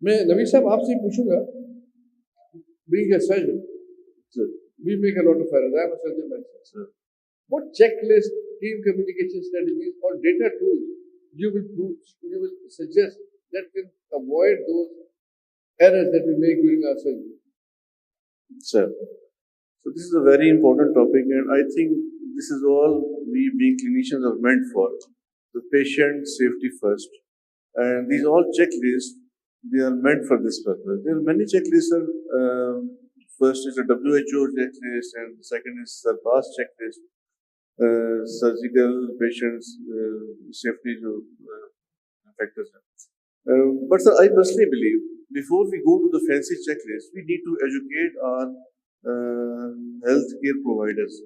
मैं नबी साहब आपसे पूछूंगा, being a surgeon, Sir, we make a lot of errors. I am a surgeon myself. sir. What checklist, team communication strategies, or data tools you will suggest that can avoid those errors that we make during our surgery? Sir, so this is a very important topic, and I think this is all we being clinicians are meant for. The patient safety first, and these all checklists, they are meant for this purpose. There are many checklists, sir. First is a WHO checklist, and the second is surpass checklist. Surgical patients safety factors. But sir, I personally believe before we go to the fancy checklist, we need to educate our healthcare providers.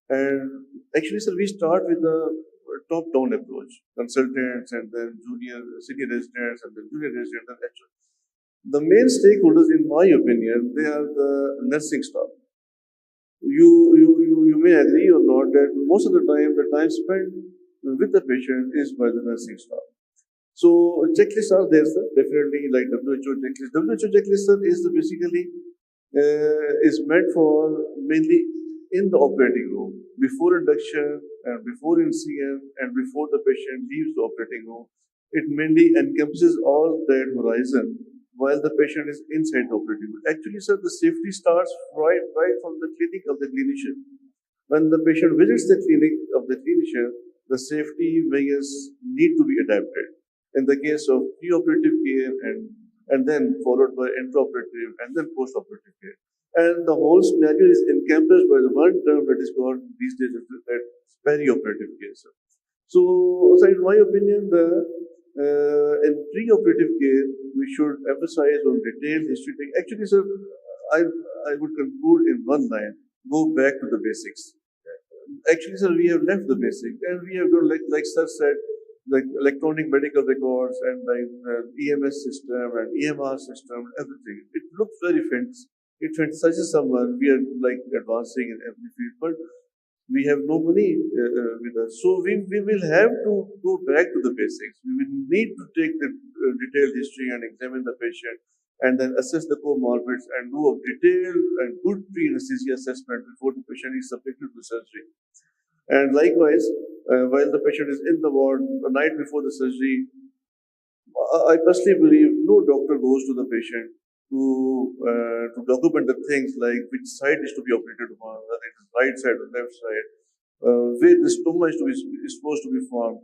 And actually, sir, we start with the top-down approach: consultants, and then senior residents, and then junior residents. And actually, the main stakeholders, in my opinion, they are the nursing staff. You may agree or not that most of the time spent with the patient is by the nursing staff. So checklists are there, sir. Definitely, like WHO checklist. WHO checklist, sir, is basically is meant for mainly in the operating room, before induction and before NCM and before the patient leaves the operating room. It mainly encompasses all that horizon while the patient is inside the operating room. Actually, sir, the safety starts right from the clinic of the clinician. When the patient visits the clinic of the clinician, the safety measures need to be adapted. In the case of preoperative care and then followed by intraoperative and then postoperative care. And the whole scenario is encompassed by the one term that is called these days as perioperative care, sir. So in my opinion, in preoperative care, we should emphasize on detailed history. Actually, sir, I would conclude in one line: go back to the basics. Actually, sir, we have left the basic, and we have done like sir said, like electronic medical records and like EMS system and EMR system, everything. It looks very fancy. It fantasizes someone. We are like advancing in every field, but we have no money with us. So we will have to go back to the basics. We will need to take the detailed history and examine the patient and then assess the comorbids and do a detailed and good pre-anesthesia assessment before the patient is subjected to surgery. And likewise, while the patient is in the ward the night before the surgery, I personally believe no doctor goes to the patient to document the things like which side is to be operated upon, whether it is right side or left side, where the stoma is supposed to be formed.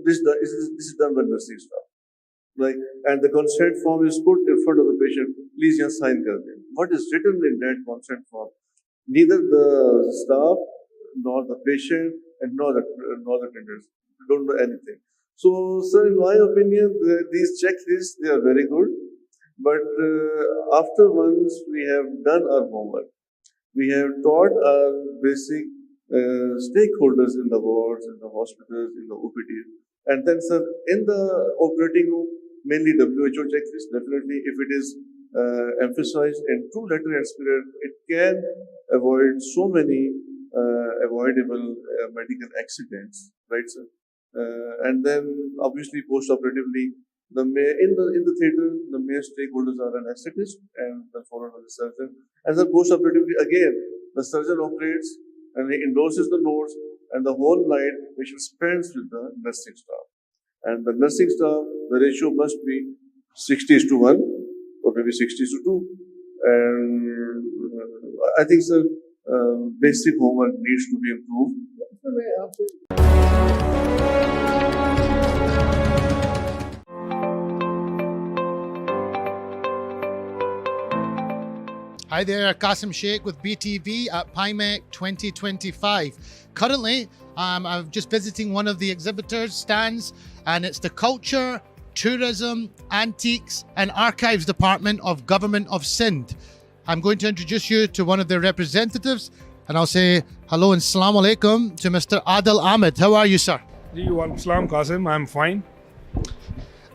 This is done by nursing staff. Like, and the consent form is put in front of the patient. Please just sign kar dein. What is written in that consent form? Neither the staff nor the patient and nor the tenders don't know anything. So, sir, in my opinion, these checklists, they are very good. But after once we have done our homework, we have taught our basic stakeholders in the wards, in the hospitals, in the OPDs, and then, sir, in the operating room, mainly WHO checklist. Definitely, if it is emphasized in true letter and spirit, it can avoid so many avoidable medical accidents, right, sir? And then, obviously, post-operatively, in the theater, the main stakeholders are an anesthetist and then followed by the surgeon. And then post-operatively, again, the surgeon operates and he endorses the notes, and the whole night patient spends with the nursing staff. And the nursing staff, the ratio must be 60:1 or maybe 60:2. And I think, sir, basic homework needs to be improved. Hi there, Qasim Sheikh with BTV at PIMEC 2025. Currently, I'm just visiting one of the exhibitors' stands, and it's the Culture, Tourism, Antiques and Archives Department of Government of Sindh. I'm going to introduce you to one of their representatives, and I'll say hello and Assalamu alaikum to Mr. Adil Ahmed. How are you, sir? Walaikum Salam, Qasim. I'm fine.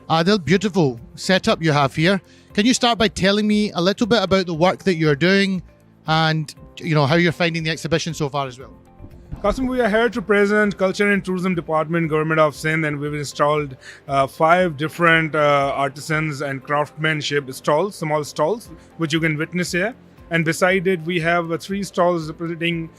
Adil, beautiful setup you have here. Can you start by telling me a little bit about the work that you're doing and, you know, how you're finding the exhibition so far as well? Qasim, we are here to present Culture and Tourism Department, Government of Sindh, and we've installed 5 different artisans and craftsmanship stalls, small stalls, which you can witness here. And beside it, we have 3 stalls representing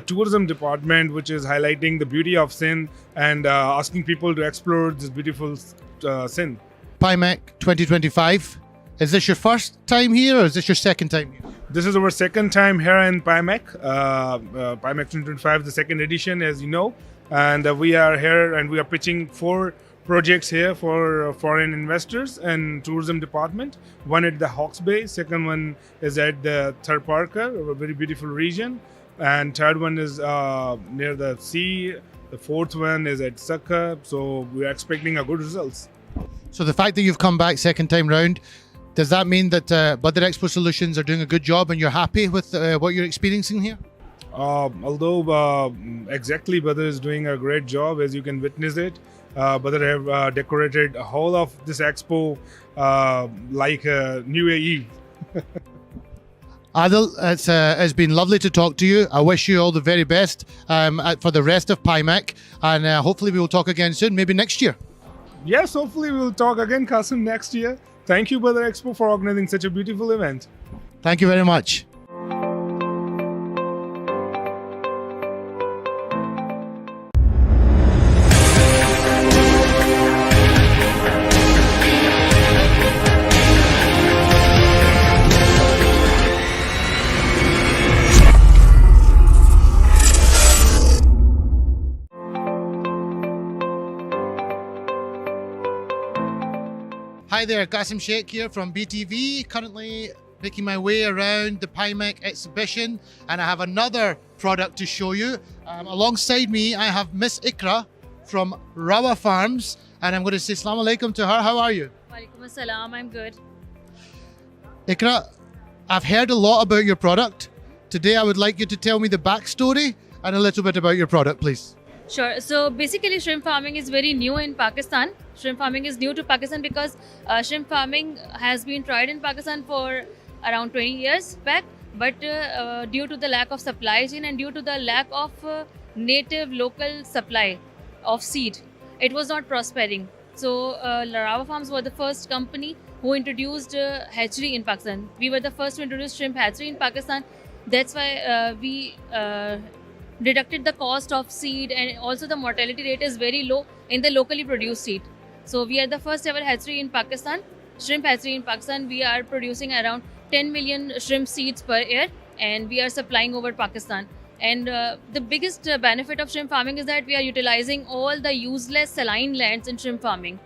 Tourism Department, which is highlighting the beauty of Sindh and asking people to explore this beautiful Sindh. PIMEC 2025. Is this your first time here or is this your second time here? This is our second time here in PIMEC. PIMEC 2025, the second edition, as you know. And we are here and we are pitching 4 projects here for foreign investors and tourism department. One at the Hawke's Bay, second one is at the Third Parker, a very beautiful region. And third one is near the sea. The fourth one is at Sakha. So we are expecting a good results. So the fact that you've come back second time round, does that mean that Badar Expo Solutions are doing a good job and you're happy with what you're experiencing here? Although exactly Badar is doing a great job, as you can witness it. Badar have decorated a whole of this expo like New Year Eve. Adil, it's been lovely to talk to you. I wish you all the very best for the rest of PIMEC, and hopefully we will talk again soon, maybe next year. Yes, hopefully we'll talk again, Qasim, next year. Thank you, Badar Expo, for organizing such a beautiful event. Thank you very much. Hi there, Qasim Sheikh here from BTV, currently making my way around the PIMEC exhibition, and I have another product to show you. Alongside me, I have Miss Ikra from Rawa Farms, and I'm going to say Assalamu alaikum to her. How are you? Walaikum assalam, I'm good. Ikra, I've heard a lot about your product. Today I would like you to tell me the backstory and a little bit about your product, please. Sure. So basically, shrimp farming is very new in Pakistan. Shrimp farming is new to Pakistan because shrimp farming has been tried in Pakistan for around 20 years back. But due to the lack of supply chain and due to the lack of native local supply of seed, it was not prospering. So Rawa Farms were the first company who introduced hatchery in Pakistan. We were the first to introduce shrimp hatchery in Pakistan. That's why we deducted the cost of seed, and also the mortality rate is very low in the locally produced seed. So we are the first ever hatchery in Pakistan, shrimp hatchery in Pakistan. We are producing around 10 million shrimp seeds per year, and we are supplying over Pakistan. And the biggest benefit of shrimp farming is that we are utilizing all the useless saline lands in shrimp farming.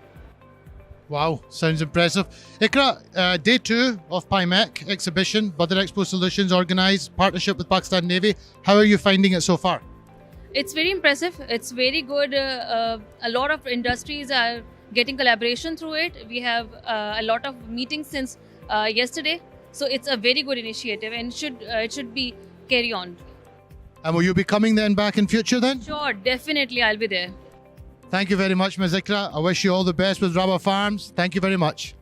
Wow, sounds impressive. Ikra, day 2 of PIMEC exhibition, Badar Expo Solutions organised, partnership with Pakistan Navy. How are you finding it so far? It's very impressive. It's very good. A lot of industries are getting collaboration through it. We have a lot of meetings since yesterday. So it's a very good initiative, and it should be carry on. And will you be coming then back in future then? Sure, definitely I'll be there. Thank you very much, Ms. Ikra. I wish you all the best with Rawa Farms. Thank you very much.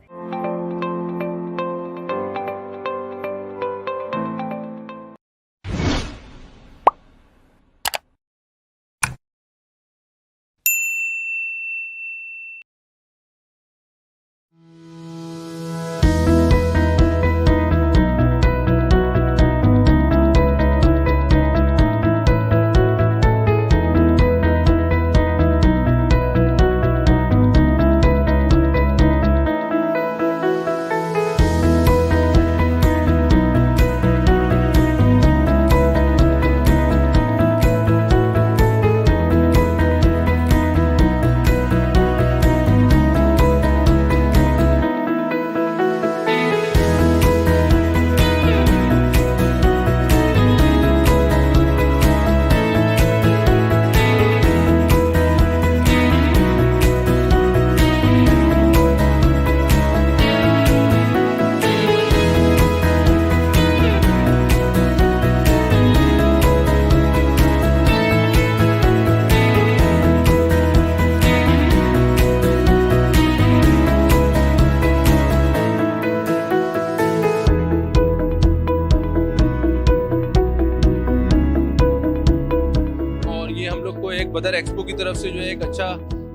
बदर expo की तरफ से जो है एक अच्छा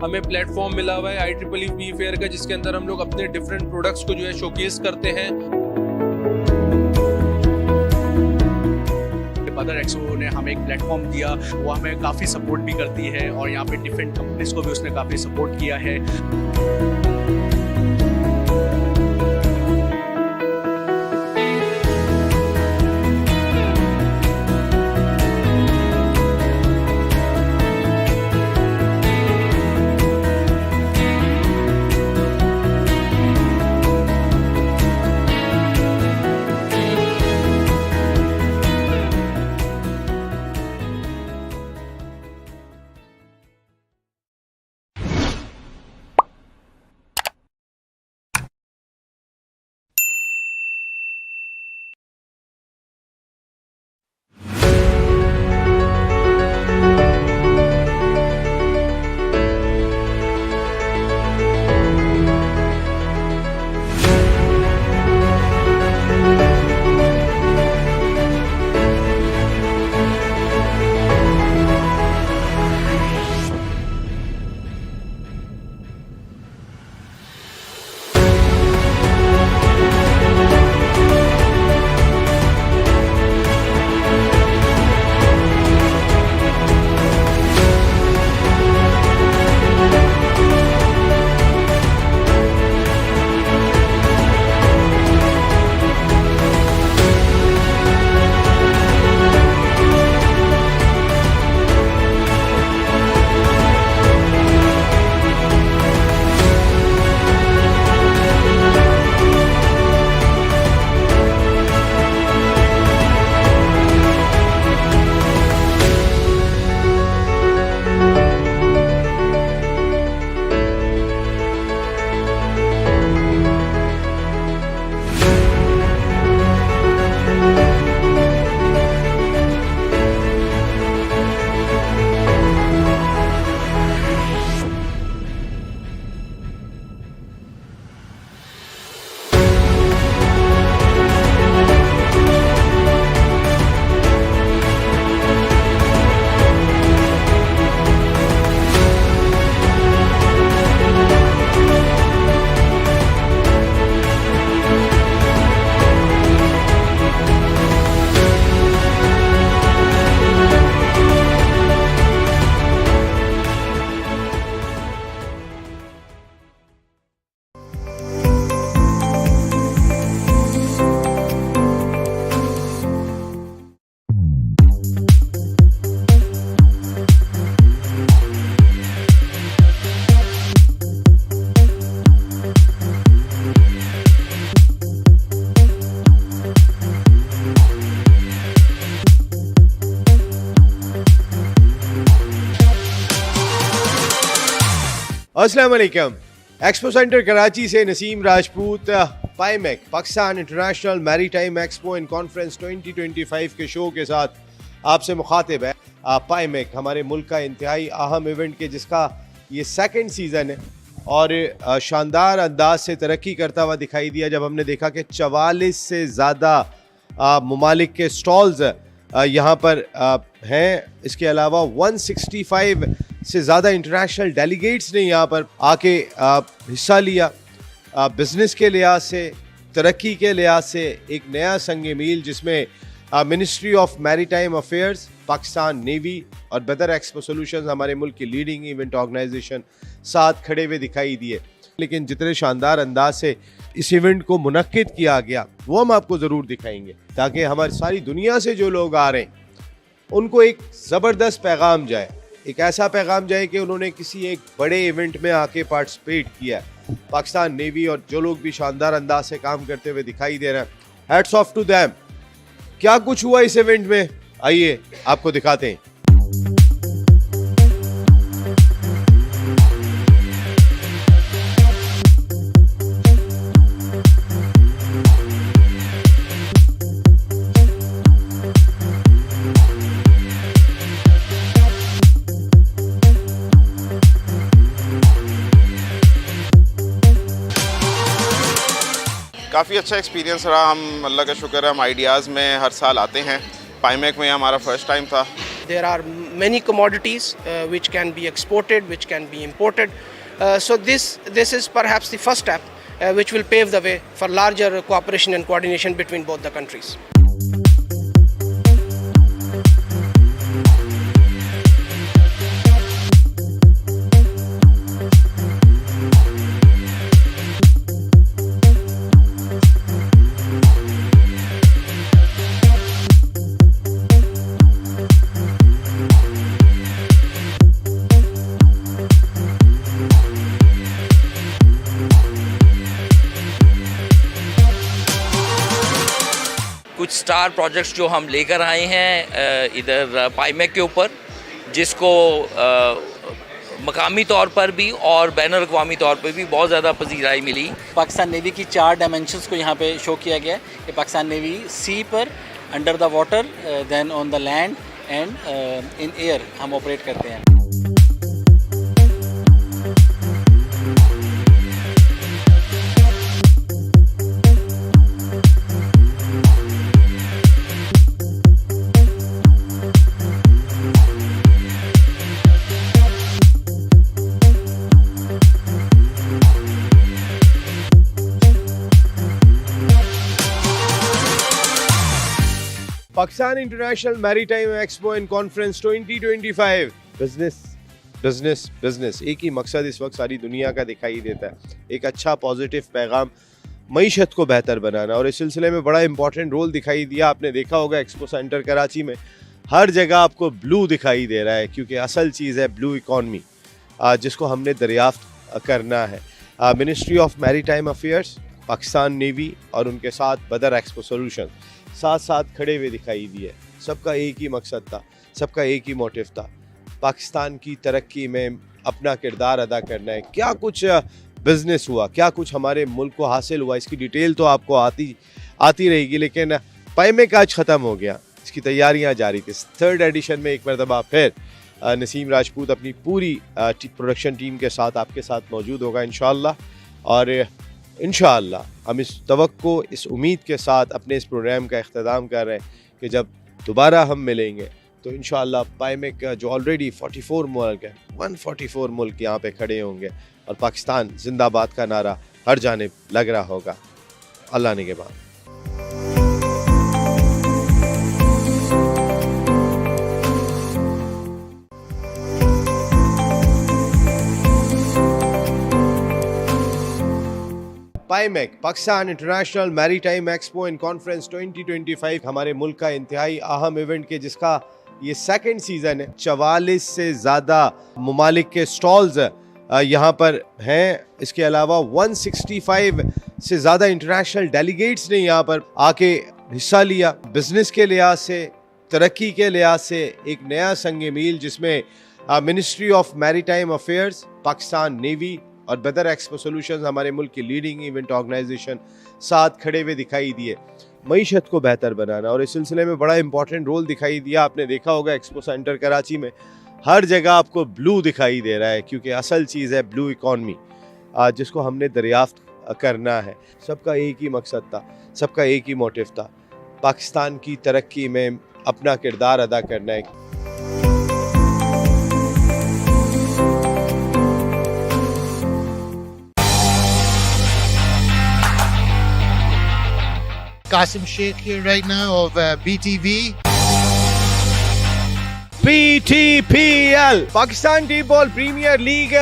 हमें platform मिला हुआ है IEEE फेयर का, जिसके अंदर हम लोग अपने डिफरेंट प्रोडक्ट्स को जो है शोकेस करते हैं। बदर एक्सपो ने हमें एक प्लेटफॉर्म दिया, वो हमें काफ़ी सपोर्ट भी करती है और यहाँ पे डिफरेंट कंपनीज को भी उसने काफ़ी सपोर्ट किया है। अस्सलाम वालेकुम। एक्सपो सेंटर कराची से Naseem Rajput पाईमेक Pakistan international maritime expo and conference 2025 के शो के साथ आपसे मुखातिब है। पाईमेक हमारे मुल्क का इंतहाई अहम इवेंट के जिसका ये सेकंड सीज़न है और शानदार अंदाज से तरक्की करता हुआ दिखाई दिया जब हमने देखा कि 44 से ज़्यादा ममालिक के स्टॉल्स यहाँ पर हैं। इसके अलावा 165 से ज़्यादा इंटरनेशनल डेलीगेट्स ने यहाँ पर आके हिस्सा लिया। बिज़नेस के लिहाज से, तरक्की के लिहाज से एक नया संग मील जिसमें ministry of maritime affairs, Pakistan navy और बदर एक्सपो सॉल्यूशंस हमारे मुल्क की लीडिंग इवेंट ऑर्गेनाइजेशन साथ खड़े हुए दिखाई दिए। लेकिन जितने शानदार अंदाज से इस इवेंट को मुनक्किद किया गया वो हम आपको ज़रूर दिखाएंगे ताकि हमारी सारी दुनिया से जो लोग आ रहे हैं उनको एक ज़बरदस्त पैगाम जाए, एक ऐसा पैगाम जाए कि उन्होंने किसी एक बड़े इवेंट में आके पार्टिसिपेट किया। पाकिस्तान नेवी और जो लोग भी शानदार अंदाज से काम करते हुए दिखाई दे रहे हैं, हैट्स ऑफ टू देम। क्या कुछ हुआ इस इवेंट में, आइए आपको दिखाते हैं। काफ़ी अच्छा एक्सपीरियंस रहा। हम अल्लाह का शुक्र है हम आइडियाज़ में हर साल आते हैं। पाईमेक में हमारा फर्स्ट टाइम था। There are many commodities which can be exported, which can be imported. So this is perhaps the first step which will pave the way for larger cooperation and coordination between both the countries. कुछ star projects जो हम लेकर आए हैं इधर पाईमैक के ऊपर, जिसको मकामी तौर पर भी और बैन अवी तौर पर भी बहुत ज़्यादा पजीराई मिली। पाकिस्तान नेवी की 4 डायमेंशंस को यहाँ पे शो किया गया है कि पाकिस्तान नेवी सी पर, under the water, then on the land and in air हम ऑपरेट करते हैं। Pakistan international maritime expo and conference 2025। Business business business, एक ही मकसद इस वक्त सारी दुनिया का दिखाई देता है, एक अच्छा पॉजिटिव पैगाम, मईशत को बेहतर बनाना। और इस सिलसिले में बड़ा इंपॉर्टेंट रोल दिखाई दिया। आपने देखा होगा एक्सपो सेंटर कराची में हर जगह आपको ब्लू दिखाई दे रहा है, क्योंकि असल चीज़ है ब्लू इकॉनमी, जिसको हमने दरियाफ्त करना है। Ministry of maritime affairs, Pakistan navy और उनके साथ बदर एक्सपो सोल्यूशन साथ साथ खड़े हुए दिखाई दिए। सबका एक ही मकसद था, सबका एक ही मोटिव था, पाकिस्तान की तरक्की में अपना किरदार अदा करना है। क्या कुछ बिजनेस हुआ, क्या कुछ हमारे मुल्क को हासिल हुआ, इसकी डिटेल तो आपको आती रहेगी। लेकिन पाईमैक आज ख़त्म हो गया, इसकी तैयारियां जारी थी। 3rd एडिशन में एक मरतबा फिर नसीम राजपूत अपनी पूरी प्रोडक्शन टीम के साथ आपके साथ मौजूद होगा इंशाअल्लाह। और इंशाअल्लाह हम इस तवक्को, इस उम्मीद के साथ अपने इस प्रोग्राम का इख्तिताम कर रहे हैं कि जब दोबारा हम मिलेंगे तो इंशाअल्लाह पाईमैक का जो ऑलरेडी 44 मुल्क है, 144 मुल्क यहाँ पे खड़े होंगे और पाकिस्तान जिंदाबाद का नारा हर जानिब लग रहा होगा। अल्लाह ने के बाद। PIMEC Pakistan international maritime expo and conference 2025 हमारे मुल्क का इंतहाई अहम इवेंट के जिसका ये 2nd सीज़न है। 44 से ज़्यादा ममालिक के स्टॉल्स यहाँ पर हैं। इसके अलावा 165 से ज़्यादा इंटरनेशनल डेलीगेट्स ने यहाँ पर आके हिस्सा लिया। बिजनेस के लिहाज से, तरक्की के लिहाज से एक नया संग मील, जिसमें ministry of maritime affairs, Pakistan navy और बदर एक्सपो सोल्यूशंस, हमारे मुल्क की लीडिंग इवेंट ऑर्गेनाइजेशन, साथ खड़े हुए दिखाई दिए, मईशत को बेहतर बनाना। और इस सिलसिले में बड़ा इंपॉर्टेंट रोल दिखाई दिया। आपने देखा होगा एक्सपो सेंटर कराची में हर जगह आपको ब्लू दिखाई दे रहा है, क्योंकि असल चीज़ है ब्लू इकॉनमी, जिसको हमने दरियाफ्त करना है। सबका एक ही मकसद था, सबका एक ही मोटिव था, पाकिस्तान की तरक्की में अपना किरदार अदा करना है। Qasim Sheikh here right now of BTV. PTPL Pakistan T ball premiere league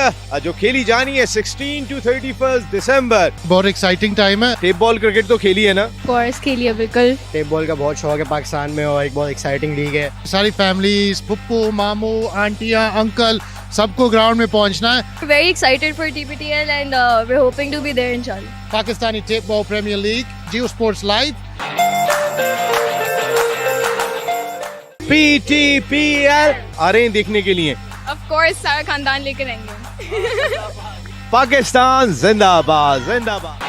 जो खेली जानी है 16 to 31 दिसंबर। बहुत एक्साइटिंग टाइम है। टेप बॉल क्रिकेट तो खेली है ना? कोर्स खेली है बिल्कुल। टेप बॉल का बहुत शौक है पाकिस्तान में और एक बहुत एक्साइटिंग लीग है। सारी फैमिलीज, पप्पू, मामू, आंटियां, अंकल, सबको ग्राउंड में पहुंचना है। Very excited for TPTL and we're hoping to be there inshallah. Pakistani tape ball premiere league, Geo sports live. PTPL आ रहे हैं देखने के लिए। Of course सारा खानदान लेकर आएंगे। पाकिस्तान जिंदाबाद जिंदाबाद।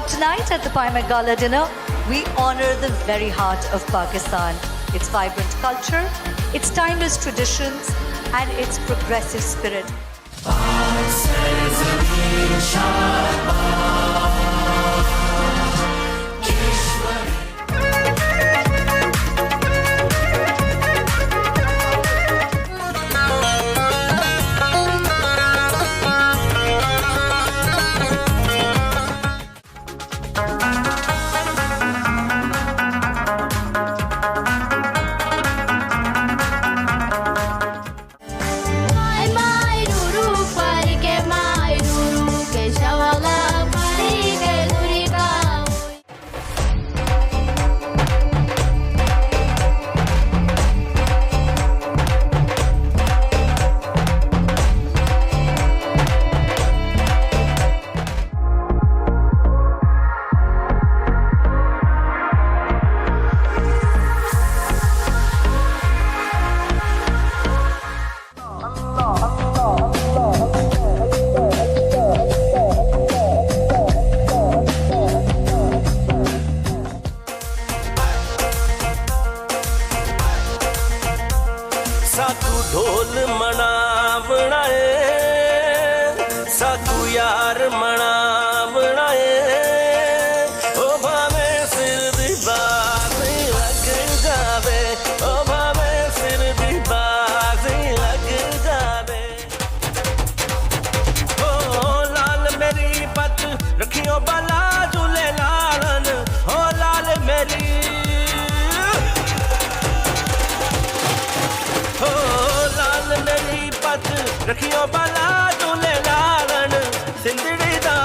So tonight at the PIMEC Gala dinner, we honor the very heart of Pakistan, its vibrant culture, its timeless traditions, and its progressive spirit. साकू ढोल मनावना है, साकू यार मनावना है, ओ भावे सिर दी बाजी लग जावे, ओ भावे सिर दी बाजी लग जावे। ओ लाल मेरी पत रखियो बाला झूले लालन, ओ लाल मेरी रखियो बाला झूले लालन, सिंधड़ी दा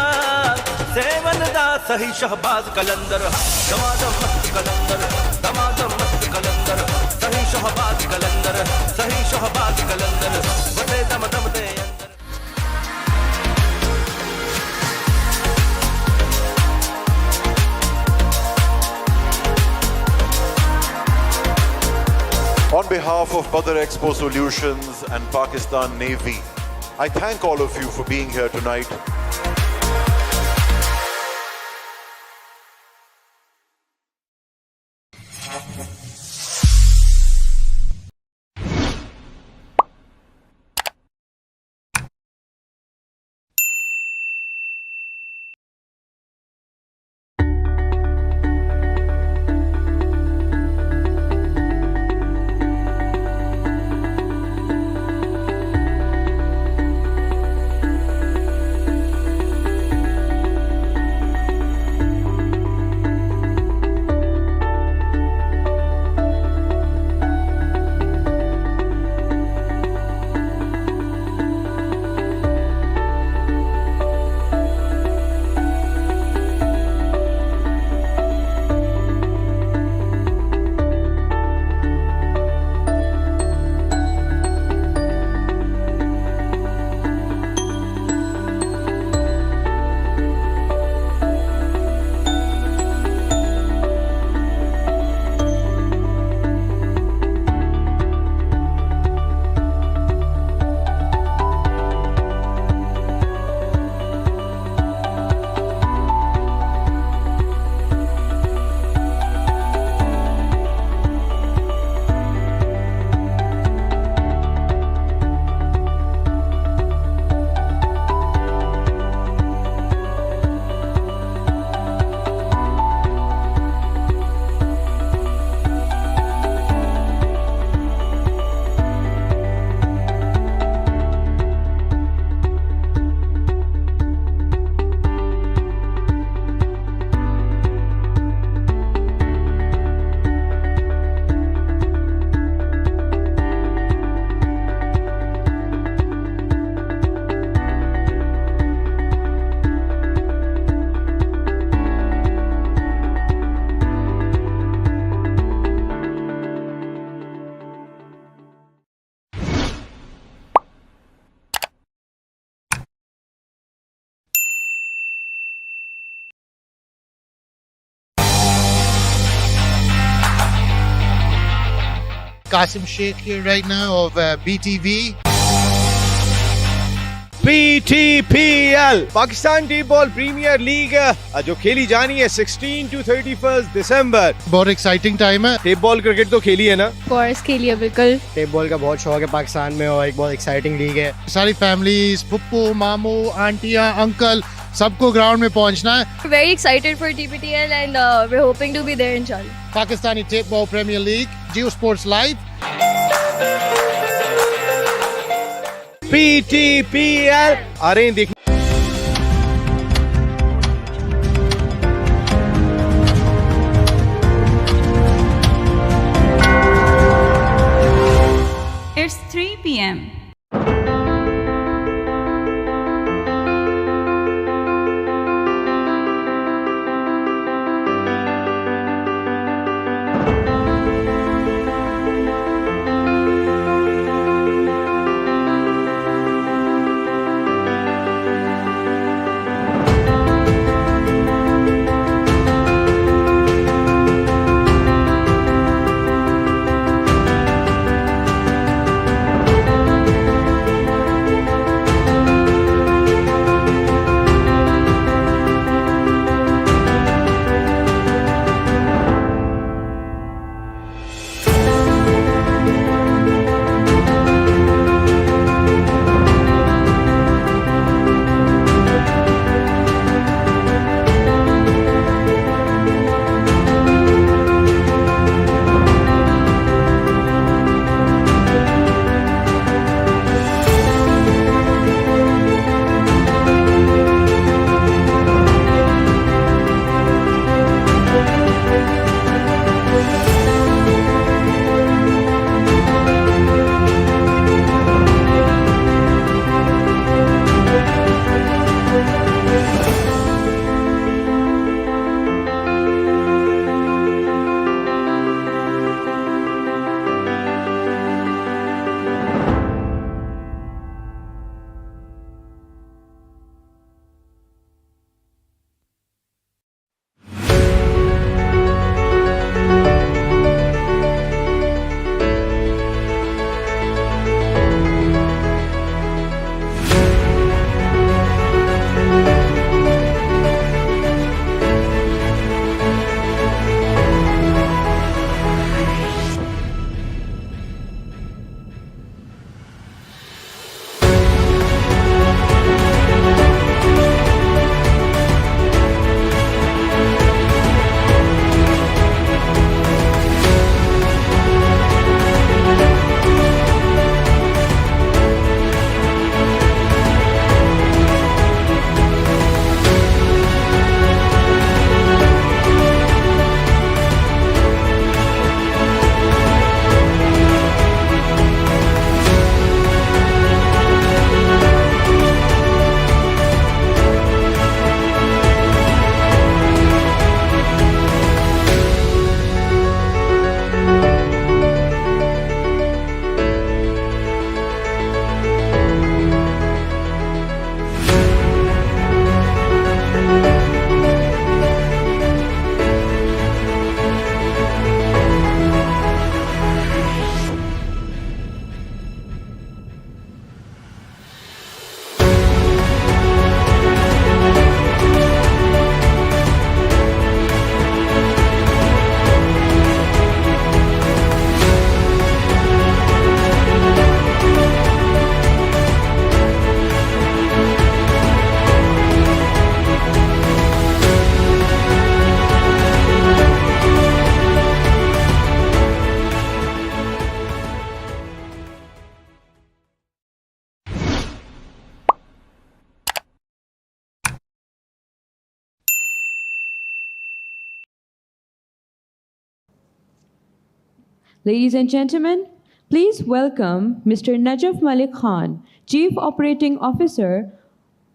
सेवन दा सही शहबाज कलंदर, दमादम मस्त कलंदर, दमादम मस्त कलंदर, सही शहबाज कलंदर, सही शहबाज कलंदर, वटे दम दम दे अंदर। On behalf of Badar Expo Solutions and Pakistan Navy, I thank all of you for being here tonight. Qasim Sheikh here right now of BTV. PTPL Pakistan T ball premiere league जो खेली जानी है 16 to 31 दिसंबर। बहुत exciting time है। Tape ball cricket तो खेली है ना? कोर्स खेली है बिल्कुल। टेप बॉल का बहुत शौक है पाकिस्तान में और एक बहुत एक्साइटिंग लीग है। सारी फैमिलीज, पप्पू, मामू, आंटियां, अंकल सबको ग्राउंड में पहुंचना है। Very excited for TPTL and we're hoping to be there inshallah. Pakistani tape ball premiere league, Geo sports live. PTPL आ रहे हैं देखने। It's 3 p.m. Ladies and gentlemen, please welcome Mr. Najaf Malik Khan, Chief Operating Officer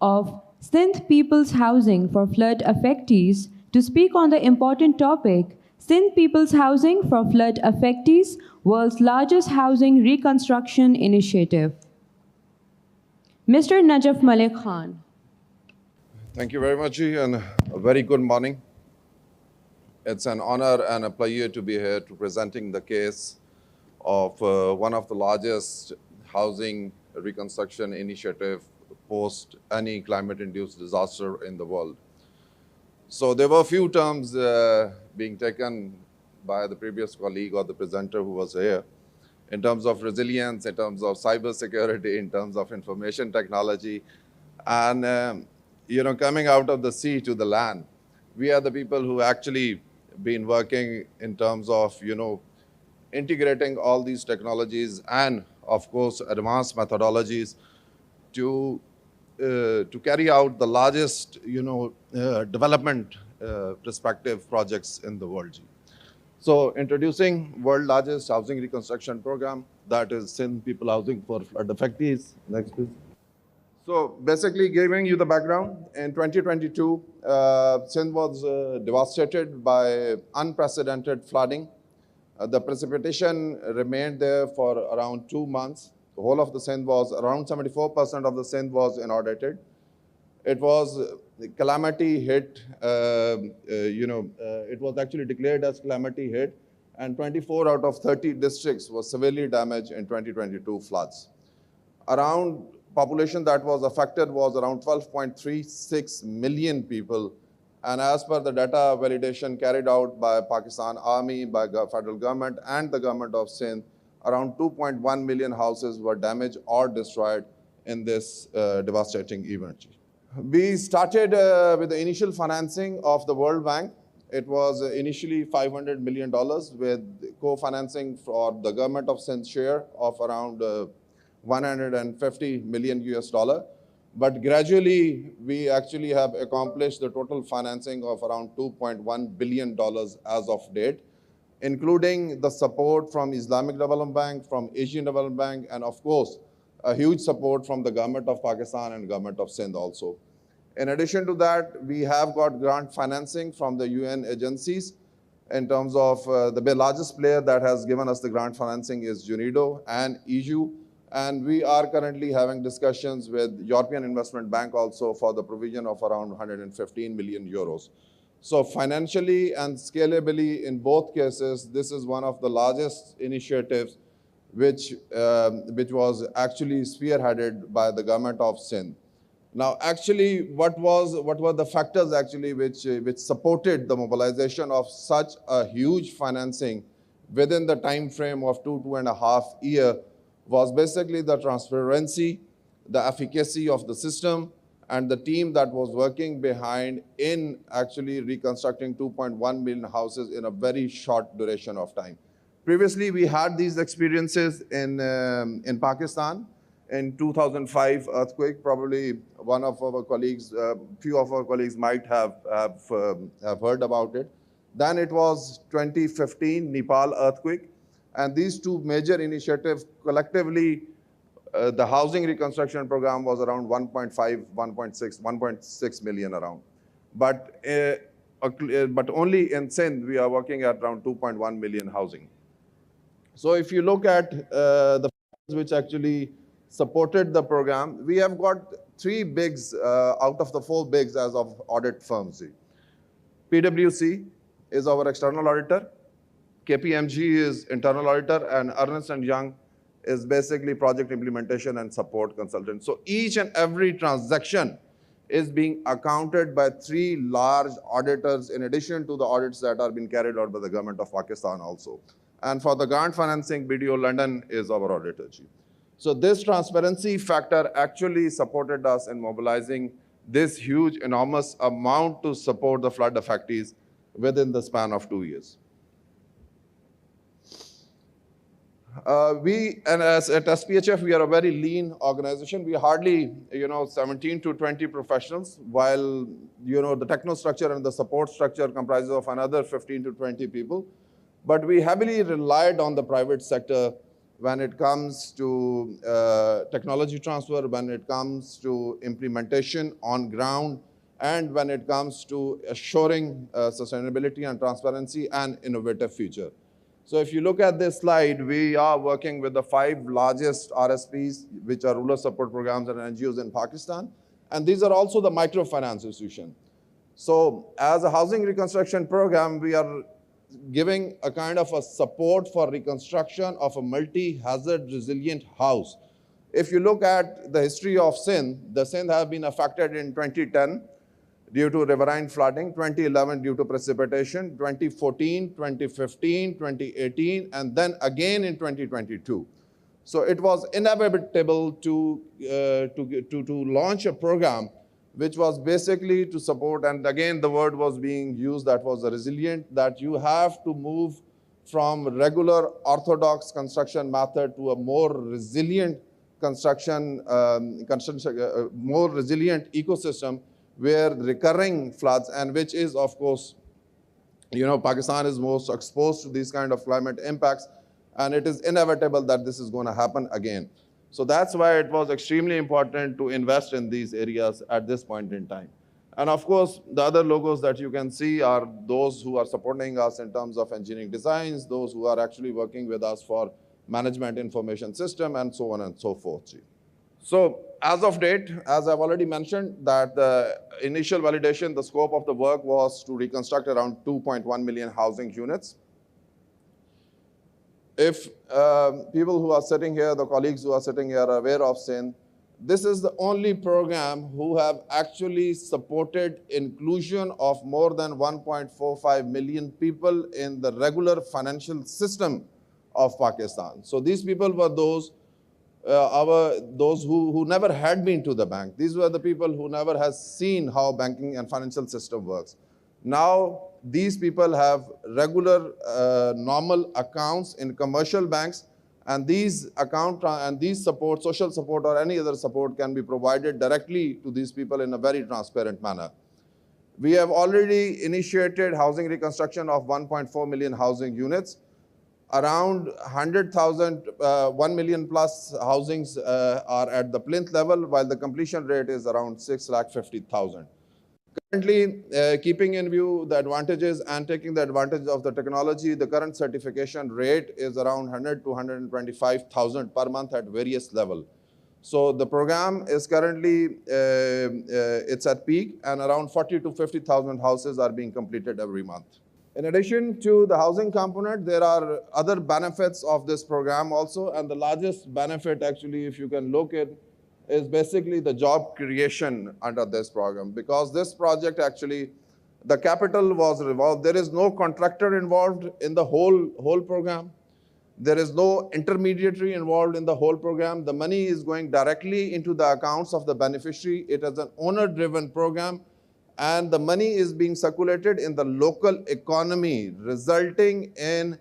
of Sindh People's Housing for Flood Affectees, to speak on the important topic, Sindh People's Housing for Flood Affectees, World's Largest Housing Reconstruction Initiative. Mr. Najaf Malik Khan. Thank you very much, Ji, and a very good morning. It's an honor and a pleasure to be here to presenting the case of one of the largest housing reconstruction initiative post any climate-induced disaster in the world. So there were a few terms being taken by the previous colleague or the presenter who was here in terms of resilience, in terms of cybersecurity, in terms of information technology, and coming out of the sea to the land. We are the people who actually been working in terms of integrating all these technologies and of course advanced methodologies to carry out the largest development perspective projects in the world. So introducing world largest housing reconstruction program, that is Sindh People Housing for Flood Affectees. Next please. So basically giving you the background, in 2022, Sindh was devastated by unprecedented flooding. The precipitation remained there for around 2 months. The whole of the Sindh was, around 74% of the Sindh was inundated. It was calamity hit, it was actually declared as calamity hit, and 24 out of 30 districts were severely damaged in 2022 floods. Around population that was affected was around 12.36 million people. And as per the data validation carried out by Pakistan Army, by the federal government and the government of Sindh, around 2.1 million houses were damaged or destroyed in this devastating event. We started with the initial financing of the World Bank. It was initially $500 million with co-financing for the government of Sindh share of around 150 million US dollar. But gradually, we actually have accomplished the total financing of around $2.1 billion as of date, including the support from Islamic Development Bank, from Asian Development Bank, and of course, a huge support from the government of Pakistan and government of Sindh also. In addition to that, we have got grant financing from the UN agencies. In terms of the largest player that has given us the grant financing is UNIDO and EU. And we are currently having discussions with European Investment Bank also for the provision of around 115 million euros. So financially and scalably in both cases, this is one of the largest initiatives which was actually spearheaded by the government of Sindh. Now, actually, what were the factors actually which supported the mobilization of such a huge financing within the time frame of 2.5 years was basically the transparency, the efficacy of the system, and the team that was working behind in actually reconstructing 2.1 million houses in a very short duration of time. Previously, we had these experiences in Pakistan. In 2005 earthquake, probably one of our colleagues, few of our colleagues might have heard about it. Then it was 2015 Nepal earthquake. And these two major initiatives collectively, the housing reconstruction program was around 1.6 million around. But only in Sindh, we are working at around 2.1 million housing. So if you look at the factors which actually supported the program, we have got 3 bigs out of the 4 bigs as of audit firms. PwC is our external auditor. KPMG is internal auditor, and Ernst & Young is basically project implementation and support consultant. So each and every transaction is being accounted by 3 large auditors in addition to the audits that are being carried out by the government of Pakistan also. And for the grant financing, BDO London is our auditor. So this transparency factor actually supported us in mobilizing this huge, enormous amount to support the flood affectees within the span of 2 years. At SPHF, we are a very lean organization. We hardly, 17 to 20 professionals, while, the techno structure and the support structure comprises of another 15 to 20 people. But we heavily relied on the private sector when it comes to technology transfer, when it comes to implementation on ground, and when it comes to assuring sustainability and transparency and innovative future. So if you look at this slide, we are working with the 5 largest RSPs, which are rural support programs and NGOs in Pakistan. And these are also the microfinance institutions. So as a housing reconstruction program, we are giving a kind of a support for reconstruction of a multi-hazard resilient house If you look at the history of Sindh, the Sindh have been affected in 2010 due to riverine flooding, 2011 due to precipitation, 2014, 2015, 2018, and then again in 2022. So it was inevitable to launch a program which was basically to support, and again the word was being used that was resilient, that you have to move from regular orthodox construction method to a more resilient more resilient ecosystem where recurring floods, and which is, of course, Pakistan is most exposed to these kind of climate impacts, and it is inevitable that this is going to happen again. So that's why it was extremely important to invest in these areas at this point in time. And of course, the other logos that you can see are those who are supporting us in terms of engineering designs, those who are actually working with us for management information system, and so on and so forth. So as of date, as I've already mentioned, that the initial validation, the scope of the work was to reconstruct around 2.1 million housing units. If people who are sitting here, the colleagues who are sitting here are aware of Sindh, this is the only program who have actually supported inclusion of more than 1.45 million people in the regular financial system of Pakistan. So these people were those who never had been to the bank. These were the people who never has seen how banking and financial system works. Now these people have regular normal accounts in commercial banks, and these support, social support or any other support, can be provided directly to these people in a very transparent manner. We have already initiated housing reconstruction of 1.4 million housing units. Around 100,000, 1 million plus housings are at the plinth level, while the completion rate is around 650,000. Currently, keeping in view the advantages and taking the advantage of the technology, the current certification rate is around 100 to 125,000 per month at various levels. So the program is currently, it's at peak, and around 40 to 50,000 houses are being completed every month. In addition to the housing component, there are other benefits of this program also, and the largest benefit actually, if you can look at, is basically the job creation under this program. Because this project actually, the capital was revolved. There is no contractor involved in the whole program. There is no intermediary involved in the whole program. The money is going directly into the accounts of the beneficiary. It is an owner-driven program, and the money is being circulated in the local economy, resulting in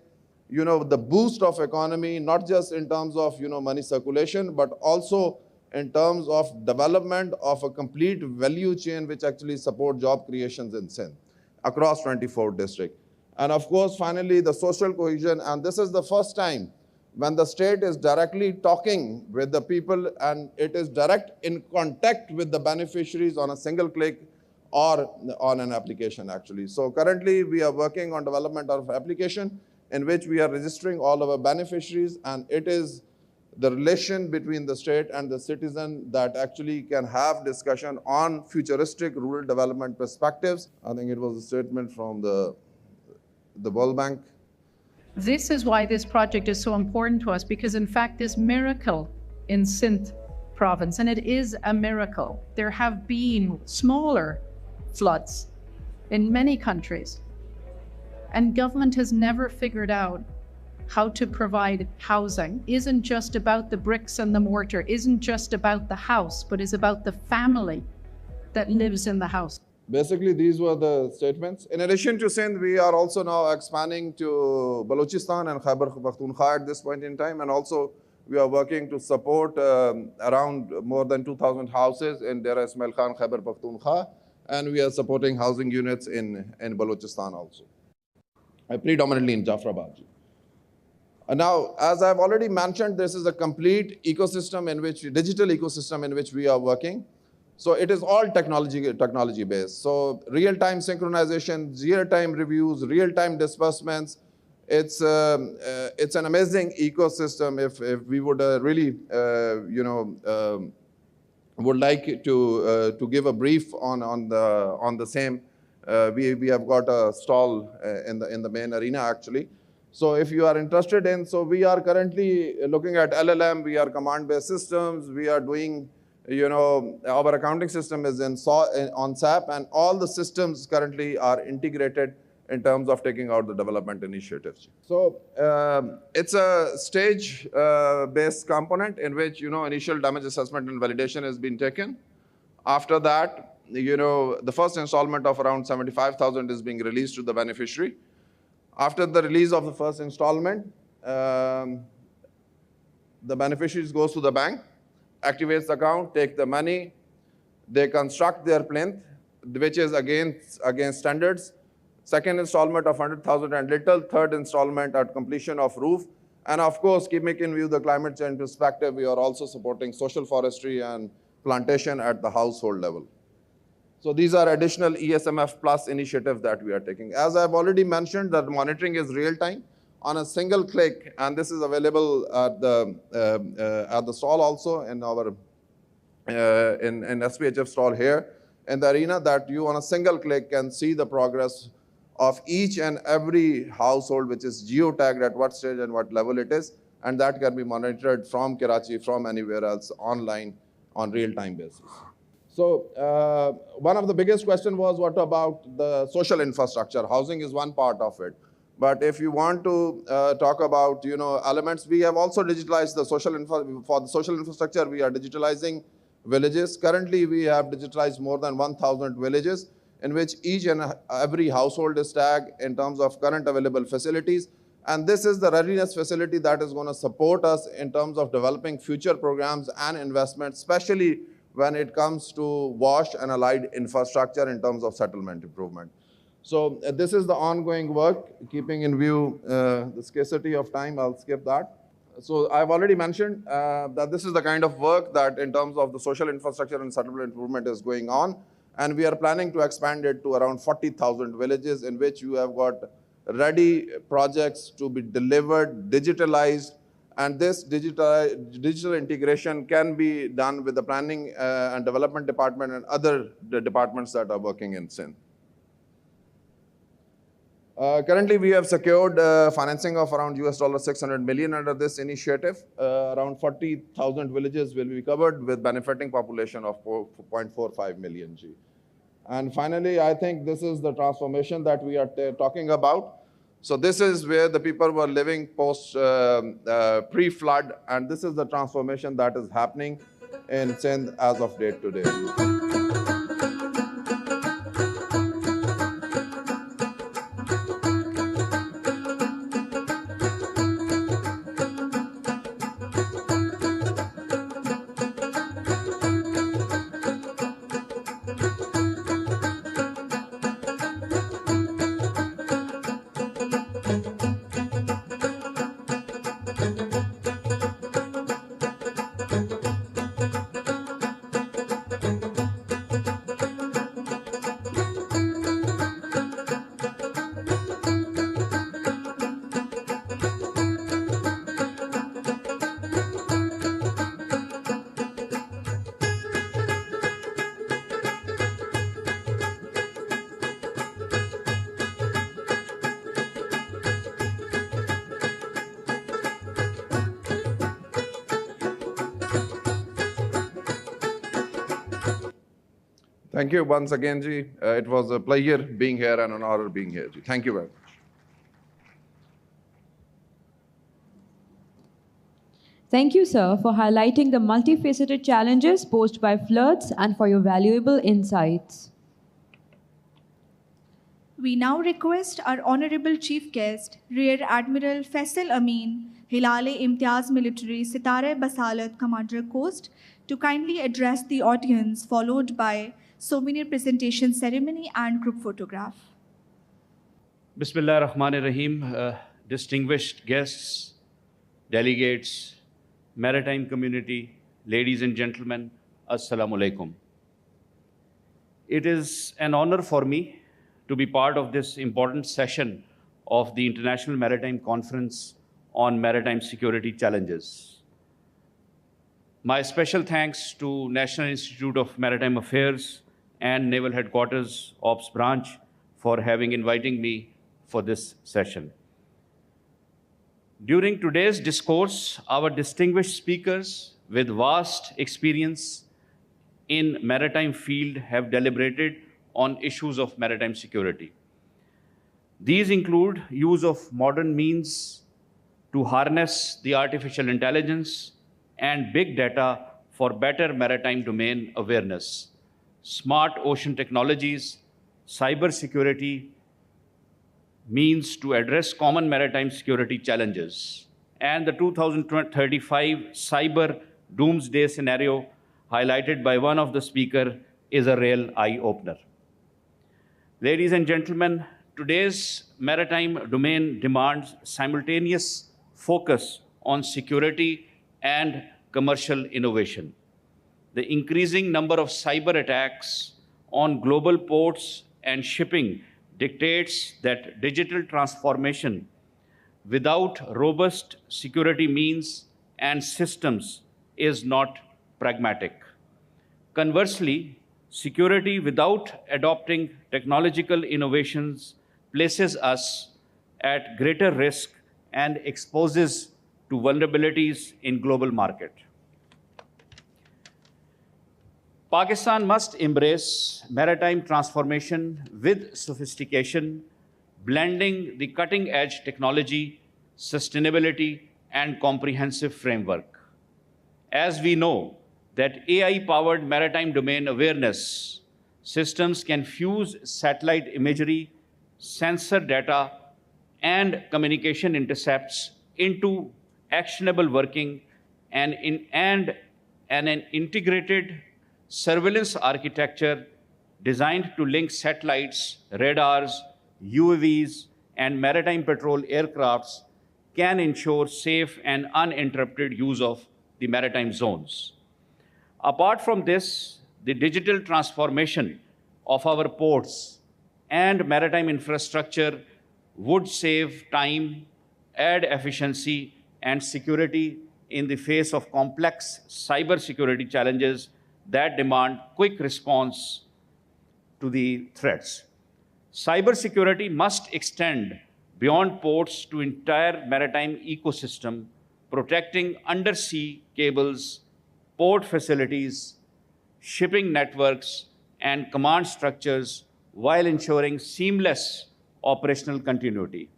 the boost of economy, not just in terms of money circulation, but also in terms of development of a complete value chain which actually support job creations in Sindh across 24 districts. And of course, finally, the social cohesion, and this is the first time when the state is directly talking with the people and it is direct in contact with the beneficiaries on a single click or on an application actually. So currently we are working on development of application in which we are registering all our beneficiaries, and it is the relation between the state and the citizen that actually can have discussion on futuristic rural development perspectives. I think it was a statement from the World Bank. This is why this project is so important to us, because in fact this miracle in Sindh province, and it is a miracle, there have been smaller floods in many countries, and government has never figured out how to provide housing. Isn't just about the bricks and the mortar, isn't just about the house, but is about the family that lives in the house. Basically, these were the statements. In addition to Sindh, we are also now expanding to Balochistan and Khyber Pakhtunkhwa at this point in time, and also we are working to support around more than 2,000 houses in Dera Ismail Khan, Khyber Pakhtunkhwa, and we are supporting housing units in Balochistan also, predominantly in Jafrabad. Now, as I've already mentioned, this is a complete ecosystem in which, digital ecosystem in which we are working. So it is all technology based. So real-time synchronization, real-time reviews, real-time disbursements. It's an amazing ecosystem. If we would really, would like to give a brief on the same, we have got a stall in the main arena actually. So if you are interested in, so we are currently looking at LLM, we are command-based systems, we are doing, our accounting system is on SAP, and all the systems currently are integrated in terms of taking out the development initiatives. So it's a stage-based component in which, initial damage assessment and validation has been taken. After that, the first installment of around 75,000 is being released to the beneficiary. After the release of the first installment, the beneficiaries goes to the bank, activates the account, take the money, they construct their plinth, which is against standards. Second installment of 100,000 and little, third installment at completion of roof. And of course, keeping in view the climate change perspective, we are also supporting social forestry and plantation at the household level. So these are additional ESMF plus initiatives that we are taking. As I've already mentioned, that monitoring is real time on a single click, and this is available at the stall also in our in SPHF stall here in the arena, that you on a single click can see the progress of each and every household, which is geotagged at what stage and what level it is, and that can be monitored from Karachi, from anywhere else online on real-time basis. So one of the biggest questions was, what about the social infrastructure? Housing is one part of it. But if you want to talk about elements, we have also digitalized the for the social infrastructure. We are digitalizing villages. Currently, we have digitalized more than 1,000 villages, in which each and every household is tagged in terms of current available facilities. And this is the readiness facility that is going to support us in terms of developing future programs and investments, especially when it comes to wash and allied infrastructure in terms of settlement improvement. So this is the ongoing work, keeping in view the scarcity of time. I'll skip that. So I've already mentioned that this is the kind of work that in terms of the social infrastructure and settlement improvement is going on. And we are planning to expand it to around 40,000 villages, in which you have got ready projects to be delivered, digitalized, and this digital integration can be done with the planning and development department and other departments that are working in Sindh. Currently, we have secured financing of around $600 million under this initiative. Around 40,000 villages will be covered, with benefiting population of 4.45 million G. And finally, I think this is the transformation that we are talking about. So this is where the people were living post pre-flood, and this is the transformation that is happening in Sindh as of date today. Thank you once again, Ji. It was a pleasure being here and an honor being here, Ji. Thank you very much. Thank you, sir, for highlighting the multifaceted challenges posed by floods and for your valuable insights. We now request our Honorable Chief Guest, Rear Admiral Faisal Amin, Hilal-e-Imtiaz Military Sitare Basalat Commander Coast, to kindly address the audience, followed by souvenir presentation ceremony and group photograph. Bismillah ar-Rahman ar-Rahim, distinguished guests, delegates, maritime community, ladies and gentlemen, Assalamu alaikum. It is an honor for me to be part of this important session of the International Maritime Conference on Maritime Security Challenges. My special thanks to National Institute of Maritime Affairs and Naval Headquarters Ops Branch for having invited me for this session. During today's discourse, our distinguished speakers with vast experience in maritime field have deliberated on issues of maritime security. These include use of modern means to harness the artificial intelligence and big data for better maritime domain awareness, smart ocean technologies, cyber security means to address common maritime security challenges, and the 2035 cyber doomsday scenario highlighted by one of the speakers is a real eye-opener. Ladies and gentlemen, today's maritime domain demands simultaneous focus on security and commercial innovation. The increasing number of cyber attacks on global ports and shipping dictates that digital transformation without robust security means and systems is not pragmatic. Conversely, security without adopting technological innovations places us at greater risk and exposes to vulnerabilities in global market. Pakistan must embrace maritime transformation with sophistication, blending the cutting-edge technology, sustainability, and comprehensive framework. As we know that AI-powered maritime domain awareness systems can fuse satellite imagery, sensor data, and communication intercepts into actionable working and an integrated surveillance architecture designed to link satellites, radars, UAVs, and maritime patrol aircrafts can ensure safe and uninterrupted use of the maritime zones. Apart from this, the digital transformation of our ports and maritime infrastructure would save time, add efficiency, and security in the face of complex cybersecurity challenges that demand quick response to the threats. Cybersecurity must extend beyond ports to entire maritime ecosystem, protecting undersea cables, port facilities, shipping networks, and command structures while ensuring seamless operational continuity.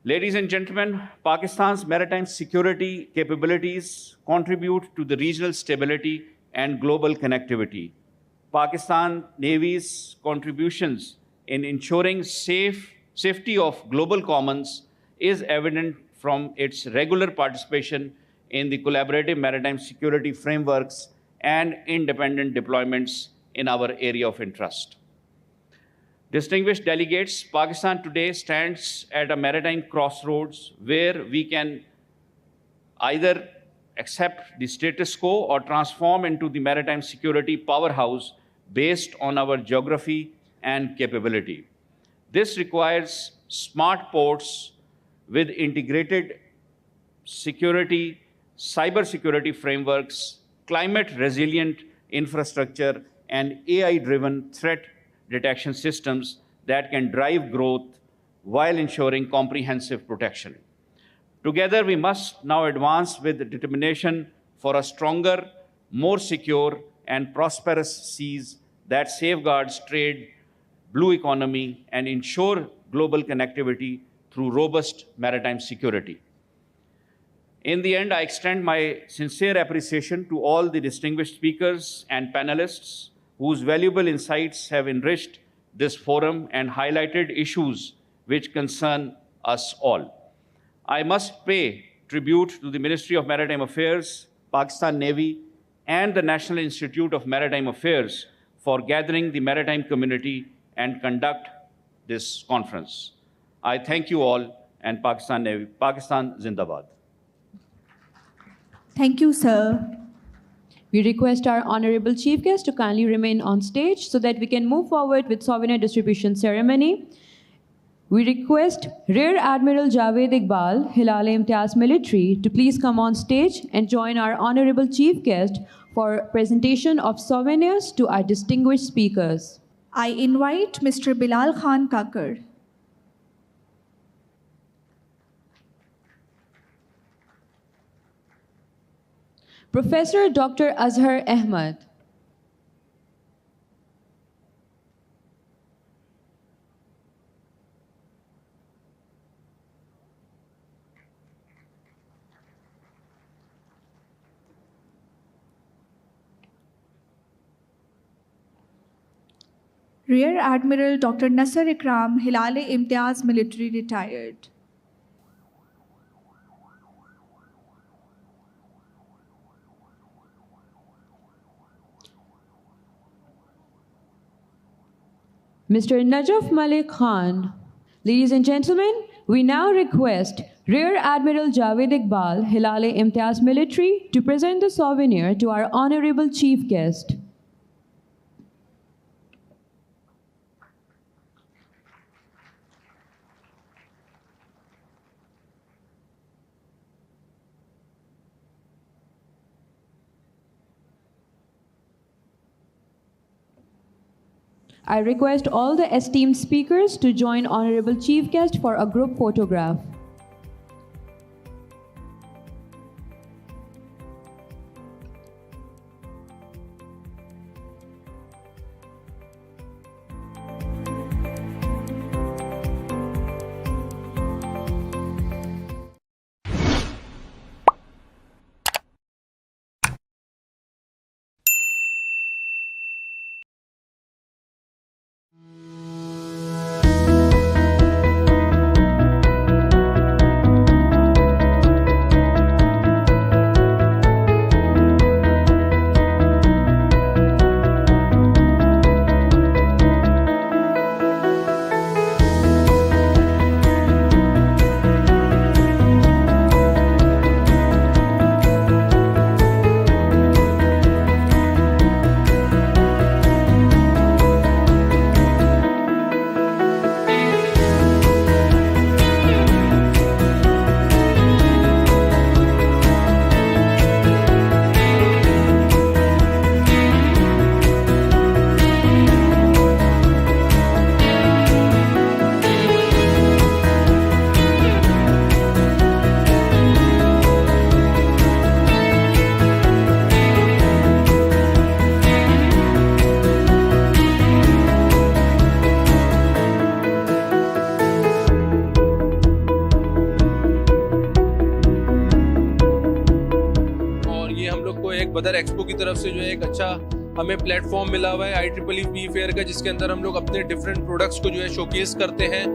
Ladies and gentlemen, Pakistan's maritime security capabilities contribute to the regional stability and global connectivity. Pakistan Navy's contributions in ensuring safety of global commons is evident from its regular participation in the collaborative maritime security frameworks and independent deployments in our area of interest. Distinguished delegates, Pakistan today stands at a maritime crossroads where we can either accept the status quo or transform into the maritime security powerhouse based on our geography and capability. This requires smart ports with integrated security, cybersecurity frameworks, climate-resilient infrastructure, and AI-driven threat detection systems that can drive growth while ensuring comprehensive protection. Together, we must now advance with determination for a stronger, more secure, and prosperous seas that safeguards trade, blue economy, and ensure global connectivity through robust maritime security. In the end, I extend my sincere appreciation to all the distinguished speakers and panelists whose valuable insights have enriched this forum and highlighted issues which concern us all. I must pay tribute to the Ministry of Maritime Affairs, Pakistan Navy, and the National Institute of Maritime Affairs for gathering the maritime community and conduct this conference. I thank you all, and Pakistan Navy, Pakistan Zindabad. Thank you, sir. We request our honorable chief guest to kindly remain on stage so that we can move forward with souvenir distribution ceremony. We request Rear Admiral Javed Iqbal, Hilal-e-Imtiaz Military, to please come on stage and join our honorable chief guest for presentation of souvenirs to our distinguished speakers. I invite Mr. Bilal Khan Kakar. Professor Dr. Azhar Ahmad. Rear Admiral Dr. Nasser Ikram, Hilal-e-Imtiaz Military, retired. Mr. Najaf Malik Khan. Ladies and gentlemen, we now request Rear Admiral Javed Iqbal, Hilal-e-Imtiaz Military, to present the souvenir to our honorable chief guest. I request all the esteemed speakers to join Honorable Chief Guest for a group photograph. बदर expo की तरफ से जो है एक अच्छा हमें platform मिला हुआ है IEEE फेयर का, जिसके अंदर हम लोग अपने डिफरेंट प्रोडक्ट्स को जो है शोकेस करते हैं।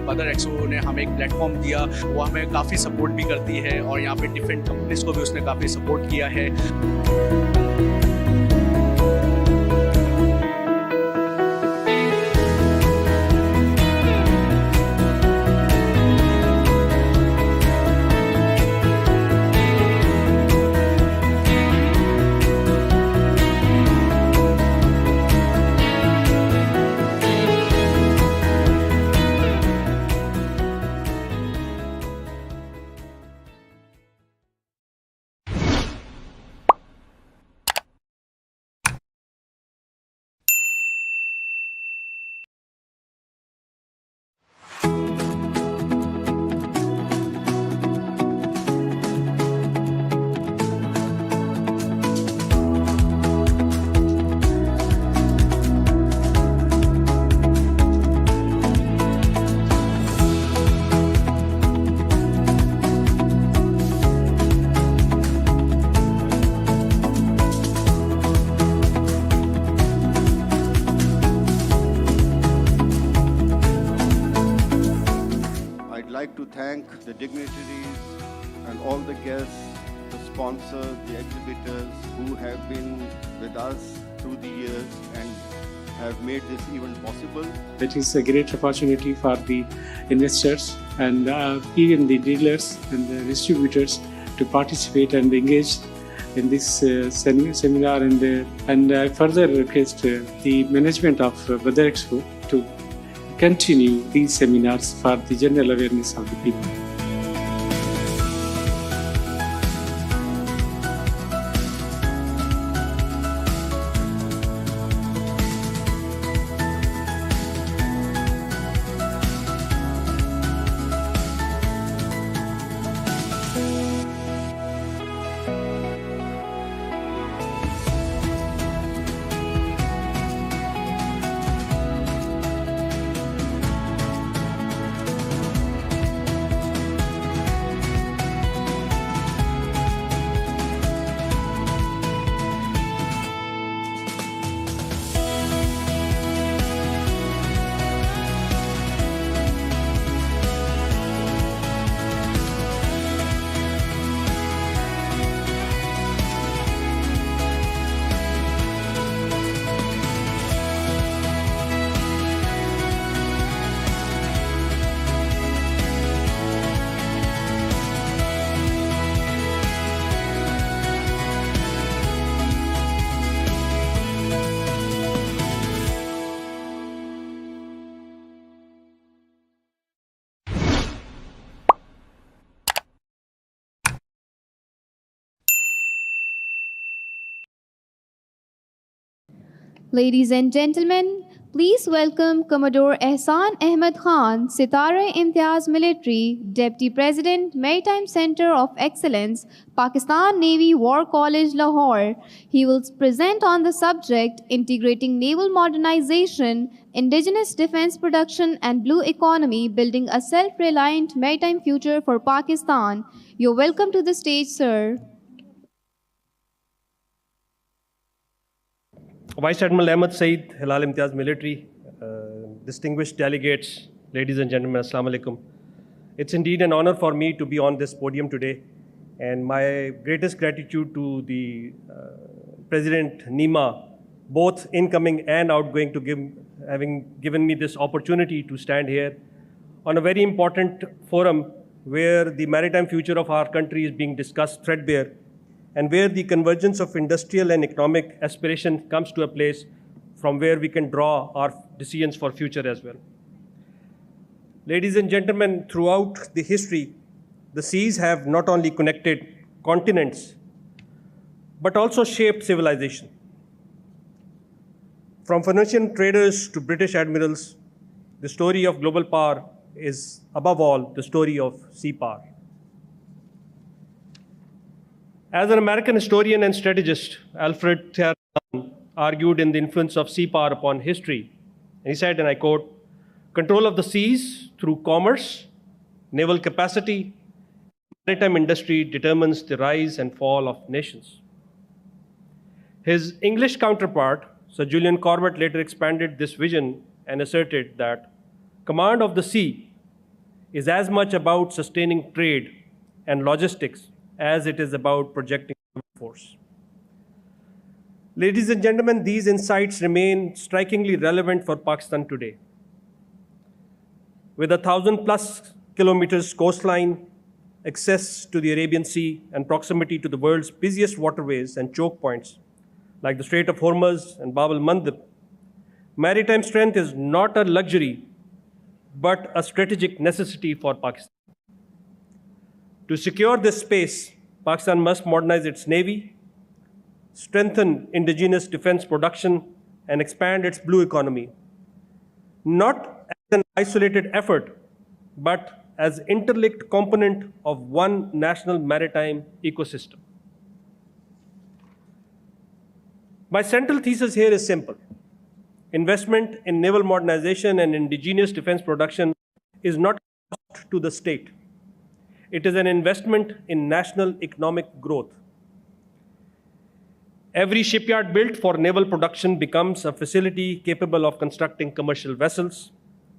बदर एक्सपो ने हमें एक प्लेटफॉर्म दिया, वो हमें काफ़ी सपोर्ट भी करती है और यहाँ पे डिफरेंट कंपनीज को भी उसने काफ़ी सपोर्ट किया है। To thank the dignitaries and all the guests, the sponsors, the exhibitors who have been with us through the years and have made this event possible. It is a great opportunity for the investors and even the dealers and the distributors to participate and engage in this seminar, and I further request the management of Badar Expo to continue these seminars for the general awareness of the people. Ladies and gentlemen, please welcome Commodore Ehsan Ahmed Khan, Sitara-e-Imtiaz Military, Deputy President, Maritime Center of Excellence, Pakistan Navy War College, Lahore. He will present on the subject Integrating Naval Modernization, Indigenous Defense Production and Blue Economy, Building a Self-Reliant Maritime Future for Pakistan. You're welcome to the stage, sir. Vice Admiral Ahmed Saeed, Hilal Imtiaz Military, distinguished delegates, ladies and gentlemen, Assalamu alaikum. It's indeed an honor for me to be on this podium today, and my greatest gratitude to the President Nima, both incoming and outgoing, having given me this opportunity to stand here on a very important forum where the maritime future of our country is being discussed threadbare, and where the convergence of industrial and economic aspiration comes to a place from where we can draw our decisions for future as well. Ladies and gentlemen, throughout the history, the seas have not only connected continents, but also shaped civilization. From Phoenician traders to British admirals, the story of global power is, above all, the story of sea power. As an American historian and strategist, Alfred Theron argued in the influence of sea power upon history. And he said, and I quote, "Control of the seas through commerce, naval capacity, maritime industry determines the rise and fall of nations." His English counterpart, Sir Julian Corbett, later expanded this vision and asserted that command of the sea is as much about sustaining trade and logistics as it is about projecting force. Ladies and gentlemen, these insights remain strikingly relevant for Pakistan today. With 1,000+ kilometers coastline, access to the Arabian Sea, and proximity to the world's busiest waterways and choke points, like the Strait of Hormuz and Bab el-Mandeb, maritime strength is not a luxury, but a strategic necessity for Pakistan. To secure this space, Pakistan must modernize its navy, strengthen indigenous defense production, and expand its blue economy, not as an isolated effort, but as interlinked component of one national maritime ecosystem. My central thesis here is simple. Investment in naval modernization and indigenous defense production is not a cost to the state. It is an investment in national economic growth. Every shipyard built for naval production becomes a facility capable of constructing commercial vessels,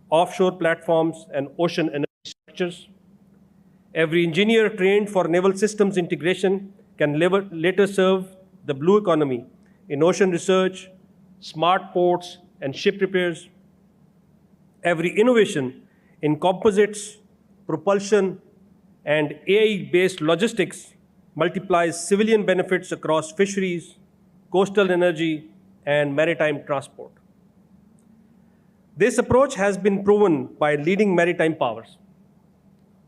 offshore platforms, and ocean energy structures. Every engineer trained for naval systems integration can later serve the blue economy in ocean research, smart ports, and ship repairs. Every innovation in composites, propulsion, and AI-based logistics multiplies civilian benefits across fisheries, coastal energy, and maritime transport. This approach has been proven by leading maritime powers.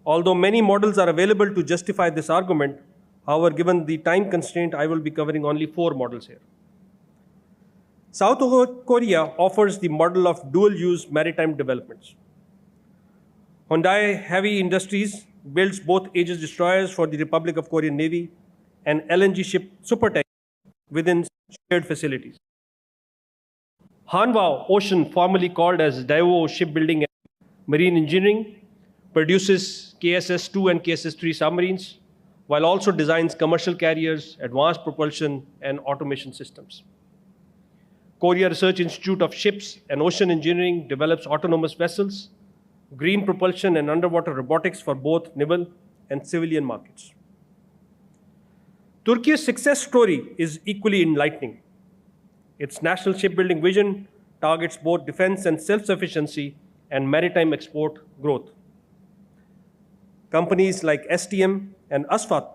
Although many models are available to justify this argument, however, given the time constraint, I will be covering only 4 models here. South Korea offers the model of dual-use maritime developments. Hyundai Heavy Industries builds both Aegis destroyers for the Republic of Korean Navy and LNG ship supertank within shared facilities. Hanwha Ocean, formerly called as Daewoo Shipbuilding and Marine Engineering, produces KSS-2 and KSS-3 submarines, while also designs commercial carriers, advanced propulsion, and automation systems. Korea Research Institute of Ships and Ocean Engineering develops autonomous vessels, green propulsion, and underwater robotics for both naval and civilian markets. Turkey's success story is equally enlightening. Its national shipbuilding vision targets both defense and self-sufficiency and maritime export growth. Companies like STM and ASFAT,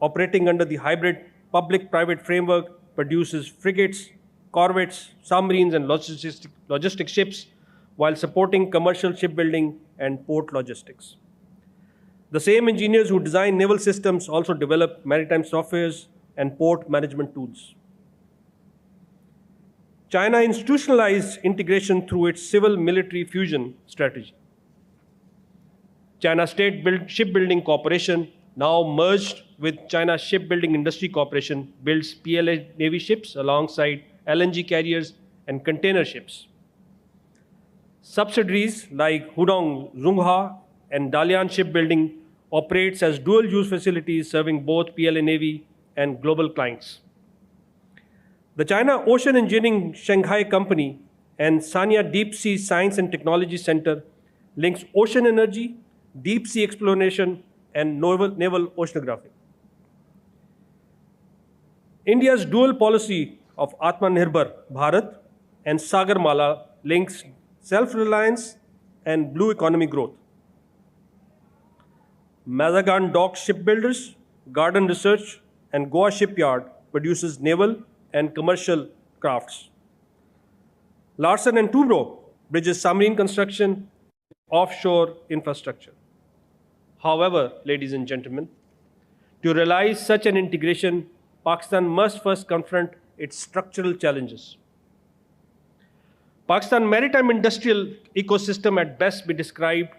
operating under the hybrid public-private framework, produces frigates, corvettes, submarines, and logistic ships while supporting commercial shipbuilding and port logistics. The same engineers who design naval systems also develop maritime softwares and port management tools. China institutionalized integration through its civil-military fusion strategy. China State Shipbuilding Corporation, now merged with China Shipbuilding Industry Corporation, builds PLA Navy ships alongside LNG carriers and container ships. Subsidiaries like Hudong Zhonghua and Dalian Shipbuilding operates as dual-use facilities serving both PLA Navy and global clients. The China Ocean Engineering Shanghai Company and Sanya Deep Sea Science and Technology Center links ocean energy, deep sea exploration, and naval oceanography. India's dual policy of Atmanirbhar Bharat and Sagarmala links self-reliance and blue economy growth. Mazagan Dock Shipbuilders, Garden Research, and Goa Shipyard produces naval and commercial crafts. Larsen & Toubro bridges submarine construction, offshore infrastructure. However, ladies and gentlemen, to realize such an integration, Pakistan must first confront its structural challenges. Pakistan maritime industrial ecosystem at best be described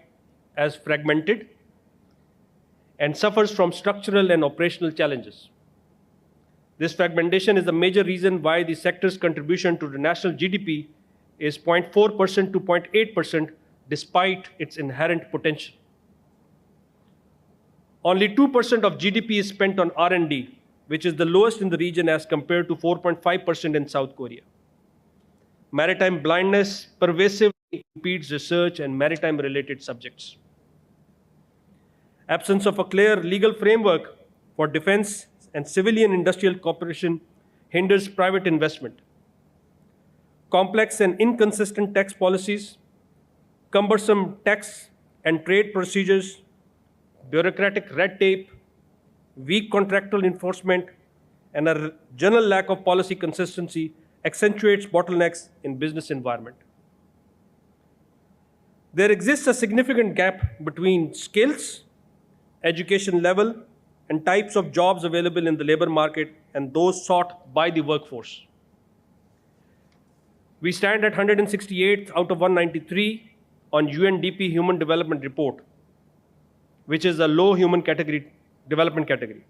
as fragmented and suffers from structural and operational challenges. This fragmentation is the major reason why the sector's contribution to the national GDP is 0.4% to 0.8% despite its inherent potential. Only 2% of GDP is spent on R&D, which is the lowest in the region as compared to 4.5% in South Korea. Maritime blindness pervasively impedes research and maritime-related subjects. Absence of a clear legal framework for defense and civilian industrial cooperation hinders private investment. Complex and inconsistent tax policies, cumbersome tax and trade procedures, bureaucratic red tape, weak contractual enforcement, and a general lack of policy consistency accentuates bottlenecks in business environment. There exists a significant gap between skills, education level, and types of jobs available in the labor market and those sought by the workforce. We stand at 168th out of 193 on UNDP Human Development Report, which is a low human development category.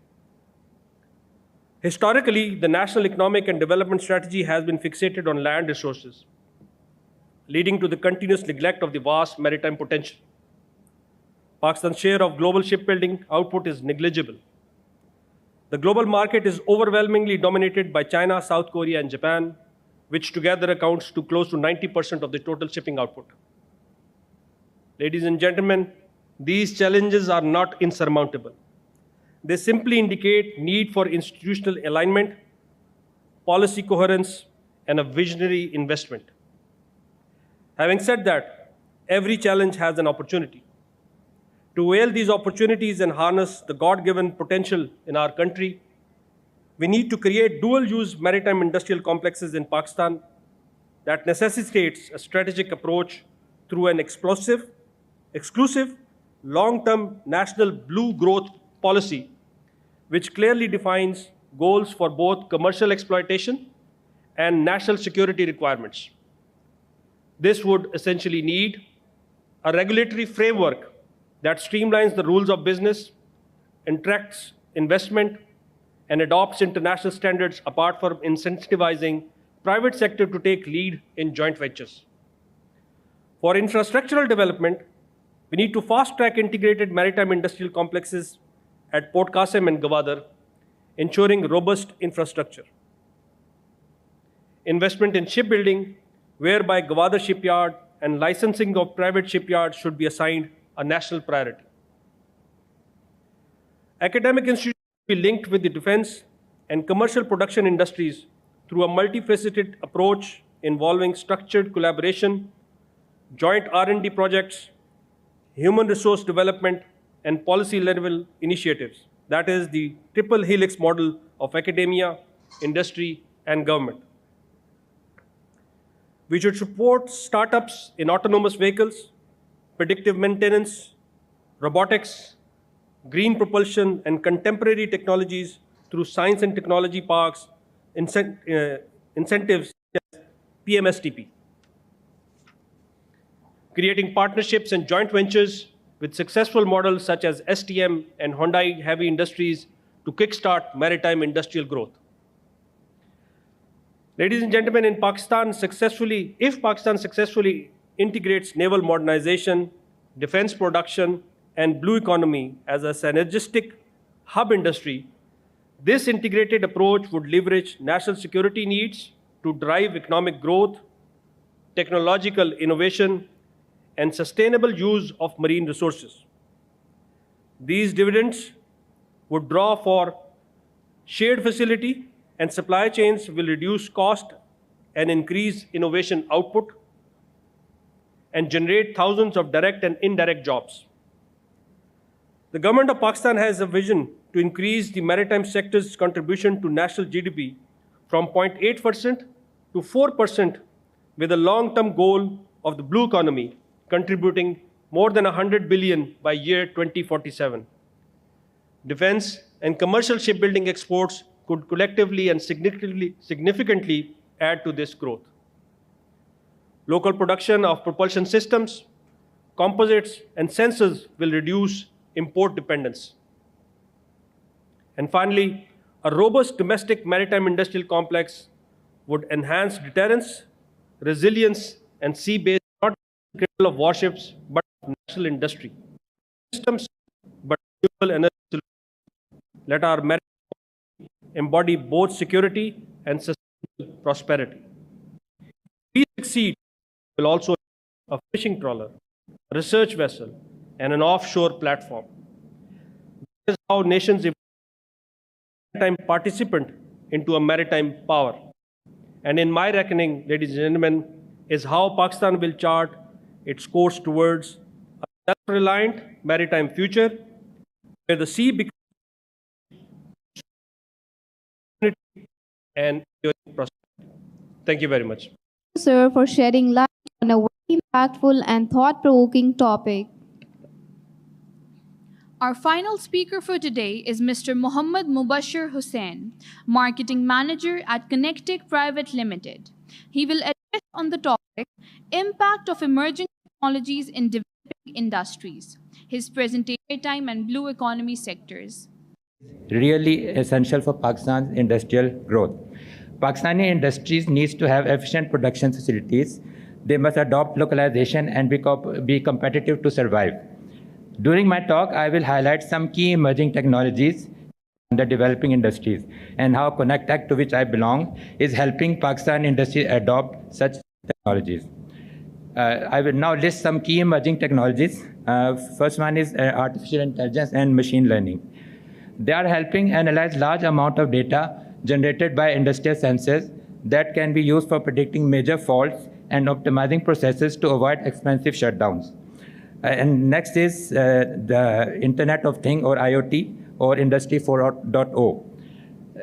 Historically, the National Economic and Development Strategy has been fixated on land resources, leading to the continuous neglect of the vast maritime potential. Pakistan's share of global shipbuilding output is negligible. The global market is overwhelmingly dominated by China, South Korea, and Japan, which together accounts to close to 90% of the total shipping output. Ladies and gentlemen, these challenges are not insurmountable. They simply indicate need for institutional alignment, policy coherence, and a visionary investment. Having said that, every challenge has an opportunity. To avail these opportunities and harness the God-given potential in our country, we need to create dual-use maritime industrial complexes in Pakistan that necessitates a strategic approach through an exclusive, long-term national blue growth policy, which clearly defines goals for both commercial exploitation and national security requirements. This would essentially need a regulatory framework that streamlines the rules of business, attracts investment, and adopts international standards apart from incentivizing private sector to take lead in joint ventures. For infrastructural development, we need to fast-track integrated maritime industrial complexes at Port Qasim and Gwadar, ensuring robust infrastructure. Investment in shipbuilding, whereby Gwadar shipyard and licensing of private shipyards should be assigned a national priority. Academic institutions should be linked with the defense and commercial production industries through a multifaceted approach involving structured collaboration, joint R&D projects, human resource development, and policy-level initiatives. That is the triple helix model of academia, industry, and government. We should support startups in autonomous vehicles, predictive maintenance, robotics, green propulsion, and contemporary technologies through science and technology parks, incentives, PMSTP, creating partnerships and joint ventures with successful models such as STM and Hyundai Heavy Industries to kickstart maritime industrial growth. Ladies and gentlemen, if Pakistan successfully integrates naval modernization, defense production, and blue economy as a synergistic hub industry, this integrated approach would leverage national security needs to drive economic growth, technological innovation, and sustainable use of marine resources. These dividends would draw for shared facility, and supply chains will reduce cost and increase innovation output and generate thousands of direct and indirect jobs. The government of Pakistan has a vision to increase the maritime sector's contribution to national GDP from 0.8% to 4%, with a long-term goal of the blue economy contributing more than 100 billion by year 2047. Defense and commercial shipbuilding exports could collectively and significantly add to this growth. Local production of propulsion systems, composites, and sensors will reduce import dependence. And finally, a robust domestic maritime industrial complex would enhance deterrence, resilience, and sea-based not critical of warships, but national industry systems, but renewable energy solutions. Let our maritime embody both security and sustainable prosperity. If we succeed, we will also have a fishing trawler, a research vessel, and an offshore platform. This is how nations evolve a maritime participant into a maritime power. And in my reckoning, ladies and gentlemen, is how Pakistan will chart its course towards a self-reliant maritime future where the sea becomes and prosperity. Thank you very much. Thank you, sir, for shedding light on a very impactful and thought-provoking topic. Our final speaker for today is Mr. Muhammad Mubashir Hussain, Marketing Manager at Connectic Private Limited. He will address on the topic, Impact of Emerging Technologies in Developing Industries. His presentation time and blue economy sectors. Really essential for Pakistan's industrial growth. Pakistani industries needs to have efficient production facilities. They must adopt localization and be competitive to survive. During my talk, I will highlight some key emerging technologies in the developing industries and how mark-e-haq, to which I belong, is helping Pakistan industry adopt such technologies. I will now list some key emerging technologies. First one is artificial intelligence and machine learning. They are helping analyze large amount of data generated by industrial sensors that can be used for predicting major faults and optimizing processes to avoid expensive shutdowns. And next is the Internet of Things, or IoT, or Industry 4.0.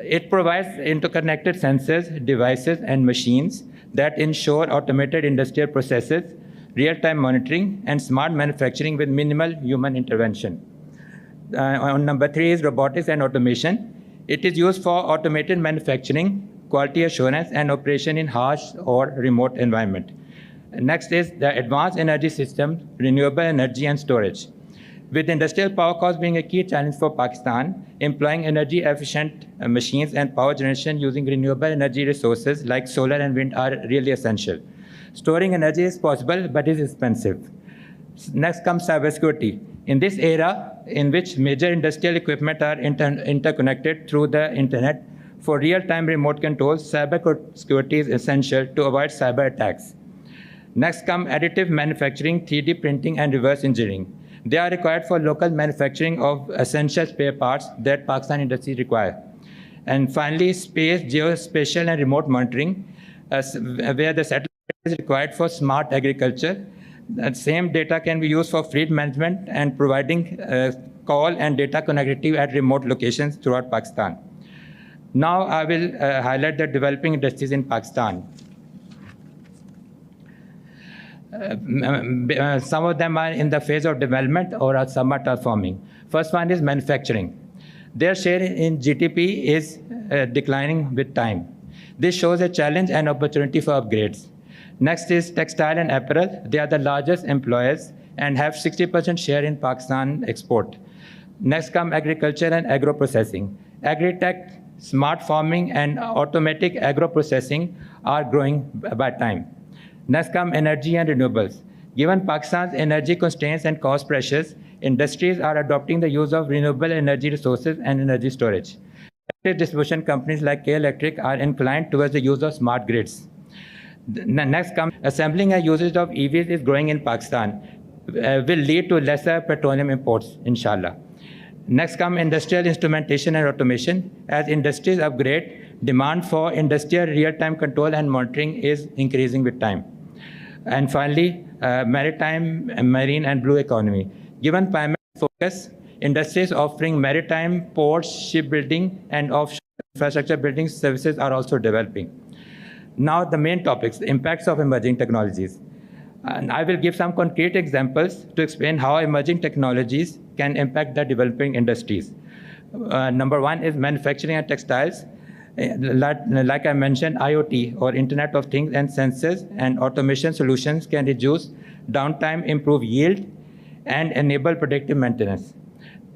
It provides interconnected sensors, devices, and machines that ensure automated industrial processes, real-time monitoring, and smart manufacturing with minimal human intervention. On number 3 is robotics and automation. It is used for automated manufacturing, quality assurance, and operation in harsh or remote environment. Next is the advanced energy system, renewable energy, and storage. With industrial power costs being a key challenge for Pakistan, employing energy-efficient machines and power generation using renewable energy resources like solar and wind are really essential. Storing energy is possible, but is expensive. Next comes cybersecurity. In this era, in which major industrial equipment are interconnected through the internet, for real-time remote controls, cybersecurity is essential to avoid cyber attacks. Next come additive manufacturing, 3D printing, and reverse engineering. They are required for local manufacturing of essential spare parts that Pakistan industries require. And finally, space, geospatial, and remote monitoring, where the satellite is required for smart agriculture. That same data can be used for fleet management and providing call and data connectivity at remote locations throughout Pakistan. Now I will highlight the developing industries in Pakistan. Some of them are in the phase of development or are somewhat transforming. First one is manufacturing. Their share in GDP is declining with time. This shows a challenge and opportunity for upgrades. Next is textile and apparel. They are the largest employers and have 60% share in Pakistan export. Next come agriculture and agro-processing. Agri-tech, smart farming, and automatic agro-processing are growing by time. Next come energy and renewables. Given Pakistan's energy constraints and cost pressures, industries are adopting the use of renewable energy resources and energy storage. Electric distribution companies like K Electric are inclined towards the use of smart grids. Next comes assembling and usage of EVs is growing in Pakistan, will lead to lesser petroleum imports, inshallah. Next come industrial instrumentation and automation. As industries upgrade, demand for industrial real-time control and monitoring is increasing with time. And finally, maritime, marine, and blue economy. Given primary focus, industries offering maritime, ports, shipbuilding, and offshore infrastructure building services are also developing. Now, the main topics, the impacts of emerging technologies. And I will give some concrete examples to explain how emerging technologies can impact the developing industries. Number one is manufacturing and textiles. Like I mentioned, IoT or Internet of Things and sensors and automation solutions can reduce downtime, improve yield, and enable predictive maintenance.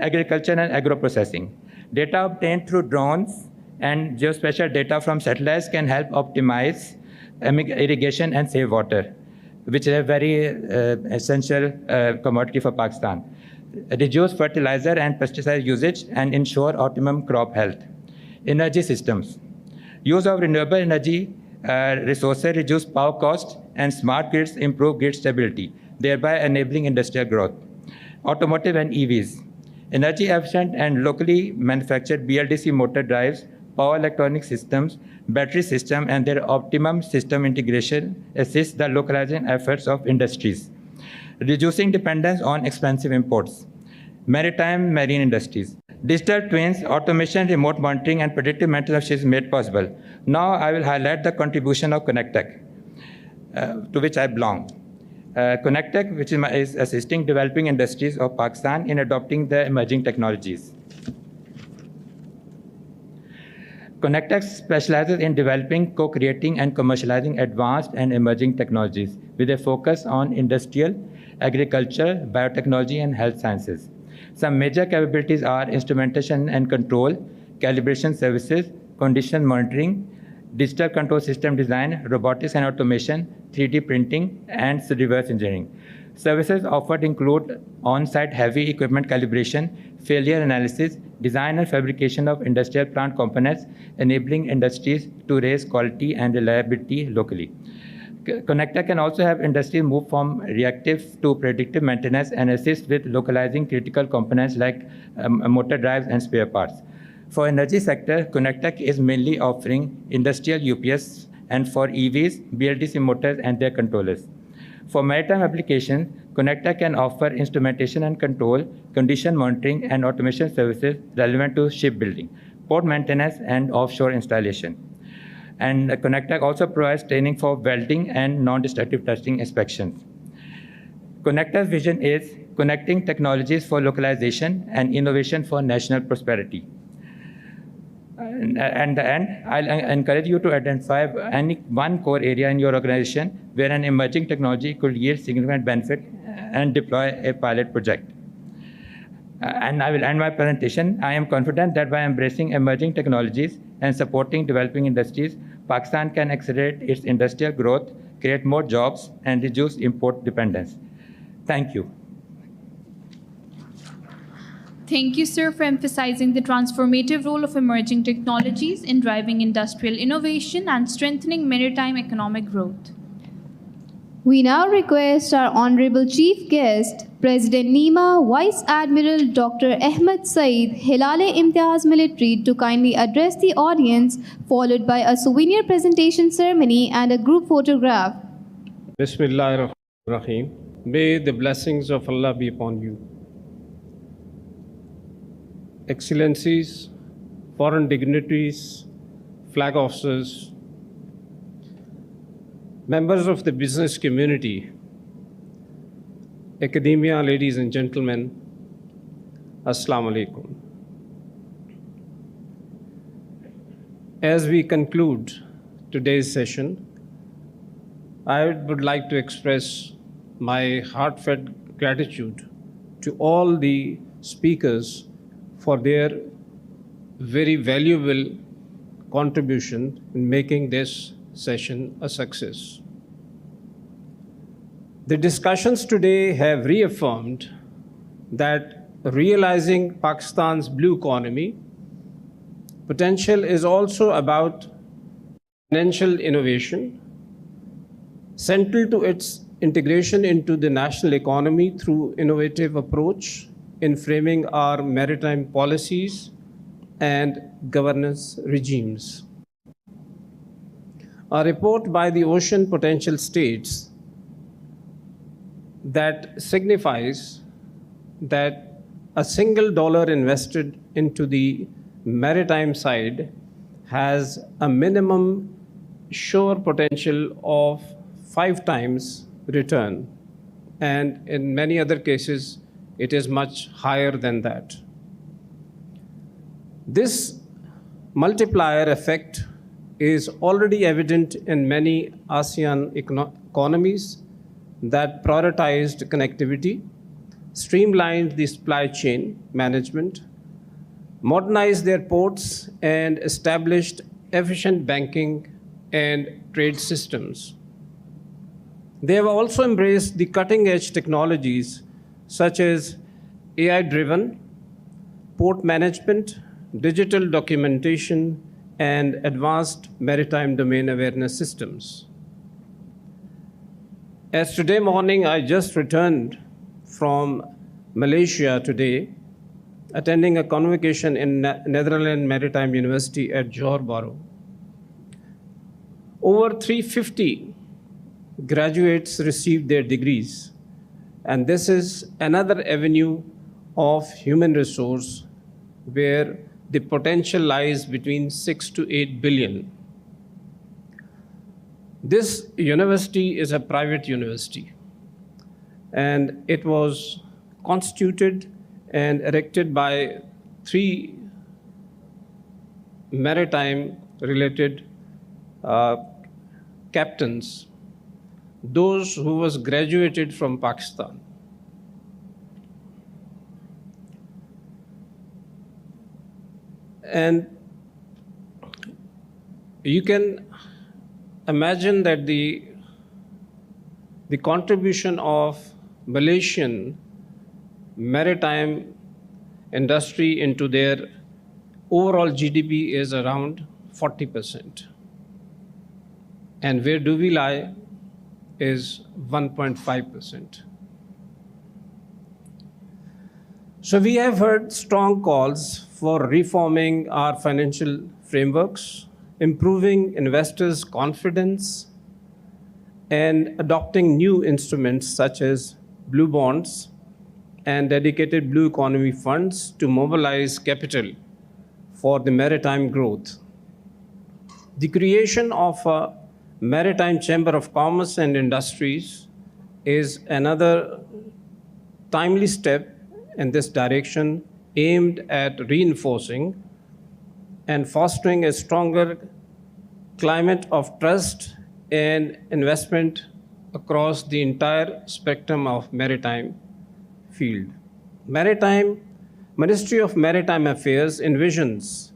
Agriculture and agro-processing. Data obtained through drones and geospatial data from satellites can help optimize irrigation and save water, which is a very essential commodity for Pakistan. Reduce fertilizer and pesticide usage and ensure optimum crop health. Energy systems. Use of renewable energy resources reduce power costs and smart grids improve grid stability, thereby enabling industrial growth. Automotive and EVs. Energy efficient and locally manufactured BLDC motor drives, power electronic systems, battery system, and their optimum system integration assist the localization efforts of industries. Reducing dependence on expensive imports. Maritime, marine industries. Digital twins, automation, remote monitoring, and predictive maintenance is made possible. Now I will highlight the contribution of ConnectTech, to which I belong. ConnectTech, which is assisting developing industries of Pakistan in adopting the emerging technologies. ConnectTech specializes in developing, co-creating, and commercializing advanced and emerging technologies with a focus on industrial, agriculture, biotechnology, and health sciences. Some major capabilities are instrumentation and control, calibration services, condition monitoring, digital control system design, robotics and automation, 3D printing, and reverse engineering. Services offered include on-site heavy equipment calibration, failure analysis, design and fabrication of industrial plant components, enabling industries to raise quality and reliability locally. ConnectTech can also have industries move from reactive to predictive maintenance and assist with localizing critical components like motor drives and spare parts. For energy sector, ConnectTech is mainly offering industrial UPS and for EVs, BLDC motors and their controllers. For maritime applications, ConnectTech can offer instrumentation and control, condition monitoring, and automation services relevant to shipbuilding, port maintenance, and offshore installation. And ConnectTech also provides training for welding and non-destructive testing inspections. ConnectTech's vision is connecting technologies for localization and innovation for national prosperity. And at the end, I'll encourage you to identify any one core area in your organization where an emerging technology could yield significant benefit and deploy a pilot project. And I will end my presentation. I am confident that by embracing emerging technologies and supporting developing industries, Pakistan can accelerate its industrial growth, create more jobs, and reduce import dependence. Thank you. Thank you, sir, for emphasizing the transformative role of emerging technologies in driving industrial innovation and strengthening maritime economic growth. We now request our Honorable Chief Guest, President NEMA Vice Admiral Dr. Ahmed Saeed, Hilal-e-Imtiaz Military, to kindly address the audience, followed by a souvenir presentation ceremony and a group photograph. Bismillahirrahmanirrahim. May the blessings of Allah be upon you. Excellencies, foreign dignitaries, flag officers, members of the business community, academia, ladies and gentlemen, Assalamu alaikum. As we conclude today's session, I would like to express my heartfelt gratitude to all the speakers for their very valuable contribution in making this session a success. The discussions today have reaffirmed that realizing Pakistan's blue economy potential is also about financial innovation, central to its integration into the national economy through innovative approach in framing our maritime policies and governance regimes. A report by the Ocean Potential states that signifies that a single dollar invested into the maritime side has a minimum sure potential of 5 times return, and in many other cases, it is much higher than that. This multiplier effect is already evident in many ASEAN economies that prioritized connectivity, streamlined the supply chain management, modernized their ports, and established efficient banking and trade systems. They have also embraced the cutting-edge technologies such as AI-driven port management, digital documentation, and advanced maritime domain awareness systems. As today morning, I just returned from Malaysia today, attending a convocation in Netherlands Maritime University at Johor Bahru. Over 350 graduates received their degrees, and this is another avenue of human resource where the potential lies between 6 to 8 billion. This university is a private university, and it was constituted and erected by 3 maritime-related captains, those who was graduated from Pakistan. And you can imagine that the contribution of Malaysian maritime industry into their overall GDP is around 40%. And where do we lie is 1.5%. So we have heard strong calls for reforming our financial frameworks, improving investors' confidence, and adopting new instruments such as blue bonds and dedicated blue economy funds to mobilize capital for the maritime growth. The creation of a Maritime Chamber of Commerce and Industries is another timely step in this direction, aimed at reinforcing and fostering a stronger climate of trust and investment across the entire spectrum of maritime field. Ministry of Maritime Affairs envisions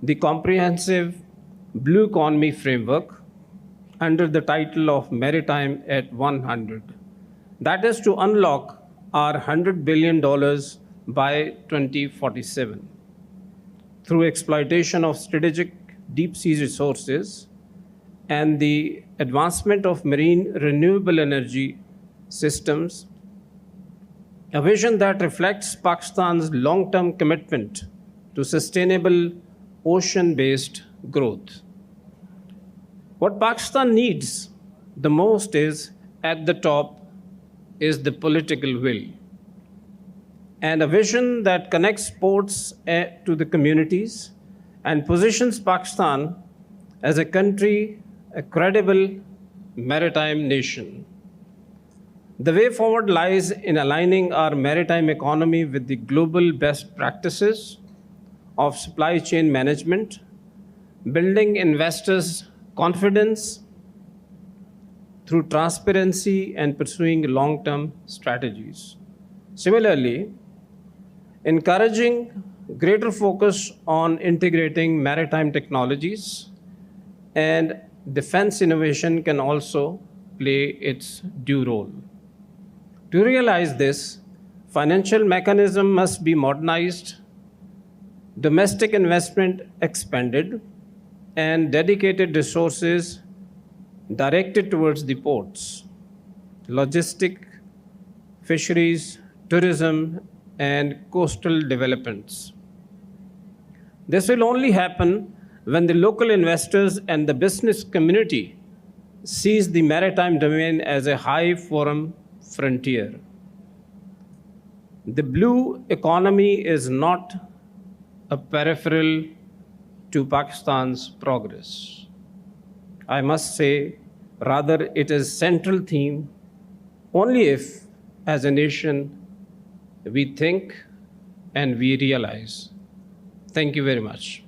the comprehensive blue economy framework under the title of Maritime at 100. That is to unlock our $100 billion by 2047 through exploitation of strategic deep sea resources and the advancement of marine renewable energy systems, a vision that reflects Pakistan's long-term commitment to sustainable ocean-based growth. What Pakistan needs the most is, at the top, is the political will and a vision that connects ports to the communities and positions Pakistan as a country, a credible maritime nation. The way forward lies in aligning our maritime economy with the global best practices of supply chain management, building investors' confidence through transparency and pursuing long-term strategies. Similarly, encouraging greater focus on integrating maritime technologies and defense innovation can also play its due role. To realize this, financial mechanism must be modernized, domestic investment expanded, and dedicated resources directed towards the ports, logistic, fisheries, tourism, and coastal developments. This will only happen when the local investors and the business community sees the maritime domain as a high forum frontier. The blue economy is not a peripheral to Pakistan's progress. I must say, rather, it is a central theme only if, as a nation, we think and we realize. Thank you very much.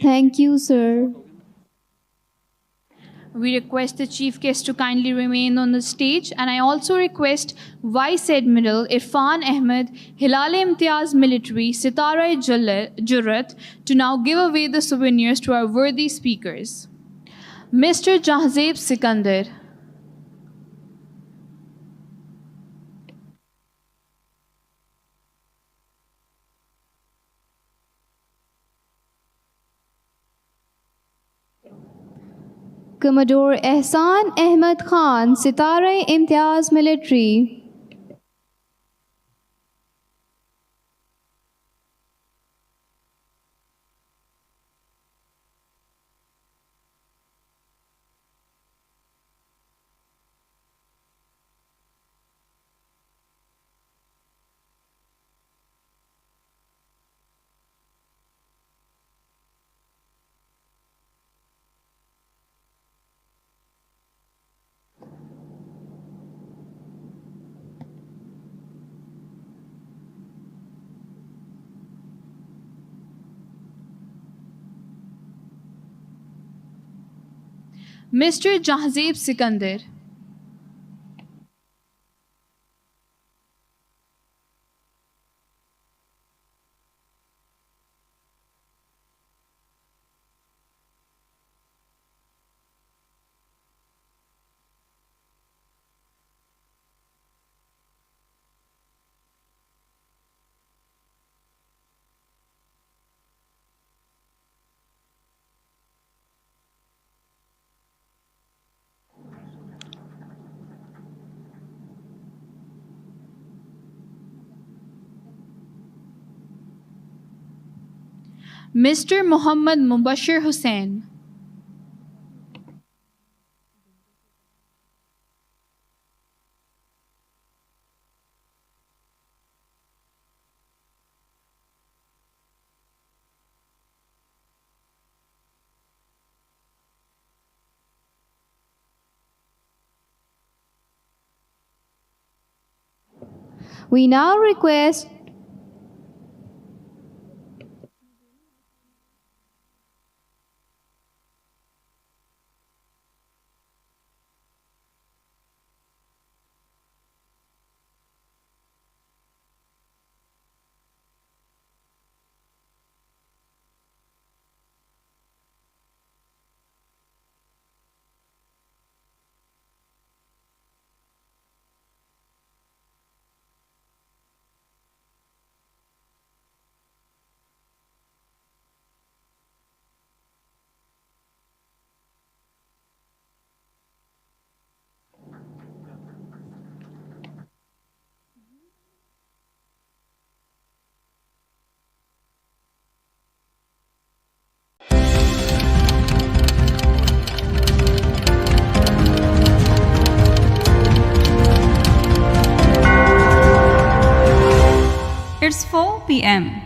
Thank you, sir. We request the chief guest to kindly remain on the stage, and I also request Vice Admiral Irfan Ahmed, Hilal-e-Imtiaz Military, Sitara-e-Jurrat, to now give away the souvenirs to our worthy speakers. Mr. Jahzeb Sikandar. Commodore Ehsan Ahmed Khan, Sitara-e-Imtiaz Military. Mr. Jahzeb Sikandar. Mr. Muhammad Mubashir Hussain. We now request It's 4 p.m.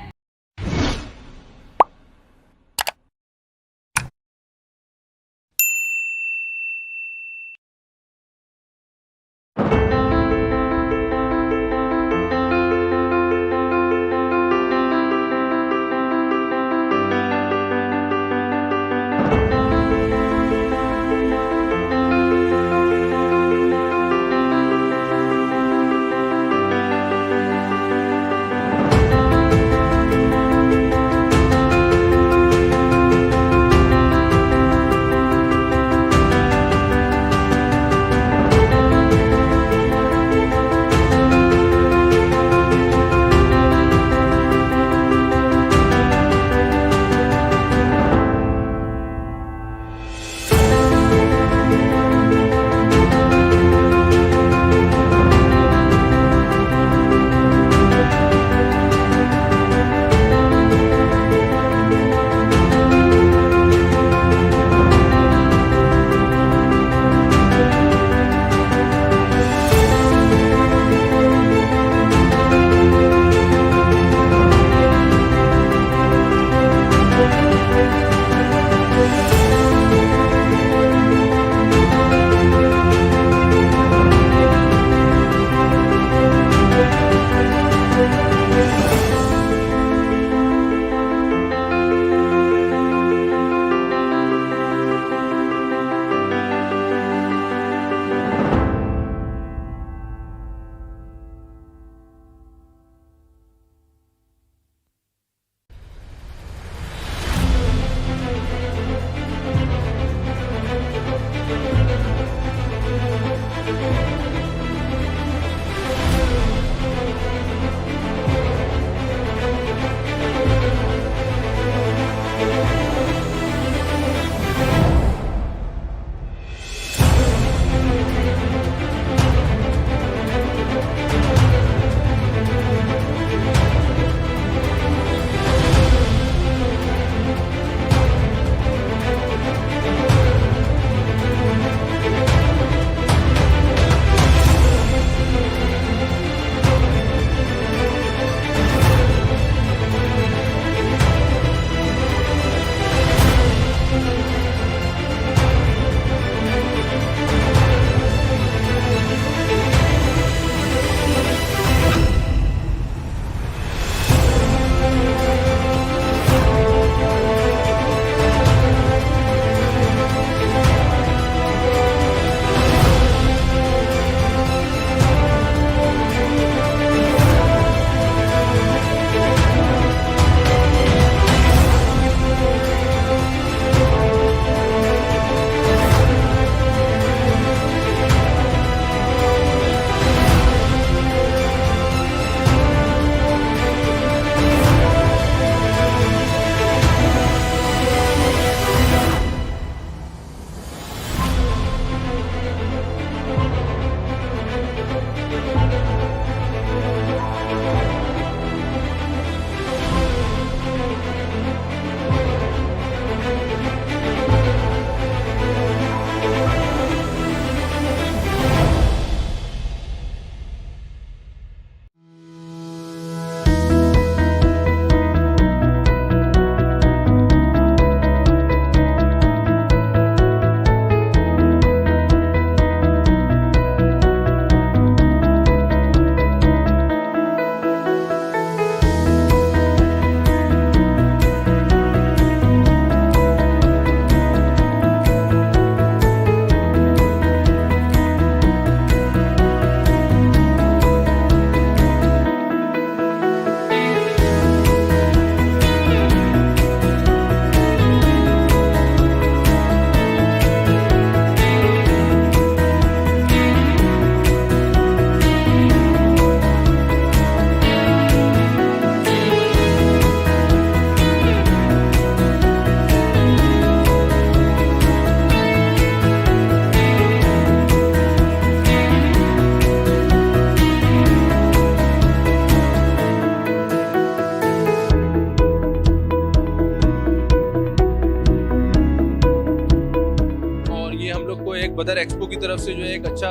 बदर expo की तरफ से जो है एक अच्छा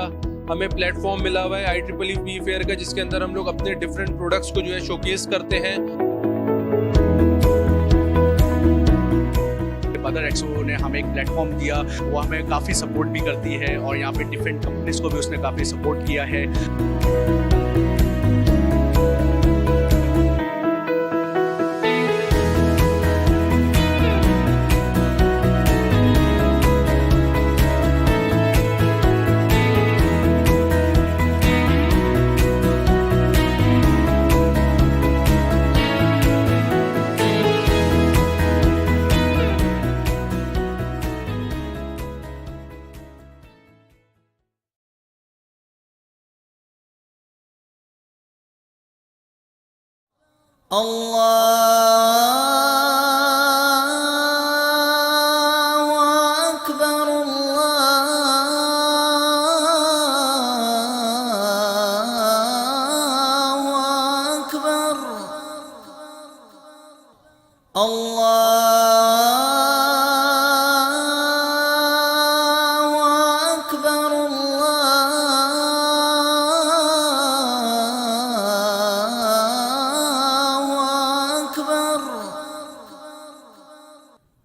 हमें platform मिला हुआ है IEEE फेयर का, जिसके अंदर हम लोग अपने डिफरेंट प्रोडक्ट्स को जो है शोकेस करते हैं। बदर एक्सपो ने हमें एक प्लेटफॉर्म दिया, वो हमें काफ़ी सपोर्ट भी करती है और यहाँ पे डिफरेंट कंपनीज को भी उसने काफ़ी सपोर्ट किया है।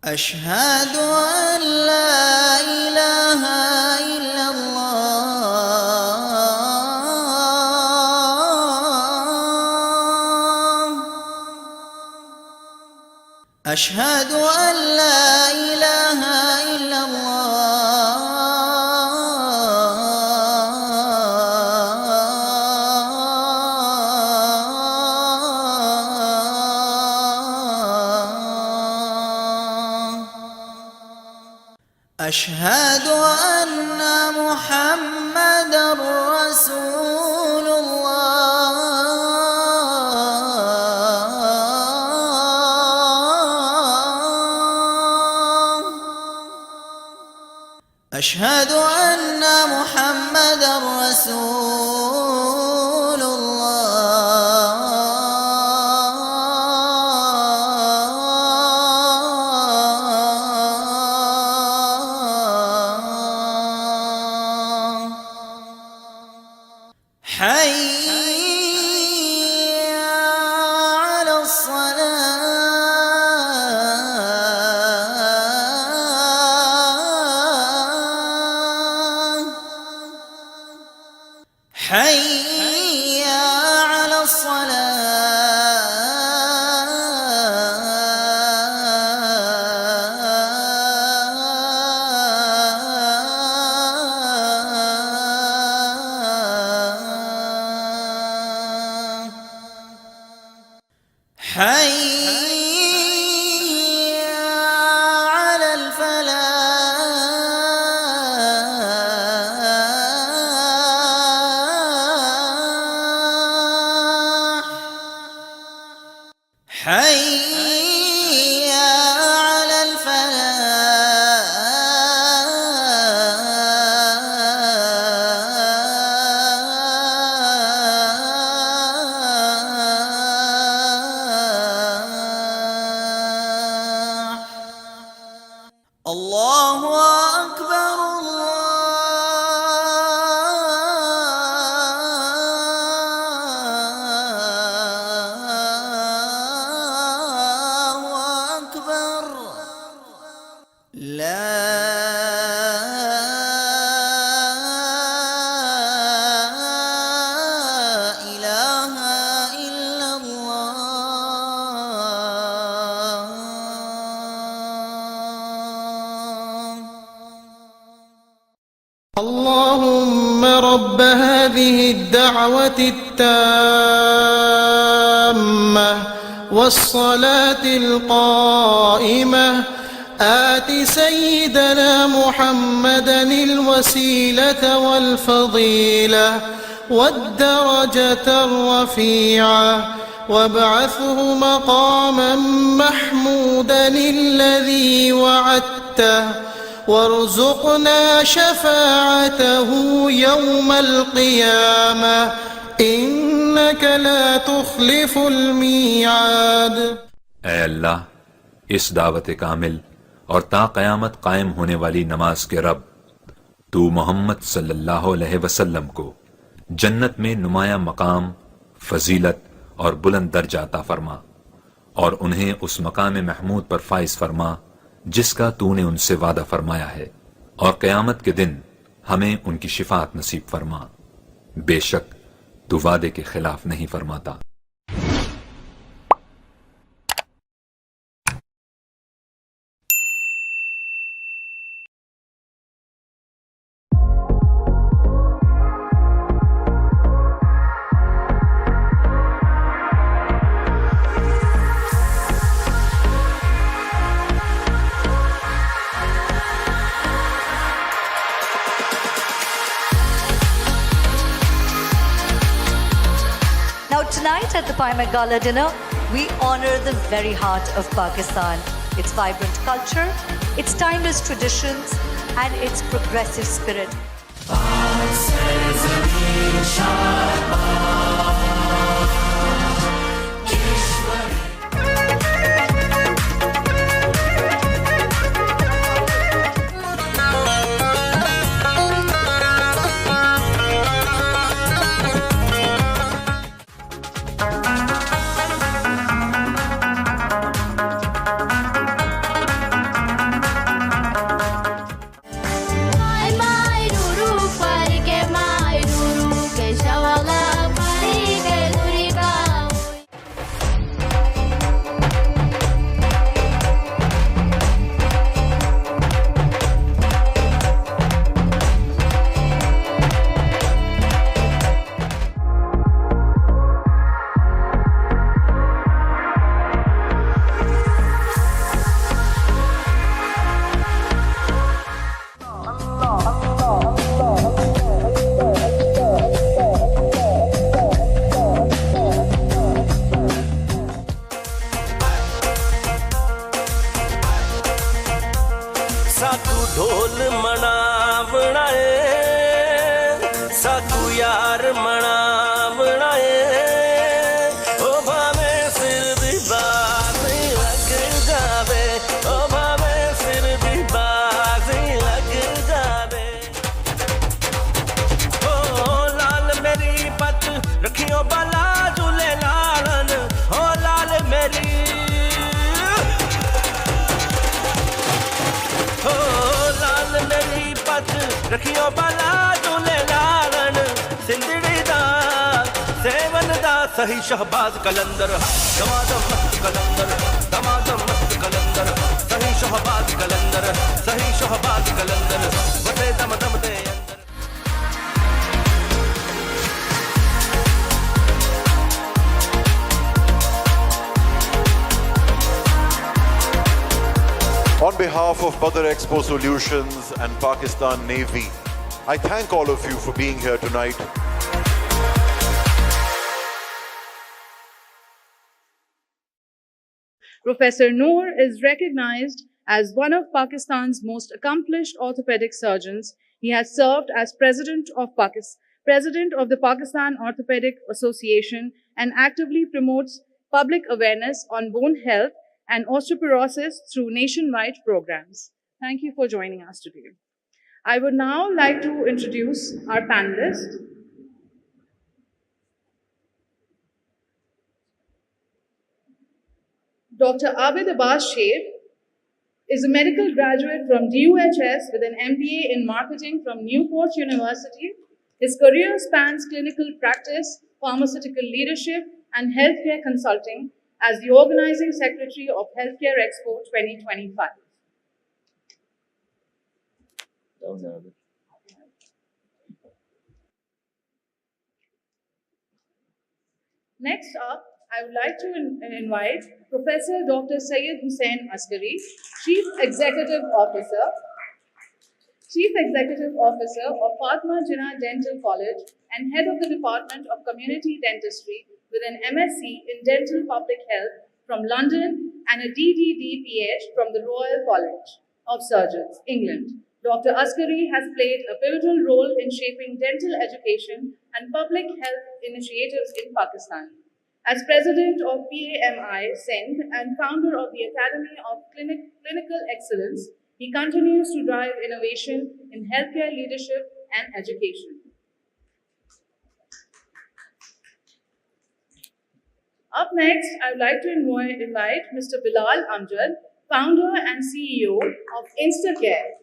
أشهد أن لا إله إلا الله أشهد أن لا إله إلا أشهد أن محمدا أشهد أن محمدًا رسول الله. حي على الصلاة. حي على الصلاة. حي على الفلاح. حي على الفلاح. الله أكبر الله أكبر. لا إله إلا الله. اللهم رب هذه الدعوة التامة والصلاة القائمة آت سيدنا محمدا الوسيلة والفضيلة والدرجة الرفيعة وابعثه مقاما محمودا الذي وعدته وارزقنا شفاعته يوم القيامة إنك لا تخلف الميعاد. ऐ अल्लाह, इस दावत कामिल और ता क़यामत कायम होने वाली नमाज के रब, तू मोहम्मद सल्लल्लाहु अलैहि वसल्लम को जन्नत में नुमाया मकाम, फजीलत और बुलंद दर्जा अता फरमा और उन्हें उस मकाम महमूद पर फाइज फरमा जिसका तूने उनसे वादा फरमाया है, और क़यामत के दिन हमें उनकी शिफात नसीब फरमा। बेशक तू वादे के खिलाफ नहीं फरमाता। Now tonight at the Paimak Gala dinner, we honor the very heart of Pakistan, its vibrant culture, its timeless traditions, and its progressive spirit. Mai mai ruru pari ke mai ruru ke shawala pari साकू यार मना बनाए ओ भावे सिर दी बाजी लग जावे ओ भावे सिर दी बाजी लग जावे ओ लाल मेरी पत रखियो बाला झूले लालन ओ लाल मेरी ओ लाल मेरी पत रखियो बाला झूले लालन सिंधड़ी दा सेवन दा सही शहबाज कलंदर दमादम मस्त कलंदर दमादम मस्त कलंदर सही शहबाज कलंदर सही शहबाज कलंदर वटे दम दम दे On behalf of Badar Expo Solutions and Pakistan Navy, I thank all of you for being here tonight. Professor Noor is recognized as one of Pakistan's most accomplished orthopedic surgeons. He has served as President of the Pakistan Orthopedic Association and actively promotes public awareness on bone health and osteoporosis through nationwide programs. Thank you for joining us today. I would now like to introduce our panelists. Dr. Abid Abbas Sheikh is a medical graduate from DUHS with an MBA in marketing from Newport University. His career spans clinical practice, pharmaceutical leadership, and healthcare consulting as the organizing secretary of Healthcare Expo 2025. Next up, I would like to invite Professor Dr. Syed Hussain Askari, Chief Executive Officer of Fatma Jinnah Dental College and Head of the Department of Community Dentistry with an MSc in Dental Public Health from London and a DDD-PH from the Royal College of Surgeons, England. Dr. Askari has played a pivotal role in shaping dental education and public health initiatives in Pakistan. As President of PAMI Sindh and founder of the Academy of Clinical Excellence, he continues to drive innovation in healthcare leadership and education. Up next, I would like to invite Mr. Bilal Amjad, founder and CEO of Instacare.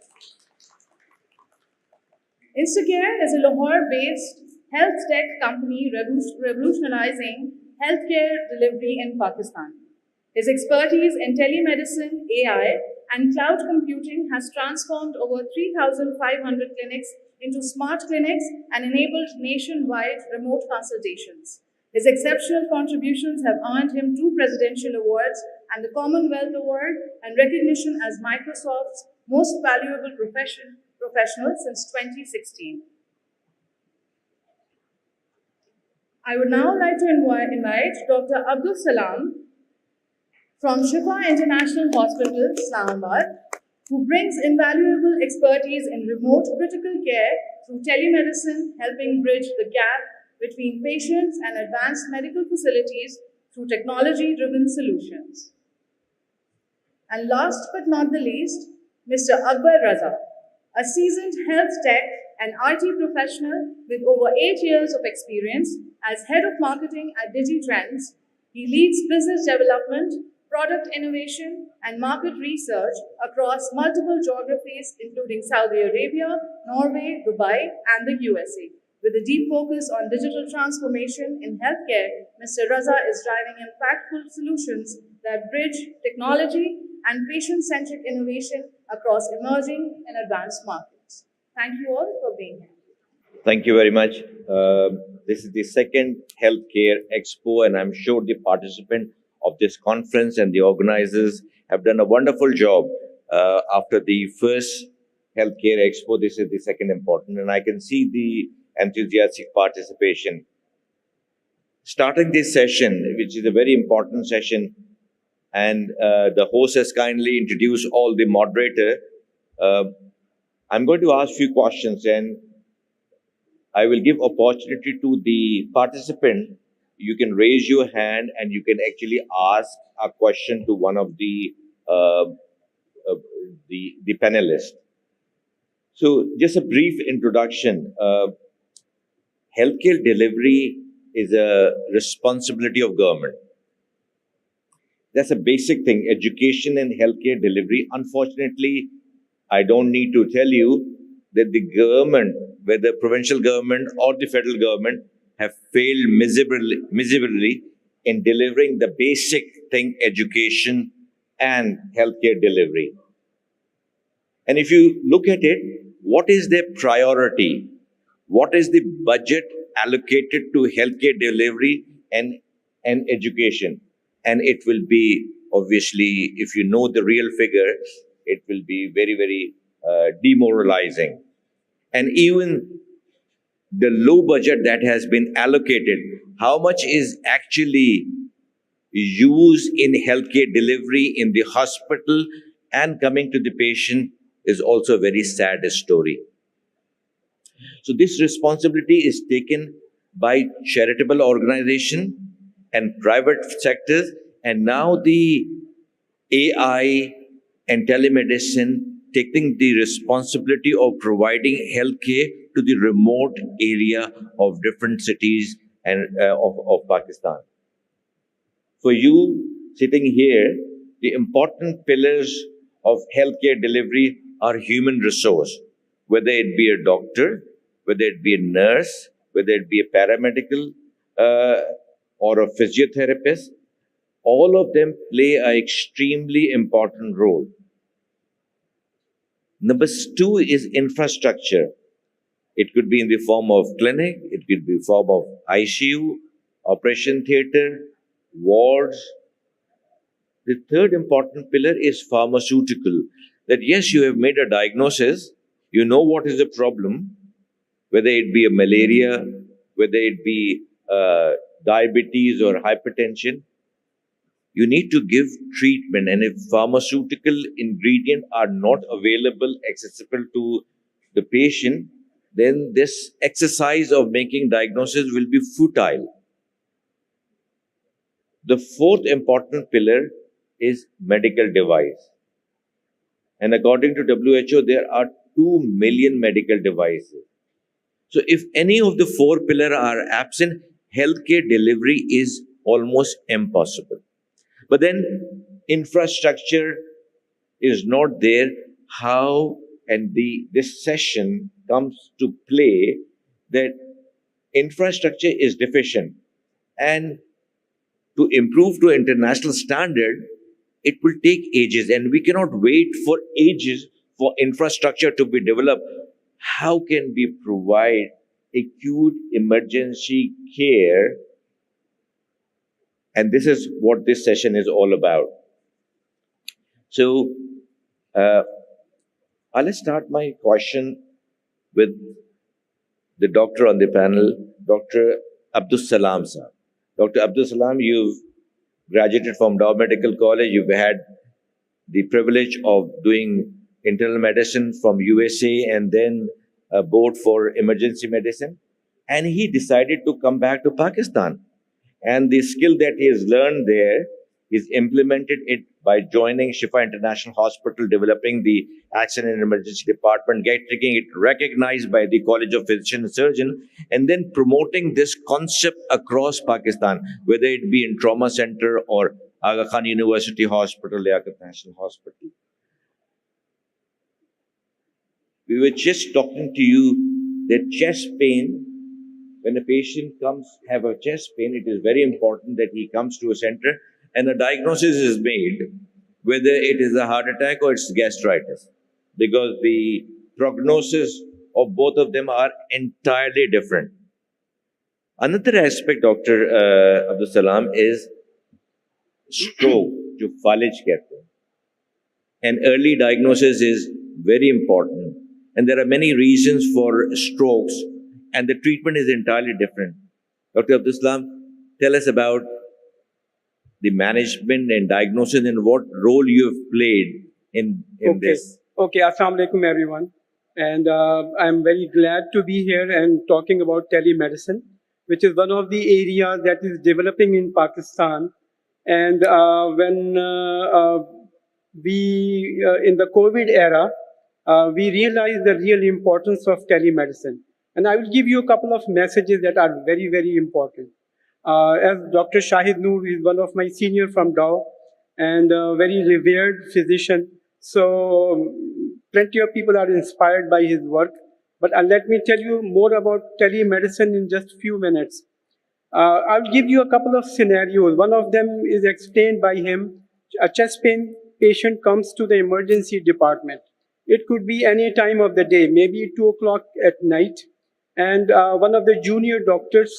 Instacare is a Lahore-based health tech company revolutionizing healthcare delivery in Pakistan. His expertise in telemedicine, AI, and cloud computing has transformed over 3,500 clinics into smart clinics and enabled nationwide remote consultations. His exceptional contributions have earned him 2 presidential awards and the Commonwealth Award and recognition as Microsoft's most valuable professional since 2016. I would now like to invite Dr. Abdul Salam from Shifa International Hospital, Islamabad, who brings invaluable expertise in remote critical care through telemedicine, helping bridge the gap between patients and advanced medical facilities through technology-driven solutions. And last but not the least, Mr. Akbar Raza, a seasoned health tech and IT professional with over 8 years of experience as head of marketing at DigiTrends. He leads business development, product innovation, and market research across multiple geographies, including Saudi Arabia, Norway, Dubai, and the USA. With a deep focus on digital transformation in healthcare, Mr. Raza is driving impactful solutions that bridge technology and patient-centric innovation across emerging and advanced markets. Thank you all for being here. Thank you very much. This is the second Healthcare Expo, and I'm sure the participants of this conference and the organizers have done a wonderful job. After the first Healthcare Expo, this is the second important, and I can see the enthusiastic participation. Starting this session, which is a very important session, and the host has kindly introduced all the moderator. I'm going to ask few questions, and I will give opportunity to the participant. You can raise your hand and you can actually ask a question to one of the panelists. So, just a brief introduction. Healthcare delivery is a responsibility of government. That's a basic thing. Education and healthcare delivery. Unfortunately, I don't need to tell you that the government, whether provincial government or the federal government, have failed miserably in delivering the basic thing, education and healthcare delivery. And if you look at it, what is their priority? What is the budget allocated to healthcare delivery and education? And it will be, obviously, if you know the real figure, it will be very, very demoralizing. And even the low budget that has been allocated, how much is actually used in healthcare delivery in the hospital and coming to the patient is also a very sad story. So this responsibility is taken by charitable organization and private sectors, and now the AI and telemedicine taking the responsibility of providing healthcare to the remote area of different cities and of Pakistan. For you sitting here, the important pillars of healthcare delivery are human resource, whether it be a doctor, whether it be a nurse, whether it be a paramedical or a physiotherapist. All of them play an extremely important role. Number two is infrastructure. It could be in the form of clinic, it could be in the form of ICU, operation theater, wards. The third important pillar is pharmaceutical. That yes, you have made a diagnosis, you know what is the problem, whether it be a malaria, whether it be diabetes or hypertension. You need to give treatment, and if pharmaceutical ingredients are not available, accessible to the patient, then this exercise of making diagnosis will be futile. The fourth important pillar is medical device. And according to WHO, there are 2 million medical devices. So if any of the four pillars are absent, healthcare delivery is almost impossible. But then infrastructure is not there. How and this session comes to play that infrastructure is deficient, and to improve to international standard, it will take ages, and we cannot wait for ages for infrastructure to be developed. How can we provide acute emergency care? And this is what this session is all about. So, I'll start my question with the doctor on the panel, Dr. Abdul Salam sir. Dr. Abdul Salam, you've graduated from Dow Medical College. You've had the privilege of doing internal medicine from USA and then a board for emergency medicine. And he decided to come back to Pakistan. And the skill that he has learned there, he's implemented it by joining Shifa International Hospital, developing the Accident and Emergency Department, getting it recognized by the College of Physician and Surgeon, and then promoting this concept across Pakistan, whether it be in Trauma Center or Aga Khan University Hospital, Liaquat National Hospital. We were just talking to you that chest pain, when a patient have a chest pain, it is very important that he comes to a center and a diagnosis is made, whether it is a heart attack or it's gastritis, because the prognosis of both of them are entirely different. Another aspect, Dr. Abdul Salam, is stroke, जो फालिज कहते हैं. And early diagnosis is very important. And there are many reasons for strokes, and the treatment is entirely different. Dr. Abdul Salam, tell us about the management and diagnosis and what role you have played in this. Okay, Assalamu alaikum everyone. And I'm very glad to be here and talking about telemedicine, which is one of the areas that is developing in Pakistan. And when in the COVID era, we realized the real importance of telemedicine. And I will give you a couple of messages that are very, very important. As Dr. Shahid Noor is one of my senior from Dow and a very revered physician. So plenty of people are inspired by his work. But let me tell you more about telemedicine in just a few minutes. I'll give you a couple of scenarios. One of them is explained by him. A chest pain patient comes to the emergency department. It could be any time of the day, maybe 2 o'clock at night. And one of the junior doctors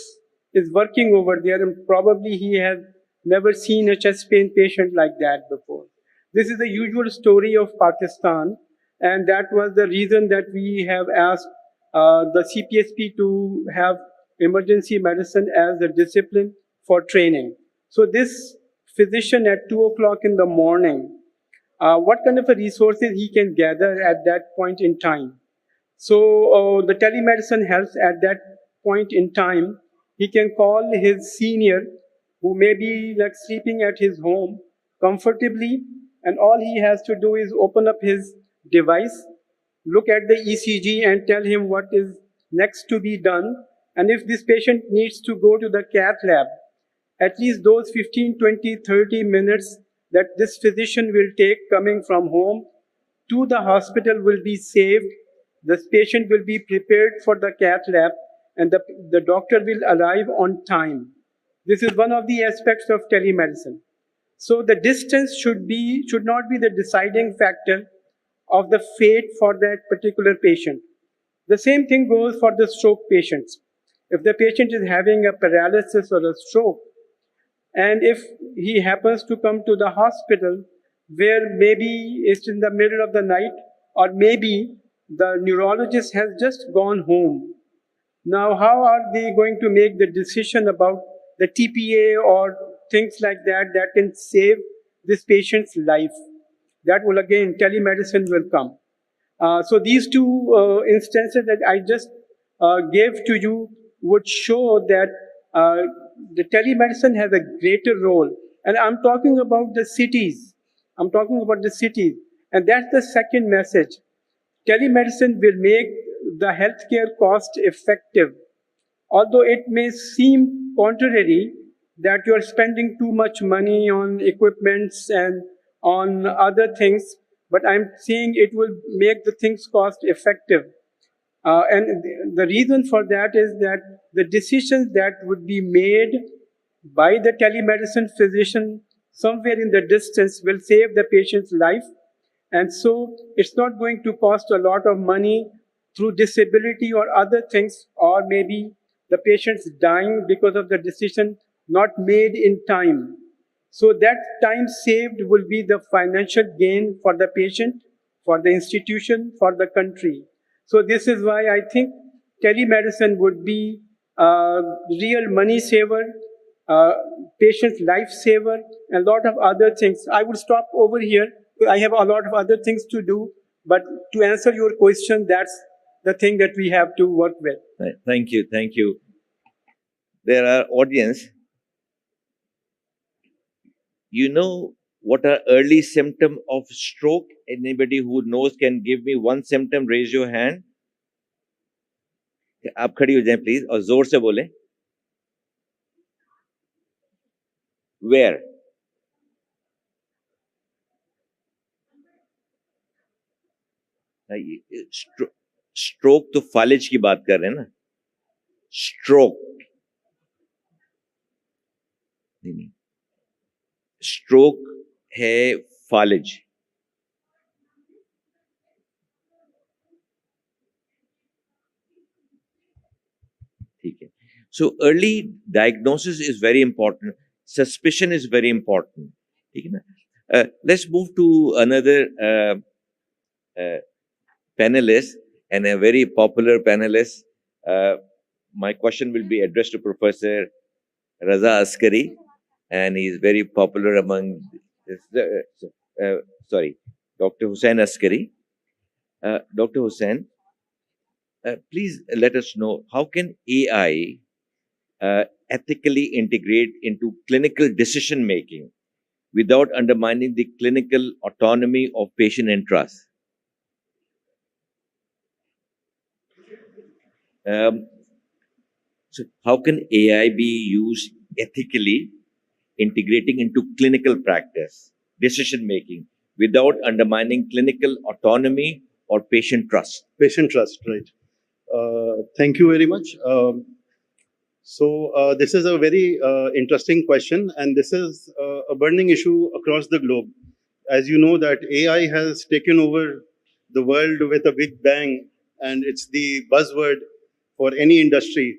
is working over there, and probably he has never seen a chest pain patient like that before. This is the usual story of Pakistan, and that was the reason that we have asked the CPSP to have emergency medicine as a discipline for training. So this physician at 2 o'clock in the morning, what kind of resources he can gather at that point in time? So the telemedicine helps at that point in time. He can call his senior who may be like sleeping at his home comfortably, and all he has to do is open up his device, look at the ECG and tell him what is next to be done. And if this patient needs to go to the cath lab, at least those 15, 20, 30 minutes that this physician will take coming from home to the hospital will be saved. This patient will be prepared for the cath lab, and the doctor will arrive on time. This is one of the aspects of telemedicine. So the distance should not be the deciding factor of the fate for that particular patient. The same thing goes for the stroke patients. If the patient is having a paralysis or a stroke, and if he happens to come to the hospital where maybe it's in the middle of the night, or maybe the neurologist has just gone home. Now, how are they going to make the decision about the TPA or things like that that can save this patient's life? That will again, telemedicine will come. So these two instances that I just gave to you would show that the telemedicine has a greater role. And I'm talking about the cities. I'm talking about the cities. And that's the second message. Telemedicine will make the healthcare cost effective. Although it may seem contrary that you're spending too much money on equipments and on other things, but I'm saying it will make the things cost effective. And the reason for that is that the decisions that would be made by the telemedicine physician somewhere in the distance will save the patient's life. And so it's not going to cost a lot of money through disability or other things, or maybe the patient's dying because of the decision not made in time. So that time saved will be the financial gain for the patient, for the institution, for the country. So this is why I think telemedicine would be a real money saver, patient's life saver, and a lot of other things. I would stop over here. I have a lot of other things to do, but to answer your question, that's the thing that we have to work with. Thank you, thank you. There are audience. You know what are early symptom of stroke? Anybody who knows can give me one symptom. Raise your hand. आप खड़ी हो जाएं please और जोर से बोलें. Where? Stroke तो फालिज की बात कर रहे हैं ना. स्ट्रोक नहीं, स्ट्रोक है फालिज. ठीक है. So early diagnosis is very important. Suspicion is very important. ठीक है ना. Let's move to another panelist, and a very popular panelist. My question will be addressed to Professor Raza Askari, and he is very popular among, Dr. Hussain Askari. Dr. Hussain, please let us know how can AI ethically integrate into clinical decision making without undermining the clinical autonomy of patient and trust. So how can AI be used ethically, integrating into clinical practice, decision making, without undermining clinical autonomy or patient trust? Patient trust, right. Thank you very much. This is a very interesting question, and this is a burning issue across the globe. As you know, that AI has taken over the world with a big bang, and it's the buzzword for any industry.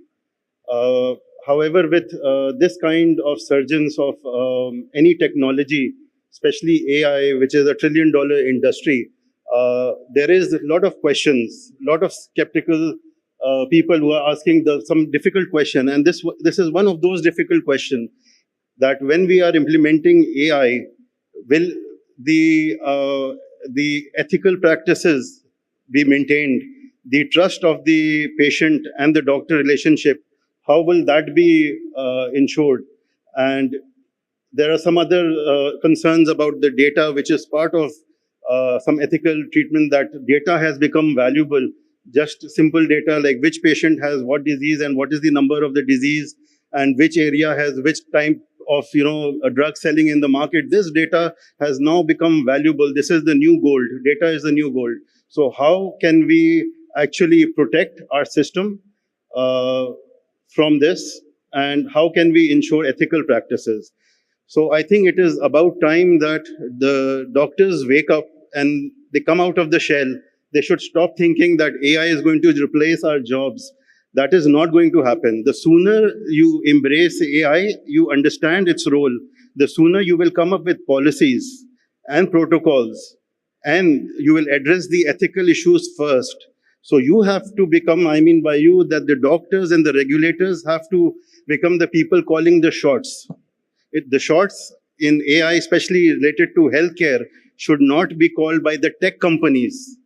However, with this kind of surgence of any technology, especially AI, which is $1 trillion industry, there is a lot of questions, a lot of skeptical people who are asking some difficult question, and this is one of those difficult questions, that when we are implementing AI, will the ethical practices be maintained, the trust of the patient and the doctor relationship, how will that be ensured? And there are some other concerns about the data, which is part of some ethical treatment, that data has become valuable. Just simple data like which patient has what disease and what is the number of the disease and which area has which type of a drug selling in the market. This data has now become valuable. This is the new gold. Data is the new gold. So how can we actually protect our system from this, and how can we ensure ethical practices? So I think it is about time that the doctors wake up and they come out of the shell. They should stop thinking that AI is going to replace our jobs. That is not going to happen. The sooner you embrace AI, you understand its role, the sooner you will come up with policies and protocols, and you will address the ethical issues first. So you have to become, I mean by you, that the doctors and the regulators have to become the people calling the shots. The shots in AI, especially related to healthcare, should not be called by the tech companies.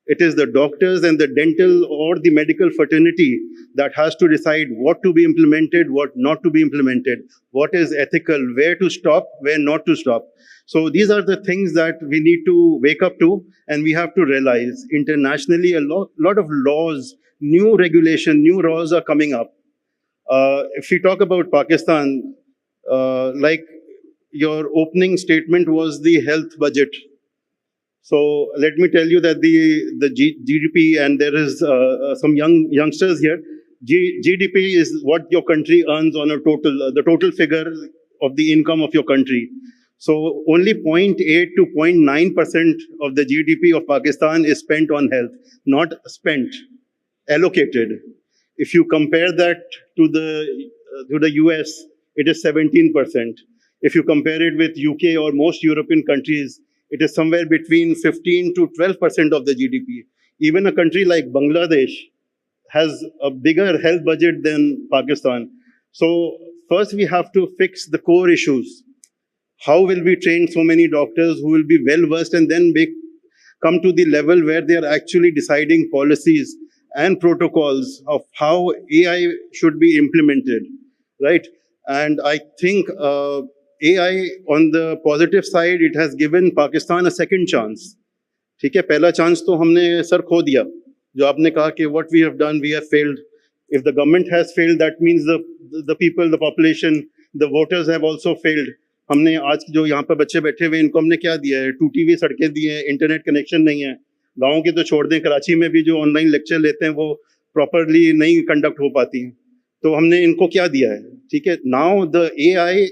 It is the doctors and the dental or the medical fraternity that has to decide what to be implemented, what not to be implemented, what is ethical, where to stop, where not to stop. So these are the things that we need to wake up to, and we have to realize internationally a lot of laws, new regulation, new laws are coming up. If we talk about Pakistan, like your opening statement was the health budget. So let me tell you that the GDP, and there is some youngsters here, GDP is what your country earns on a total, the total figure of the income of your country. So only 0.8 to 0.9% of the GDP of Pakistan is spent on health, not spent, allocated. If you compare that to the US, it is 17%. If you compare it with UK or most European countries, it is somewhere between 15 to 12% of the GDP. Even a country like Bangladesh has a bigger health budget than Pakistan. So first we have to fix the core issues. How will we train so many doctors who will be well versed and then come to the level where they are actually deciding policies and protocols of how AI should be implemented, right? And I think AI, on the positive side, it has given Pakistan a second chance. ठीक है, पहला chance तो हमने sir खो दिया. जो आपने कहा कि what we have done, we have failed. If the government has failed, that means the people, the population, the voters have also failed. हमने आज जो यहाँ पर बच्चे बैठे हुए इनको हमने क्या दिया है? टूटी हुई सड़कें दी हैं, इंटरनेट कनेक्शन नहीं है. गाँव के तो छोड़ दें, कराची में भी जो ऑनलाइन लेक्चर लेते हैं वो प्रॉपरली नहीं कंडक्ट हो पाती हैं. तो हमने इनको क्या दिया है? ठीक है, नाउ द AI,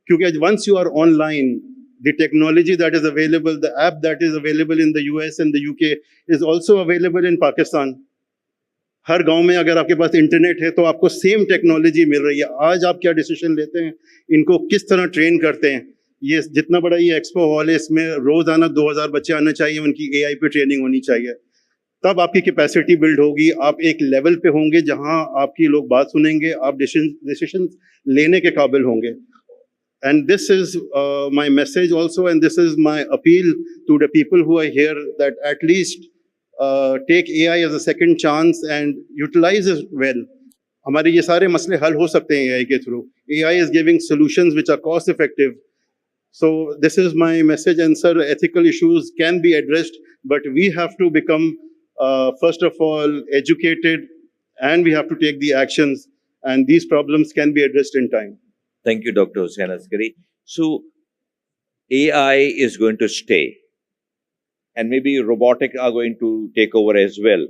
क्योंकि once you are online, the technology that is available, the app that is available in the US and the UK is also available in Pakistan. हर गांव में अगर आपके पास इंटरनेट है तो आपको सेम टेक्नोलॉजी मिल रही है. आज आप क्या डिसीजन लेते हैं, इनको किस तरह ट्रेन करते हैं, ये जितना बड़ा ये एक्सपो हॉल है, इसमें रोजाना 2000 बच्चे आना चाहिए, उनकी AI पे ट्रेनिंग होनी चाहिए. तब आपकी कैपेसिटी बिल्ड होगी, आप एक लेवल पे होंगे जहां आपकी लोग बात सुनेंगे, आप डिसीजन लेने के काबिल होंगे. And this is my message also, and this is my appeal to the people who are here, that at least take AI as a second chance and utilize it well, हमारे ये सारे मसले हल हो सकते हैं AI के through. AI is giving solutions which are cost effective. So this is my message, and sir, ethical issues can be addressed, but we have to become, first of all, educated, and we have to take the actions, and these problems can be addressed in time. Thank you, Dr. Hussain Askari. So AI is going to stay, and maybe robotic are going to take over as well.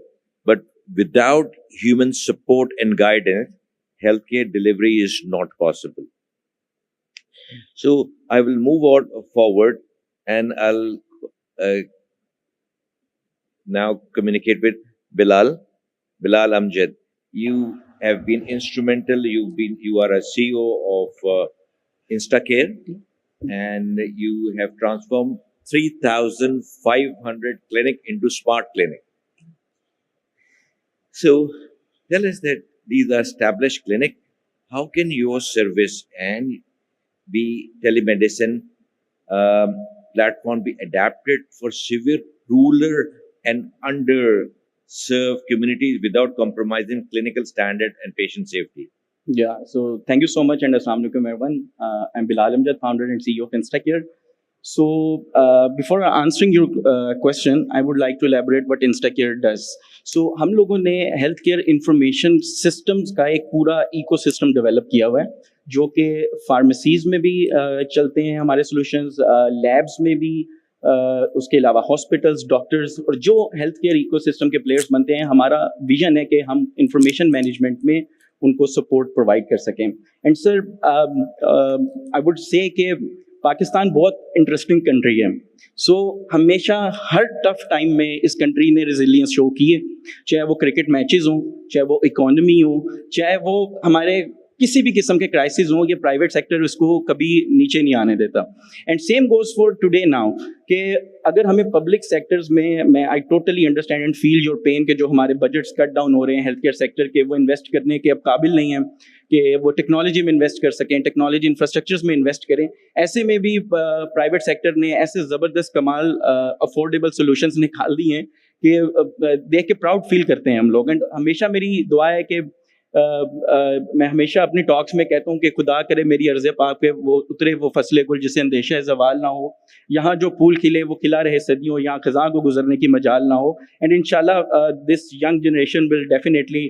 But without human support and guidance, healthcare delivery is not possible. So I will move on forward, and I'll now communicate with Bilal. Bilal Amjad, you have been instrumental. You are a CEO of Instacare, and you have transformed 3,500 clinic into smart clinic. So tell us that these are established clinic. How can your service and be telemedicine platform be adapted for severe rural and underserved communities without compromising clinical standard and patient safety? Yeah, so thank you so much, and Assalamu alaikum everyone. I'm Bilal Amjad, founder and CEO of Instacare. So before answering your question, I would like to elaborate what Instacare does. So हम लोगों ने health care information systems का एक पूरा ecosystem develop किया हुआ है, जो कि फार्मेसीज में भी चलते हैं हमारे सॉल्यूशंस, लैब्स में भी, उसके अलावा हॉस्पिटल्स, डॉक्टर्स, और जो हेल्थ केयर इकोसिस्टम के प्लेयर्स बनते हैं, हमारा विजन है कि हम इंफॉर्मेशन मैनेजमेंट में उनको सपोर्ट प्रोवाइड कर सकें. And sir I would say कि पाकिस्तान बहुत इंटरेस्टिंग कंट्री है. सो हमेशा हर टफ टाइम में इस कंट्री ने रेजिलियंस शो की है, चाहे वो क्रिकेट मैचेस हों, चाहे वो इकोनॉमी हो, चाहे वो हमारे किसी भी किस्म के क्राइसिस हों, ये प्राइवेट सेक्टर उसको कभी नीचे नहीं आने देता. And same goes for today now कि अगर हमें पब्लिक सेक्टर्स में, मैं I totally understand and feel your pain कि जो हमारे बजट्स कट डाउन हो रहे हैं हेल्थ केयर सेक्टर के, वो इन्वेस्ट करने के अब काबिल नहीं हैं कि वो टेक्नोलॉजी में इन्वेस्ट कर सकें, टेक्नोलॉजी इंफ्रास्ट्रक्चर्स में इन्वेस्ट करें. ऐसे में भी प्राइवेट सेक्टर ने ऐसे ज़बरदस्त कमाल अफोर्डेबल सोल्यूशंस निकाल दी हैं कि देख के प्राउड फील करते हैं हम लोग. एंड हमेशा मेरी दुआ है कि मैं हमेशा अपनी टॉक्स में कहता हूँ कि खुदा करे मेरी अर्ज़ पाक पे वो उतरे वो फसले गुल जिसे अंदेशा ज़वाल ना हो, यहाँ जो फूल खिले वो खिला रहे सदियों, यहाँ खज़ां को गुजरने की मजाल ना हो. एंड इंशाल्लाह this young generation will definitely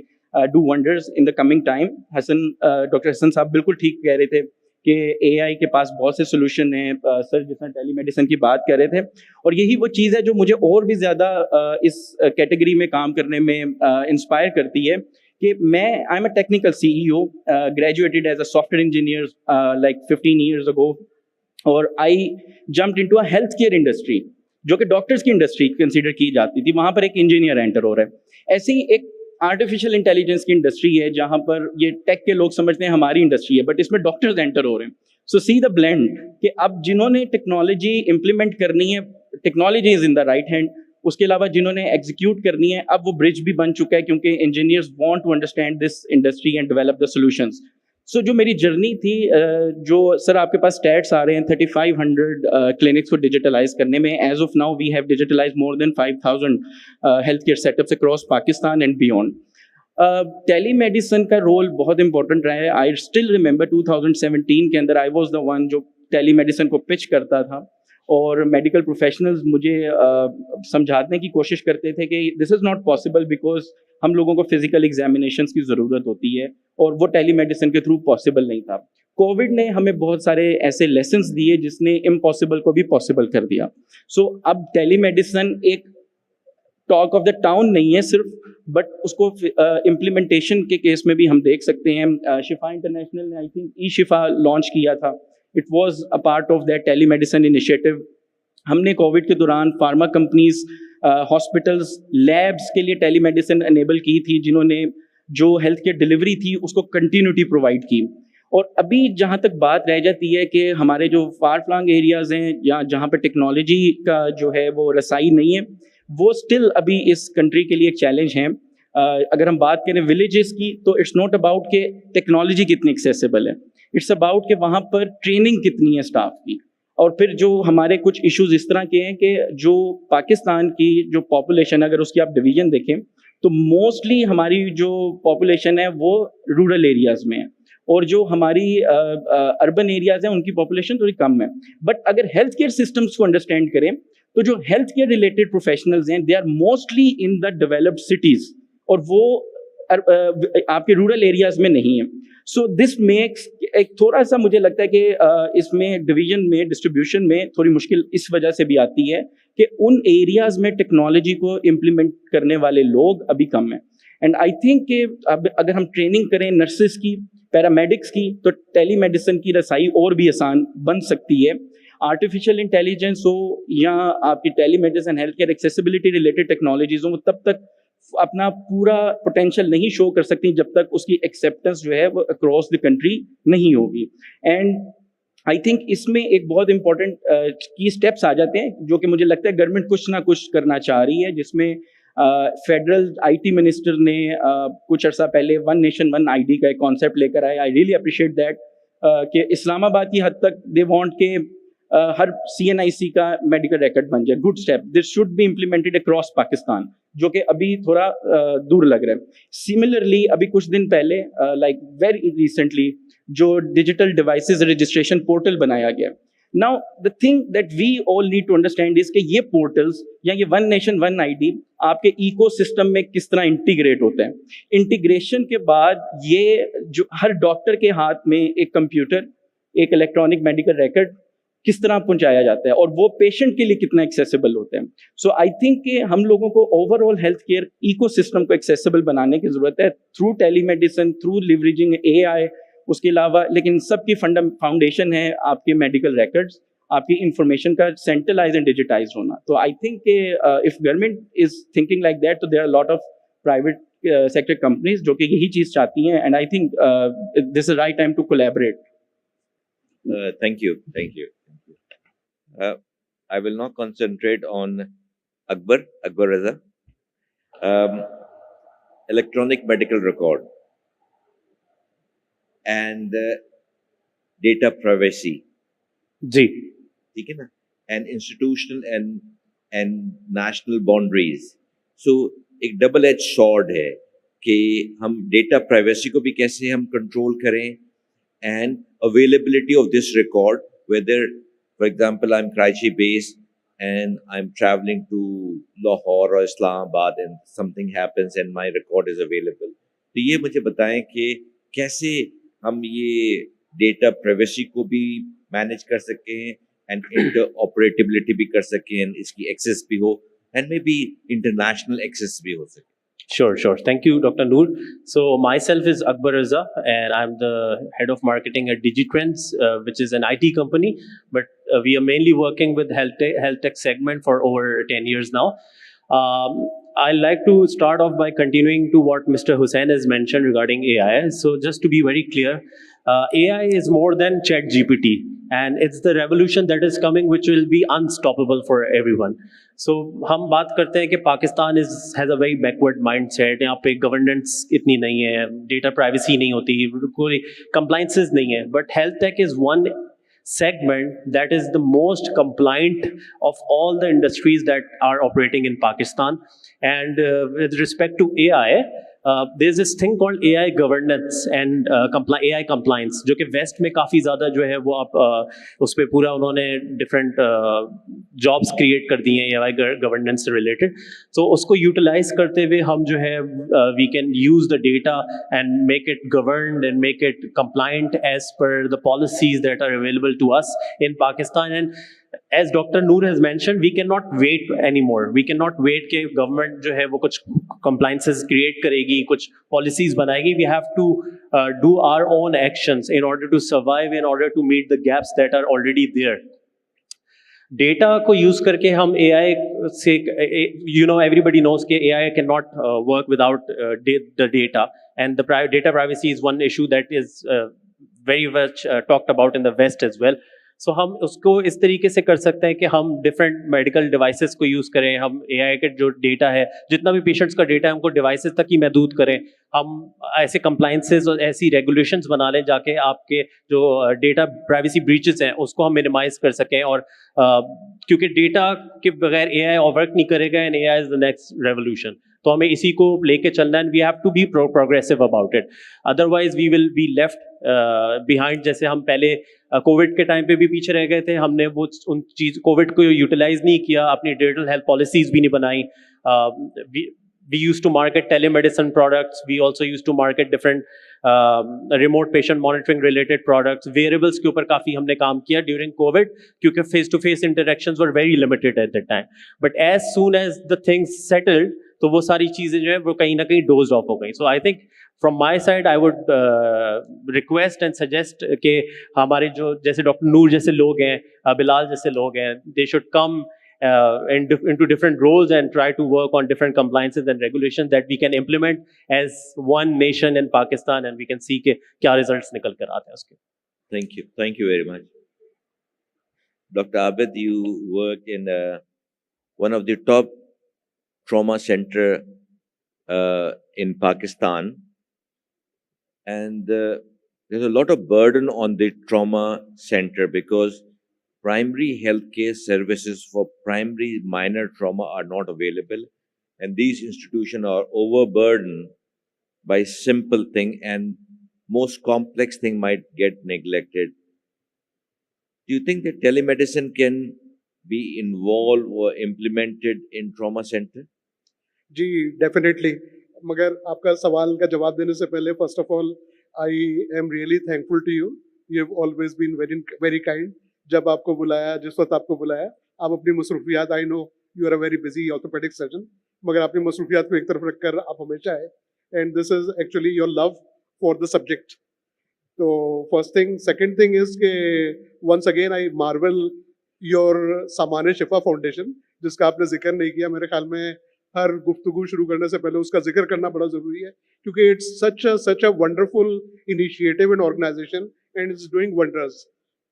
do wonders in the coming time. Doctor Hassan साहब बिल्कुल ठीक कह रहे थे कि AI के पास बहुत से सोल्यूशन हैं. सर जिस तरह टेलीमेडिसिन की बात कर रहे थे, और यही वो चीज़ है जो मुझे और भी ज़्यादा इस कैटेगरी में काम करने में इंस्पायर करती है कि मैं I am a technical CEO, graduated as a software engineer like 15 years ago, और I jumped into a health care industry जो कि डॉक्टर्स की इंडस्ट्री कंसीडर की जाती थी. वहाँ पर एक इंजीनियर एंटर हो रहा है. ऐसी एक आर्टिफिशियल इंटेलिजेंस की इंडस्ट्री है जहाँ पर ये टेक के लोग समझते हैं हमारी इंडस्ट्री है, बट इसमें डॉक्टर्स एंटर हो रहे हैं. सो सी द ब्लेंड कि अब जिन्होंने टेक्नोलॉजी इंप्लीमेंट करनी है, technology is in the right hand. उसके अलावा जिन्होंने एग्जीक्यूट करनी है, अब वो ब्रिज भी बन चुका है क्योंकि engineers want to understand this industry and develop the solutions. So जो मेरी जर्नी थी, जो सर आपके पास स्टैट्स आ रहे हैं 3,500 क्लिनिक्स को डिजिटलाइज करने में. As of now we have digitalize more than 5,000 health care setups across Pakistan and beyond. Telemedicine का रोल बहुत इंपॉर्टेंट रहा है. आई स्टिल रिमेंबर 2017 के अंदर आई वॉज द वन जो टेलीमेडिसिन को पिच करता था, और मेडिकल प्रोफेशनल्स मुझे समझाने की कोशिश करते थे कि this is not possible because हम लोगों को फिजिकल एग्जामिनेशंस की ज़रूरत होती है, और वो टेलीमेडिसिन के थ्रू पॉसिबल नहीं था. कोविड ने हमें बहुत सारे ऐसे लेसन्स दिए जिसने इम्पॉसिबल को भी पॉसिबल कर दिया. सो अब टेलीमेडिसिन एक टॉक ऑफ द टाउन नहीं है सिर्फ, बट उसको इम्प्लीमेंटेशन के केस में भी हम देख सकते हैं. शिफा इंटरनेशनल ने आई थिंक ई-शिफा लॉन्च किया था. It was a part of that telemedicine initiative. हमने कोविड के दौरान फार्मा कंपनीज, हॉस्पिटल्स, लैब्स के लिए टेलीमेडिसिन एनेबल की थी, जिन्होंने जो हेल्थ केयर डिलीवरी थी उसको कंटिन्यूटी प्रोवाइड की. और अभी जहाँ तक बात रह जाती है कि हमारे जो फार फ्लंग एरियाज़ हैं या जहाँ पर टेक्नोलॉजी का जो है वो रसाई नहीं है, वो स्टिल अभी इस कंट्री के लिए एक चैलेंज है. अगर हम बात करें विलेजेस की, तो इट्स नॉट अबाउट कि टेक्नोलॉजी कितनी एक्सेसिबल है, इट्स अबाउट कि वहाँ पर ट्रेनिंग कितनी है स्टाफ की. और फिर जो हमारे कुछ इश्यूज इस तरह के हैं कि जो पाकिस्तान की जो पॉपुलेशन, अगर उसकी आप डिवीजन देखें तो मोस्टली हमारी जो पॉपुलेशन है वो रूरल एरियाज में है, और जो हमारी अर्बन एरियाज हैं उनकी पॉपुलेशन थोड़ी कम है। बट अगर हेल्थ केयर सिस्टम्स को अंडरस्टैंड करें तो जो हेल्थ केयर रिलेटेड प्रोफेशनल्स हैं they are mostly in the developed cities, और वो आपके रूरल एरियाज में नहीं है। सो दिस मेक्स एक थोड़ा सा मुझे लगता है कि इसमें डिवीजन में, डिस्ट्रीब्यूशन में थोड़ी मुश्किल इस वजह से भी आती है कि उन एरियाज में टेक्नोलॉजी को इम्प्लीमेंट करने वाले लोग अभी कम हैं। एंड आई थिंक कि अब अगर हम ट्रेनिंग करें नर्सेस की, पैरामेडिक्स की, तो टेलीमेडिसिन की रसाई और भी आसान बन सकती है। आर्टिफिशियल इंटेलिजेंस हो या आपकी telemedicine, health care accessibility related technologies हो, तब तक अपना पूरा पोटेंशियल नहीं शो कर सकती जब तक उसकी एक्सेप्टेंस जो है वो अक्रॉस द कंट्री नहीं होगी। एंड आई थिंक इसमें एक बहुत इंपॉर्टेंट की स्टेप्स आ जाते हैं जो कि मुझे लगता है गवर्नमेंट कुछ ना कुछ करना चाह रही है, जिसमें फेडरल आईटी मिनिस्टर ने कुछ अर्सा पहले वन नेशन वन आईडी का एक कॉन्सेप्ट लेकर आए। आई रियली अप्रिशिएट दैट कि इस्लामाबाद की हद तक दे वांट के हर CNIC का मेडिकल रिकॉर्ड बन जाए। Good step, this should be implemented across Pakistan, जो कि अभी थोड़ा दूर लग रहा है। सिमिलरली अभी कुछ दिन पहले लाइक वेरी रिसेंटली जो डिजिटल डिवाइसेस रजिस्ट्रेशन पोर्टल बनाया गया। Now the thing that we all need to understand is कि ये पोर्टल्स या ये वन नेशन वन आईडी आपके इकोसिस्टम में किस तरह इंटीग्रेट होते हैं। इंटीग्रेशन के बाद ये जो हर डॉक्टर के हाथ में एक कंप्यूटर, एक इलेक्ट्रॉनिक मेडिकल रिकॉर्ड किस तरह पहुंचाया जाता है और वो पेशेंट के लिए कितना एक्सेसिबल होते हैं। सो आई थिंक कि हम लोगों को ओवरऑल हेल्थ केयर इकोसिस्टम को एक्सेसिबल बनाने की जरूरत है through telemedicine, through leveraging AI। उसके अलावा लेकिन सबकी फाउंडेशन है आपके मेडिकल रिकॉर्ड्स, आपकी इंफॉर्मेशन का सेंट्रलाइज एंड डिजिटाइज होना। तो I think if government is thinking like that, तो there are lot of private sector companies जो कि यही चीज चाहती हैं, and I think this is right time to collaborate. Thank you. I will now concentrate on Akbar Raza, electronic medical record and data privacy. जी, ठीक है ना, and institutional and national boundaries. So एक double edged sword है कि हम data privacy को भी कैसे हम control करें, and availability of this record, whether for example I'm Karachi based and I'm traveling to Lahore or Islamabad and something happens and my record is available. तो ये मुझे बताएं कि कैसे हम ये data privacy को भी manage कर सकें and interoperability भी कर सकें and इसकी access भी हो and maybe international access भी हो सके। Sure. Thank you, Dr. Noor. So myself is Akbar Raza, and I'm the head of marketing at DigiTrends, which is an IT company, but we are mainly working with health tech segment for over 10 years now. I'd like to start off by continuing to what Mr. Hussain has mentioned regarding AI. So just to be very clear, AI is more than ChatGPT, and it's the revolution that is coming, which will be unstoppable for everyone. So हम बात करते हैं कि Pakistan has a very backward mindset, यहाँ पे governance इतनी नहीं है, डेटा प्राइवेसी नहीं होती, कोई compliances नहीं है, but health tech is one segment that is the most compliant of all the industries that are operating in Pakistan. And with respect to AI, there's this thing called AI governance and AI compliance, जो कि waste में काफ़ी ज़्यादा जो है वो आप उस पर पूरा उन्होंने डिफरेंट जॉब्स क्रिएट कर दी हैं AI गवर्नेंस से रिलेटेड। तो उसको यूटिलाइज करते हुए हम जो है we can use the data and make it governed and make it compliant as per the policies that are available to us in Pakistan. And as Dr. Noor has mentioned, we cannot wait anymore. We cannot wait कि government जो है वो कुछ compliances create करेगी, कुछ policies बनाएगी. We have to do our own actions in order to survive, in order to meet the gaps that are already there. Data को use करके हम AI से, everybody knows कि AI cannot work without the data, and the data privacy is one issue that is very much talked about in the West as well. सो हम उसको इस तरीके से कर सकते हैं कि हम डिफरेंट मेडिकल डिवाइसेस को यूज़ करें, हम एआई के जो डेटा है, जितना भी पेशेंट्स का डेटा है, उनको डिवाइसेस तक ही महदूद करें। हम ऐसे कंप्लाइंसेस और ऐसी रेगुलेशंस बना लें जाके आपके जो डेटा प्राइवेसी ब्रीचेस हैं उसको हम मिनिमाइज कर सकें। और क्योंकि डेटा के बगैर एआई वर्क नहीं करेगा and AI is the next revolution, तो हमें इसी को लेके चलना है। We have to be progressive about it, otherwise we will be left behind. जैसे हम पहले कोविड के टाइम पे भी पीछे रह गए थे, हमने वो उन चीज कोविड को यूटिलाइज नहीं किया, अपनी डिजिटल हेल्थ पॉलिसीज भी नहीं बनाई। We used to market telemedicine products. We also used to market different remote patient monitoring related products. Wearables के ऊपर काफी हमने काम किया during COVID, क्योंकि face-to-face interactions were very limited at that time. But as soon as the things settled, तो वो सारी चीजें जो है वो कहीं ना कहीं dozed off हो गई. So I think from my side, I would request and suggest कि हमारे जो जैसे डॉक्टर नूर जैसे लोग हैं, बिलाल जैसे लोग हैं, they should come into different roles and try to work on different compliances and regulations that we can implement as one nation in Pakistan, and we can see के क्या results निकल कर आते हैं उसके। Thank you very much. Dr. Abid, you work in one of the top trauma center in Pakistan, and there's a lot of burden on the trauma center because primary healthcare services for primary minor trauma are not available, and these institutions are overburdened by simple thing, and most complex thing might get neglected. Do you think that telemedicine can be involved or implemented in trauma center? जी definitely, मगर आपका सवाल का जवाब देने से पहले first of all I am really thankful to you have always been very kind. जब आपको बुलाया, जिस वक्त आपको बुलाया, आप अपनी मसरूफियात, I know you are a very busy orthopaedic surgeon, मगर अपनी मसरूफियात को एक तरफ रखकर आप हमेशा आए, and this is actually your love for the subject. तो first thing, second thing is के once again I marvel your सामान शिफा फाउंडेशन, जिसका आपने जिक्र नहीं किया। मेरे ख्याल में हर गुफ्तगू शुरू करने से पहले उसका जिक्र करना बड़ा जरूरी है, क्योंकि it's such a wonderful initiative and organization and it's doing wonders.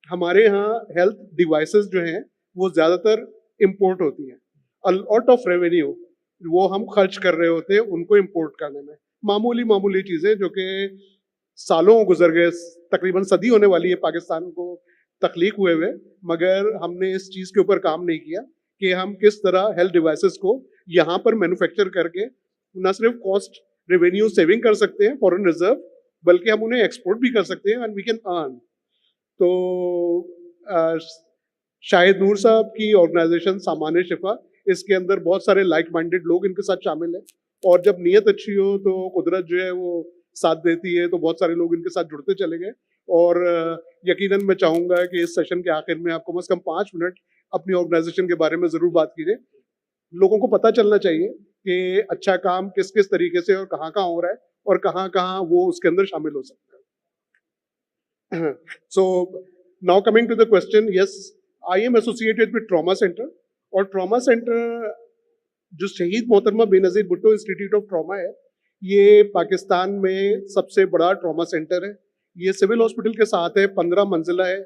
हमारे यहाँ हेल्थ डिवाइसेस जो हैं वो ज़्यादातर इम्पोर्ट होती हैं। अ लॉट ऑफ रेवेन्यू वो हम खर्च कर रहे होते हैं उनको इम्पोर्ट करने में, मामूली चीज़ें जो कि सालों गुजर गए, तकरीबन सदी होने वाली है पाकिस्तान को तख्लीक हुए हुए, मगर हमने इस चीज़ के ऊपर काम नहीं किया कि हम किस तरह हेल्थ डिवाइसेस को यहाँ पर मैन्युफैक्चर करके न सिर्फ कॉस्ट रेवेन्यू सेविंग कर सकते हैं फॉरेन रिजर्व, बल्कि हम उन्हें एक्सपोर्ट भी कर सकते हैं एंड वी कैन अर्न। तो शाहिद नूर साहब की ऑर्गेनाइजेशन सामान शिफा, इसके अंदर बहुत सारे लाइक माइंडेड लोग इनके साथ शामिल हैं, और जब नीयत अच्छी हो तो कुदरत जो है वो साथ देती है, तो बहुत सारे लोग इनके साथ जुड़ते चले गए। और यकीनन मैं चाहूँगा कि इस सेशन के आखिर में आप कम से कम 5 मिनट अपनी ऑर्गेनाइजेशन के बारे में ज़रूर बात कीजिए। लोगों को पता चलना चाहिए कि अच्छा काम किस किस तरीके से और कहाँ कहाँ हो रहा है और कहाँ कहाँ वो उसके अंदर शामिल हो सकता है। So now coming to the question, yes, I am associated with trauma center, और trauma center जो शहीद मोहतरमा Benazir Bhutto institute of trauma है, ये पाकिस्तान में सबसे बड़ा ट्रामा सेंटर है। ये सिविल हॉस्पिटल के साथ है, 15 मंजिला है,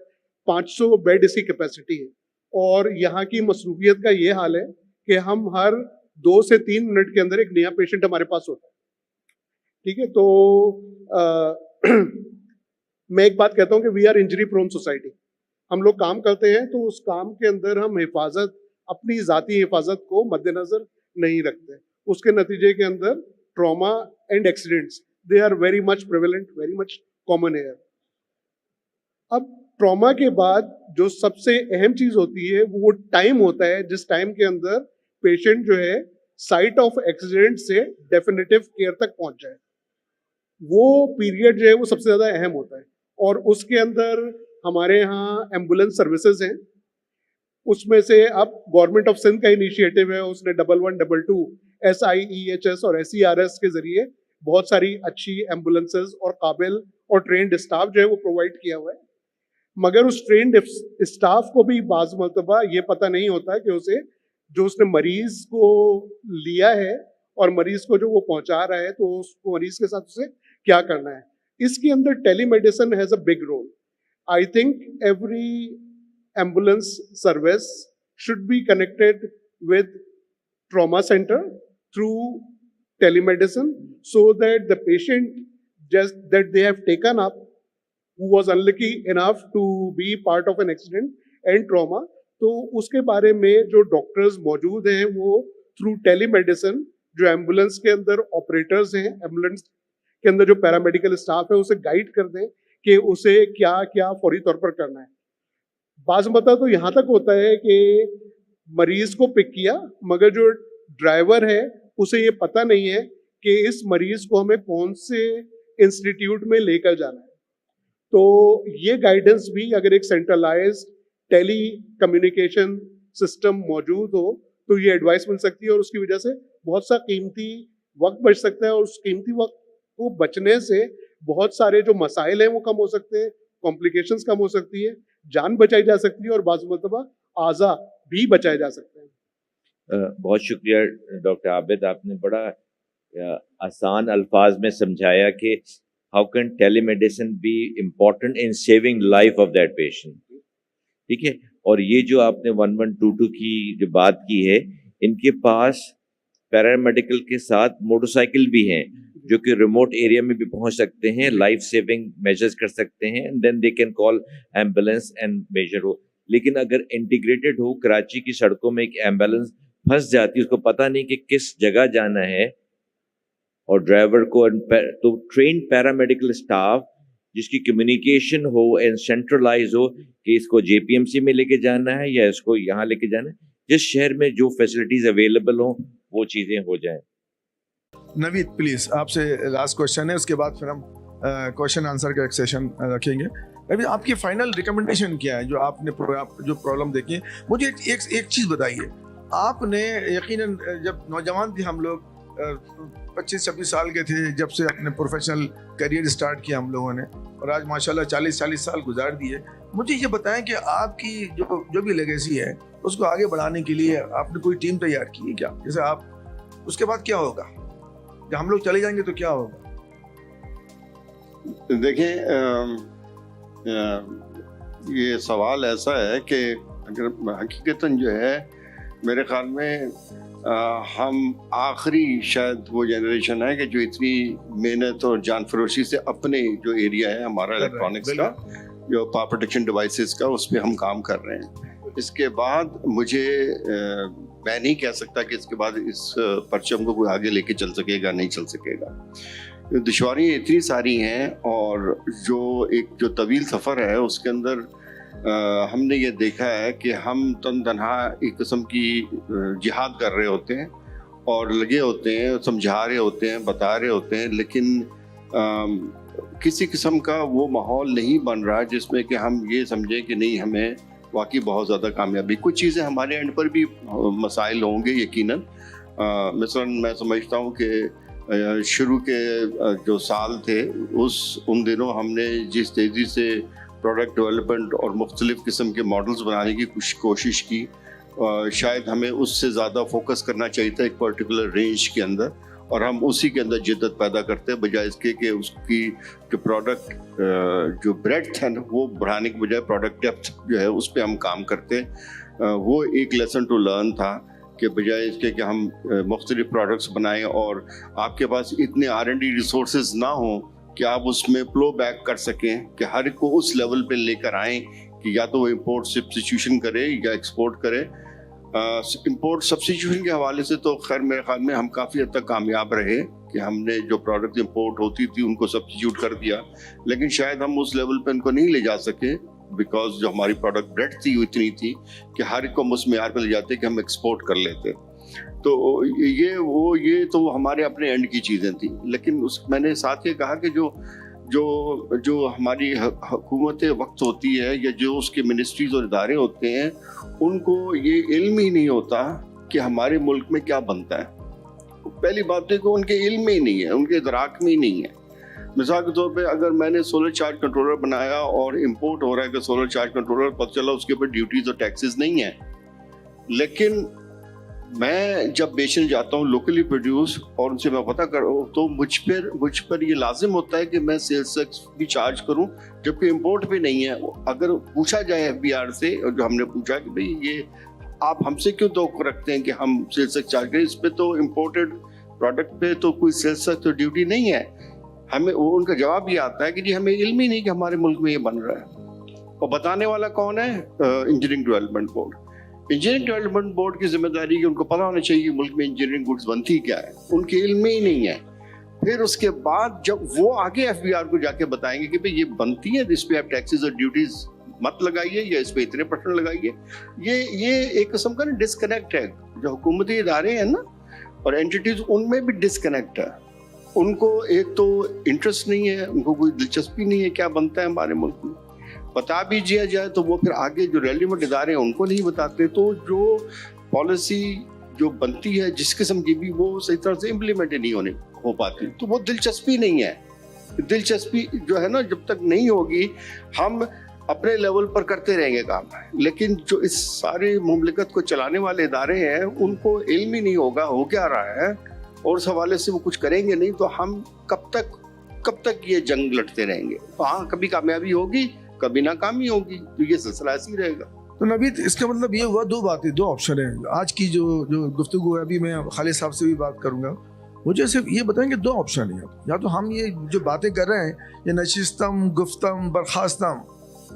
500 बेड इसकी कैपेसिटी है, और यहाँ की मसरूफियत का ये हाल है कि हम हर 2 से 3 मिनट के अंदर एक नया पेशेंट हमारे पास होता है। ठीक है, तो मैं एक बात कहता हूँ कि we are injury prone society. हम लोग काम करते हैं तो उस काम के अंदर हम हिफाजत, अपनी ज़ाती हिफाजत को मद्देनज़र नहीं रखते। उसके नतीजे के अंदर trauma and accidents they are very much prevalent, very much common है। अब ट्रॉमा के बाद जो सबसे अहम चीज़ होती है वो टाइम होता है, जिस टाइम के अंदर पेशेंट जो है साइट ऑफ एक्सीडेंट से डेफिनेटिव केयर तक पहुंच जाए। वो पीरियड जो है वो सबसे ज़्यादा अहम होता है, और उसके अंदर हमारे यहाँ एम्बुलेंस सर्विसेज हैं। उसमें से अब गवर्नमेंट ऑफ सिंध का इनिशिएटिव है, उसने 1112 SIEHS और SERS के जरिए बहुत सारी अच्छी एम्बुलेंसेज और काबिल और ट्रेंड स्टाफ जो है वो प्रोवाइड किया हुआ है। मगर उस ट्रेंड स्टाफ को भी बाज़ मरतबा ये पता नहीं होता कि उसे जो उसने मरीज को लिया है और मरीज को जो वो पहुंचा रहा है, तो उसको मरीज के साथ उसे क्या करना है। इसके अंदर telemedicine has a big role. I think every ambulance service should be connected with trauma center through telemedicine, so that the patient just that they have taken up, who was unlucky enough to be part of an accident and trauma, तो उसके बारे में जो doctors मौजूद हैं वो through telemedicine, जो ambulance के अंदर ऑपरेटर्स हैं, एम्बुलेंस के अंदर जो पैरामेडिकल स्टाफ है, उसे गाइड कर दें कि उसे क्या क्या फौरी तौर पर करना है। बाज़ मता तो यहाँ तक होता है कि मरीज को पिक किया, मगर जो ड्राइवर है उसे ये पता नहीं है कि इस मरीज को हमें कौन से इंस्टीट्यूट में लेकर जाना है। तो ये गाइडेंस भी अगर एक सेंट्रलाइज्ड टेली कम्युनिकेशन सिस्टम मौजूद हो तो ये एडवाइस मिल सकती है, और उसकी वजह से बहुत सा कीमती वक्त बच सकता है, और उस कीमती वक्त को बचने से बहुत सारे जो मसाइल हैं वो कम हो सकते हैं, कॉम्प्लिकेशंस कम हो सकती है, जान बचाई जा सकती है, और बाज़ मरतबा आज़ा भी बचाए जा सकते हैं। बहुत शुक्रिया डॉक्टर आबिद, आपने बड़ा आसान अल्फाज में समझाया कि how can telemedicine be important in saving life of that patient. ठीक है, और ये जो आपने 1122 की जो बात की है, इनके पास पैरामेडिकल के साथ मोटरसाइकिल भी हैं जो कि रिमोट एरिया में भी पहुंच सकते हैं, लाइफ सेविंग मेजर्स कर सकते हैं, and then they can call ambulance and measure हो। लेकिन अगर इंटीग्रेटेड हो, कराची की सड़कों में एक एम्बुलेंस फंस जाती है, उसको पता नहीं कि किस जगह जाना है, और ड्राइवर को तो ट्रेन पैरामेडिकल स्टाफ जिसकी कम्युनिकेशन हो एंड सेंट्रलाइज हो कि इसको जेपीएमसी में लेके जाना है या इसको यहाँ लेके जाना है, जिस शहर में जो फैसिलिटीज अवेलेबल हो वो चीजें हो जाएं। नवीद प्लीज, आपसे लास्ट क्वेश्चन है, उसके बाद फिर हम क्वेश्चन आंसर का एक सेशन रखेंगे। नवीद, आपकी फाइनल रिकमेंडेशन क्या है जो आपने जो प्रॉब्लम देखी है? मुझे एक चीज़ बताइए, आपने यकीनन जब नौजवान थे हम लोग 25-26 साल के थे जब से अपने प्रोफेशनल करियर स्टार्ट किया हम लोगों ने, और आज माशाल्लाह 40-40 साल गुजार दिए। मुझे ये बताएं कि आपकी जो भी लेगेसी है उसको आगे बढ़ाने के लिए आपने कोई टीम तैयार की है क्या? जैसे आप उसके बाद क्या होगा जब हम लोग चले जाएंगे तो क्या होगा? देखिए, ये सवाल ऐसा है कि अगर हकीकतन जो है मेरे ख्याल में हम आखिरी शायद वो जनरेशन है कि जो इतनी मेहनत और जान फरोशी से अपने जो एरिया है हमारा इलेक्ट्रॉनिक्स का, जो पावर प्रोटेक्शन डिवाइसेस का, उस पर हम काम कर रहे हैं। इसके बाद मुझे मैं नहीं कह सकता कि इसके बाद इस परचम को कोई आगे लेके चल सकेगा, नहीं चल सकेगा। दुश्वारियाँ इतनी सारी हैं, और जो तवील सफ़र है उसके अंदर हमने ये देखा है कि हम तनहा एक किस्म की जिहाद कर रहे होते हैं और लगे होते हैं, समझा रहे होते हैं, बता रहे होते हैं, लेकिन किसी किस्म का वो माहौल नहीं बन रहा जिसमें कि हम ये समझें कि नहीं, हमें वाकई बहुत ज़्यादा कामयाबी। कुछ चीज़ें हमारे एंड पर भी मसाइल होंगे यकीनन। मिसलन मैं समझता हूँ कि शुरू के जो साल थे उन दिनों हमने जिस तेज़ी से प्रोडक्ट डेवलपमेंट और मुख्तलिफ़ किस्म के मॉडल्स बनाने की कोशिश की, शायद हमें उससे ज़्यादा फोकस करना चाहिए था एक पर्टिकुलर रेंज के अंदर, और हम उसी के अंदर जिद्दत पैदा करते हैं बजाय इसके कि उसकी जो प्रोडक्ट जो ब्रेड्थ है ना वो बढ़ाने के बजाय प्रोडक्ट डेप्थ जो है उस पर हम काम करते हैं। वो एक लेसन टू लर्न था कि बजाय इसके कि हम मुख्तलिफ प्रोडक्ट्स बनाएं और आपके पास इतने R&D रिसोर्सेज ना हों कि आप उसमें फ्लो बैक कर सकें, कि हर को उस लेवल पे लेकर आएँ कि या तो वो इम्पोर्ट सब्स्टिट्यूशन करे या एक्सपोर्ट करे। इम्पोर्ट सब्स्टिट्यूशन के हवाले से तो खैर मेरे ख्याल में हम काफ़ी हद तक कामयाब रहे कि हमने जो प्रोडक्ट इम्पोर्ट होती थी उनको सब्स्टिट्यूट कर दिया, लेकिन शायद हम उस लेवल पे उनको नहीं ले जा सके बिकॉज जो हमारी प्रोडक्ट ब्रेड थी वो इतनी थी कि हर को हम उस मेयार पर ले जाते कि हम एक्सपोर्ट कर लेते। तो ये तो हमारे अपने एंड की चीज़ें थी, लेकिन मैंने साथ ये कहा कि जो हमारी हुकूमत वक्त होती है या जो उसके मिनिस्ट्रीज और इदारे होते हैं उनको ये इल्म ही नहीं होता कि हमारे मुल्क में क्या बनता है। पहली बात तो उनके इल्म में ही नहीं है, उनके इदराक में ही नहीं है। मिसाल के तौर पे अगर मैंने सोलर चार्ज कंट्रोलर बनाया और इम्पोर्ट हो रहा है कि सोलर चार्ज कंट्रोलर, पता चला उसके ऊपर ड्यूटीज और टैक्सेस नहीं है, लेकिन मैं जब बेचने जाता हूँ लोकली प्रोड्यूस और उनसे मैं पता करूँ तो मुझ पर ये लाजिम होता है कि मैं सेल्स टैक्स भी चार्ज करूँ, जबकि इंपोर्ट पे नहीं है। अगर पूछा जाए FBR से, और जो हमने पूछा कि भाई ये आप हमसे क्यों तवक्को रखते हैं कि हम सेल्स टैक्स चार्ज करें, इस पे तो इम्पोर्टेड प्रोडक्ट पे तो कोई सेल्स टैक्स तो ड्यूटी नहीं है। हमें उनका जवाब ये आता है कि जी हमें इल्म ही नहीं कि हमारे मुल्क में ये बन रहा है। और बताने वाला कौन है? Engineering development board. Engineering development board की जिम्मेदारी कि उनको पता होना चाहिए कि मुल्क में इंजीनियरिंग गुड्स बनती क्या है, उनके इल्म में ही नहीं है। फिर उसके बाद जब वो आगे FBR को जाके बताएंगे कि भाई ये बनती है, इस पे आप टैक्सेस और ड्यूटीज मत लगाइए या इस पे इतने % लगाइए, ये एक किस्म का डिस्कनेक्ट है। जो हुकूमती इदारे हैं ना और एंटिटीज, उनमें भी डिस्कनेक्ट है। उनको एक तो इंटरेस्ट नहीं है, उनको कोई दिलचस्पी नहीं है क्या बनता है हमारे मुल्क में। बता भी दिया जाए तो वो फिर आगे जो रेलिवेंट इदारे हैं उनको नहीं बताते, तो जो पॉलिसी जो बनती है जिस किस्म की भी, वो सही तरह से इम्प्लीमेंट नहीं हो पाती। तो वो दिलचस्पी नहीं है। दिलचस्पी जो है ना, जब तक नहीं होगी हम अपने लेवल पर करते रहेंगे काम, लेकिन जो इस सारे मुमलिकत को चलाने वाले इदारे हैं उनको इल्म ही नहीं होगा हो क्या रहा है, और उस हवाले से वो कुछ करेंगे नहीं, तो हम कब तक ये जंग लड़ते रहेंगे। हाँ, कभी कामयाबी होगी, कभी नाकामी होगी, तो ये सिलसिला ऐसे ही रहेगा। तो नवीद, इसका मतलब ये हुआ दो बातें, दो ऑप्शन है आज की जो गुफ्तगू है। अभी मैं खालिद साहब से भी बात करूंगा, मुझे सिर्फ ये बताएंगे दो ऑप्शन है। या तो हम ये जो बातें कर रहे हैं, ये नशिस्तम, गुफ्तम, बर्खास्तम,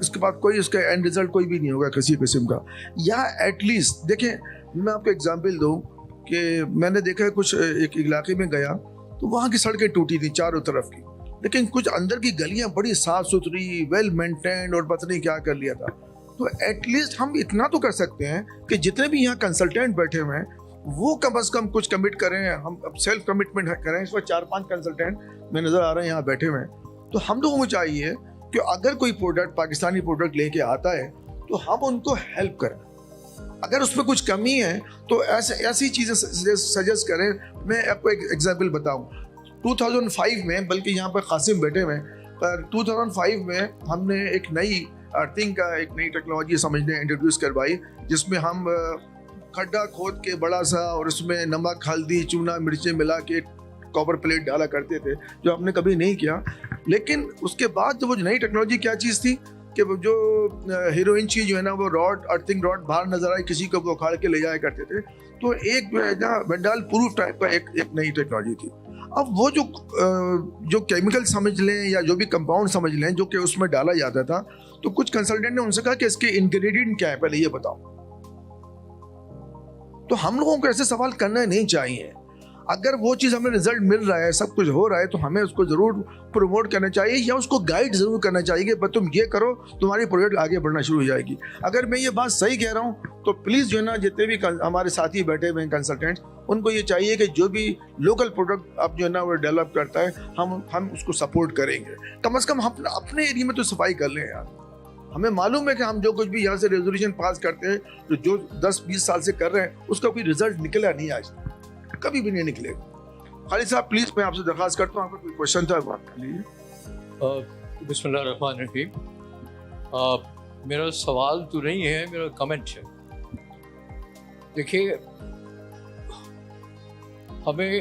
इसके बाद कोई उसका एंड रिजल्ट कोई भी नहीं होगा किसी किस्म का। या एटलीस्ट देखें, मैं आपको एग्जाम्पल दूँ कि मैंने देखा कुछ एक इलाके में गया तो वहाँ की सड़कें टूटी थी चारों तरफ की, लेकिन कुछ अंदर की गलियां बड़ी साफ सुथरी, वेल मेंटेन्ड, और पता नहीं क्या कर लिया था। तो एटलीस्ट हम इतना तो कर सकते हैं कि जितने भी यहाँ कंसल्टेंट बैठे हुए हैं वो कम से कम कुछ कमिट करें। हम अब सेल्फ कमिटमेंट करें। इस वक्त 4-5 कंसल्टेंट में नजर आ रहे हैं यहाँ बैठे हुए हैं। तो हम लोगों को चाहिए कि अगर कोई प्रोडक्ट, पाकिस्तानी प्रोडक्ट लेके आता है तो हम उनको हेल्प करें। अगर उसमें कुछ कमी है तो ऐसी चीज़ें सजेस्ट करें। मैं आपको एक एग्जाम्पल बताऊँ, 2005 में, बल्कि यहाँ पर कासिम बैठे हुए, पर 2005 में हमने एक नई अर्थिंग का एक नई टेक्नोलॉजी समझने इंट्रोड्यूस करवाई, जिसमें हम खड्डा खोद के बड़ा सा और उसमें नमक, हल्दी, चूना, मिर्चें मिला के कॉपर प्लेट डाला करते थे, जो हमने कभी नहीं किया। लेकिन उसके बाद जो वो नई टेक्नोलॉजी क्या चीज़ थी कि जो हीरोइन चीज जो है ना, वो रॉड, अर्थिंग रॉड बाहर नजर आई, किसी को वो उखाड़ के ले जाया करते थे। तो एक वेंडाल प्रूफ टाइप का एक नई टेक्नोलॉजी थी। अब वो जो केमिकल समझ लें या जो भी कंपाउंड समझ लें जो कि उसमें डाला जाता था, तो कुछ कंसल्टेंट ने उनसे कहा कि इसके इंग्रेडिएंट क्या है, पहले ये बताओ। तो हम लोगों को ऐसे सवाल करना नहीं चाहिए। अगर वो चीज़ हमें रिजल्ट मिल रहा है, सब कुछ हो रहा है, तो हमें उसको ज़रूर प्रमोट करना चाहिए या उसको गाइड ज़रूर करना चाहिए कि तुम ये करो, तुम्हारी प्रोजेक्ट आगे बढ़ना शुरू हो जाएगी। अगर मैं ये बात सही कह रहा हूँ तो प्लीज़ जो है ना, जितने भी हमारे साथी बैठे हुए हैं कंसल्टेंट्स, उनको ये चाहिए कि जो भी लोकल प्रोडक्ट आप जो है ना वो डेवलप करता है, हम उसको सपोर्ट करेंगे। कम से कम हम अपने एरिया में तो सफाई कर लें यार। हमें मालूम है कि हम जो कुछ भी यहाँ से रेजोल्यूशन पास करते हैं, तो जो 10-20 साल से कर रहे हैं, उसका कोई रिजल्ट निकला नहीं, आज कभी भी नहीं निकलेगा। खालिद साहब प्लीज, मैं आपसे दरखास्त करता हूँ, आपका कोई क्वेश्चन था बात कर लीजिए। बिस्मिल्लाहिर्रहमानिर्रहीम। मेरा सवाल तो नहीं है, मेरा कमेंट है। देखिए, हमें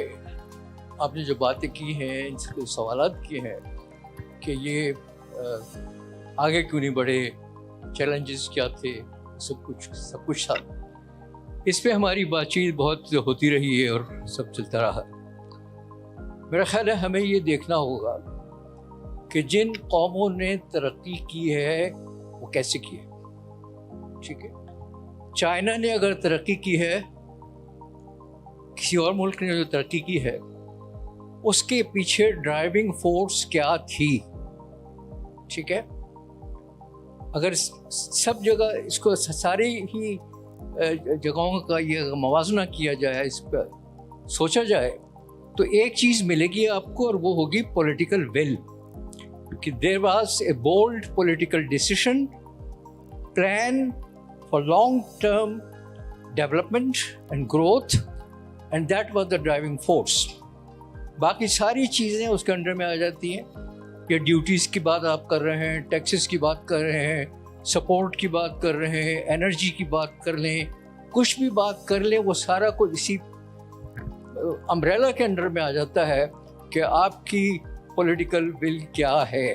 आपने जो बातें की हैं, इन सवालात किए हैं कि ये आगे क्यों नहीं बढ़े, चैलेंजेस क्या थे, सब कुछ था। इस पे हमारी बातचीत बहुत होती रही है और सब चलता रहा। मेरा ख्याल है हमें ये देखना होगा कि जिन कौमों ने तरक्की की है वो कैसे की है। ठीक है, चाइना ने अगर तरक्की की है, किसी और मुल्क ने जो तरक्की की है, उसके पीछे ड्राइविंग फोर्स क्या थी। ठीक है, अगर सब जगह इसको सारी ही जगहों का ये मवाजना किया जाए, इस पर सोचा जाए, तो एक चीज़ मिलेगी आपको, और वो होगी पॉलिटिकल विल। कि there was a bold political decision, plan for long term development and growth, and that was the driving force. बाकी सारी चीज़ें उसके अंडर में आ जाती हैं। ये ड्यूटीज़ की बात आप कर रहे हैं, टैक्सेस की बात कर रहे हैं, सपोर्ट की बात कर रहे हैं, एनर्जी की बात कर लें, कुछ भी बात कर ले वो सारा कुछ इसी अम्ब्रेला के अंडर में आ जाता है कि आपकी पॉलिटिकल विल क्या है।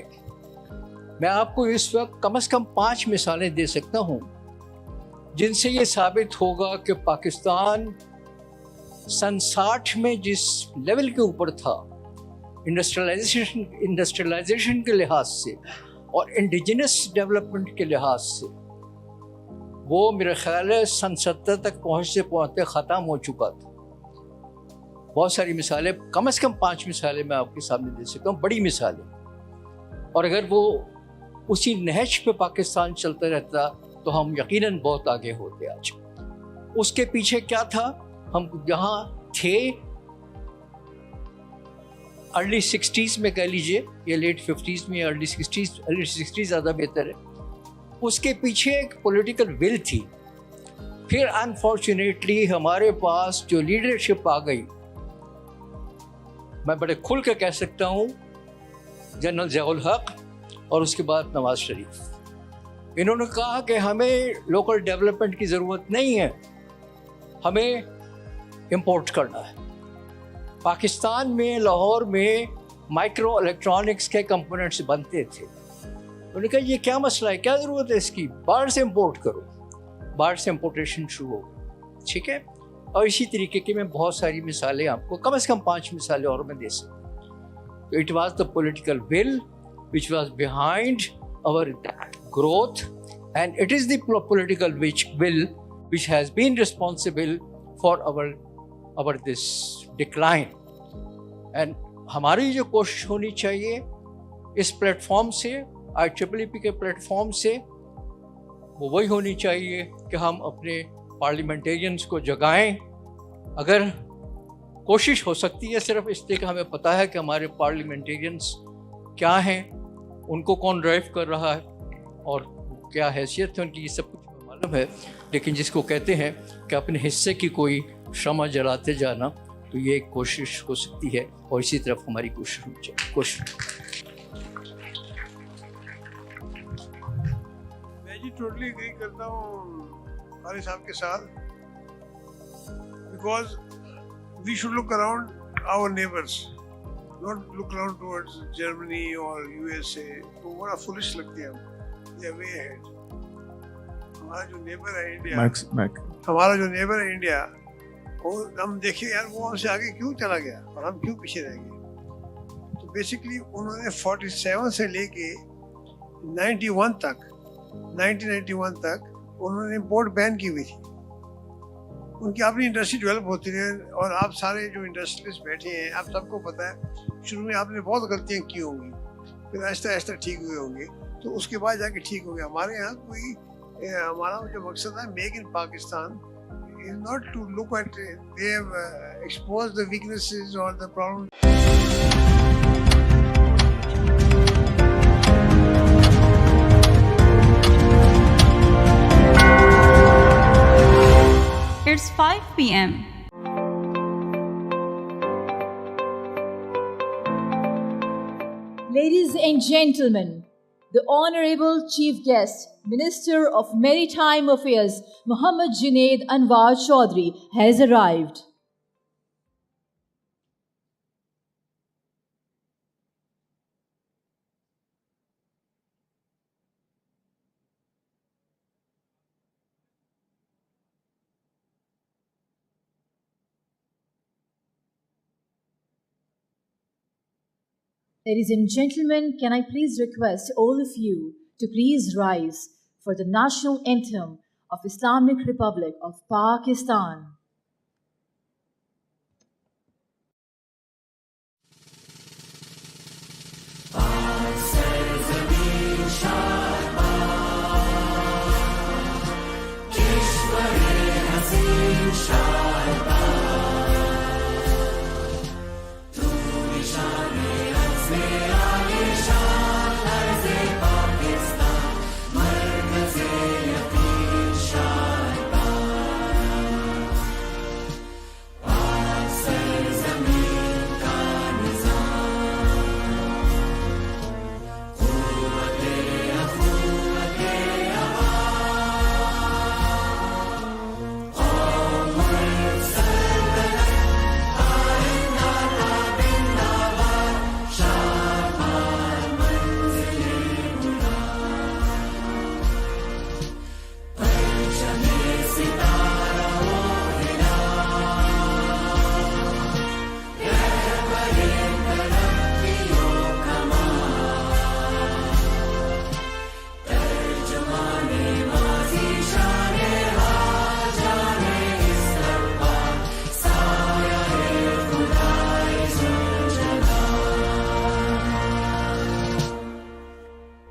मैं आपको इस वक्त कम से कम 5 मिसालें दे सकता हूँ जिनसे ये साबित होगा कि पाकिस्तान सन 60 में जिस लेवल के ऊपर था इंडस्ट्रियलाइजेशन के लिहाज से और इंडिजिनस डेवलपमेंट के लिहाज से, वो मेरा ख्याल है सन 70 तक पहुँचते पहुँचते ख़त्म हो चुका था। बहुत सारी मिसालें, कम से कम 5 मिसालें मैं आपके सामने दे सकता हूँ, बड़ी मिसालें। और अगर वो उसी नहज पे पाकिस्तान चलता रहता तो हम यकीनन बहुत आगे होते आज। उसके पीछे क्या था, हम यहाँ थे अर्ली 60s में कह लीजिए, या लेट 50s में, अर्ली 60s ज़्यादा बेहतर है। उसके पीछे एक पॉलिटिकल विल थी। फिर अनफॉर्चुनेटली हमारे पास जो लीडरशिप आ गई, मैं बड़े खुल के कह सकता हूँ, जनरल ज़ियाउल हक और उसके बाद नवाज शरीफ। इन्होंने कहा कि हमें लोकल डेवलपमेंट की ज़रूरत नहीं है, हमें इंपोर्ट करना है। पाकिस्तान में, लाहौर में माइक्रो इलेक्ट्रॉनिक्स के कंपोनेंट्स बनते थे। उन्होंने कहा ये क्या मसला है, क्या ज़रूरत है इसकी, बाहर से इंपोर्ट करो। बाहर से इंपोर्टेशन शुरू हो गई, ठीक है। और इसी तरीके की मैं बहुत सारी मिसालें आपको, कम से कम 5 मिसालें और मैं दे सकता। तो it was the political will which was behind our growth, and it is the political will which has been responsible for our this decline. And हमारी जो कोशिश होनी चाहिए इस प्लेटफॉर्म से, IEEE के प्लेटफॉर्म से, वो वही होनी चाहिए कि हम अपने पार्लियामेंटेरियंस को जगाएं। अगर कोशिश हो सकती है सिर्फ इसलिए कि हमें पता है कि हमारे पार्लियामेंटेरियंस क्या हैं, उनको कौन ड्राइव कर रहा है और क्या हैसियत है उनकी, ये सब कुछ मालूम है। लेकिन जिसको कहते हैं कि अपने हिस्से की कोई शमा जलाते जाना, तो ये एक कोशिश हो सकती है और इसी तरफ हमारी कोशिश होनी चाहिए। कोशिश। मैं जी टोटली एग्री करता हूँ हमारे साहब के साथ, because we should look around our neighbours, not look around towards Germany or USA। तो बड़ा फुलिश लगती है हम, they are way ahead। हमारा जो नेबर है इंडिया, हमारा जो नेबर है इंडिया, वो हम देखिए यार, वो हमसे आगे क्यों चला गया और हम क्यों पीछे रह गए। तो बेसिकली उन्होंने 47 से लेके 91 तक, 1991 तक उन्होंने इम्पोर्ट बैन की हुई थी। उनकी अपनी इंडस्ट्री डेवलप होती रही, और आप सारे जो इंडस्ट्रियलिस्ट बैठे हैं, आप सबको पता है शुरू में आपने बहुत गलतियां की होंगी, फिर आहिस्ता आहिस्ता ठीक हुए होंगे, तो उसके बाद जाके ठीक हो गया। हमारे यहाँ कोई, हमारा जो मकसद है make in Pakistan is not to look at they have exposed the weaknesses और the problem. It's 5 p.m. Ladies and gentlemen, the Honorable Chief Guest, Minister of Maritime Affairs, Muhammad Junaid Anwar Chaudhry, has arrived. Ladies and gentlemen, can I please request all of you to please rise for the national anthem of Islamic Republic of Pakistan.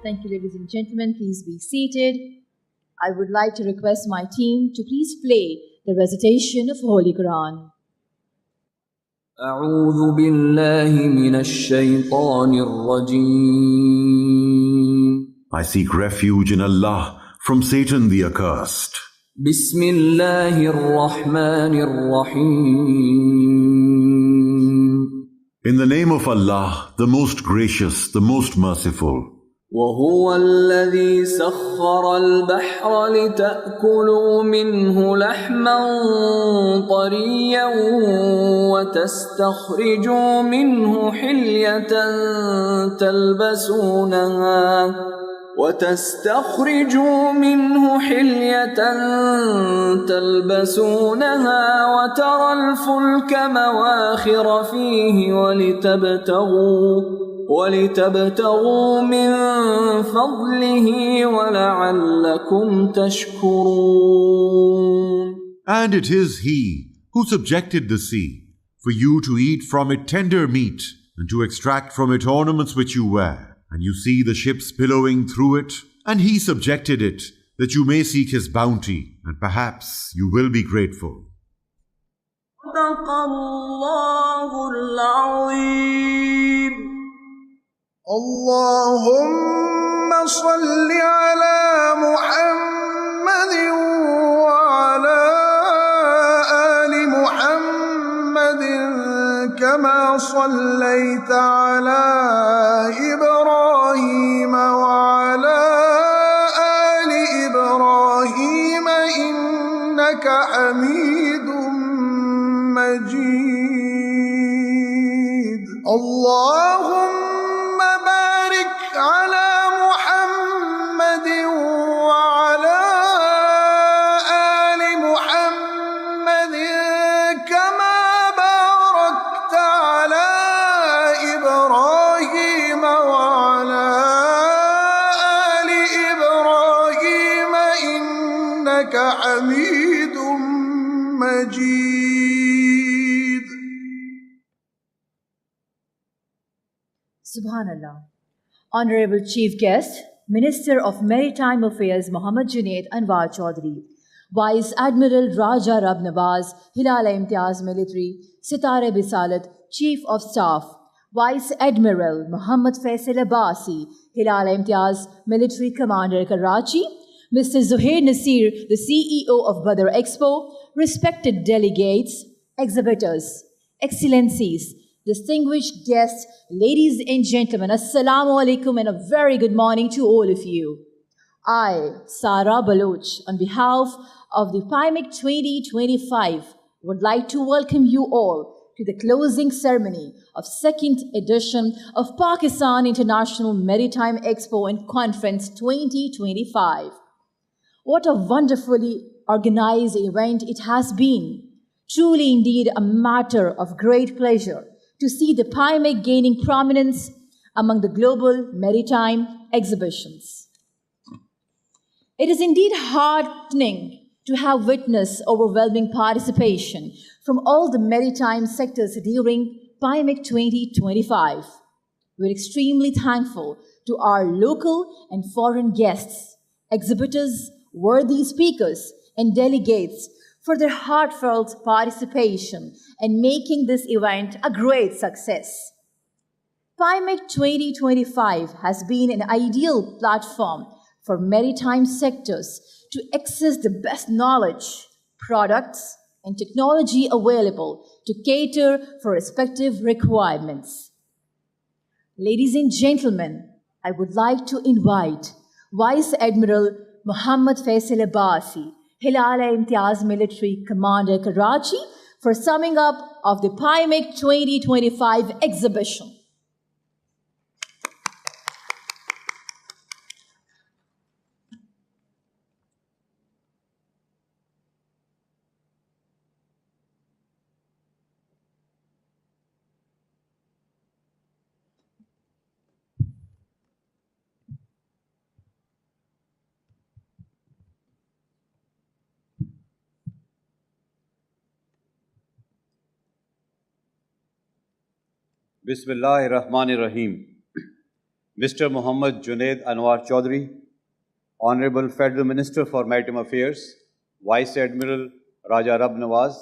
Thank you, ladies and gentlemen. Please be seated. I would like to request my team to please play the recitation of Holy Quran. أعوذ بالله من الشيطان الرجيم. I seek refuge in Allah from Satan the accursed. بسم الله الرحمن الرحيم. In the name of Allah, the most gracious, the most merciful. وهو الذي سخر البحر لتأكلوا منه لحما طريا وتستخرجوا منه حلية تلبسونها وترى الفلك مواخر فيه ولتبتغوا من فضله ولعلكم تشكرون. And it is He who subjected the sea, for you to eat from it tender meat, and to extract from it ornaments which you wear. And you see the ships billowing through it, and He subjected it, that you may seek His bounty, and perhaps you will be grateful. صدق الله العظيم. اللهم صل على محمد وعلى آل محمد كما صليت على إبراهيم وعلى آل إبراهيم إنك حميد مجيد. اللهم بارك على محمد وعلى آل محمد كما باركت على إبراهيم وعلى آل إبراهيم إنك حميد مجيد. Subhanallah. Honorable Chief Guest, Minister of Maritime Affairs Mohammad Junaid Anwar Chaudhry, Vice Admiral Raja Rab Nawaz, Hilal-e-Imtiaz Military, Sitare Bisalat, Chief of Staff, Vice Admiral Muhammad Faisal Abbasi, Hilal-e-Imtiaz Military Commander Karachi, Mr. Zuhair Nasir, the CEO of Badar Expo, respected delegates, exhibitors, excellencies, distinguished guests, ladies and gentlemen, Assalamu alaikum and a very good morning to all of you. I, Sara Baloch, on behalf of the PIMEC 2025, would like to welcome you all to the closing ceremony of second edition of Pakistan International Maritime Expo and Conference 2025. What a wonderfully organized event it has been. Truly indeed a matter of great pleasure to see the PIMEC gaining prominence among the global maritime exhibitions. It is indeed heartening to have witnessed overwhelming participation from all the maritime sectors during PIMEC 2025. We're extremely thankful to our local and foreign guests, exhibitors, worthy speakers, and delegates for their heartfelt participation and making this event a great success. PIMEC 2025 has been an ideal platform for maritime sectors to access the best knowledge, products, and technology available to cater for respective requirements. Ladies and gentlemen, I would like to invite Vice Admiral Muhammad Faisal Abbasi, Hilal-e-Imtiaz Military Commander Karachi, for summing up of the PIMEC 2025 exhibition. Bismillahir Rahmanir Rahim. Mr. Muhammad Junaid Anwar Chaudhry, Honorable Federal Minister for Maritime Affairs, Vice Admiral Raja Rab Nawaz,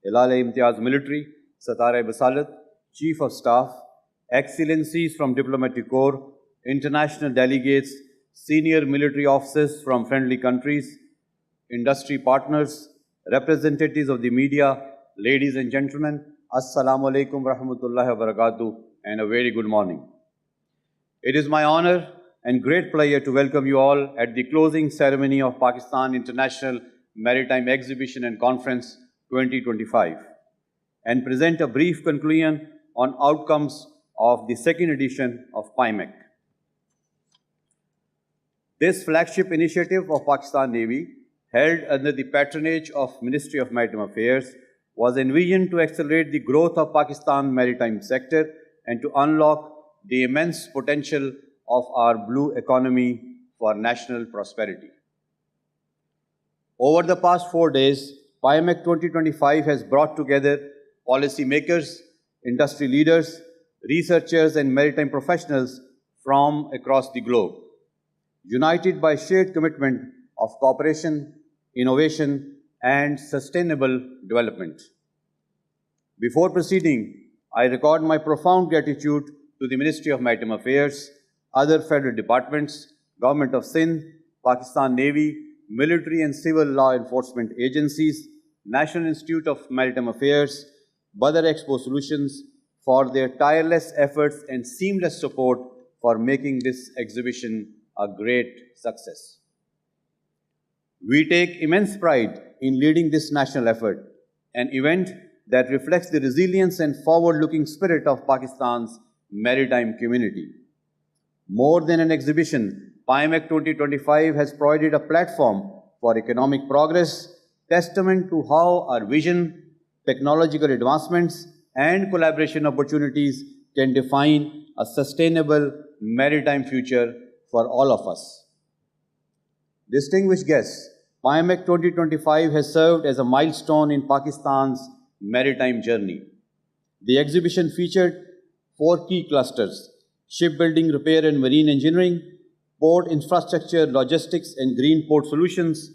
Hilal-e-Imtiaz Military, Satare Basalat, Chief of Staff, Excellencies from Diplomatic Corps, international delegates, senior military officers from friendly countries, industry partners, representatives of the media, ladies and gentlemen, Assalamu alaikum wa rahmatullahi wa barakatuh, and a very good morning. It is my honor and great pleasure to welcome you all at the closing ceremony of Pakistan International Maritime Exhibition and Conference 2025 and present a brief conclusion on outcomes of the second edition of PIMEC. This flagship initiative of Pakistan Navy, held under the patronage of Ministry of Maritime Affairs, was envisioned to accelerate the growth of Pakistan maritime sector and to unlock the immense potential of our blue economy for national prosperity. Over the past 4 days, PIMEC 2025 has brought together policymakers, industry leaders, researchers and maritime professionals from across the globe, united by shared commitment of cooperation, innovation and sustainable development. Before proceeding, I record my profound gratitude to the Ministry of Maritime Affairs, other federal departments, Government of Sindh, Pakistan Navy, military and civil law enforcement agencies, National Institute of Maritime Affairs, Badar Expo Solutions for their tireless efforts and seamless support for making this exhibition a great success. We take immense pride in leading this national effort, an event that reflects the resilience and forward-looking spirit of Pakistan's maritime community. More than an exhibition, PIMEC 2025 has provided a platform for economic progress, testament to how our vision, technological advancements, and collaboration opportunities can define a sustainable maritime future for all of us. Distinguished guests, PIMEC 2025 has served as a milestone in Pakistan's maritime journey. The exhibition featured 4 key clusters: shipbuilding, repair and marine engineering, port infrastructure, logistics and green port solutions,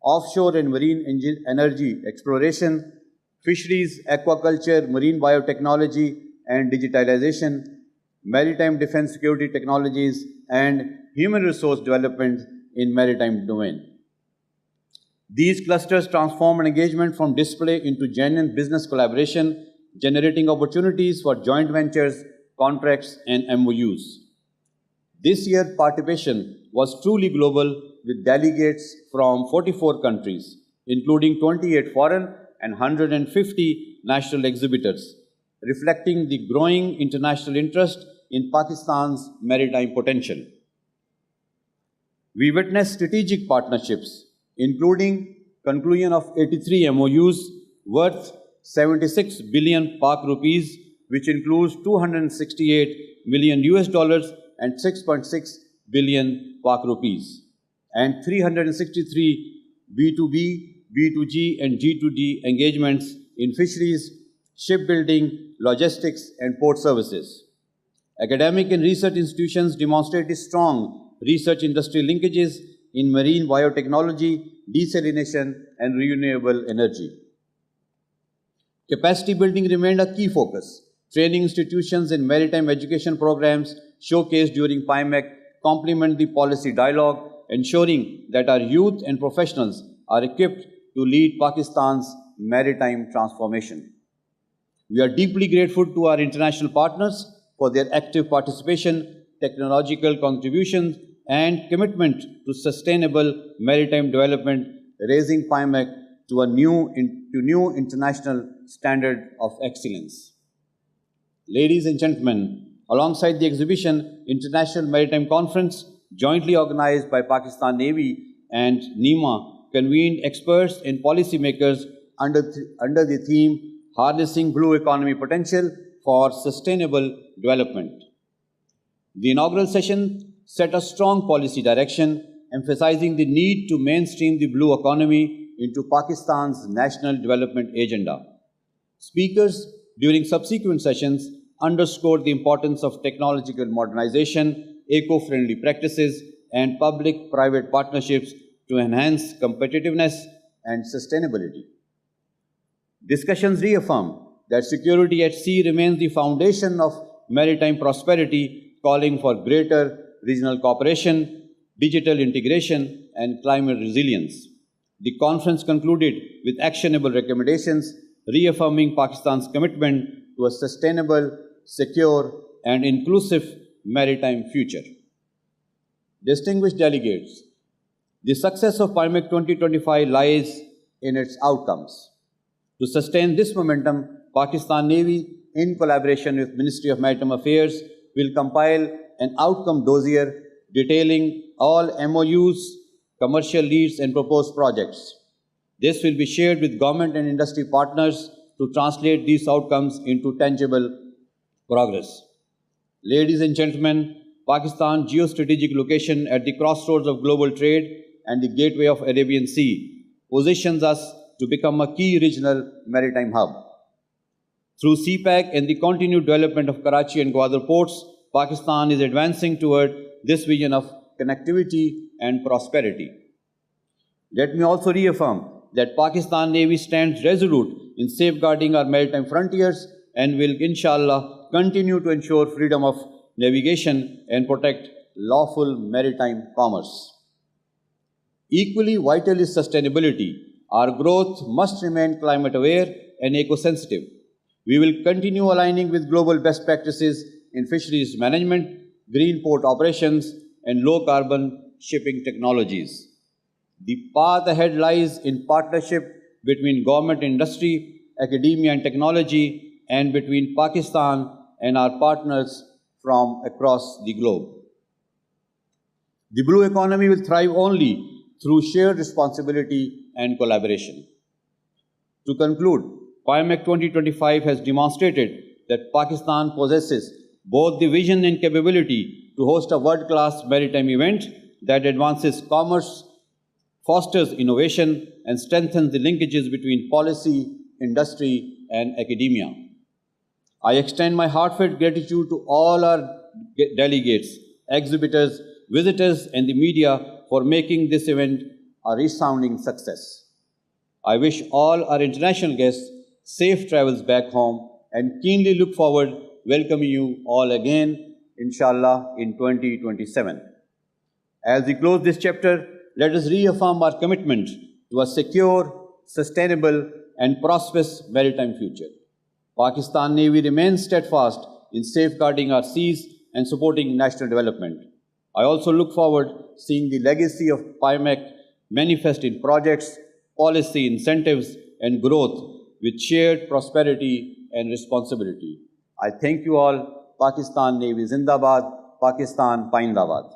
offshore and marine energy exploration, fisheries, aquaculture, marine biotechnology and digitalization, maritime defense security technologies, and human resource development in maritime domain. These clusters transform an engagement from display into genuine business collaboration, generating opportunities for joint ventures, contracts, and MOUs. This year's participation was truly global, with delegates from 44 countries, including 28 foreign and 150 national exhibitors, reflecting the growing international interest in Pakistan's maritime potential. We witnessed strategic partnerships, including conclusion of 83 MOUs worth 76 billion Pak rupees, which includes 268 million US dollars and 6.6 billion Pak rupees, and 363 B2B, B2G and G2D engagements in fisheries, shipbuilding, logistics and port services. Academic and research institutions demonstrated strong research industry linkages in marine biotechnology, desalination and renewable energy. Capacity building remained a key focus. Training institutions and maritime education programs showcased during PIMEC complement the policy dialogue, ensuring that our youth and professionals are equipped to lead Pakistan's maritime transformation. We are deeply grateful to our international partners for their active participation, technological contributions, and commitment to sustainable maritime development, raising PIMEC to a new international standard of excellence. Ladies and gentlemen, alongside the exhibition, International Maritime Conference, jointly organized by Pakistan Navy and NEMA, convened experts and policymakers under the theme Harnessing Blue Economy Potential for Sustainable Development. The inaugural session set a strong policy direction, emphasizing the need to mainstream the blue economy into Pakistan's national development agenda. Speakers during subsequent sessions underscored the importance of technological modernization, eco-friendly practices, and public-private partnerships to enhance competitiveness and sustainability. Discussions reaffirm that security at sea remains the foundation of maritime prosperity, calling for greater regional cooperation, digital integration, and climate resilience. The conference concluded with actionable recommendations reaffirming Pakistan's commitment to a sustainable, secure, and inclusive maritime future. Distinguished delegates, the success of PIMEC 2025 lies in its outcomes. To sustain this momentum, Pakistan Navy, in collaboration with Ministry of Maritime Affairs, will compile an outcome dossier detailing all MOUs, commercial leads, and proposed projects. This will be shared with government and industry partners to translate these outcomes into tangible progress. Ladies and gentlemen, Pakistan's geostrategic location at the crossroads of global trade and the gateway of Arabian Sea positions us to become a key regional maritime hub. Through CPAC and the continued development of Karachi and Gwadar ports, Pakistan is advancing toward this vision of connectivity and prosperity. Let me also reaffirm that Pakistan Navy stands resolute in safeguarding our maritime frontiers and will, inshallah, continue to ensure freedom of navigation and protect lawful maritime commerce. Equally vital is sustainability. Our growth must remain climate aware and eco-sensitive. We will continue aligning with global best practices in fisheries management, green port operations, and low-carbon shipping technologies. The path ahead lies in partnership between government and industry, academia and technology, and between Pakistan and our partners from across the globe. The blue economy will thrive only through shared responsibility and collaboration. To conclude, PIMEC 2025 has demonstrated that Pakistan possesses both the vision and capability to host a world-class maritime event that advances commerce, fosters innovation, and strengthens the linkages between policy, industry, and academia. I extend my heartfelt gratitude to all our delegates, exhibitors, visitors, and the media for making this event a resounding success. I wish all our international guests safe travels back home and keenly look forward welcoming you all again, inshallah, in 2027. As we close this chapter, let us reaffirm our commitment to a secure, sustainable, and prosperous maritime future. Pakistan Navy remains steadfast in safeguarding our seas and supporting national development. I also look forward to seeing the legacy of PIMEC manifest in projects, policy incentives, and growth with shared prosperity and responsibility. I thank you all. Pakistan Navy Zindabad, Pakistan Paindabad.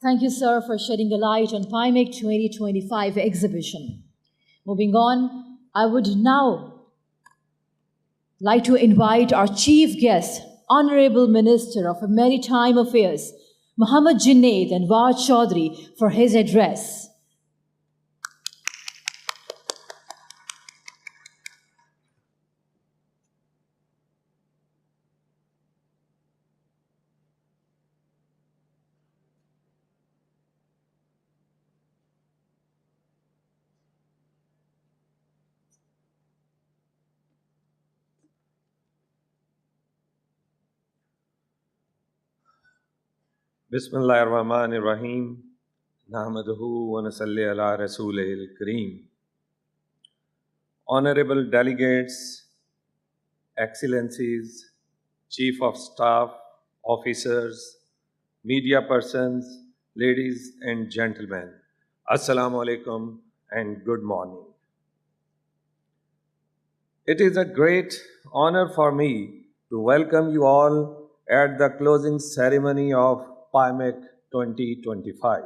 Thank you, sir, for shedding a light on PIMEC 2025 exhibition. Moving on, I would now like to invite our chief guest, Honorable Minister of Maritime Affairs, Muhammad Junaid Anwar Chaudhry, for his address. Bismillahirrahmanirrahim. Nahmaduhu wa nasalli ala rasulihil kareem. Honorable delegates, excellencies, chief of staff, officers, media persons, ladies and gentlemen, assalamu alaikum and good morning. It is a great honor for me to welcome you all at the closing ceremony of PIMEC 2025.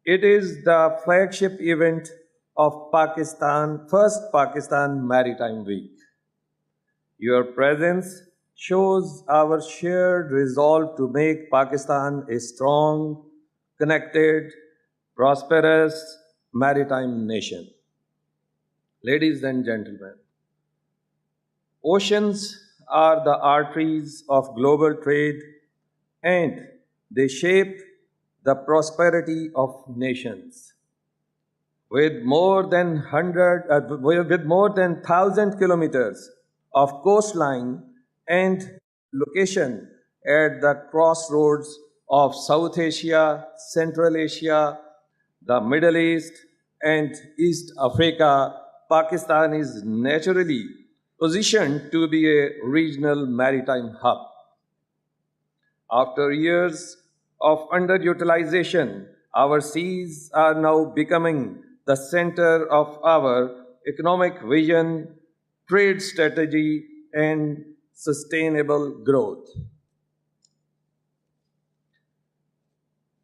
It is the flagship event of first Pakistan Maritime Week. Your presence shows our shared resolve to make Pakistan a strong, connected, prosperous maritime nation. Ladies and gentlemen, oceans are the arteries of global trade and they shape the prosperity of nations. With more than 1,000 kilometers of coastline and location at the crossroads of South Asia, Central Asia, the Middle East, and East Africa, Pakistan is naturally positioned to be a regional maritime hub. After years of underutilization, our seas are now becoming the center of our economic vision, trade strategy, and sustainable growth.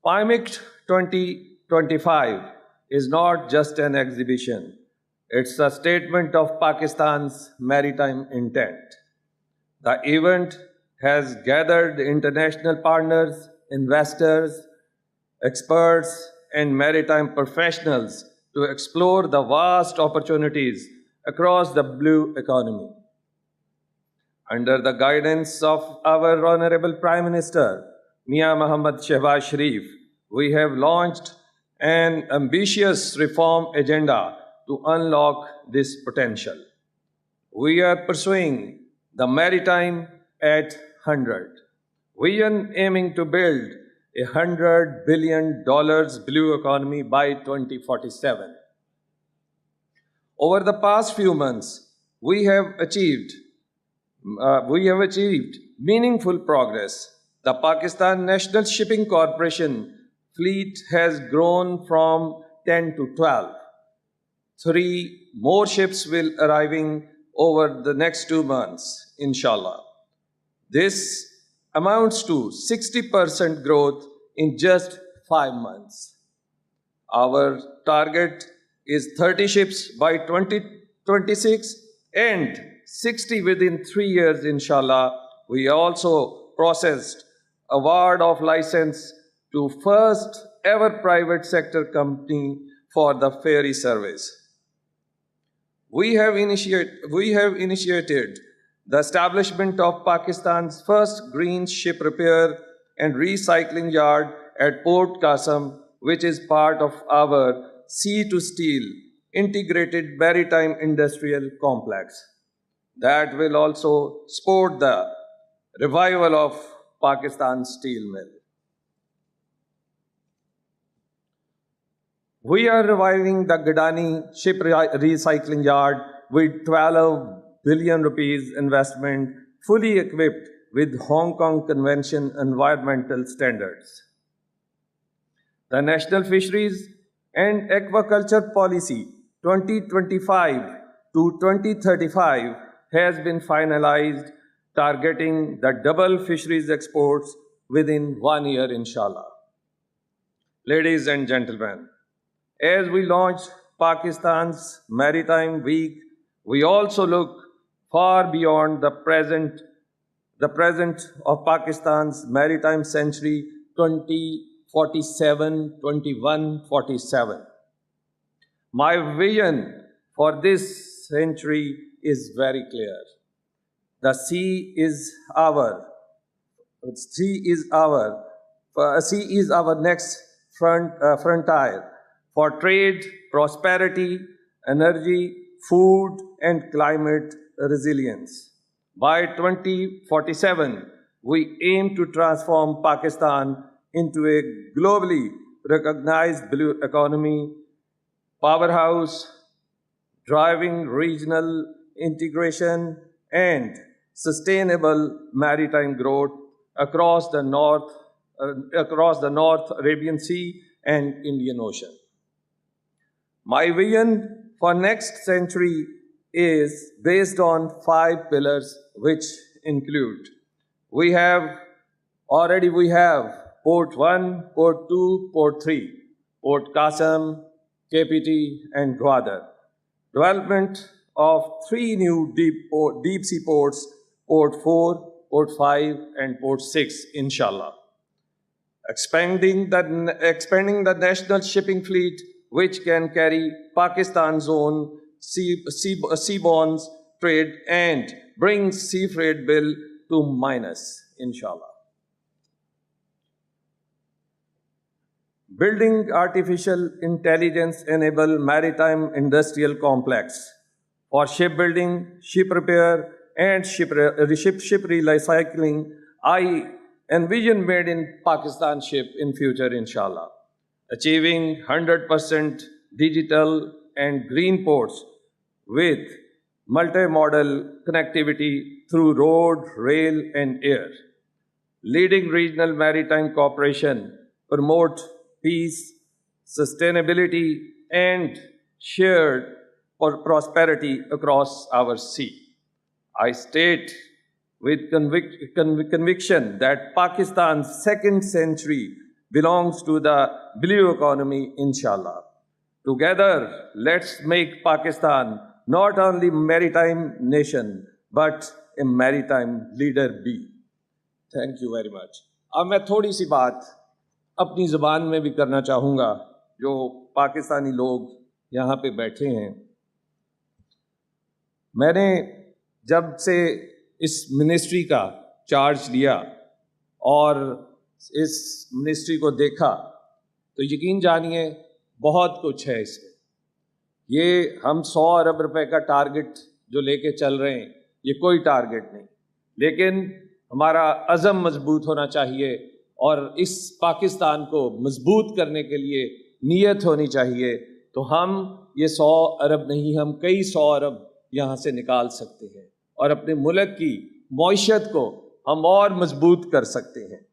PIMEC 2025 is not just an exhibition. It's a statement of Pakistan's maritime intent. The event has gathered international partners, investors, experts, and maritime professionals to explore the vast opportunities across the blue economy. Under the guidance of our Honorable Prime Minister, Mia Muhammad Shehbaz Sharif, we have launched an ambitious reform agenda to unlock this potential. We are pursuing the Maritime at 100 vision, aiming to build $100 billion blue economy by 2047. Over the past few months, we have achieved meaningful progress. The Pakistan National Shipping Corporation fleet has grown from 10 to 12. 3 more ships will arriving over the next 2 months, inshallah. This amounts to 60% growth in just 5 months. Our target is 30 ships by 2026 and 60 within 3 years, inshallah. We also processed award of license to first ever private sector company for the ferry service. We have initiated the establishment of Pakistan's first green ship repair and recycling yard at Port Qasim, which is part of our sea to steel integrated maritime industrial complex. That will also support the revival of Pakistan's steel mill. We are reviving the Gadani ship recycling yard with 12 billion rupees investment, fully equipped with Hong Kong Convention environmental standards. The National Fisheries and Aquaculture Policy 2025 to 2035 has been finalized, targeting the double fisheries exports within 1 year, inshallah. Ladies and gentlemen, as we launch Pakistan's Maritime Week, we also look far beyond the present of Pakistan's Maritime Century 2047-2147. My vision for this century is very clear. The sea is our next frontier for trade, prosperity, energy, food, and climate resilience. By 2047, we aim to transform Pakistan into a globally recognized blue economy powerhouse, driving regional integration and sustainable maritime growth across the North Arabian Sea and Indian Ocean. My vision for next century is based on 5 pillars, which include: we have Port 1, Port 2, Port 3, Port Qasim, KPT, and Gwadar. Development of 3 new deep sea ports, Port 4, Port 5, and Port 6, inshallah. Expanding the national shipping fleet, which can carry Pakistan's own seaborne trade and bring sea freight bill to minus, inshallah. Building artificial intelligence enable maritime industrial complex for shipbuilding, ship repair, and ship recycling. I envision made in Pakistan ship in future, inshallah, achieving 100% digital and green ports with multimodal connectivity through road, rail, and air. Leading regional maritime cooperation, promote peace, sustainability, and shared prosperity across our sea. I state with conviction that Pakistan's second century belongs to the blue economy, inshallah. Together, let's make Pakistan not only a maritime nation, but a maritime leader be. Thank you very much. अब मैं थोड़ी सी बात अपनी ज़बान में भी करना चाहूँगा, जो पाकिस्तानी लोग यहाँ पे बैठे हैं। मैंने जब से इस मिनिस्ट्री का चार्ज लिया और इस मिनिस्ट्री को देखा, तो यकीन जानिए बहुत कुछ है इसमें। ये हम 100 अरब रुपए का टारगेट जो लेके चल रहे हैं, ये कोई टारगेट नहीं, लेकिन हमारा अज़म मजबूत होना चाहिए और इस पाकिस्तान को मजबूत करने के लिए नीयत होनी चाहिए। तो हम ये 100 अरब नहीं, हम कई 100 अरब यहाँ से निकाल सकते हैं और अपने मुल्क की मईशत को हम और मजबूत कर सकते हैं।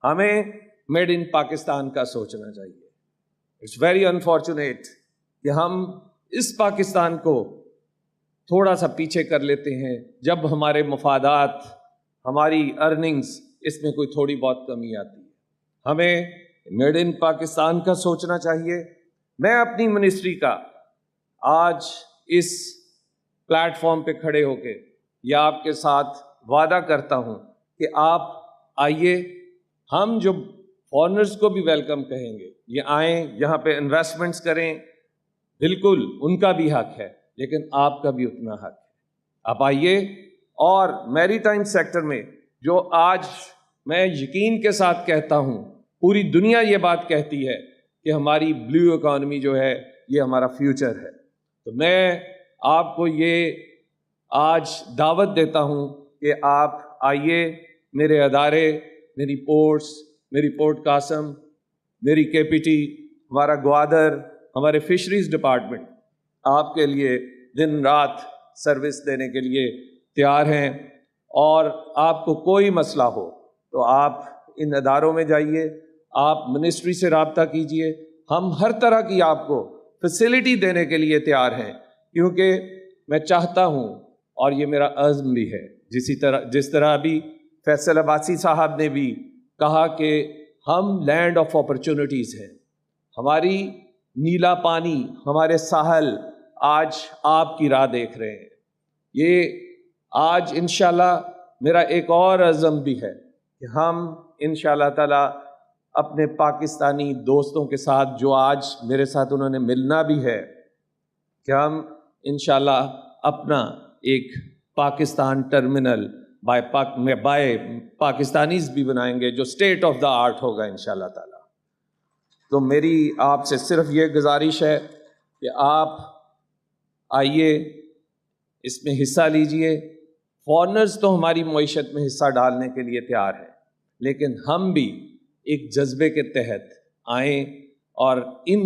हमें मेड इन पाकिस्तान का सोचना चाहिए। इट्स वेरी अनफॉर्चुनेट कि हम इस पाकिस्तान को थोड़ा सा पीछे कर लेते हैं जब हमारे मफादात, हमारी अर्निंग्स, इसमें कोई थोड़ी बहुत कमी आती है। हमें मेड इन पाकिस्तान का सोचना चाहिए। मैं अपनी मिनिस्ट्री का आज इस प्लेटफॉर्म पे खड़े होके या आपके साथ वादा करता हूं कि आप आइए, हम जो फॉरेनर्स को भी वेलकम कहेंगे, ये आएँ, यहाँ पे इन्वेस्टमेंट्स करें, बिल्कुल उनका भी हक है, लेकिन आपका भी उतना हक है। आप आइए और मैरीटाइम सेक्टर में जो आज मैं यकीन के साथ कहता हूँ, पूरी दुनिया ये बात कहती है कि हमारी ब्लू इकॉनमी जो है ये हमारा फ्यूचर है। तो मैं आपको ये आज दावत देता हूँ कि आप आइए, मेरे अदारे, मेरी पोर्ट्स, मेरी पोर्ट कासम, मेरी केपीटी, हमारा ग्वादर, हमारे फिशरीज डिपार्टमेंट आपके लिए दिन रात सर्विस देने के लिए तैयार हैं। और आपको कोई मसला हो तो आप इन अदारों में जाइए, आप मिनिस्ट्री से रब्ता कीजिए। हम हर तरह की आपको फैसिलिटी देने के लिए तैयार हैं, क्योंकि मैं चाहता हूँ और ये मेरा अज़्म भी है, जिस तरह अभी फैसल अब्बासी साहब ने भी कहा कि हम लैंड ऑफ अपॉर्चुनिटीज़ हैं। हमारी नीला पानी, हमारे साहल आज आपकी राह देख रहे हैं। ये आज इंशाल्लाह मेरा एक और अज़्म भी है कि हम इंशाल्लाह ताला अपने पाकिस्तानी दोस्तों के साथ, जो आज मेरे साथ उन्होंने मिलना भी है, कि हम इंशाल्लाह अपना एक पाकिस्तान टर्मिनल बाय पाकिस्तानीज़ भी बनाएंगे, जो स्टेट ऑफ द आर्ट होगा इंशाल्लाह ताला। तो मेरी आपसे सिर्फ ये गुजारिश है कि आप आइए, इसमें हिस्सा लीजिए। फॉरेनर्स तो हमारी मईशत में हिस्सा डालने के लिए तैयार हैं, लेकिन हम भी एक जज्बे के तहत आएँ और इन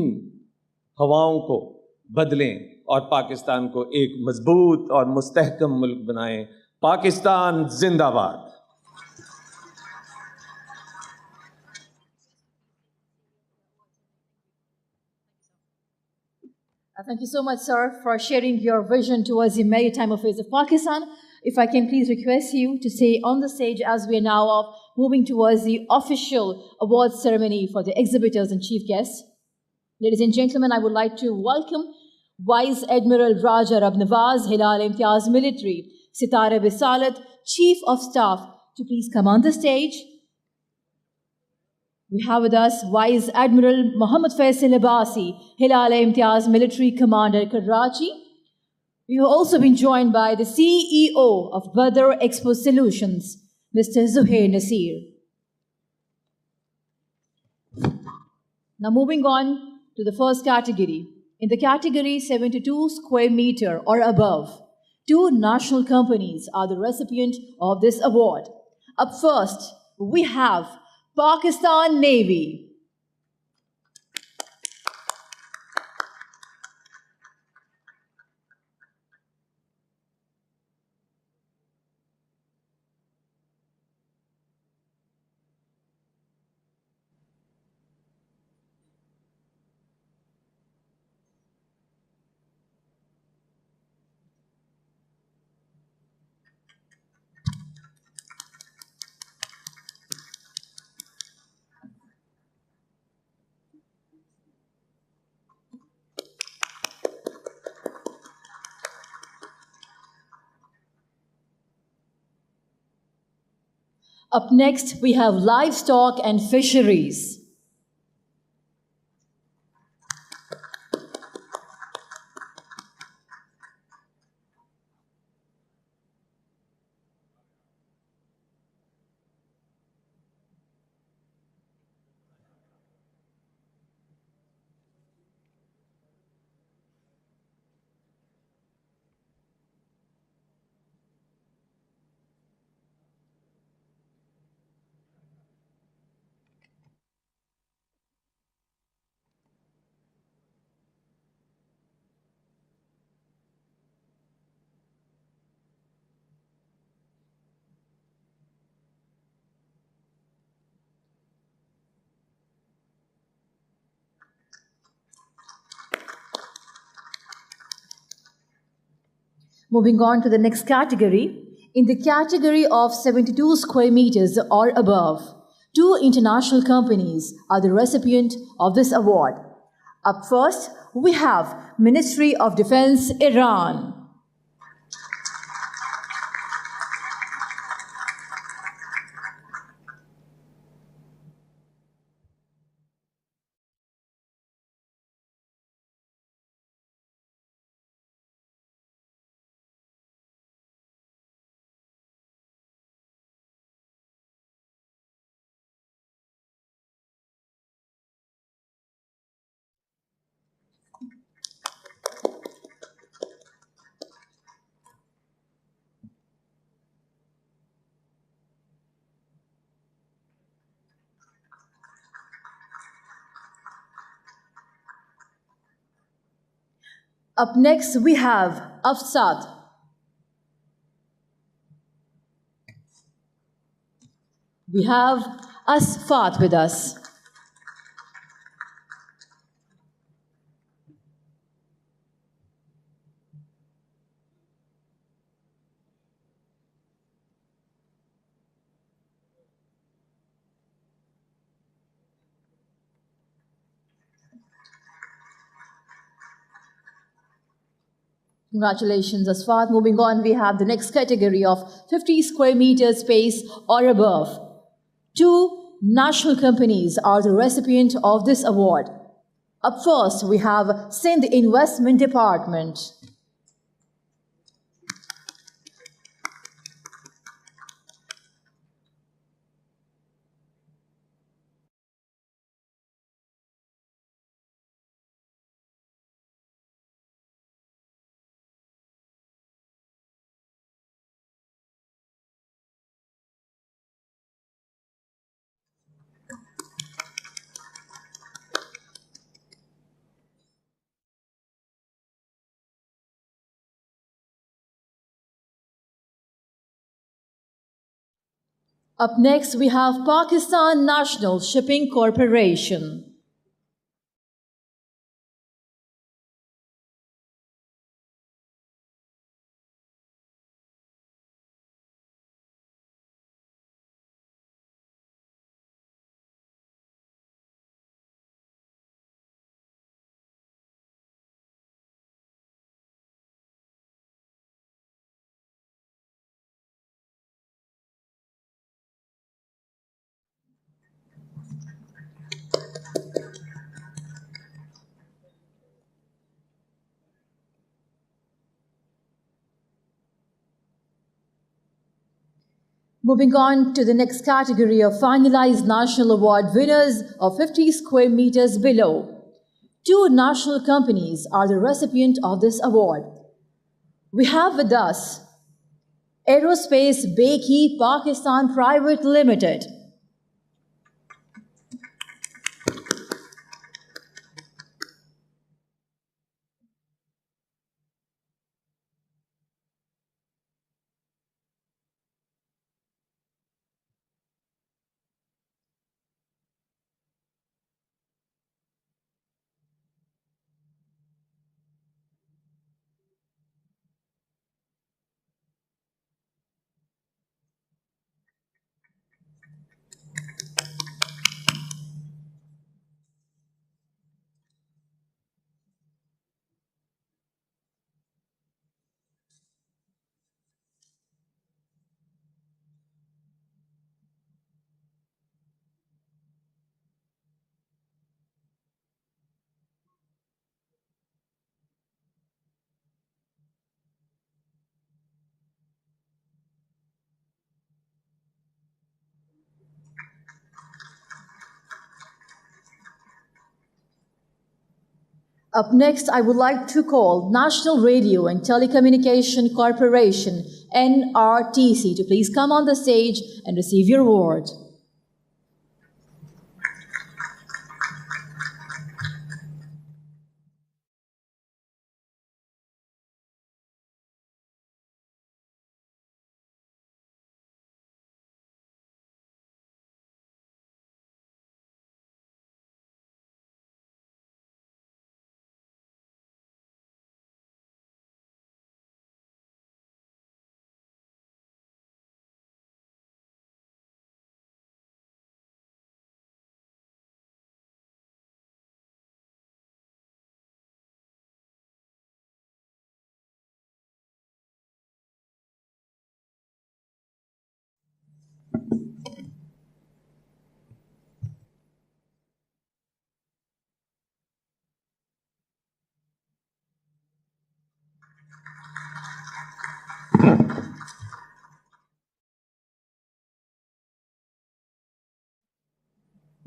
हवाओं को बदलें और पाकिस्तान को एक मजबूत और मुस्तहकम मुल्क बनाएं। पाकिस्तान जिंदाबाद। Thank you so much, sir, for sharing your vision towards the maritime affairs of Pakistan. If I can please request you to stay on the stage as we are now moving towards the official awards ceremony for the exhibitors and chief guests. Ladies and gentlemen, I would like to welcome Vice Admiral Raja Rabnawaz, Hilal Imtiaz Military, Sitara Bisalat, Chief of Staff, to please come on the stage. We have with us Vice Admiral Mohammad Faisal Abbasi, Hilal-e-Imtiaz Military Commander, Karachi. We have also been joined by the CEO of Badar Expo Solutions, Mr. Zuhair Nasir. Now moving on to the first category. In the category 72 square meter or above, 2 national companies are the recipient of this award. Up first, we have Pakistan Navy. Up next, we have livestock and fisheries. Moving on to the next category. In the category of 72 square meters or above, 2 international companies are the recipient of this award. Up first, we have Ministry of Defense, Iran. Up next, we have Afsad. We have Asfat with us. Congratulations, Asfat. Moving on, we have the next category of 50 square meter space or above. 2 national companies are the recipient of this award. Up first, we have Sindh Investment Department. Up next, we have Pakistan National Shipping Corporation. Moving on to the next category of finalized national award winners of 50 square meters below. 2 national companies are the recipient of this award. We have with us Aerospace Bakey Pakistan Private Limited. Up next, I would like to call National Radio and Telecommunication Corporation, NRTC, to please come on the stage and receive your award.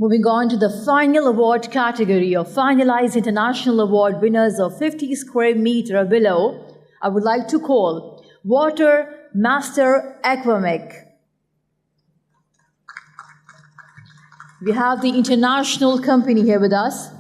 Moving on to the final award category of finalized international award winners of 50 square meter or below, I would like to call Water Master Aquamec. We have the international company here with us.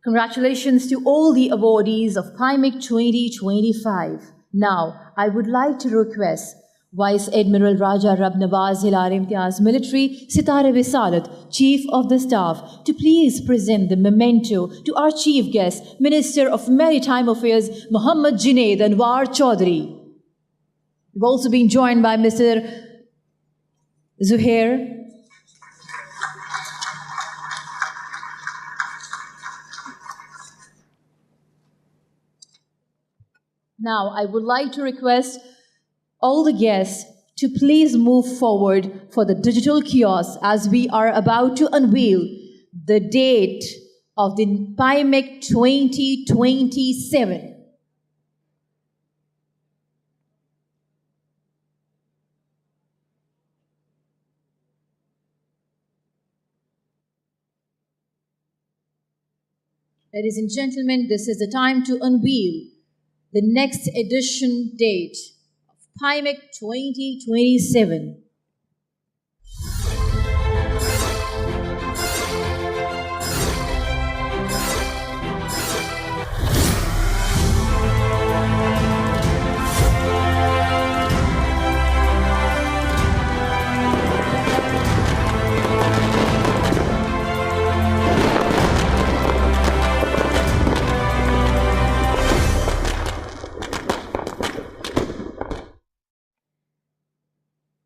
Congratulations to all the awardees of PIMEC 2025. Now, I would like to request Vice Admiral Raja Rab Nawaz Hilal Imtiaz Military Sitare Visalat, Chief of the Staff, to please present the memento to our Chief Guest, Minister of Maritime Affairs, Muhammad Junaid Anwar Chaudhry. We've also been joined by Mr. Zuhair. Now, I would like to request all the guests to please move forward for the digital kiosk as we are about to unveil the date of the PIMEC 2027. Ladies and gentlemen, this is the time to unveil the next edition date of PIMEC 2027.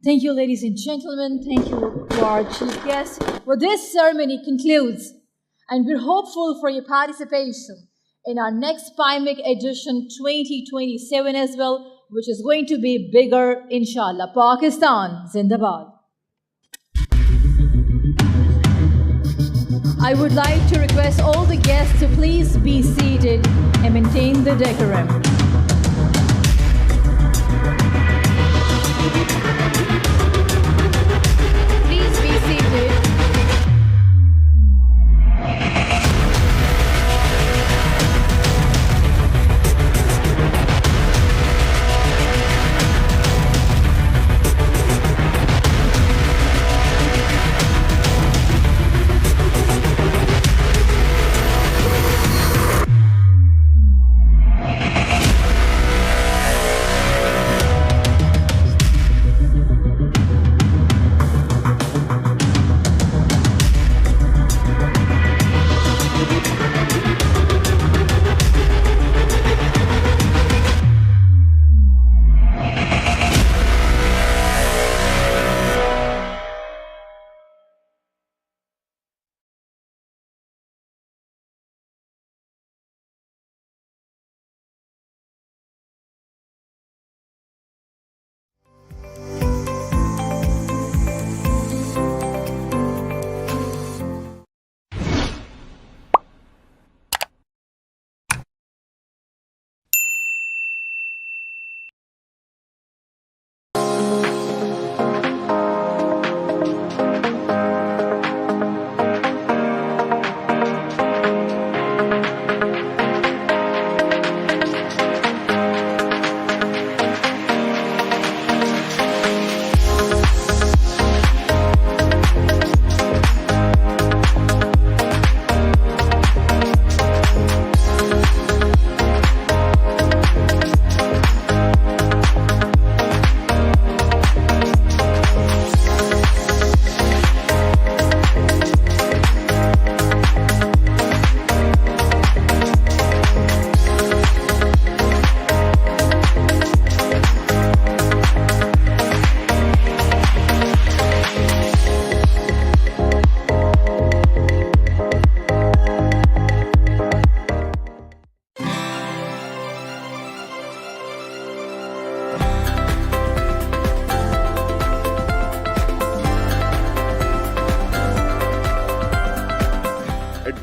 Thank you, ladies and gentlemen. Thank you to our chief guest. Well, this ceremony concludes, and we're hopeful for your participation in our next PIMEC edition 2027 as well, which is going to be bigger, inshallah. Pakistan, Zindabad. I would like to request all the guests to please be seated and maintain the decorum. Please be seated.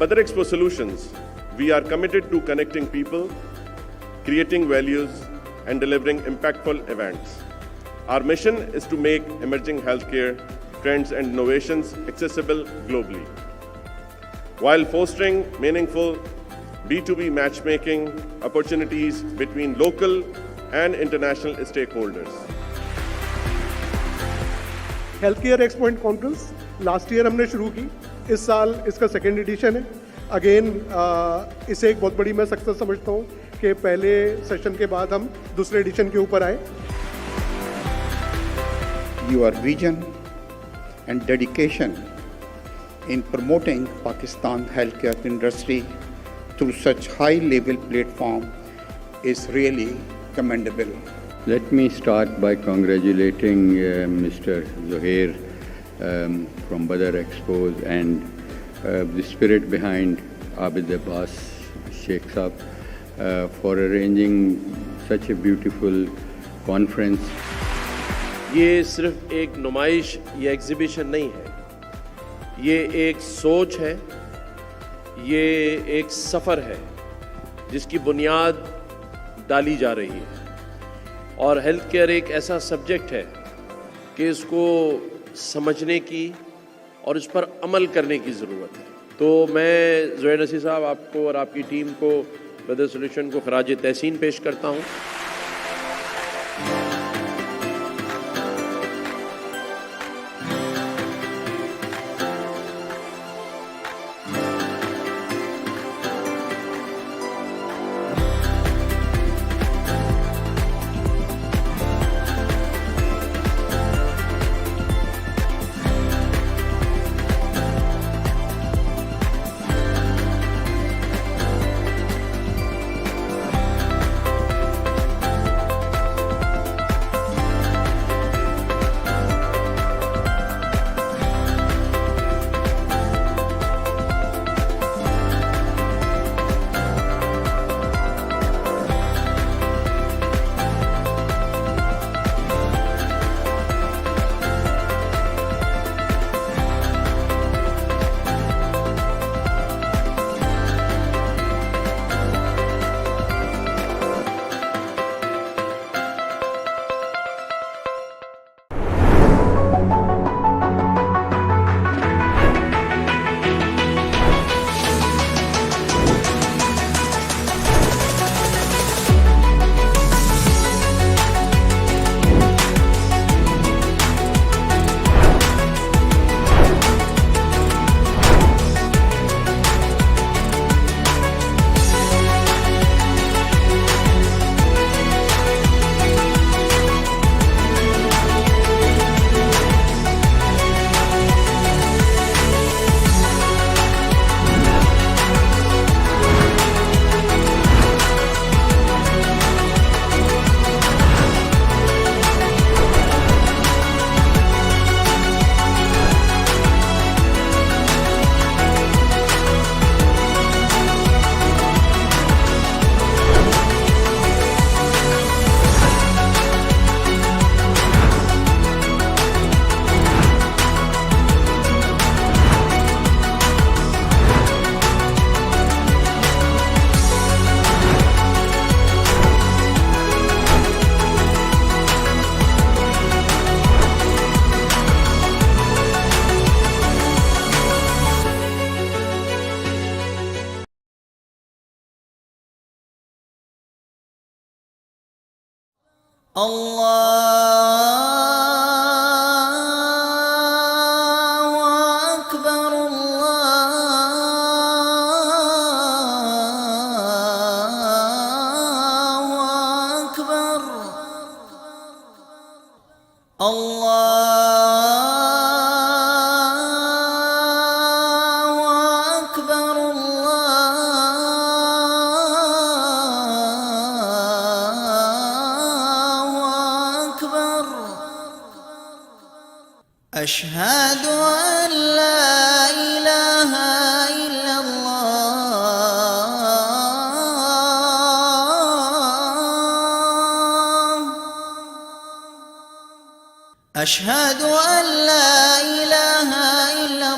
Badar Expo Solutions, we are committed to connecting people, creating values, and delivering impactful events. Our mission is to make emerging healthcare trends and innovations accessible globally, while fostering meaningful B2B matchmaking opportunities between local and international stakeholders. Healthcare Expo and Conference last year हमने शुरू की, इस साल इसका second edition है. Again इसे एक बहुत बड़ी मैं सक्सेस समझता हूँ कि पहले सेशन के बाद हम दूसरे एडिशन के ऊपर आए. Your vision and dedication in promoting Pakistan healthcare industry through such high-level platform is really commendable. Let me start by congratulating Mr. Zuhair from Badar Expos and the spirit behind Abid Abbas Sheikh Saab for arranging such a beautiful conference. ये सिर्फ एक नुमाइश या exhibition नहीं है, ये एक सोच है, ये एक सफ़र है जिसकी बुनियाद डाली जा रही है. और हेल्थ केयर एक ऐसा सब्जेक्ट है कि इसको समझने की और इस पर अमल करने की ज़रूरत है. तो मैं ज़ुहैर नसीर साहब आपको और आपकी टीम को बदर सोल्यूशन को खराज तहसीन पेश करता हूँ. أشهد أن لا إله إلا الله أشهد أن لا إله إلا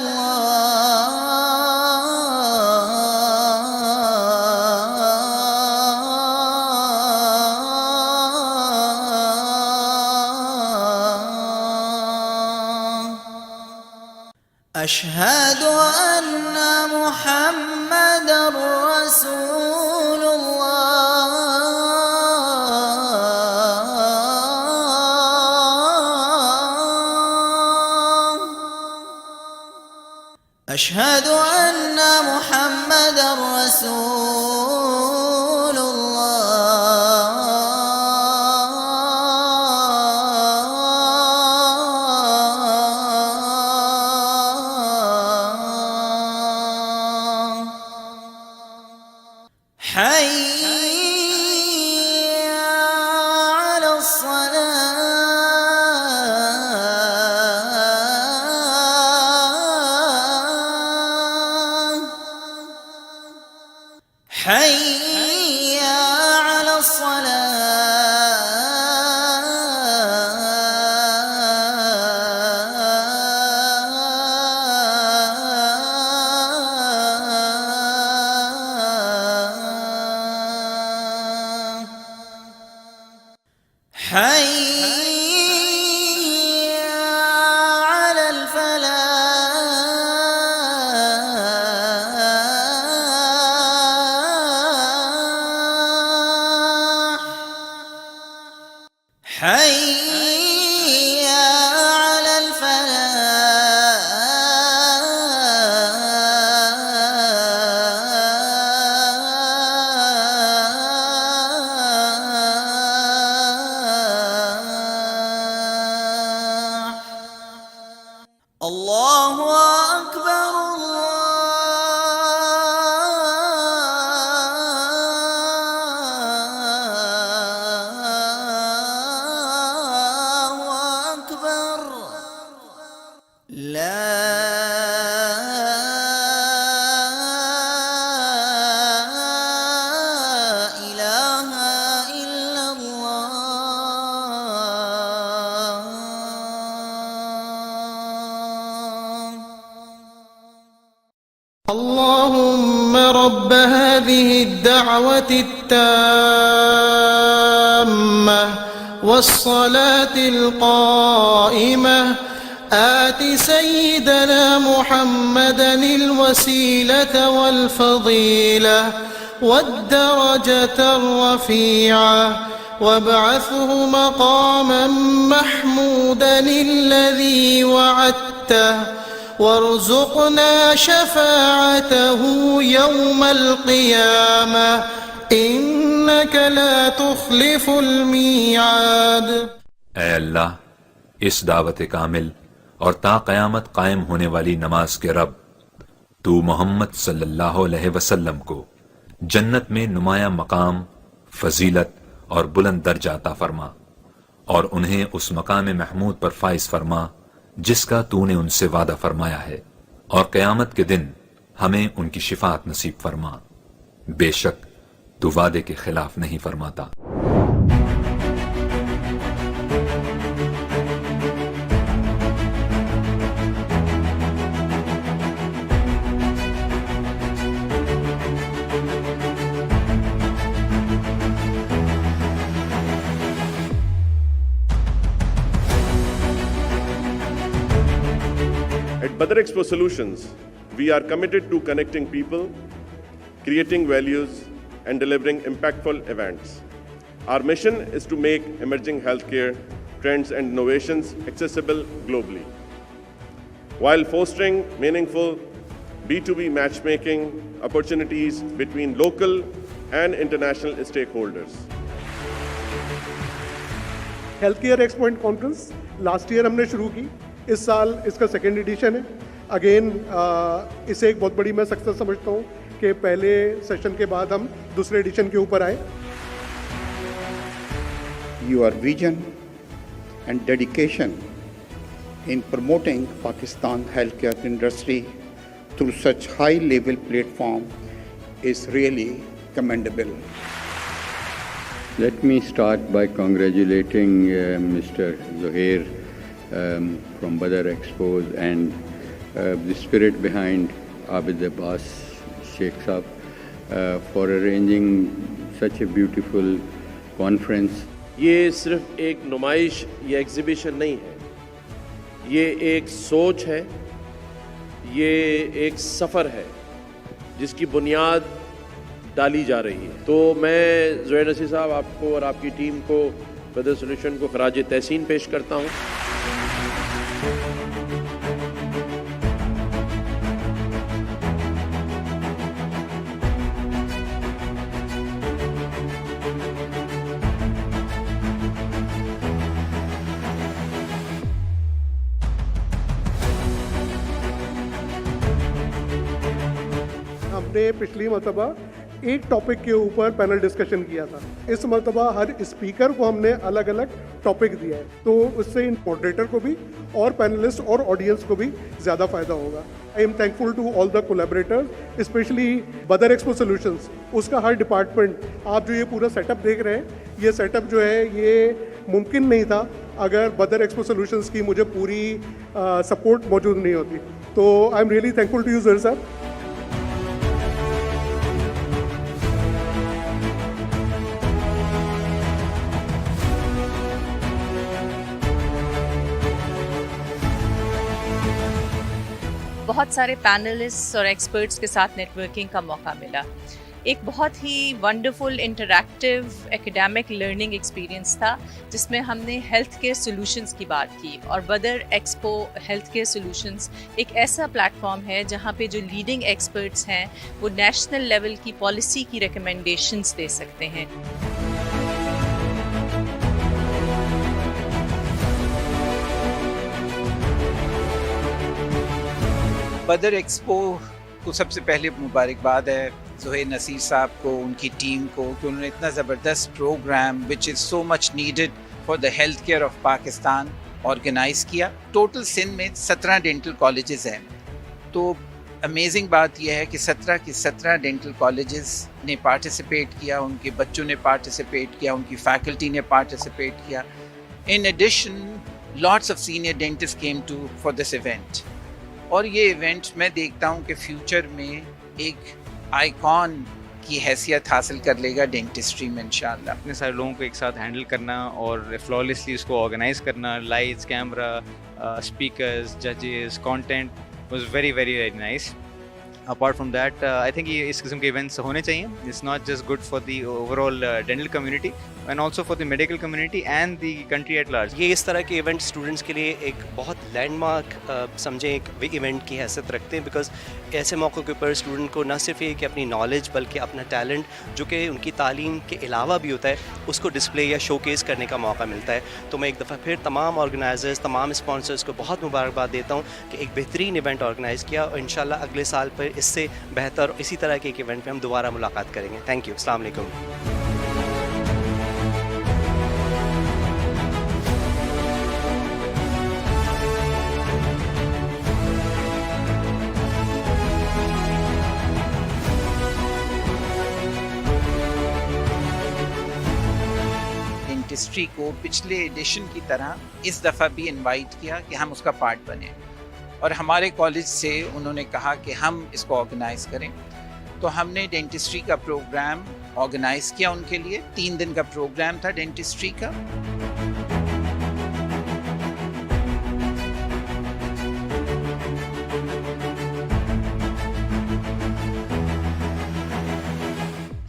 أشهد أن محمدًا رسول الله أشهد أن محمدًا رسول حي على الصلاة حي على الصلاة حي على الفلاح حي على الفلاح الله أكبر الله أكبر لا إله إلا الله اللهم رب هذه الدعوة التامة والصلاة القائمة آت سيدنا محمدا الوسيلة والفضيلة والدرجة الرفيعة وابعثه مقاما محمودا الذي وعدته وارزقنا شفاعته يوم القيامة إنك لا تخلف الميعاد. ऐ अल्लाह, इस दावत कामिल और ता क़यामत कायम होने वाली नमाज के रब, तू मोहम्मद सल्लल्लाहु अलैहि वसल्लम को जन्नत में नुमाया मकाम, फजीलत और बुलंद दर्जा अता फरमा और उन्हें उस मकाम महमूद पर फाइज फरमा जिसका तूने उनसे वादा फरमाया है, और क़यामत के दिन हमें उनकी शिफात नसीब फरमा। बेशक तू वादे के खिलाफ नहीं फरमाता। At Badar Expo Solutions, we are committed to connecting people, creating values, and delivering impactful events. Our mission is to make emerging healthcare trends and innovations accessible globally, while fostering meaningful B2B matchmaking opportunities between local and international stakeholders. Health care expo and conference last year हमने शुरू की, इस साल इसका second edition है. Again इसे एक बहुत बड़ी मैं सक्सेस समझता हूँ कि पहले सेशन के बाद हम दूसरे एडिशन के ऊपर आए. Your vision and dedication in promoting Pakistan healthcare industry through such high-level platform is really commendable. Let me start by congratulating Mr. Zohair from Badar Expos and the spirit behind Abid Abbas Sheikh Saab for arranging such a beautiful conference. ये सिर्फ एक नुमाइश या exhibition नहीं है, ये एक सोच है, ये एक सफ़र है जिसकी बुनियाद डाली जा रही है. तो मैं ज़ोहैर नसीर साहब आपको और आपकी टीम को बदर सॉल्यूशन को खराज तहसीन पेश करता हूँ. हमने पिछली मरतबा एक टॉपिक के ऊपर पैनल डिस्कशन किया था. इस मरतबा हर स्पीकर को हमने अलग अलग टॉपिक दिया है, तो उससे इन मॉडरेटर को भी और पैनलिस्ट और ऑडियंस को भी ज़्यादा फ़ायदा होगा. I am thankful to all the collaborators, specially Badar expo solutions. उसका हर डिपार्टमेंट, आप जो ये पूरा सेटअप देख रहे हैं, ये सेटअप जो है ये मुमकिन नहीं था अगर बदर एक्सपो सॉल्यूशंस की मुझे पूरी सपोर्ट मौजूद नहीं होती. तो I am really thankful to you Zohair Sahab. बहुत सारे पैनलिस्ट्स और एक्सपर्ट्स के साथ नेटवर्किंग का मौका मिला. एक बहुत ही wonderful interactive academic learning experience था जिसमें हमने हेल्थ केयर सॉल्यूशंस की बात की. और बदर एक्सपो हेल्थ केयर सॉल्यूशंस एक ऐसा प्लेटफॉर्म है जहां पे जो लीडिंग एक्सपर्ट्स हैं वो नेशनल लेवल की पॉलिसी की रिकमेंडेशंस दे सकते हैं. बदर एक्सपो को सबसे पहले मुबारकबाद है ज़ोहैर नसीर साहब को, उनकी टीम को, कि उन्होंने इतना ज़बरदस्त programme which is so much needed for the health care of Pakistan organize किया. टोटल सिंध में 17 डेंटल कॉलेजेस हैं. तो अमेजिंग बात यह है कि 17 की 17 डेंटल कॉलेजेस ने पार्टिसिपेट किया, उनके बच्चों ने पार्टिसिपेट किया, उनकी फैकल्टी ने पार्टिसिपेट किया. In addition lots of senior dentist came to for this event. और ये इवेंट मैं देखता हूँ कि फ्यूचर में एक आइकॉन की हैसियत हासिल कर लेगा डेंटिस्ट्री में इंशाल्लाह. इतने सारे लोगों को एक साथ हैंडल करना और फ्लॉलेसली उसको ऑर्गेनाइज करना, लाइट्स, कैमरा, स्पीकर्स, जजेस, content was very very very nice. Apart from that I think ये इस किस्म के इवेंट्स होने चाहिए. It's not just good for the overall dental community and also for the medical community and the country at large. ये इस तरह के इवेंट स्टूडेंट्स के लिए एक बहुत लैंडमार्क समझें एक इवेंट की हैसियत रखते हैं. बिकॉज ऐसे मौक़ों के ऊपर स्टूडेंट को न सिर्फ ये कि अपनी नॉलेज बल्कि अपना टैलेंट जो कि उनकी तालीम के अलावा भी होता है उसको डिस्प्ले या शोकेस करने का मौका मिलता है. तो मैं एक दफ़ा फिर तमाम ऑर्गेनाइजर्स, तमाम स्पॉन्सर्स को बहुत मुबारकबाद देता हूँ कि एक बेहतरीन इवेंट ऑर्गेनाइज़ किया और इंशाल्लाह अगले साल पर इससे बेहतर इसी तरह के एक इवेंट में हम दोबारा मुलाकात करेंगे. Thank you. अस्सलाम वालेकुम. डेंटिस्ट्री को पिछले एडिशन की तरह इस दफ़ा भी इनवाइट किया कि हम उसका पार्ट बने. और हमारे कॉलेज से उन्होंने कहा कि हम इसको ऑर्गेनाइज़ करें. तो हमने डेंटिस्ट्री का प्रोग्राम ऑर्गेनाइज़ किया उनके लिए. 3 दिन का प्रोग्राम था डेंटिस्ट्री का.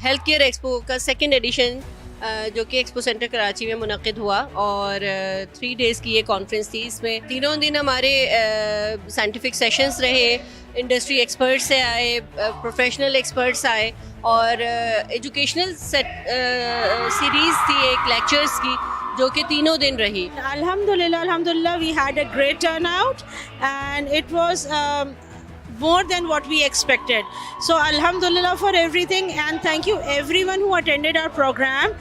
हेल्थ केयर एक्सपो का सेकेंड एडिशन जो कि एक्सपो सेंटर कराची में मुनक़िद हुआ और 3 डेज़ की ये कॉन्फ्रेंस थी। इसमें तीनों दिन हमारे साइंटिफिक सेशंस रहे, इंडस्ट्री एक्सपर्ट्स से आए, प्रोफेशनल एक्सपर्ट्स आए और एजुकेशनल सीरीज़ थी एक लेक्चर्स की जो कि तीनों दिन रही। Alhamdulillah, we had a great turnout and it was more than what we expected. So Alhamdulillah for everything and thank you everyone who attended our program.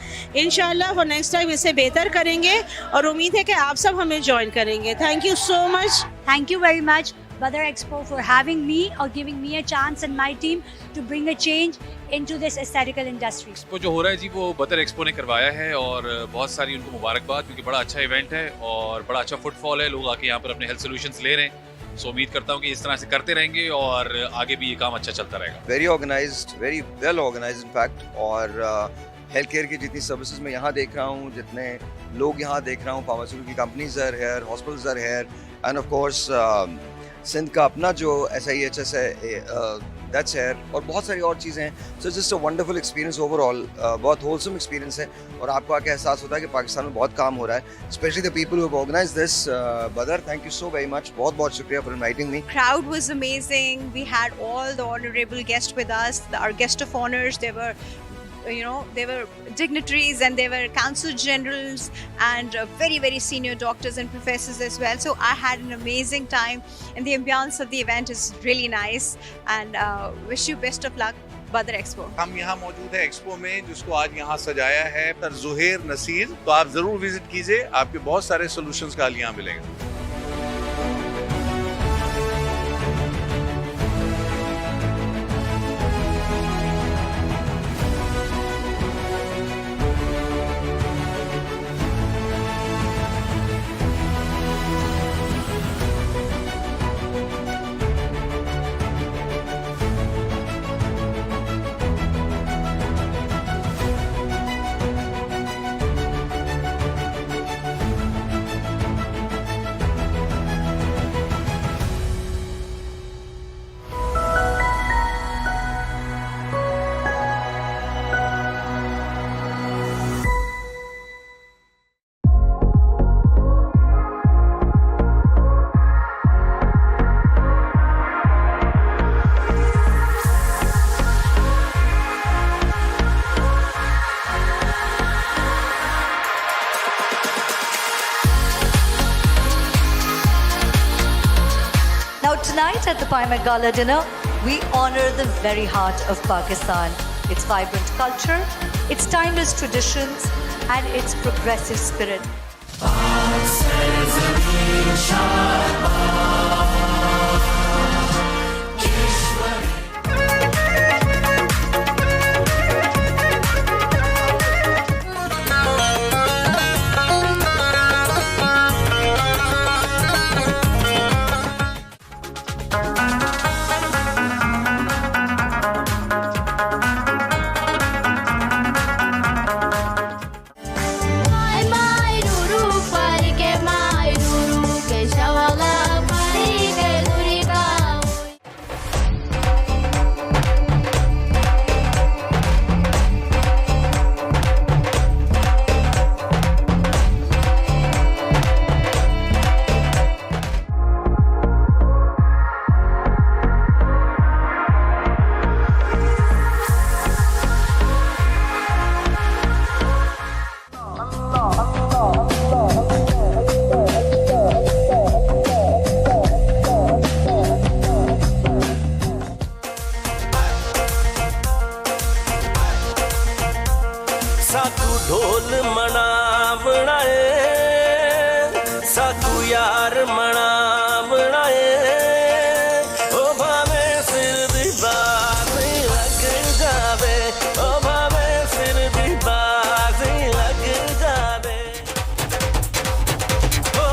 Inshallah for next time इसे बेहतर करेंगे और उम्मीद है कि आप सब हमें join करेंगे. Thank you so much. Thank you very much Badar Expo for having me or giving me a chance and my team to bring a change into this aesthetical industry. Expo जो हो रहा है जी वो बदर expo ने करवाया है और बहुत सारी उनको मुबारकबाद क्योंकि बड़ा अच्छा इवेंट है और बड़ा अच्छा फुटफॉल है, लोग आके यहाँ पर अपने हेल्थ सॉल्यूशंस ले रहे हैं। सो उम्मीद करता हूँ कि इस तरह से करते रहेंगे और आगे भी ये काम अच्छा चलता रहेगा। Very organized, very well organized in fact और हेल्थ केयर की जितनी सर्विसेज मैं यहाँ देख रहा हूँ, जितने लोग यहाँ देख रहा हूँ, pharmaceutical companies are here, hospitals are here and of course Sindh का अपना जो SIHS है दैट्स हियर और बहुत सारी और चीज़ें हैं। So just a wonderful experience overall, बहुत होलसम एक्सपीरियंस है और आपको आके एहसास होता है कि पाकिस्तान में बहुत काम हो रहा है, specially the people who have organised this. Badar, thank you so very much, बहुत बहुत शुक्रिया for inviting me. Crowd was amazing. We had all the honorable guests with us. Our guest of honors, they were dignitaries and they were council generals and very, very senior doctors and professors as well. So I had an amazing time and the ambience of the event is really nice and wish you best of luck, Badar Expo. हम यहाँ मौजूद है expo में जिसको आज यहाँ सजाया है ज़ुहैर नसीर, तो आप ज़रूर विजिट कीजिए, आपके बहुत सारे सोल्यूशंस का यहाँ मिलेंगे। Tonight at the Pi Gala dinner, we honor the very heart of Pakistan, its vibrant culture, its timeless traditions, and its progressive spirit. ढोल मनावना साकू यार मनावना ओ भावे सिर दी बाजी लग जावे, ओ भावे सिर दी बाजी लग जावे। ओ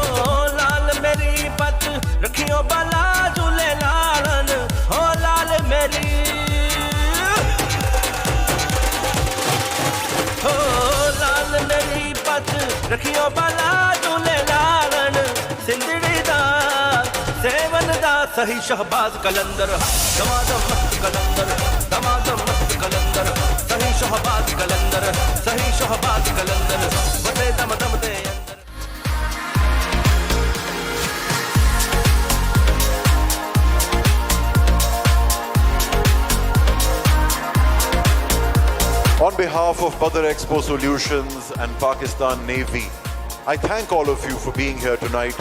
लाल मेरी पत रखियो बाला झूले लालन, ओ लाल मेरी रखियो बाला झूले लालन, सिंधड़ी दा सेवन दा सही शहबाज कलंदर, जमादा मस्त कलंदर। दमादम मस्त कलंदर सही शहबाज कलंदर सही शहबाज कलंदर वटे दम दम दे On behalf of Badar Expo Solutions and Pakistan Navy, I thank all of you for being here tonight.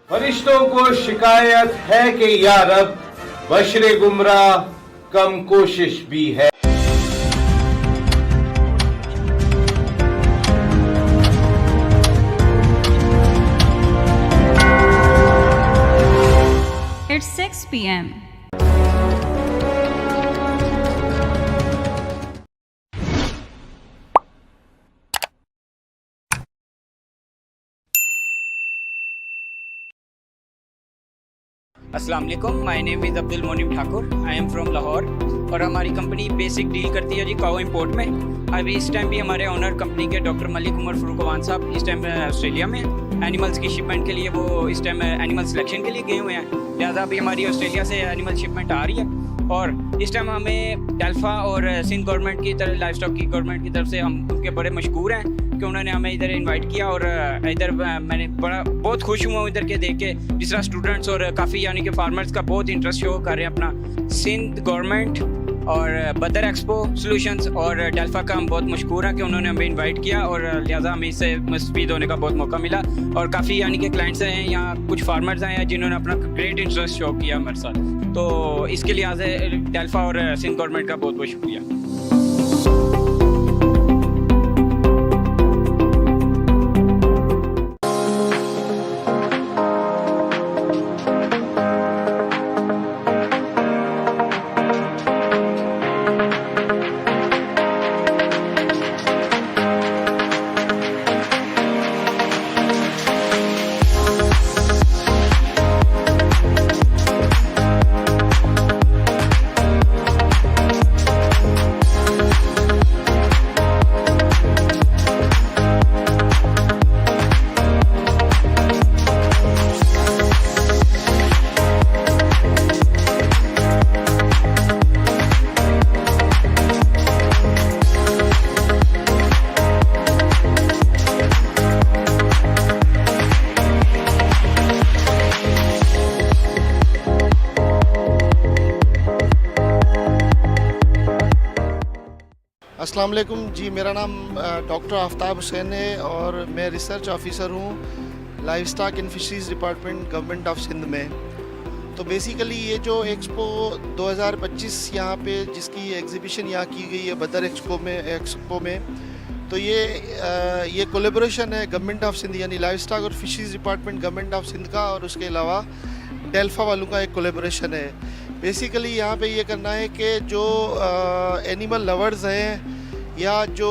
फरिश्तों को शिकायत है कि या रब बशरे गुमराह कम कोशिश भी है। It's 6 p.m. अस्सलाम वालेकुम, my name is Abdul Monim Thakur, I am from Lahore और हमारी कंपनी बेसिक डील करती है जी काऊ इंपोर्ट में। अभी इस टाइम भी हमारे ओनर कंपनी के डॉक्टर मलिक उमर फरूकवान साहब इस टाइम ऑस्ट्रेलिया में एनिमल्स की शिपमेंट के लिए वो इस टाइम एनिमल सिलेक्शन के लिए गए हुए हैं, लिहाजा अभी हमारी ऑस्ट्रेलिया से एनिमल शिपमेंट आ रही है। और इस टाइम हमें डेल्फा और सिंध गवर्नमेंट की तरफ लाइफ स्टॉक की गवर्नमेंट की तरफ से हम उनके बड़े मशहूर हैं कि उन्होंने हमें इधर इनवाइट किया और इधर मैंने बहुत खुश हुआ हूँ इधर के देख के, जिस तरह स्टूडेंट्स और काफ़ी यानी कि फार्मर्स का बहुत इंटरेस्ट शो कर रहे हैं अपना। सिंध गवर्नमेंट और बदर एक्सपो सॉल्यूशंस और डेल्फा का हम बहुत मशहूर हैं कि उन्होंने हमें इनवाइट किया और लिहाजा हमें इससे मुस्तफ़ीद होने का बहुत मौका मिला। और काफ़ी यानी कि क्लाइंट्स हैं यहाँ, कुछ फार्मर्स हैं जिन्होंने अपना ग्रेट इंटरेस्ट शो किया हमारे साथ, तो इसके लिहाज से डेल्फा और सिंध गवर्नमेंट का बहुत बहुत शुक्रिया। अस्सलाम वालेकुम जी, मेरा नाम डॉक्टर आफ्ताब हुसैन है और मैं रिसर्च ऑफिसर हूँ life stock and fisheries department government of Sindh में। तो बेसिकली ये जो एक्सपो 2025 यहाँ पे जिसकी एग्जीबिशन यहाँ की गई है बदर एक्सपो में, तो ये कोलेबोरेशन है गवर्नमेंट ऑफ सिंध यानी लाइफ स्टॉक और fisheries department government of Sindh का और उसके अलावा डेल्फा वालों का एक कोलेबोरेशन है। बेसिकली यहाँ पे ये करना है कि जो एनिमल लवर्स हैं या जो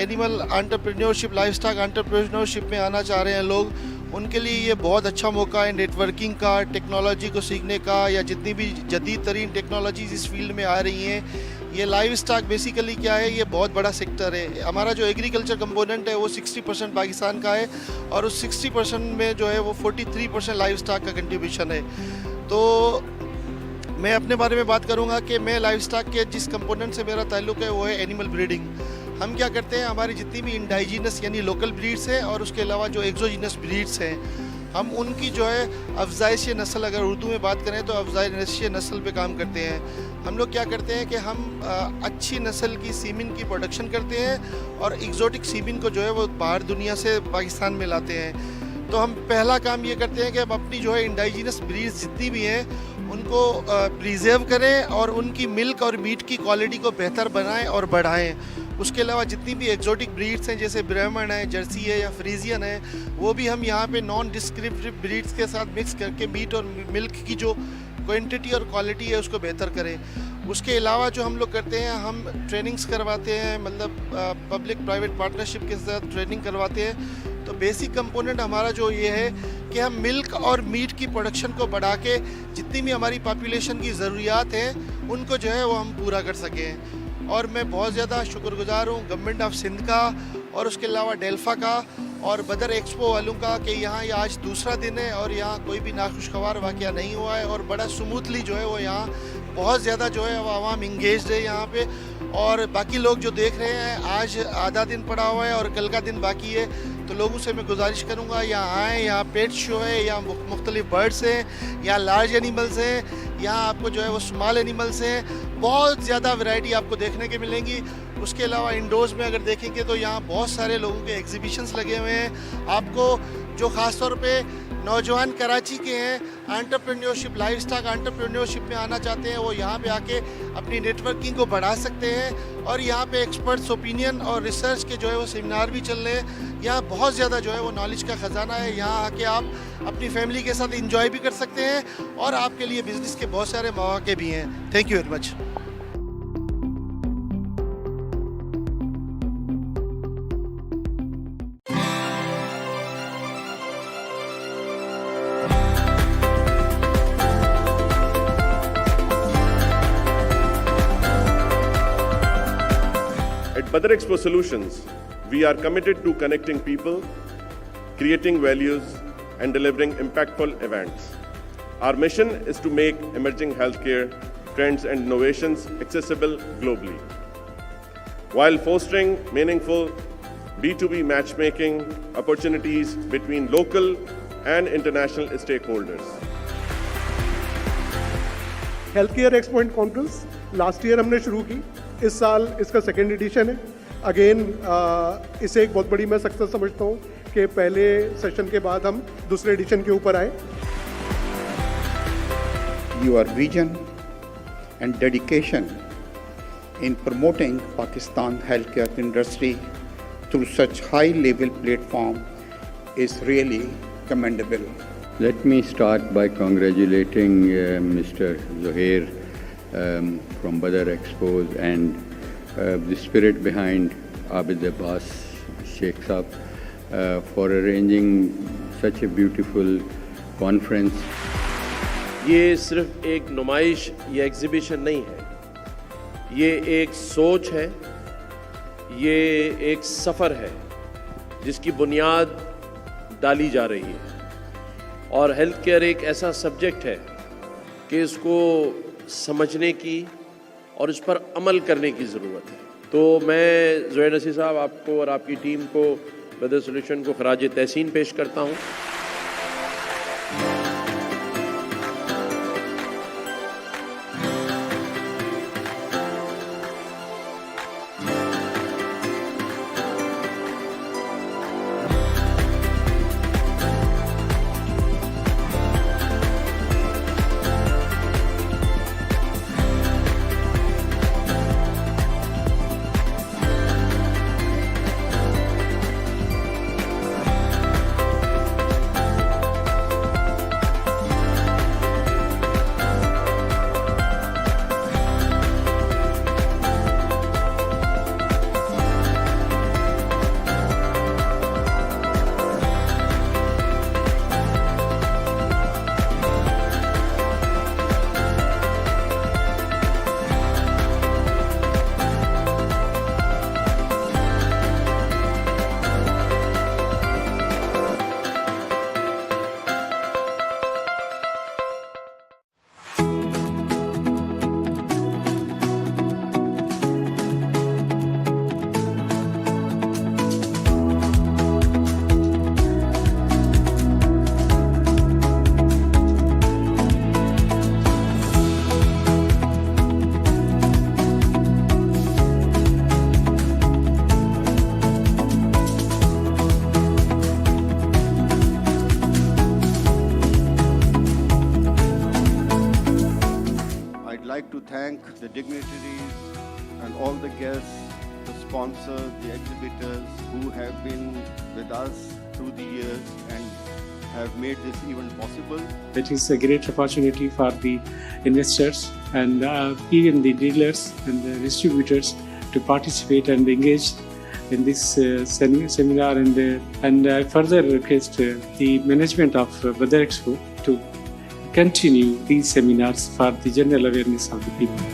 animal entrepreneurship life stock entrepreneurship में आना चाह रहे हैं लोग, उनके लिए ये बहुत अच्छा मौका है नेटवर्किंग का, टेक्नोलॉजी को सीखने का, या जितनी भी जदीद तरीन टेक्नोलॉजीज इस फील्ड में आ रही हैं। ये लाइव स्टॉक बेसिकली क्या है, ये बहुत बड़ा सेक्टर है। हमारा जो एग्रीकल्चर कंपोनेंट है वो 60% पाकिस्तान का है और उस 60% में जो है वो 43% लाइव स्टॉक का कंट्रीब्यूशन है। तो मैं अपने बारे में बात करूंगा कि मैं लाइव स्टॉक के जिस कंपोनेंट से मेरा ताल्लुक़ है वो है एनिमल ब्रीडिंग। हम क्या करते हैं, हमारी जितनी भी इंडाइजीनस यानी लोकल ब्रीड्स हैं और उसके अलावा जो एक्सोजीनस ब्रीड्स हैं, हम उनकी जो है अफजाइश नस्ल, अगर उर्दू में बात करें तो अफजाइश नस्ल पे काम करते हैं। हम लोग क्या करते हैं कि हम अच्छी नस्ल की सीमिन की प्रोडक्शन करते हैं और एग्जोटिक सीमिन को जो है वो बाहर दुनिया से पाकिस्तान में लाते हैं। तो हम पहला काम ये करते हैं कि हम अपनी जो है इंडाइजीनस ब्रीड्स जितनी भी हैं उनको प्रिजर्व करें और उनकी मिल्क और मीट की क्वालिटी को बेहतर बनाएं और बढ़ाएं। उसके अलावा जितनी भी एक्जोटिक ब्रीड्स हैं जैसे ब्राह्मण है, जर्सी है या फ्रीजियन है, वो भी हम यहाँ पे नॉन डिस्क्रिप्टिव ब्रीड्स के साथ मिक्स करके मीट और मिल्क की जो क्वांटिटी और क्वालिटी है उसको बेहतर करें। उसके अलावा जो हम लोग करते हैं, हम ट्रेनिंग्स करवाते हैं, मतलब पब्लिक प्राइवेट पार्टनरशिप के साथ ट्रेनिंग करवाते हैं। तो बेसिक कंपोनेंट हमारा जो ये है कि हम मिल्क और मीट की प्रोडक्शन को बढ़ा के जितनी भी हमारी पॉपुलेशन की ज़रूरियात हैं उनको जो है वो हम पूरा कर सकें। और मैं बहुत ज़्यादा शुक्रगुजार हूँ गवर्नमेंट ऑफ सिंध का और उसके अलावा डेल्फा का और बदर एक्सपो वालों का कि यहाँ ये आज दूसरा दिन है और यहाँ कोई भी नाखुशगवार वाक़या नहीं हुआ है और बड़ा स्मूथली जो है वो यहाँ बहुत ज़्यादा जो है वो आवाम इंगेज्ड है यहाँ पे। और बाकी लोग जो देख रहे हैं, आज आधा दिन पड़ा हुआ है और कल का दिन बाकी है, तो लोगों से मैं गुजारिश करूँगा यहाँ आएँ। यहाँ पेट शो है, यहाँ मुख्तलिफ बर्ड्स हैं, यहाँ लार्ज एनिमल्स हैं, यहाँ आपको जो है वो स्मॉल एनिमल्स हैं, बहुत ज़्यादा वैरायटी आपको देखने के मिलेंगी। उसके अलावा इंडोर्स में अगर देखेंगे तो यहाँ बहुत सारे लोगों के एग्जीबिशंस लगे हुए हैं। आपको जो ख़ास तौर पे नौजवान कराची के हैं, एंटरप्रेन्योरशिप, लाइफ स्टॉक एंटरप्रेन्योरशिप में आना चाहते हैं, वो यहाँ पे आके अपनी नेटवर्किंग को बढ़ा सकते हैं। और यहाँ पे एक्सपर्ट्स ओपिनियन और रिसर्च के जो है वो सेमिनार भी चल रहे हैं। यहाँ बहुत ज़्यादा जो है वो नॉलेज का ख़जाना है। यहाँ आके आप अपनी फैमिली के साथ इंजॉय भी कर सकते हैं और आपके लिए बिज़नेस के बहुत सारे मौके भी हैं। Thank you very much. At Badar Expo Solutions, we are committed to connecting people, creating values, and delivering impactful events. Our mission is to make emerging healthcare trends and innovations accessible globally, while fostering meaningful B2B matchmaking opportunities between local and international stakeholders. Health care expo and conference last year हमने शुरू की, इस साल इसका second edition है। Again इसे एक बहुत बड़ी मैं सक्सेस समझता हूँ कि पहले सेशन के बाद हम दूसरे एडिशन के ऊपर आए। Your vision and dedication in promoting Pakistan healthcare industry through such high-level platform is really commendable. Let me start by congratulating Mr. Zuhair from Badar Expos and the spirit behind Abid Abbas Sheikh Saab for arranging such a beautiful conference. ये सिर्फ एक नुमाइश या exhibition नहीं है, ये एक सोच है, ये एक सफ़र है जिसकी बुनियाद डाली जा रही है। और हेल्थ केयर एक ऐसा सब्जेक्ट है कि इसको समझने की और इस पर अमल करने की ज़रूरत है। तो मैं ज़ुहैर नसीर साहब आपको और आपकी टीम को बदर सॉल्यूशन को खराज तहसीन पेश करता हूँ। the dignitaries and all the guests, the sponsors, the exhibitors who have been with us through the years and have made this event possible. It is a great opportunity for the investors and even the dealers and the distributors to participate and engage in this seminar, and I further request the management of Badar Expo to continue these seminars for the general awareness of the people.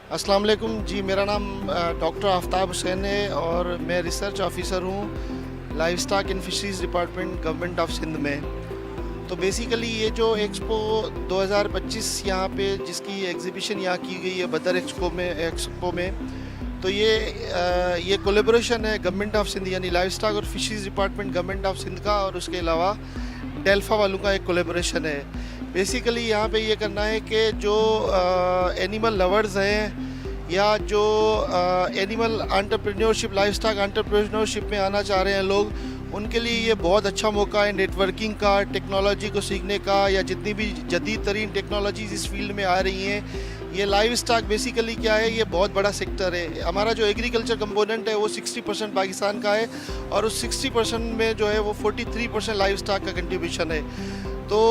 अस्सलाम वालेकुम जी, मेरा नाम doctor Aftab Hussain है और मैं research officer हूँ livestock and fisheries department government of Sindh में। तो बेसिकली ये जो एक्सपो 2025 यहाँ पे जिसकी एग्जीबिशन यहाँ की गई है बदर एक्सपो में तो ये कोलेबोरेशन है गवर्नमेंट ऑफ सिंध यानी लाइव स्टॉक और fisheries department government of Sindh का और उसके अलावा डेल्फा वालों का एक कोलेबोरेशन है। बेसिकली यहाँ पे ये करना है कि जो एनिमल लवर्स हैं या जो animal entrepreneurship life stock entrepreneurship में आना चाह रहे हैं लोग, उनके लिए ये बहुत अच्छा मौका है नेटवर्किंग का, टेक्नोलॉजी को सीखने का, या जितनी भी जदीद तरीन टेक्नोलॉजीज इस फील्ड में आ रही हैं। ये लाइव स्टॉक बेसिकली क्या है, ये बहुत बड़ा सेक्टर है। हमारा जो एग्रीकल्चर कंपोनेंट है वो 60% पाकिस्तान का है और उस 60% में जो है वो 43% लाइव स्टॉक का कंट्रीब्यूशन है। तो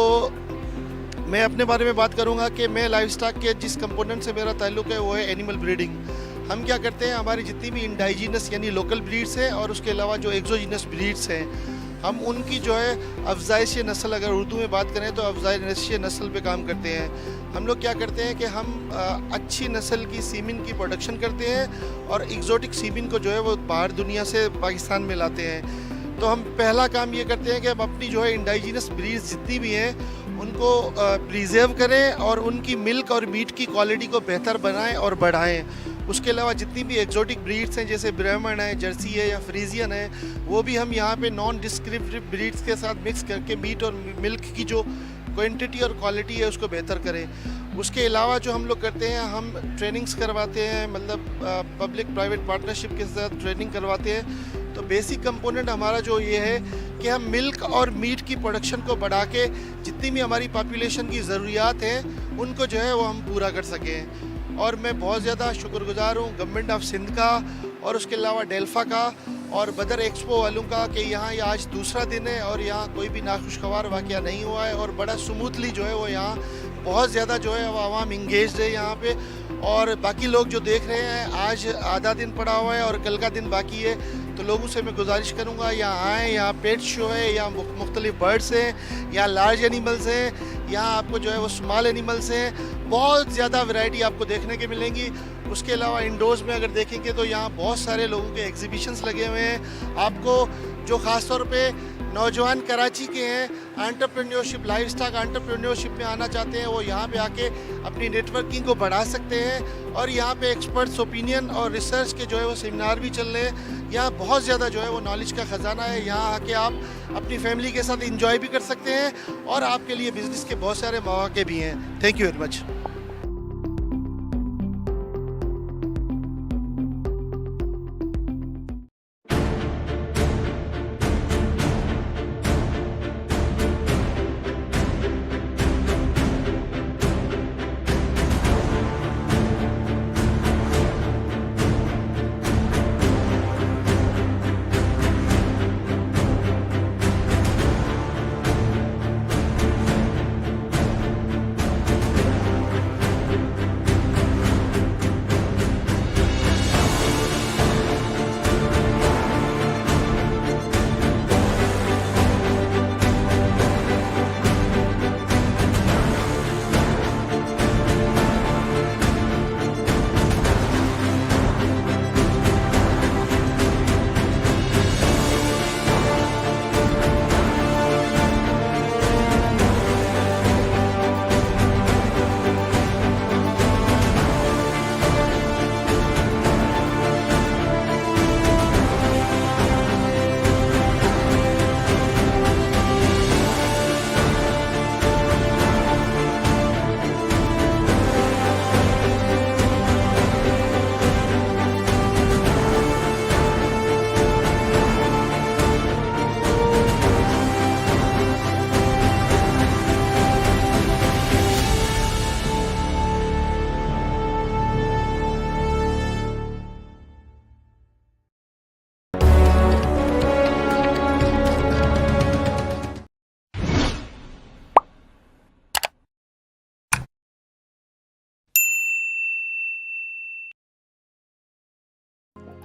मैं अपने बारे में बात करूंगा कि मैं लाइव स्टॉक के जिस कंपोनेंट से मेरा ताल्लुक़ है वो है एनिमल ब्रीडिंग। हम क्या करते हैं, हमारी जितनी भी इंडाइजीनस यानी लोकल ब्रीड्स हैं और उसके अलावा जो एक्सोजीनस ब्रीड्स हैं, हम उनकी जो है अफजाइश नस्ल, अगर उर्दू में बात करें तो अफजाइश नस्ल पे काम करते हैं। हम लोग क्या करते हैं कि हम अच्छी नस्ल की सीमिन की प्रोडक्शन करते हैं और एग्जोटिक सीमिन को जो है वो बाहर दुनिया से पाकिस्तान में लाते हैं। तो हम पहला काम ये करते हैं कि हम अपनी जो है इंडाइजीनस ब्रीड्स जितनी भी हैं उनको प्रिजर्व करें और उनकी मिल्क और मीट की क्वालिटी को बेहतर बनाएं और बढ़ाएं। उसके अलावा जितनी भी एक्जोटिक ब्रीड्स हैं जैसे ब्राह्मण है, जर्सी है या फ्रीजियन है, वो भी हम यहाँ पे नॉन डिस्क्रिप्टिव ब्रीड्स के साथ मिक्स करके मीट और मिल्क की जो क्वांटिटी और क्वालिटी है उसको बेहतर करें। उसके अलावा जो हम लोग करते हैं, हम ट्रेनिंग्स करवाते हैं, मतलब पब्लिक प्राइवेट पार्टनरशिप के साथ ट्रेनिंग करवाते हैं। तो बेसिक कंपोनेंट हमारा जो ये है कि हम मिल्क और मीट की प्रोडक्शन को बढ़ा के जितनी भी हमारी पॉपुलेशन की ज़रूरियात हैं उनको जो है वो हम पूरा कर सकें। और मैं बहुत ज़्यादा शुक्रगुजार हूँ गवर्नमेंट ऑफ सिंध का और उसके अलावा डेल्फा का और बदर एक्सपो वालों का कि यहाँ ये आज दूसरा दिन है और यहाँ कोई भी नाखुशगवार वाक़या नहीं हुआ है और बड़ा स्मूथली जो है वो यहाँ बहुत ज़्यादा जो है वो आवाम इंगेज्ड है यहाँ पे। और बाकी लोग जो देख रहे हैं, आज आधा दिन पड़ा हुआ है और कल का दिन बाकी है, तो लोगों से मैं गुजारिश करूँगा यहाँ आएँ। यहाँ पेट शो है, यहाँ मुख्तलिफ बर्ड्स हैं, यहाँ लार्ज एनिमल्स हैं, यहाँ आपको जो है वो स्मॉल एनिमल्स हैं, बहुत ज़्यादा वैरायटी आपको देखने के मिलेंगी। उसके अलावा इंडोर्स में अगर देखेंगे तो यहाँ बहुत सारे लोगों के एग्जीबिशंस लगे हुए हैं। आपको जो ख़ास तौर पे नौजवान कराची के हैं, एंटरप्रेन्योरशिप लाइव स्टॉक एंटरप्रेन्योरशिप में आना चाहते हैं, वो यहाँ पे आके अपनी नेटवर्किंग को बढ़ा सकते हैं। और यहाँ पे एक्सपर्ट्स ओपिनियन और रिसर्च के जो है वो सेमिनार भी चल रहे हैं। यहाँ बहुत ज़्यादा जो है वो नॉलेज का ख़जाना है। यहाँ आके आप अपनी फैमिली के साथ इंजॉय भी कर सकते हैं और आपके लिए बिजनेस के बहुत सारे मौके भी हैं। Thank you very much.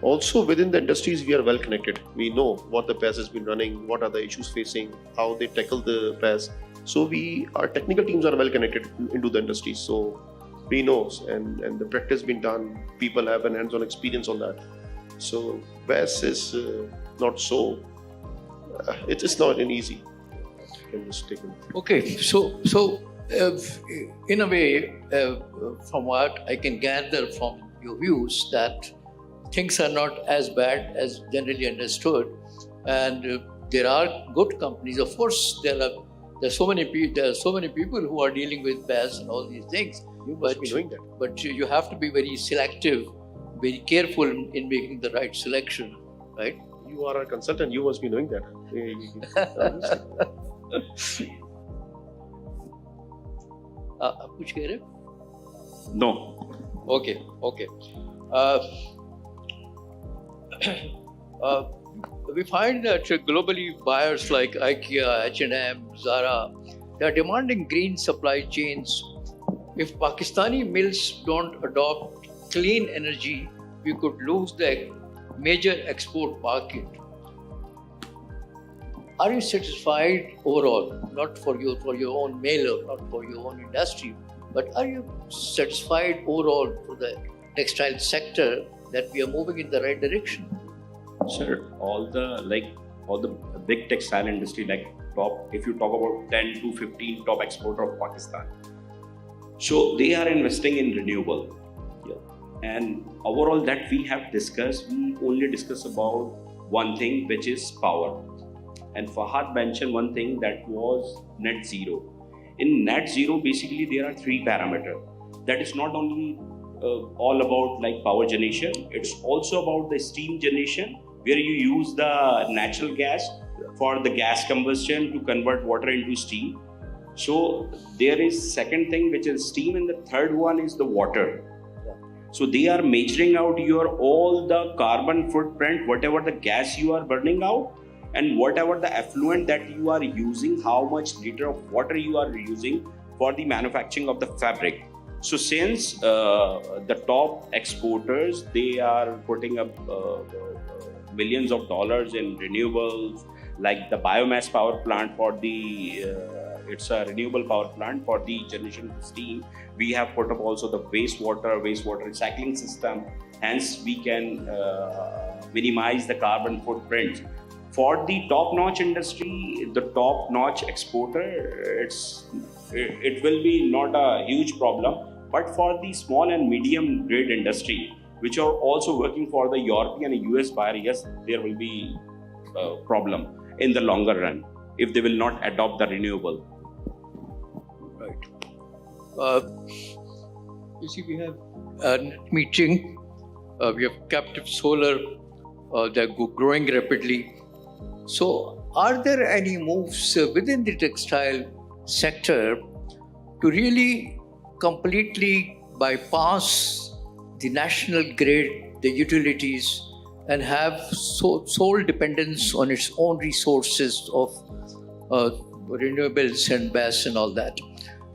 Also within the industries, we are well connected. We know what the past has been running, what are the issues facing, how they tackle the past. So our technical teams are well connected into the industry. So we know, and the practice been done. People have an hands-on experience on that. So BESS is not so. It's not an easy. Can just take it. Okay, so in a way, from what I can gather from your views, that things are not as bad as generally understood, and there are good companies. Of course, there are so many people who are dealing with BESS and all these things. You must be doing that. But you have to be very selective, very careful in making the right selection, right? You are a consultant. You must be knowing that. आप कुछ कह रहे? No. Okay. We find that globally buyers like IKEA, H&M, Zara, they are demanding green supply chains. If Pakistani mills don't adopt clean energy, we could lose the major export market. Are you satisfied overall, not for your own mill or not for your own industry, but are you satisfied overall for the textile sector that we are moving in the right direction? Sir, all the big textile industry, like top, if you talk about 10 to 15 top exporter of Pakistan, so they are investing in renewable. And overall that we have discussed, we only discuss about one thing, which is power. And Fahad mentioned one thing, that was net zero. In net zero, basically there are three parameters. That is not only all about like power generation, it's also about the steam generation, where you use the natural gas for the gas combustion to convert water into steam. So there is second thing, which is steam, and the third one is the water. So they are measuring out your all the carbon footprint, whatever the gas you are burning out, and whatever the effluent that you are using, how much liter of water you are using for the manufacturing of the fabric. So since the top exporters, they are putting up millions of dollars in renewables, like the biomass power plant for the it's a renewable power plant for the generation of steam. We have put up also the wastewater recycling system. Hence, we can minimize the carbon footprint. For the top-notch industry, the top-notch exporter, it will be not a huge problem. But for the small and medium grade industry, which are also working for the European and US buyer, yes, there will be a problem in the longer run if they will not adopt the renewable. Right. You see, we have a meeting. We have captive solar. They're growing rapidly. So, are there any moves within the textile sector to really completely bypass the national grid, the utilities, and have sole dependence on its own resources of renewables and BESS and all that?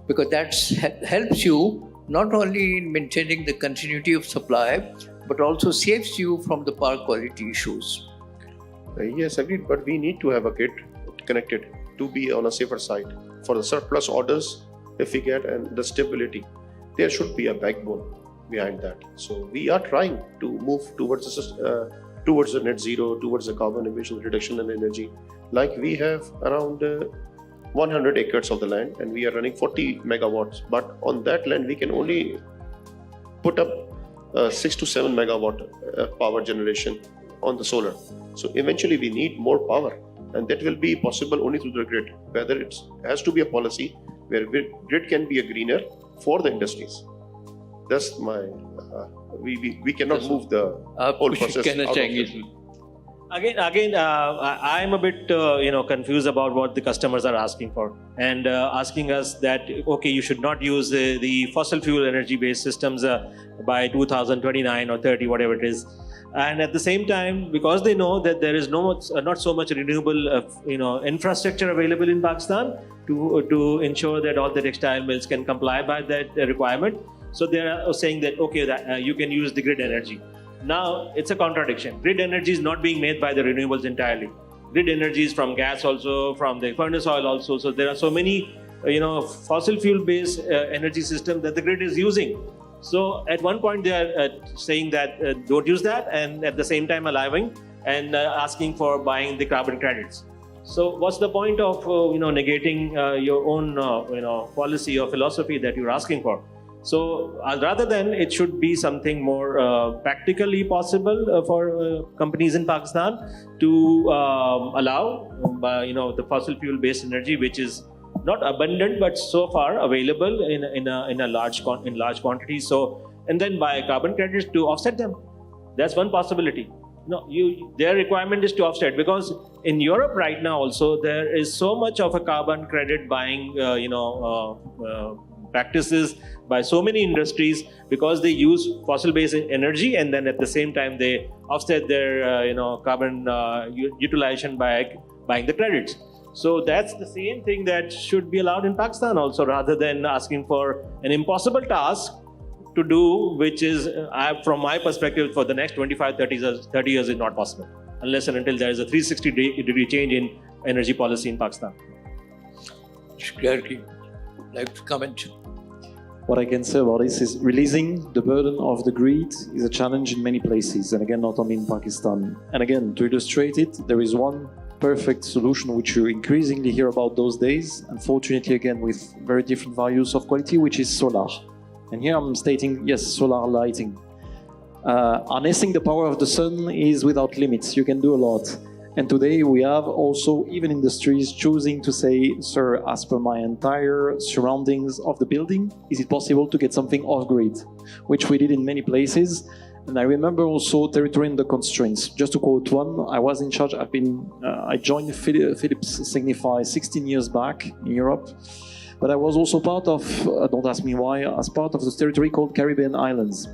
Because that helps you not only in maintaining the continuity of supply, but also saves you from the power quality issues. Yes, agreed. But we need to have a grid connected to be on a safer side. For the surplus orders, if we get, and the stability, there should be a backbone behind that. So we are trying to move towards the net zero, towards the carbon emission reduction and energy. Like we have around 100 acres of the land, and we are running 40 megawatts. But on that land, we can only put up 6 to 7 megawatt power generation on the solar. So eventually we need more power, and that will be possible only through the grid. Whether it has to be a policy where grid can be a greener for the industries. That's my. We cannot move the whole process out of it. Again, I'm a bit confused about what the customers are asking for, and asking us that okay, you should not use the fossil fuel energy based systems by 2029 or 30, whatever it is. And at the same time, because they know that there is not so much renewable infrastructure available in Pakistan to ensure that all the textile mills can comply by that requirement, so they are saying that okay, that you can use the grid energy. Now it's a contradiction. Grid energy is not being made by the renewables entirely. Grid energy is from gas also, from the furnace oil also. So there are so many fossil fuel based energy system that the grid is using. So at one point they are saying that don't use that, and at the same time allowing and asking for buying the carbon credits. So what's the point of negating your own policy or philosophy that you're asking for? So rather than, it should be something more practically possible for companies in Pakistan to allow the fossil fuel based energy, which is not abundant but so far available in large quantities. So, and then buy carbon credits to offset them. That's one possibility. Their requirement is to offset, because in Europe right now also there is so much of a carbon credit buying practices by so many industries, because they use fossil-based energy and then at the same time they offset their carbon utilization by buying the credits. So that's the same thing that should be allowed in Pakistan also, rather than asking for an impossible task to do, which is, from my perspective, for the next 25, 30 years is not possible, unless and until there is a 360-degree change in energy policy in Pakistan. Clarity, like to comment? What I can say about this is releasing the burden of the grid is a challenge in many places, and again, not only in Pakistan. And again, to illustrate it, there is one perfect solution which you increasingly hear about those days, unfortunately again with very different values of quality, which is solar. And here I'm stating, yes, solar lighting. Harnessing the power of the sun is without limits. You can do a lot. And today we have also even industries choosing to say, sir, as per my entire surroundings of the building, is it possible to get something off-grid? Which we did in many places. And I remember also territory and the constraints. Just to quote one, I was in charge, I joined Philips Signify 16 years back in Europe. But I was also part of, don't ask me why, as part of this territory called Caribbean Islands,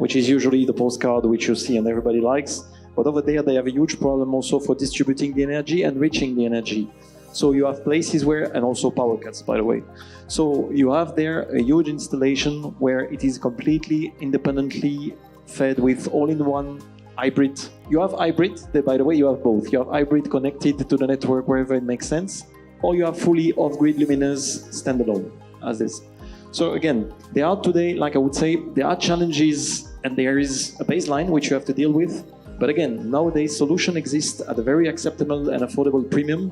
which is usually the postcard which you see and everybody likes. But over there, they have a huge problem also for distributing the energy and reaching the energy. So you have places where, and also power cuts, by the way. So you have there a huge installation where it is completely independently fed with all-in-one hybrid. You have hybrid, by the way, you have both. You have hybrid connected to the network wherever it makes sense, or you have fully off-grid luminous standalone, as this. So again, there are today, like I would say, there are challenges and there is a baseline which you have to deal with. But again, nowadays solution exists at a very acceptable and affordable premium.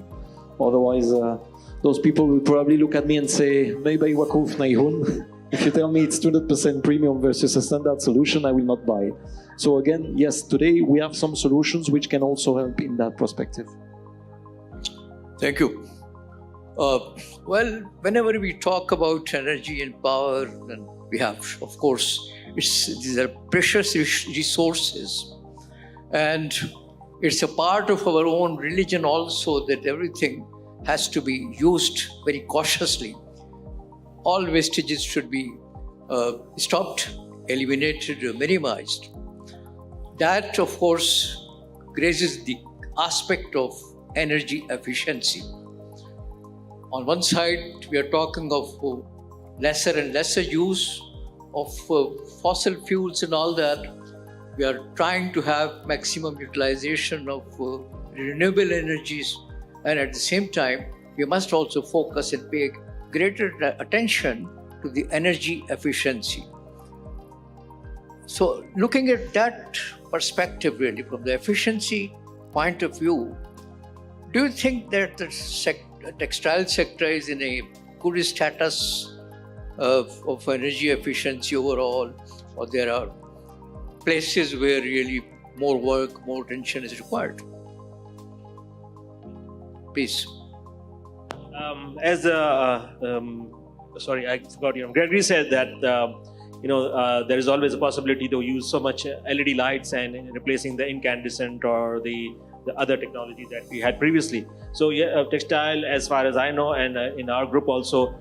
Otherwise, those people will probably look at me and say, maybe wakuf naihun. If you tell me it's 200% premium versus a standard solution, I will not buy. So again, yes, today we have some solutions which can also help in that perspective. Thank you. Well, whenever we talk about energy and power, then we have, of course, these are precious resources. And it's a part of our own religion also that everything has to be used very cautiously. All wastages should be stopped, eliminated, or minimized. That, of course, raises the aspect of energy efficiency. On one side, we are talking of lesser and lesser use of fossil fuels and all that. We are trying to have maximum utilization of renewable energies, and at the same time, we must also focus and pay greater attention to the energy efficiency. So looking at that perspective really from the efficiency point of view, do you think that the textile sector is in a good status of energy efficiency overall, or there are places where really more work, more attention is required? Please. Sorry, I forgot. Gregory said that there is always a possibility to use so much LED lights and replacing the incandescent or the other technology that we had previously. So yeah, textile, as far as I know, and in our group also,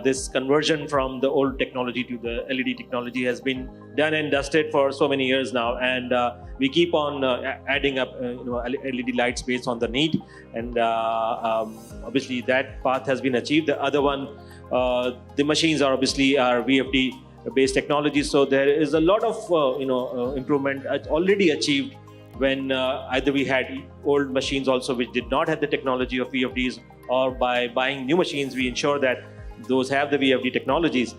this conversion from the old technology to the LED technology has been done and dusted for so many years now, and we keep on adding up LED lights based on the need, and obviously that path has been achieved. The other one, the machines are obviously VFD based technology, so there is a lot of improvement already achieved when either we had old machines also which did not have the technology of VFDs, or by buying new machines, we ensure that those have the VFD technologies.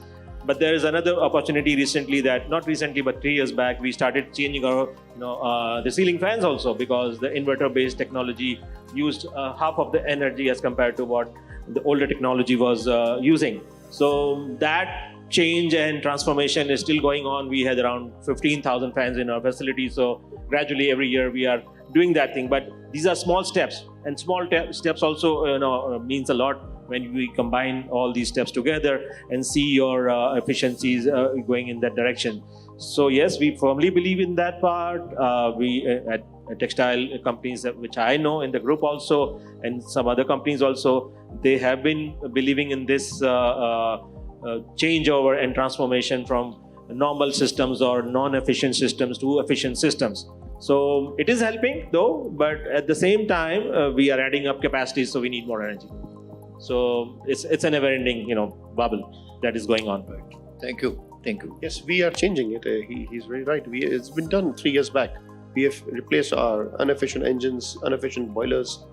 But there is another opportunity recently that, not recently, but 3 years back, we started changing our, the ceiling fans also, because the inverter-based technology used half of the energy as compared to what the older technology was using. So that change and transformation is still going on. We had around 15,000 fans in our facility. So gradually every year we are doing that thing. But these are small steps, and small steps also means a lot when we combine all these steps together and see your efficiencies going in that direction. So yes, we firmly believe in that part. We at textile companies which I know in the group also, and some other companies also, they have been believing in this changeover and transformation from normal systems or non-efficient systems to efficient systems. So it is helping though, but at the same time we are adding up capacities, so we need more energy. So it's a never-ending bubble that is going on. Thank you. Yes, we are changing it. He's very right. It's been done 3 years back. We have replaced our inefficient engines, inefficient boilers,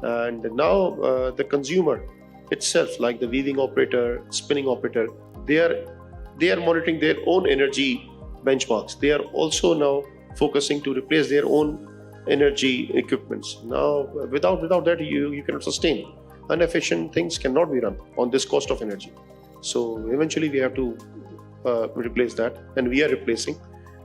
and now the consumer itself, like the weaving operator, spinning operator, they are monitoring their own energy benchmarks. They are also now focusing to replace their own energy equipments. Now, without that, you cannot sustain. Inefficient things cannot be run on this cost of energy. So eventually we have to replace that, and we are replacing.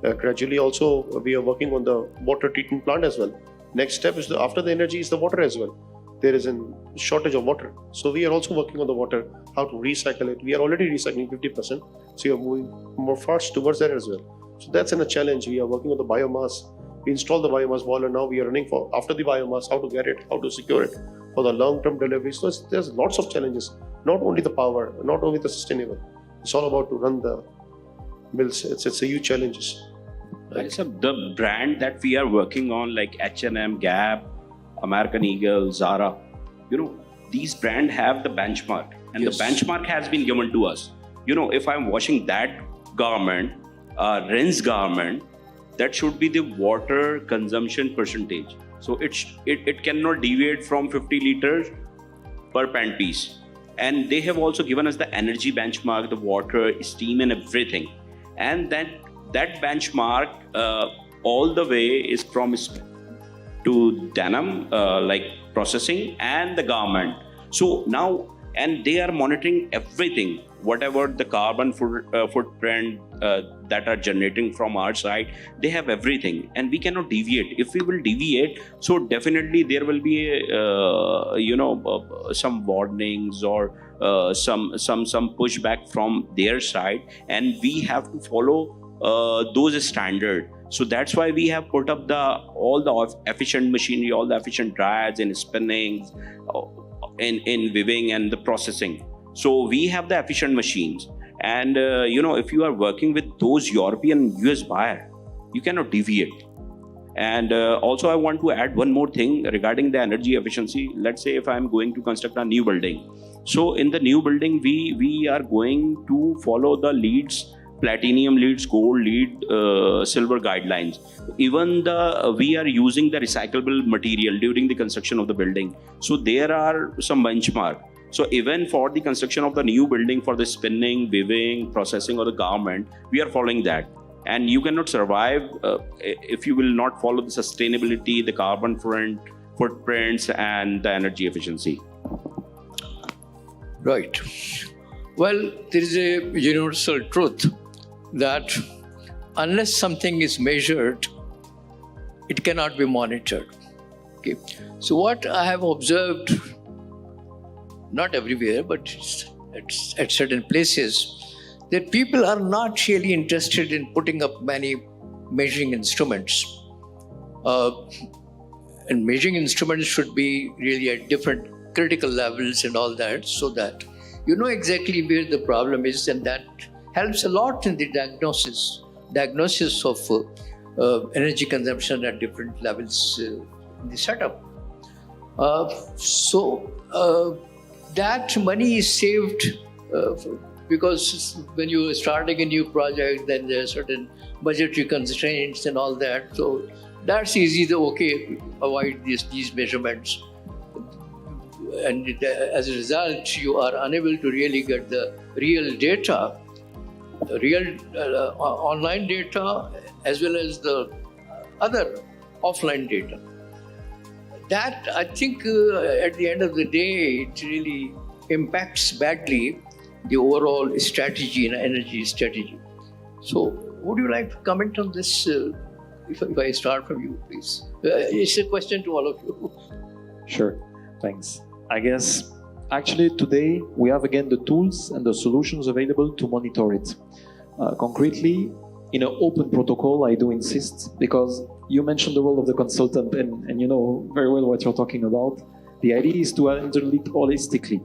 Gradually also we are working on the water treatment plant as well. Next step is after the energy is the water as well. There is a shortage of water. So we are also working on the water, how to recycle it. We are already recycling 50%. So we are moving more fast towards that as well. So that's a challenge. We are working on the biomass. We installed the biomass boiler. Now we are running for after the biomass, how to get it, how to secure it for the long-term delivery. So there's lots of challenges. Not only the power, not only the sustainable. It's all about to run the mills. It's a huge challenges. So the brand that we are working on, like H&M, Gap, American Eagle, Zara, these brands have the benchmark, and yes, the benchmark has been given to us. If I'm washing that garment, rinse garment, that should be the water consumption percentage. So it cannot deviate from 50 liters per pant piece. And they have also given us the energy benchmark, the water, steam and everything. And that benchmark all the way is from to denim, like processing, and the garment. So now, and they are monitoring everything, whatever the carbon footprint that are generating from our side, they have everything, and we cannot deviate. If we will deviate, so definitely there will be some warnings or some pushback from their side, and we have to follow those standards. So that's why we have put up all the efficient machinery, all the efficient dryers and spinnings, in weaving and the processing. So we have the efficient machines, and if you are working with those European US buyer, you cannot deviate. And also I want to add one more thing regarding the energy efficiency. Let's say if I'm going to construct a new building, so in the new building we are going to follow the LEEDs, platinum LEEDs, gold LEED, silver guidelines. Even we are using the recyclable material during the construction of the building. So there are some benchmark. So even for the construction of the new building, for the spinning, weaving, processing of the garment, we are following that. And you cannot survive if you will not follow the sustainability, the carbon footprints, and the energy efficiency. Right. Well, there is a universal truth that unless something is measured, it cannot be monitored. Okay. So what I have observed, not everywhere, but at certain places, that people are not really interested in putting up many measuring instruments. And measuring instruments should be really at different critical levels and all that, so that you know exactly where the problem is, and that helps a lot in the diagnosis of energy consumption at different levels in the setup. That money is saved because when you are starting a new project, then there are certain budgetary constraints and all that. So that's easy to avoid these measurements. and as a result, you are unable to really get the real data, real online data, as well as the other offline data. That, I think, at the end of the day, it really impacts badly the overall strategy and energy strategy. So, would you like to comment on this? If I start from you, please. It's a question to all of you. Sure, thanks. I guess actually today we have again the tools and the solutions available to monitor it. Concretely, in an open protocol, I do insist, because you mentioned the role of the consultant and you know very well what you're talking about. The idea is to handle it holistically.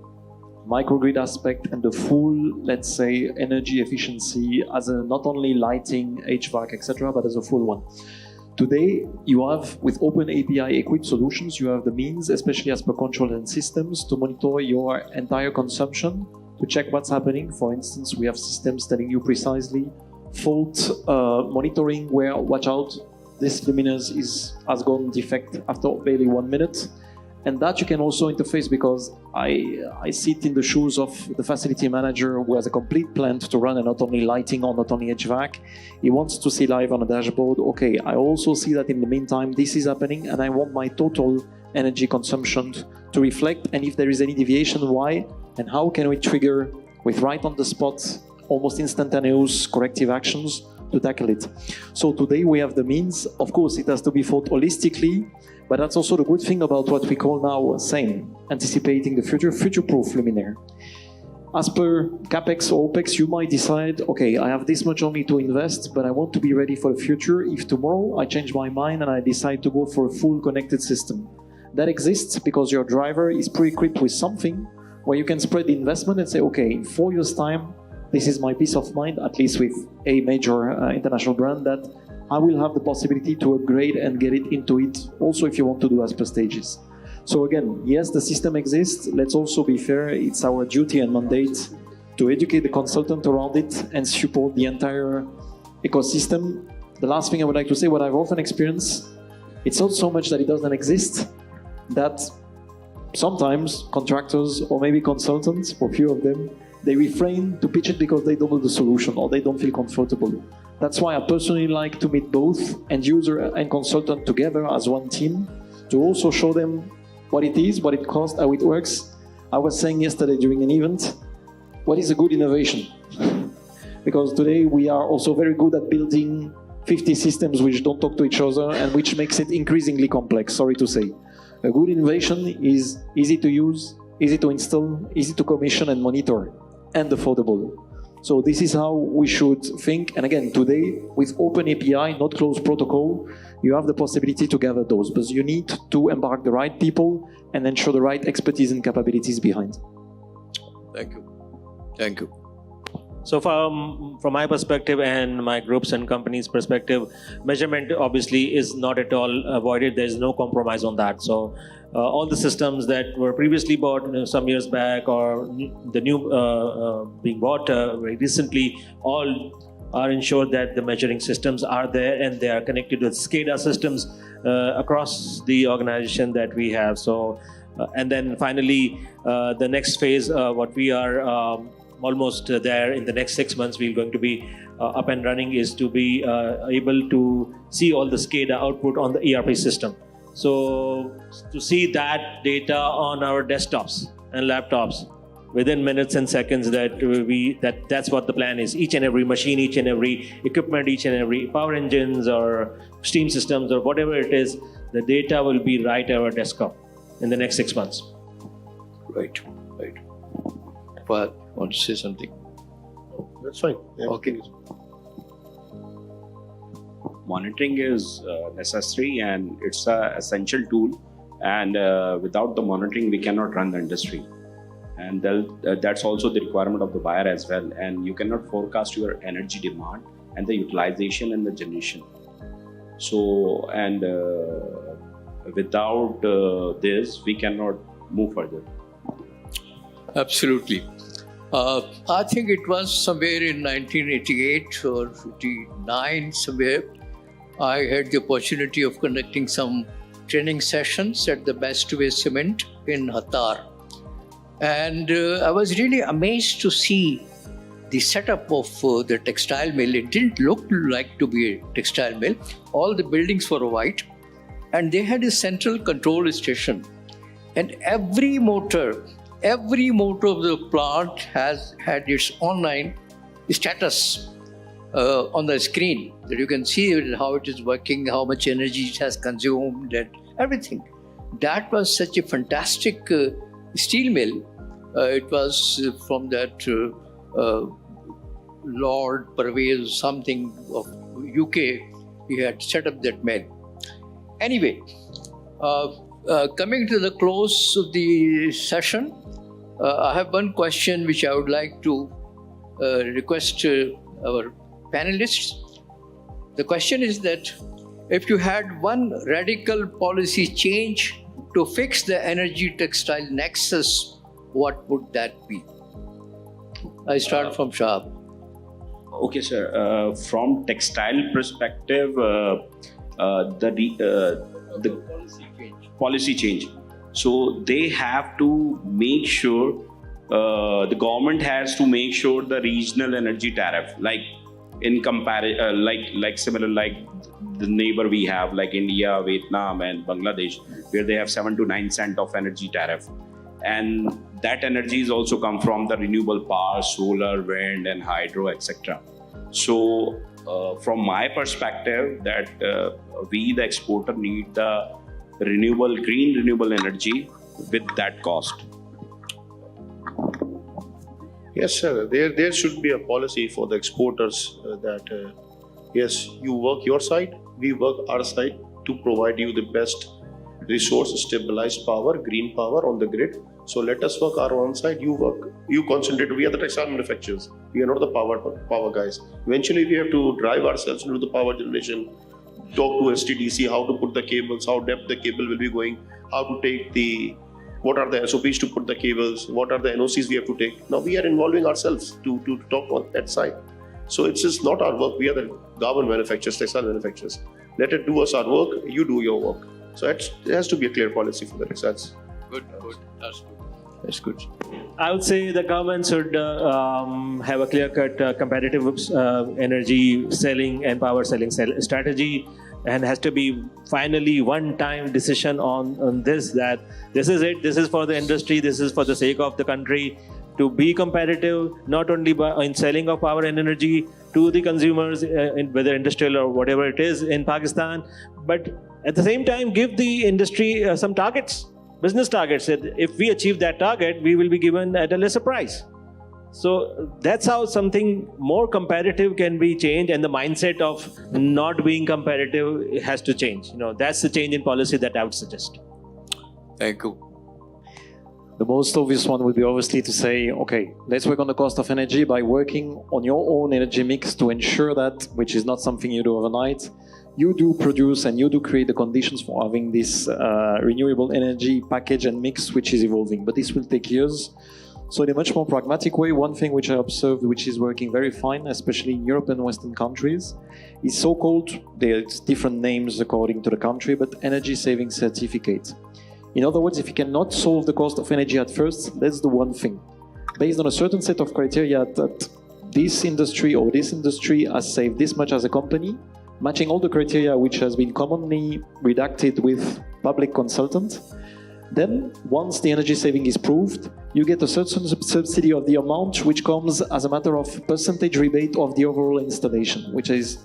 Microgrid aspect and the full, let's say, energy efficiency as a not only lighting, HVAC, etc., but as a full one. Today, you have, with open API equipped solutions, you have the means, especially as per control and systems, to monitor your entire consumption, to check what's happening. For instance, we have systems telling you precisely fault monitoring, where, watch out, this luminous has gone defect after barely 1 minute. And that you can also interface, because I sit in the shoes of the facility manager who has a complete plant to run, and not only lighting or not only HVAC. He wants to see live on a dashboard, okay, I also see that in the meantime this is happening, and I want my total energy consumption to reflect, and if there is any deviation, why, and how can we trigger with right on the spot, almost instantaneous corrective actions to tackle it. So today we have the means. Of course, it has to be thought holistically, but that's also the good thing about what we call now SAME, anticipating the future, future-proof luminaire. As per CapEx or OpEx, you might decide, okay, I have this much only to invest, but I want to be ready for the future if tomorrow I change my mind and I decide to go for a full connected system. That exists because your driver is pre-equipped with something where you can spread the investment and say, okay, in 4 years' time, this is my peace of mind, at least with a major international brand, that I will have the possibility to upgrade and get it into it, also if you want to do as per stages. So again, yes, the system exists. Let's also be fair. It's our duty and mandate to educate the consultant around it and support the entire ecosystem. The last thing I would like to say, what I've often experienced, it's not so much that it doesn't exist, that sometimes contractors or maybe consultants, for a few of them, they refrain to pitch it because they don't know the solution or they don't feel comfortable. That's why I personally like to meet both end user and consultant together as one team, to also show them what it is, what it costs, how it works. I was saying yesterday during an event, what is a good innovation? Because today we are also very good at building 50 systems which don't talk to each other and which makes it increasingly complex, sorry to say. A good innovation is easy to use, easy to install, easy to commission and monitor, and affordable. So this is how we should think. And again, today, with open API, not closed protocol, you have the possibility to gather those. But you need to embark the right people and ensure the right expertise and capabilities behind. Thank you. Thank you. So from my perspective and my groups and companies' perspective, measurement obviously is not at all avoided. There is no compromise on that. So all the systems that were previously bought some years back, or the new being bought very recently, all are ensured that the measuring systems are there and they are connected with SCADA systems across the organization that we have. So and then finally the next phase, what we are almost there in the next 6 months, we're going to be up and running, is to be able to see all the SCADA output on the ERP system. So to see that data on our desktops and laptops within minutes and seconds, that's what the plan is. Each and every machine, each and every equipment, each and every power engines or steam systems or whatever it is, the data will be right at our desktop in the next 6 months. Right. Well, want to say something? That's fine. Okay. Monitoring is necessary and it's an essential tool, and without the monitoring we cannot run the industry, and that's also the requirement of the buyer as well. And you cannot forecast your energy demand and the utilization and the generation. So and without this we cannot move further. Absolutely. I think it was somewhere in 1988 or 59, somewhere, I had the opportunity of conducting some training sessions at the Best Way Cement in Hatar. And I was really amazed to see the setup of the textile mill. It didn't look like to be a textile mill. All the buildings were white, and they had a central control station. And every motor of the plant has had its online status on the screen, that you can see how it is working, how much energy it has consumed, and everything. That was such a fantastic steel mill. It was from that Lord Pervez something of UK. He had set up that mill. Anyway, coming to the close of the session, I have one question which I would like to request our panelists. The question is that if you had one radical policy change to fix the energy textile nexus, what would that be? I start from Shahab. Okay, sir. From textile perspective, the policy change. So they have to make sure, the government has to make sure the regional energy tariff, like in comparison, like similar like the neighbor we have, like India, Vietnam, and Bangladesh, where they have 7 to 9 cents of energy tariff, and that energy is also come from the renewable power, solar, wind, and hydro, etc. So, from my perspective, that we, the exporter, need the green renewable energy with that cost. Yes, sir. There should be a policy for the exporters that yes, you work your side, we work our side to provide you the best resource, stabilized power, green power on the grid. So let us work our own side. You work, you concentrate. We are the textile manufacturers. We are not the power guys. Eventually, we have to drive ourselves into the power generation. Talk to STDC how to put the cables, how depth the cable will be going, how to take what are the SOPs to put the cables, what are the NOCs we have to take. Now we are involving ourselves to talk on that side. So it's just not our work. We are the garment manufacturers, textile manufacturers. Let it do us our work, you do your work. So it has to be a clear policy for the textiles. Good. That's good. I would say the government should have a clear-cut competitive energy selling and power selling strategy, and has to be finally one-time decision on this, that this is it, this is for the industry, this is for the sake of the country, to be competitive, not only in selling of power and energy to the consumers, whether industrial or whatever it is in Pakistan, but at the same time give the industry some targets. Business targets, that if we achieve that target, we will be given at a lesser price. So that's how something more competitive can be changed, and the mindset of not being competitive has to change. That's the change in policy that I would suggest. Thank you. The most obvious one would be obviously to say, okay, let's work on the cost of energy by working on your own energy mix to ensure that, which is not something you do overnight, you do produce and you do create the conditions for having this renewable energy package and mix which is evolving. But this will take years. So in a much more pragmatic way, one thing which I observed which is working very fine, especially in Europe and Western countries, is so-called, there's different names according to the country, but energy saving certificate. In other words, if you cannot solve the cost of energy at first, let's do one thing. Based on a certain set of criteria that this industry or this industry has saved this much as a company, matching all the criteria which has been commonly redacted with public consultant, then once the energy saving is proved, you get a certain subsidy of the amount which comes as a matter of percentage rebate of the overall installation, which is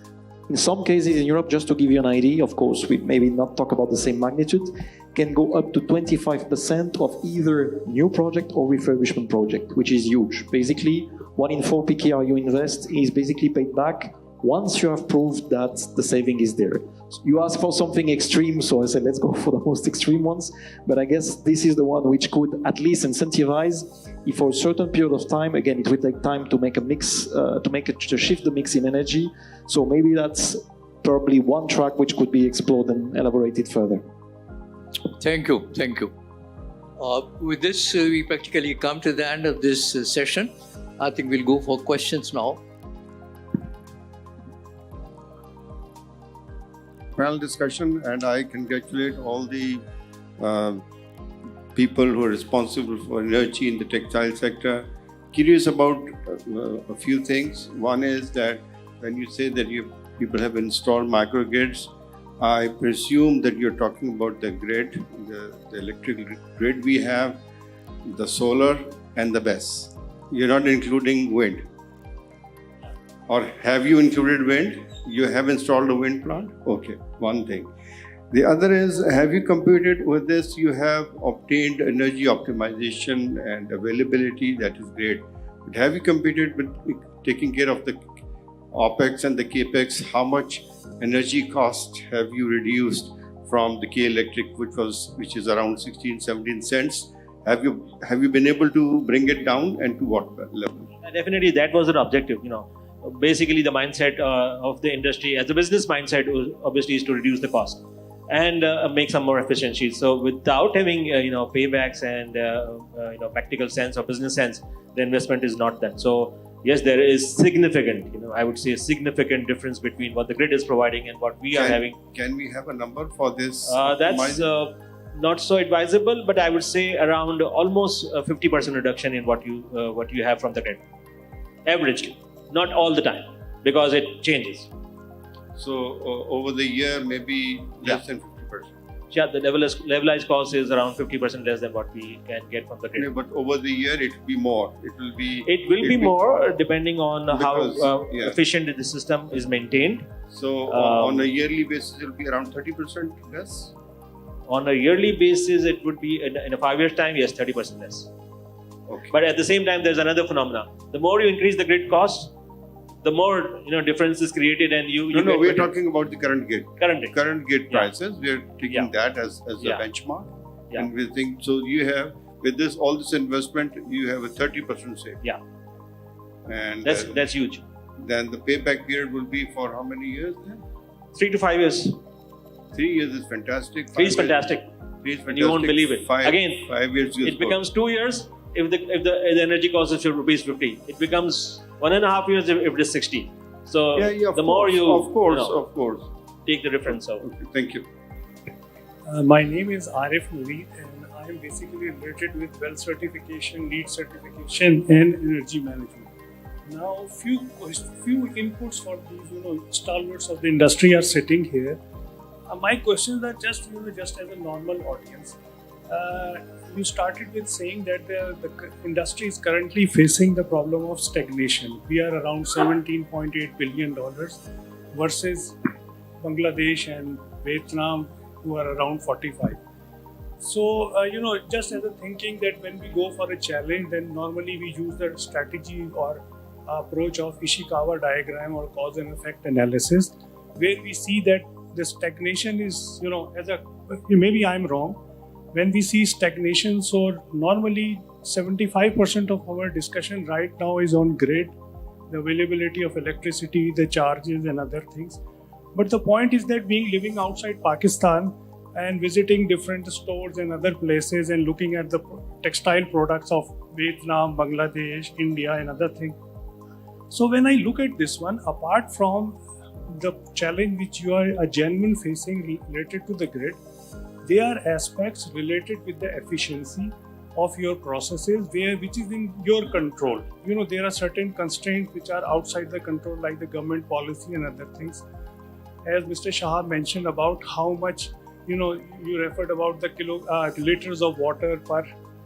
in some cases in Europe, just to give you an idea, of course, we maybe not talk about the same magnitude, can go up to 25% of either new project or refurbishment project, which is huge. Basically, 1 in 4 PKR you invest is basically paid back once you have proved that the saving is there. You ask for something extreme, so I said, let's go for the most extreme ones. But I guess this is the one which could at least incentivize, if for a certain period of time, again, it will take time to make a mix, to shift the mix in energy. So maybe that's probably one track which could be explored and elaborated further. Thank you. With this, we practically come to the end of this session. I think we'll go for questions now. Panel discussion, and I congratulate all the people who are responsible for energy in the textile sector. Curious about a few things. One is that when you say that people have installed microgrids, I presume that you're talking about the grid, the electrical grid we have, the solar and the BESS. You're not including wind. Or have you included wind? You have installed a wind plant? Okay, one thing. The other is, have you computed with this? You have obtained energy optimization and availability, that is great. But have you computed with taking care of the OPEX and the CAPEX? How much energy cost have you reduced from the K Electric, which is around 16-17 cents? Have you been able to bring it down, and to what level? Definitely, that was an objective. Basically, the mindset of the industry, as a business mindset, obviously is to reduce the cost and make some more efficiencies. So, without having paybacks and practical sense or business sense, the investment is not done. So, yes, there is significant, I would say, a significant difference between what the grid is providing and what we are having. Can we have a number for this? That's not so advisable, but I would say around almost 50% reduction in what you have from the grid, averagely. Not all the time, because it changes. So over the year, maybe less than 50%. Yeah, the levelized cost is around 50% less than what we can get from the grid. Yeah, but over the year, it will be more. It will be more depending on how efficient the system is maintained. So on a yearly basis, it will be around 30% less? On a yearly basis, it would be in a 5 years time, yes, 30% less. Okay. But at the same time, there's another phenomena. The more you increase the grid cost, the more difference is created, and No, we're talking about the current grid. Current grid prices. We're taking that as a benchmark, and we think so. You have with all this investment, you have a 30% save. Yeah, and that's huge. Then the payback period will be for how many years? Then 3 to 5 years. 3 years is fantastic. 3 is fantastic. 3 is fantastic. You won't believe it. 5 years. It becomes 2 years if the energy cost is rupees 50. It becomes 1.5 years if it is 60. So the more you of course take the difference out. Okay, thank you. My name is Arif Murid, and I am basically related with well certification, LEED certification, and energy management. Now, few inputs for these stalwarts of the industry are sitting here. My questions are just as a normal audience. You started with saying that the industry is currently facing the problem of stagnation. We are around $17.8 billion versus Bangladesh and Vietnam, who are around 45. So, just as a thinking that when we go for a challenge, then normally we use the strategy or approach of Ishikawa diagram or cause and effect analysis, where we see that the stagnation is, maybe I'm wrong. When we see stagnation, so normally 75% of our discussion right now is on grid, the availability of electricity, the charges and other things. But the point is that living outside Pakistan and visiting different stores and other places and looking at the textile products of Vietnam, Bangladesh, India and other things. So when I look at this one, apart from the challenge which you are a genuine facing related to the grid, there are aspects related with the efficiency of your processes which is in your control. There are certain constraints which are outside the control, like the government policy and other things. As Mr. Shah mentioned about how much, you referred about the liters of water per,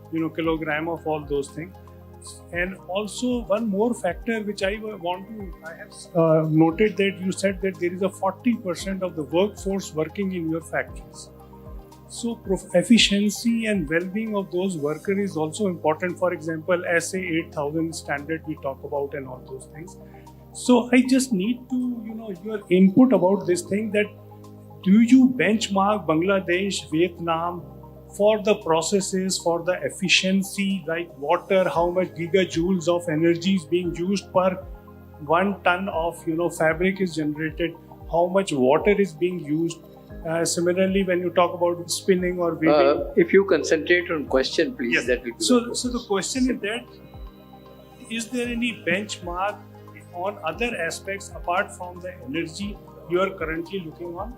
kilogram of all those things. And also one more factor which I have noted that you said that there is a 40% of the workforce working in your factories. So efficiency and well-being of those workers is also important. For example, SA 8000 standard we talk about and all those things. So I just need to, your input about this thing, that do you benchmark Bangladesh, Vietnam for the processes, for the efficiency, like water, how much gigajoules of energy is being used per 1 ton of, fabric is generated, how much water is being used. Similarly, when you talk about spinning or weaving. If you concentrate on question, please, yes. That will be So the question is that, is there any benchmark on other aspects apart from the energy you are currently looking on?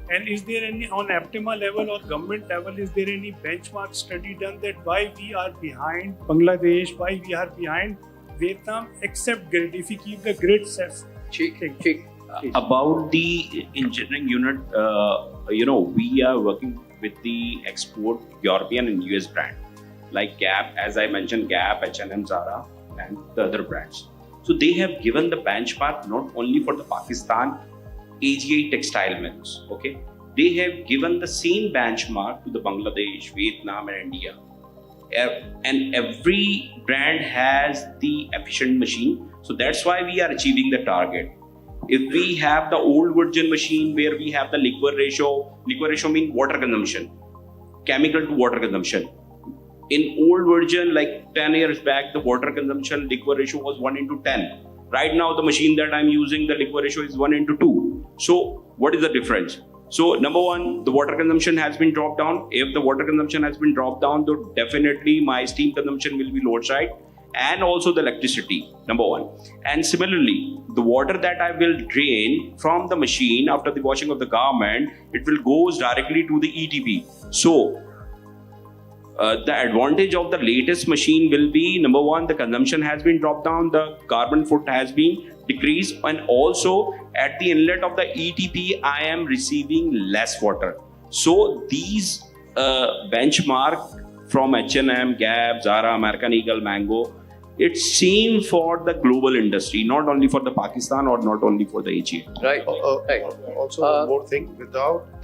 And is there any, on APTEMA level or government level, is there any benchmark study done that why we are behind Bangladesh, why we are behind Vietnam, except grid? If we keep the grid sets. About the engineering unit, we are working with the export European and US brand like Gap, as I mentioned, Gap, H&M, Zara, and the other brands. So they have given the benchmark not only for the Pakistan AGI textile mills, okay? They have given the same benchmark to the Bangladesh, Vietnam, and India. And every brand has the efficient machine. So that's why we are achieving the target. If we have the old virgin machine where we have the liquid ratio means water consumption, chemical to water consumption. In old version, like 10 years back, the water consumption liquid ratio was 1:10. Right now, the machine that I'm using, the liquid ratio is 1:2. So what is the difference? So number one, the water consumption has been dropped down. If the water consumption has been dropped down, then definitely my steam consumption will be lower side, and also the electricity, number one. And similarly, the water that I will drain from the machine after the washing of the garment, it will goes directly to the ETP. So the advantage of the latest machine will be, number one, the consumption has been dropped down, the carbon foot has been decreased, and also at the inlet of the ETP, I am receiving less water. So these benchmark from H&M, Gap, Zara, American Eagle, Mango, it's same for the global industry, not only for the Pakistan or not only for the AGI. Right. Also, one more thing,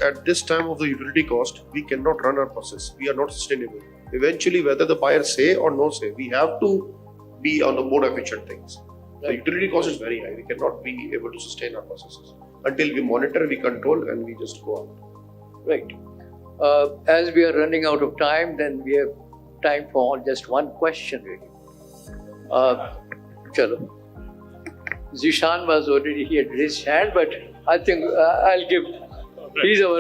at this time of the utility cost, we cannot run our process. We are not sustainable. Eventually, whether the buyer say or no say, we have to be on the more efficient things. The utility cost is very high. We cannot be able to sustain our processes. Until we monitor, we control, and we just go out. Right. As we are running out of time, then we have time for just one question really. Chalo. Zishan was already, he had raised hand, but I think I'll give. He's our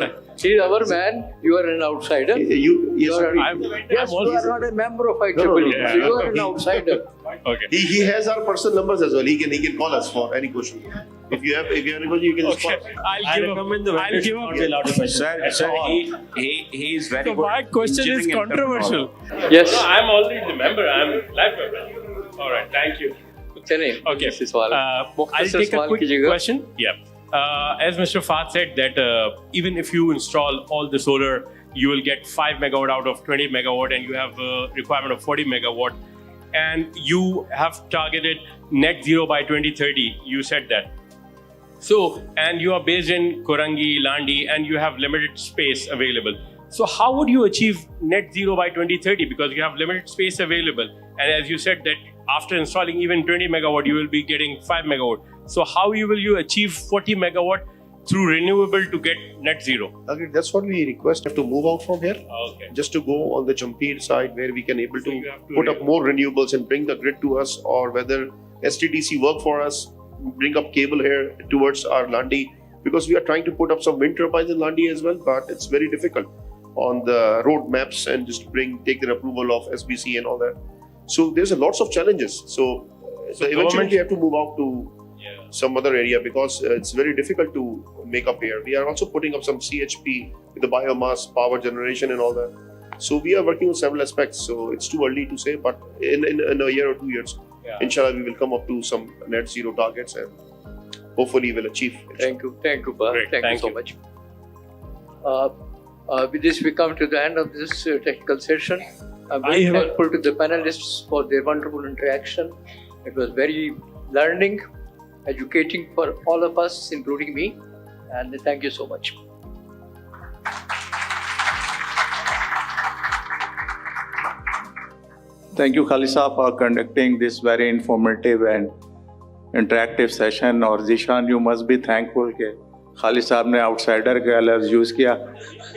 man. You are an outsider. Yes, you are not a member of IEEE. So you are an outsider. Okay. He has our personal numbers as well. He can call us for any question. If you have any question, you can just call. I'll give up. Sir, he is very so good. My question is controversial. Yes. No, I'm already the member. I'm live member. All right. Thank you. Okay. I'll take a quick question. Yeah. As Mr. Fahd said that even if you install all the solar, you will get 5 megawatt out of 20 megawatt, and you have a requirement of 40 megawatt, and you have targeted net zero by 2030. You said that. So, and you are based in Korangi, Landi, and you have limited space available. So how would you achieve net zero by 2030? Because you have limited space available. And as you said that after installing even 20 megawatt, you will be getting 5 megawatt. So how will you achieve 40 megawatt through renewable to get net zero? Okay, that's what we request to move out from here. Okay. Just to go on the Jamshedpur side where we can able to put up more renewables and bring the grid to us, or whether STDC work for us, bring up cable here towards our Landi, because we are trying to put up some wind turbines in Landi as well, but it's very difficult on the road maps and just take their approval of SBC and all that. So there's a lots of challenges. So eventually we have to move out to some other area because it's very difficult to make up here. We are also putting up some CHP with the biomass power generation and all that. So we are working on several aspects. So it's too early to say, but in a year or 2 years, inshallah, we will come up to some net zero targets and hopefully we'll achieve. Thank you, Bharat. Thank you so much. With this, we come to the end of this technical session. I'm very thankful to the panelists for their wonderful interaction. It was very learning, educating for all of us, including me. And thank you so much. Thank you, Khalisa, for conducting this very informative and interactive session. और Zishan, you must be thankful कि खालिद साहब ने outsider का लफ्ज़ use किया.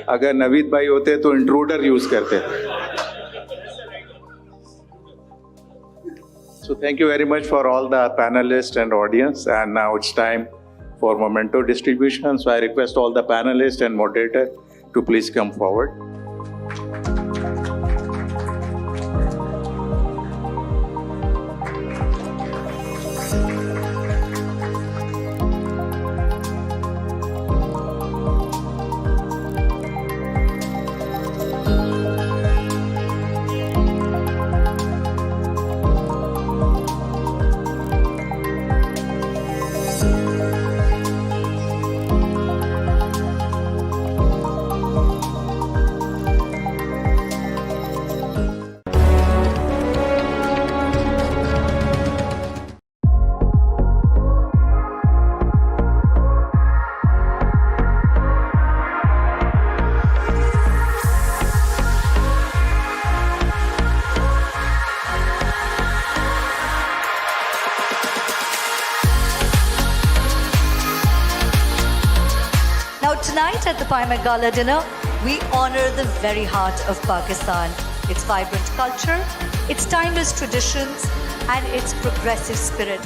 अगर नवीद भाई होते तो इंट्रूडर यूज़ करते. So thank you very much for all the panelists and audience. And now it's time for memento distribution. So I request all the panelists and moderator to please come forward. at the Pai Met Gala dinner, we honor the very heart of Pakistan, its vibrant culture, its timeless traditions, and its progressive spirit.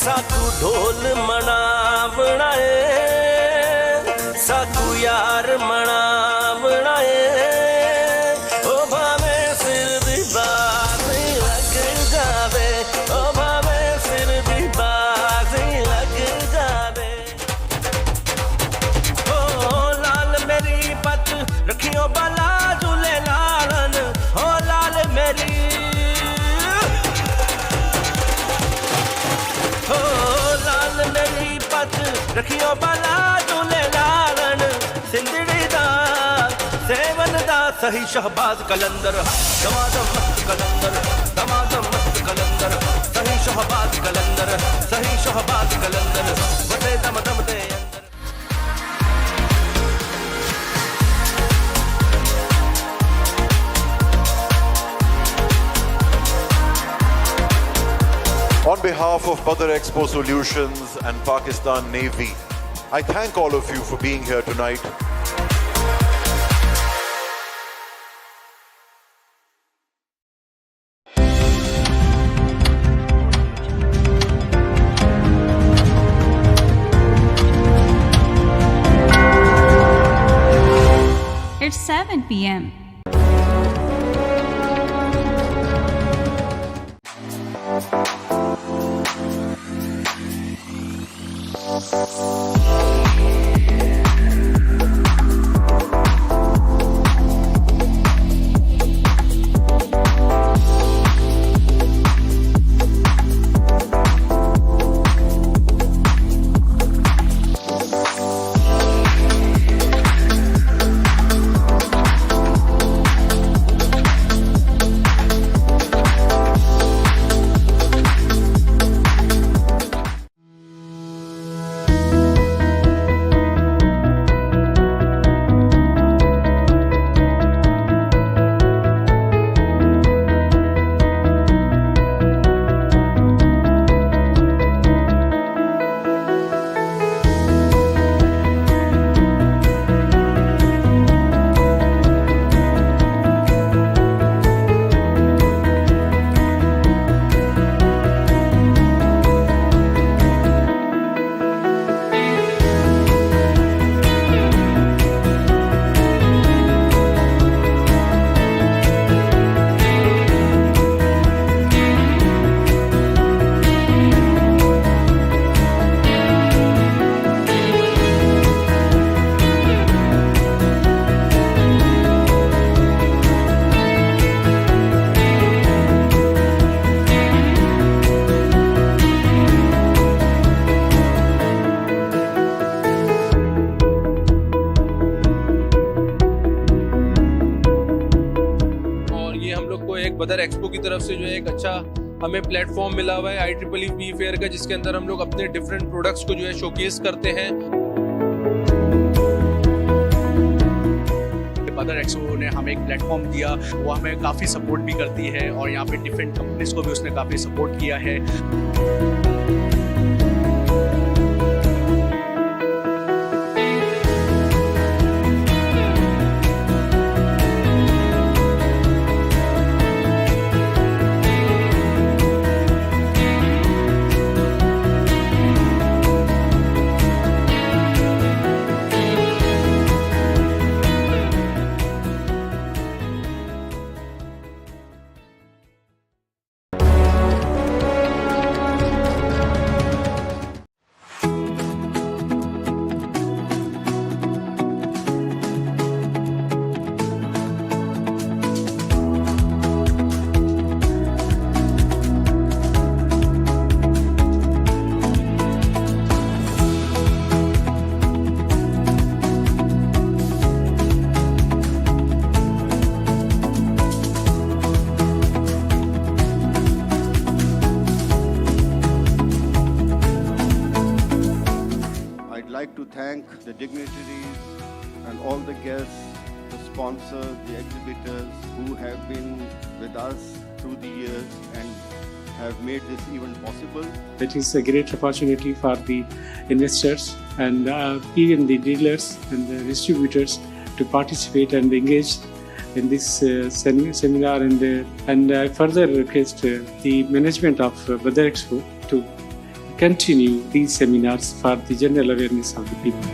साकू ढोल मना बनाए साकू यार मना बनाए ओ भावे सिर दी बाजी लग जावे ओ भावे सिर दी बाजी लग जावे ओ लाल मेरी पत रखियो बाला झूले लालन हो लाल मेरी हो लाल मेरी पत रखियो बाला झूले लालन सिंधड़ी दा सेवन दा सही शहबाज कलंदर दमादम मस्त कलंदर दमादम मस्त कलंदर सही शहबाज कलंदर सही शहबाज कलंदर बटे दम दम दे On behalf of Badar Expo Solutions and Pakistan Navy, I thank all of you for being here tonight. It's 7 p.m. बदर एक्सपो की तरफ से जो है एक अच्छा हमें प्लेटफॉर्म मिला हुआ है IEEE फेयर का, जिसके अंदर हम लोग अपने डिफरेंट प्रोडक्ट्स को जो है शोकेस करते हैं। बदर एक्सपो ने हमें एक प्लेटफॉर्म दिया, वो हमें काफ़ी सपोर्ट भी करती है और यहाँ पे डिफरेंट कंपनीज को भी उसने काफ़ी सपोर्ट किया है। thank the dignitaries and all the guests, the sponsors, the exhibitors who have been with us through the years and have made this event possible. It is a great opportunity for the investors and even the dealers and the distributors to participate and engage in this seminar, and I further request the management of Badar Expo to continue these seminars for the general awareness of the people.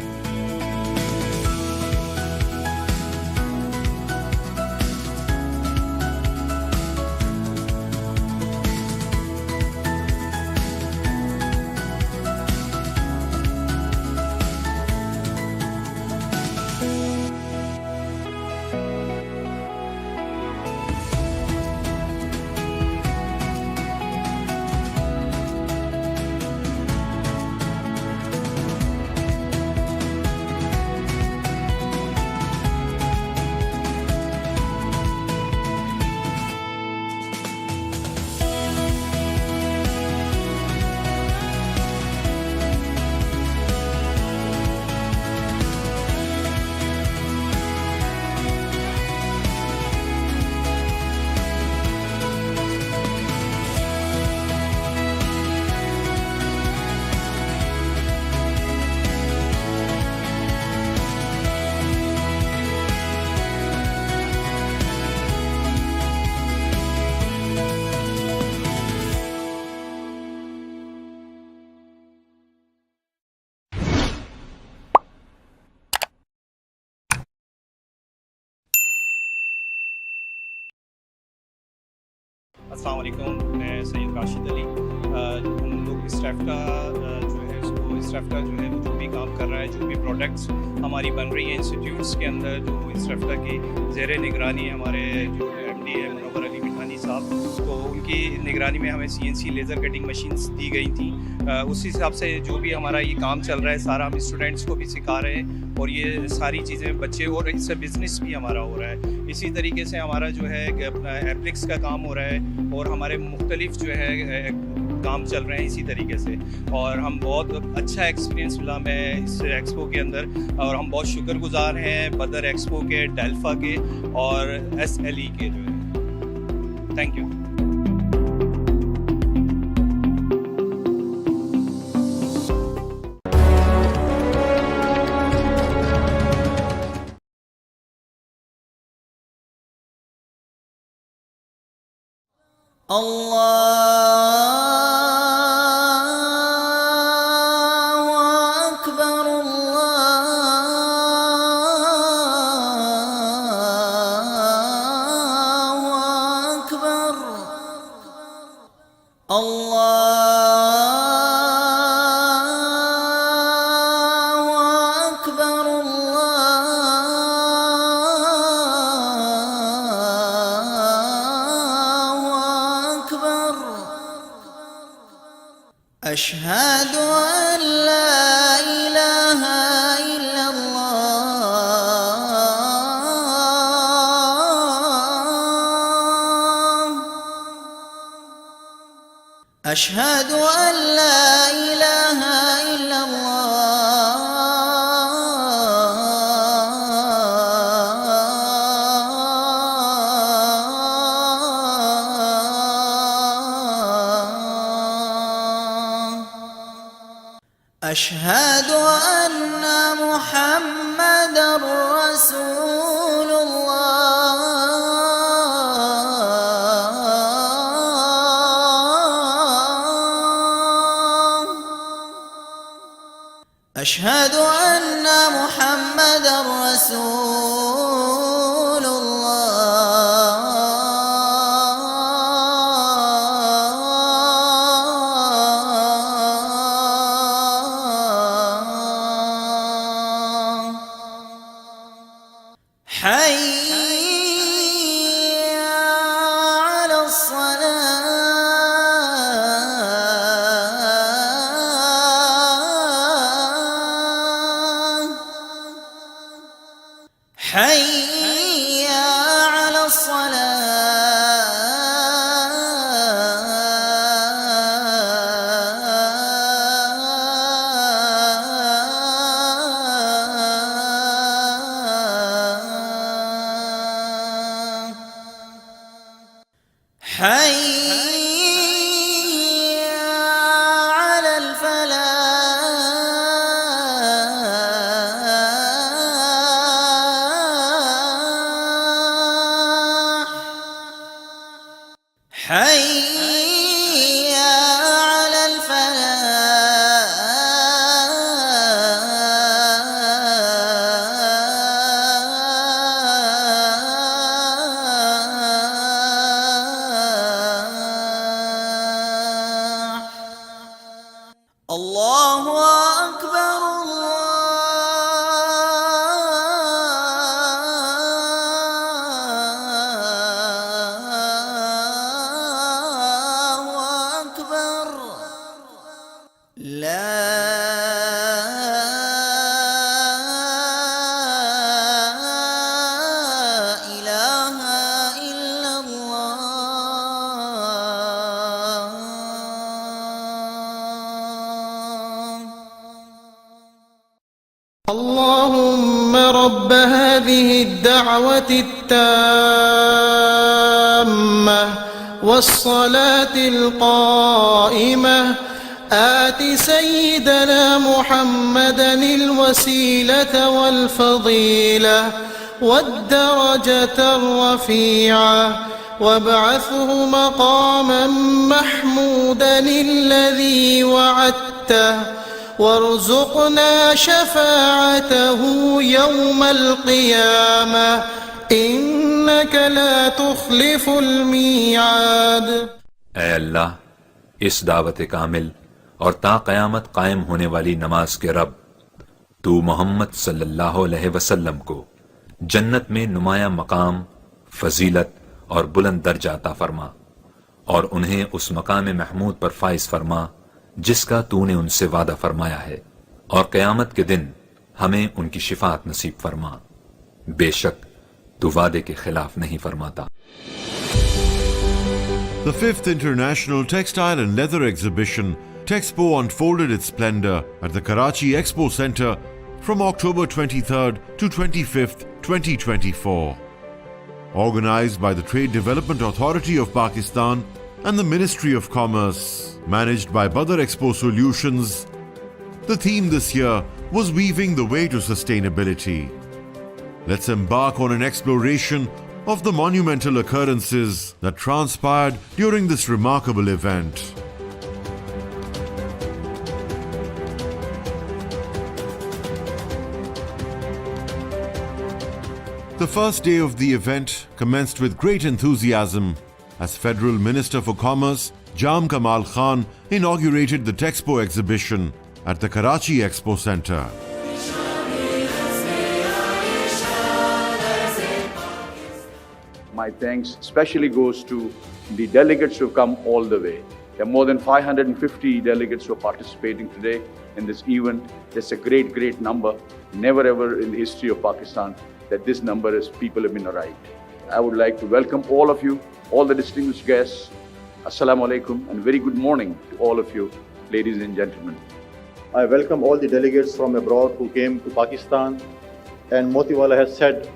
अस्सलाम वालेकुम, मैं सैयद राशिद अली। हम लोग स्ट्रैफ्टा जो है उसको स्ट्रैफ्टा जो है जो भी काम कर रहा है, जो भी प्रोडक्ट्स हमारी बन रही हैं इंस्टीट्यूट्स के अंदर, जो स्ट्रैफ्टा की ज़ेर निगरानी हमारे जो MD है मुनव्वर अली मिठानी साहब, तो उनकी निगरानी में हमें CNC लेज़र कटिंग मशीन्स दी गई थी। उस हिसाब से जो भी हमारा ये काम चल रहा है सारा हम स्टूडेंट्स को भी सिखा रहे हैं और ये सारी चीज़ें बच्चे, और इससे बिज़नेस भी हमारा हो रहा है। इसी तरीके से हमारा जो है एप्लिक्स का काम हो रहा है और हमारे मुख्तलिफ जो है काम चल रहे हैं इसी तरीके से, और हम बहुत अच्छा एक्सपीरियंस मिला हमें इस एक्सपो के अंदर, और हम बहुत शुक्रगुजार हैं बदर एक्सपो के, डेल्फा के और SLE के जो है। Thank you. أشهد أن لا إله إلا الله أشهد أن لا إله إلا أشهد أن محمدًا رسول الله أشهد أن محمدًا رسول حي على الصلاة حي على الفلاح حي على الفلاح الله أكبر الله أكبر لا إله إلا الله اللهم رب هذه الدعوة التامة والصلاة القائمة آت سيدنا محمدا الوسيلة والفضيلة والدرجة الرفيعة وابعثه مقاما محمودا الذي وعدته وارزقنا شفاعته يوم القيامة إنك لا تخلف الميعاد. ऐ अल्लाह, इस दावत कामिल और ता क़यामत कायम होने वाली नमाज के रब, तू मोहम्मद सल्लल्लाहु अलैहि वसल्लम को जन्नत में नुमाया मकाम, फजीलत और बुलंद दर्जा अता फरमा और उन्हें उस मकाम महमूद पर फाइज फरमा जिसका तूने उनसे वादा फरमाया है, और क़यामत के दिन हमें उनकी शिफात नसीब फरमा। बेशक तू वादे के खिलाफ नहीं फरमाता। The 5th International Textile and Leather Exhibition, Texpo, unfolded its splendor at the Karachi Expo Center from October 23rd to 25th, 2024. Organized by the Trade Development Authority of Pakistan and the Ministry of Commerce, managed by Badar Expo Solutions, the theme this year was weaving the way to sustainability. Let's embark on an exploration of the monumental occurrences that transpired during this remarkable event. The first day of the event commenced with great enthusiasm as Federal Minister for Commerce Jam Kamal Khan inaugurated the Texpo exhibition at the Karachi Expo Center. My thanks especially goes to the delegates who have come all the way. There are more than 550 delegates who are participating today in this event. That's a great, great number. Never ever in the history of Pakistan that this number is people have been arrived. I would like to welcome all of you, all the distinguished guests. Assalamu alaikum and very good morning to all of you, ladies and gentlemen. I welcome all the delegates from abroad who came to Pakistan, and Motiwala has said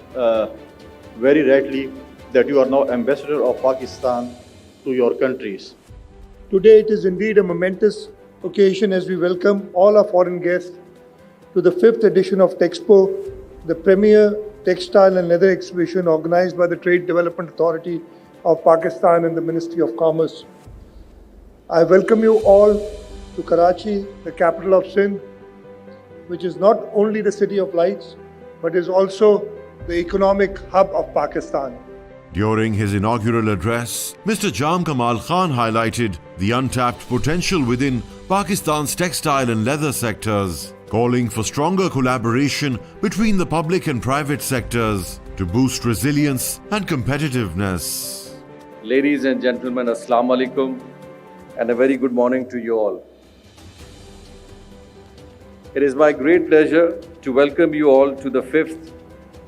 very rightly that you are now ambassador of Pakistan to your countries. Today it is indeed a momentous occasion as we welcome all our foreign guests to the 5th edition of Texpo, the premier textile and leather exhibition organized by the Trade Development Authority of Pakistan and the Ministry of Commerce. I welcome you all to Karachi, the capital of Sindh, which is not only the city of lights, but is also the economic hub of Pakistan. During his inaugural address, Mr. Jam Kamal Khan highlighted the untapped potential within Pakistan's textile and leather sectors, calling for stronger collaboration between the public and private sectors to boost resilience and competitiveness. Ladies and gentlemen, Assalamu alaikum and a very good morning to you all. It is my great pleasure to welcome you all to the 5th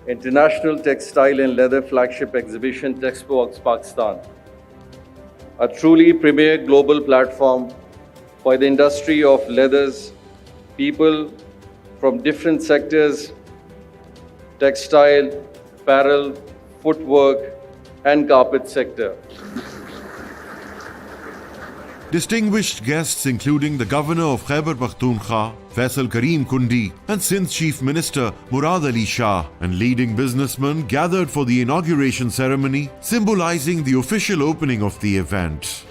International Textile and Leather Flagship Exhibition, Texpo Pakistan, a truly premier global platform for the industry of leathers, people from different sectors, textile, apparel, footwork, and carpet sector. Distinguished guests including the Governor of Khyber Pakhtunkhwa, Faisal Karim Kundi, and Sindh Chief Minister Murad Ali Shah, and leading businessmen gathered for the inauguration ceremony, symbolizing the official opening of the event.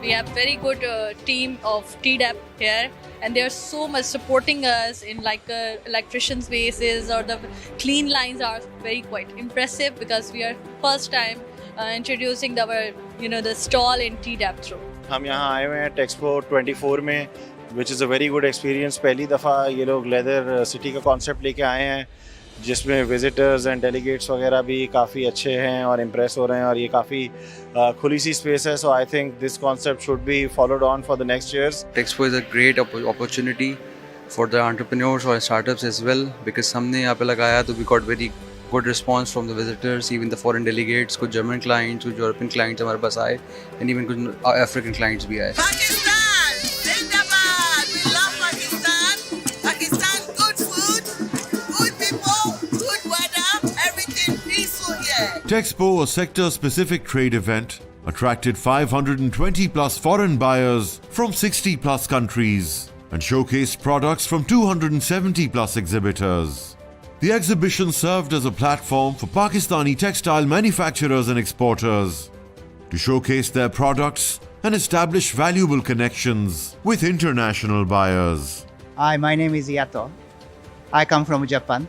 We have very good team of TDAP here, and they are so much supporting us in like electrician spaces, or the clean lines are very quite impressive because we are first time introducing our the stall in TDAP through. हम यहाँ आए हुए हैं टेक्सपो 24 में, which is a very good experience. पहली दफ़ा ये लोग लेदर सिटी का कॉन्सेप्ट लेके आए हैं, जिसमें विजिटर्स एंड डेलीगेट्स वगैरह भी काफ़ी अच्छे हैं और इम्प्रेस हो रहे हैं, और ये काफ़ी खुली सी स्पेस है. So I think this concept should be followed on for the next years. Texpo is a great opportunity for the entrepreneurs और स्टार्टअप्स एज वेल, बिकॉज हमने यहाँ पे लगाया तो we got very good response from the visitors, even the foreign delegates, कुछ German clients, कुछ European clients हमारे पास आए, and even कुछ African clients भी आए. Pakistan, Zindabad, we love Pakistan. Pakistan, good food, good people, good weather, everything peaceful here. Texpo, a sector-specific trade event, attracted 520 plus foreign buyers from 60 plus countries and showcased products from 270 plus exhibitors. The exhibition served as a platform for Pakistani textile manufacturers and exporters to showcase their products and establish valuable connections with international buyers. Hi, my name is Yato. I come from Japan.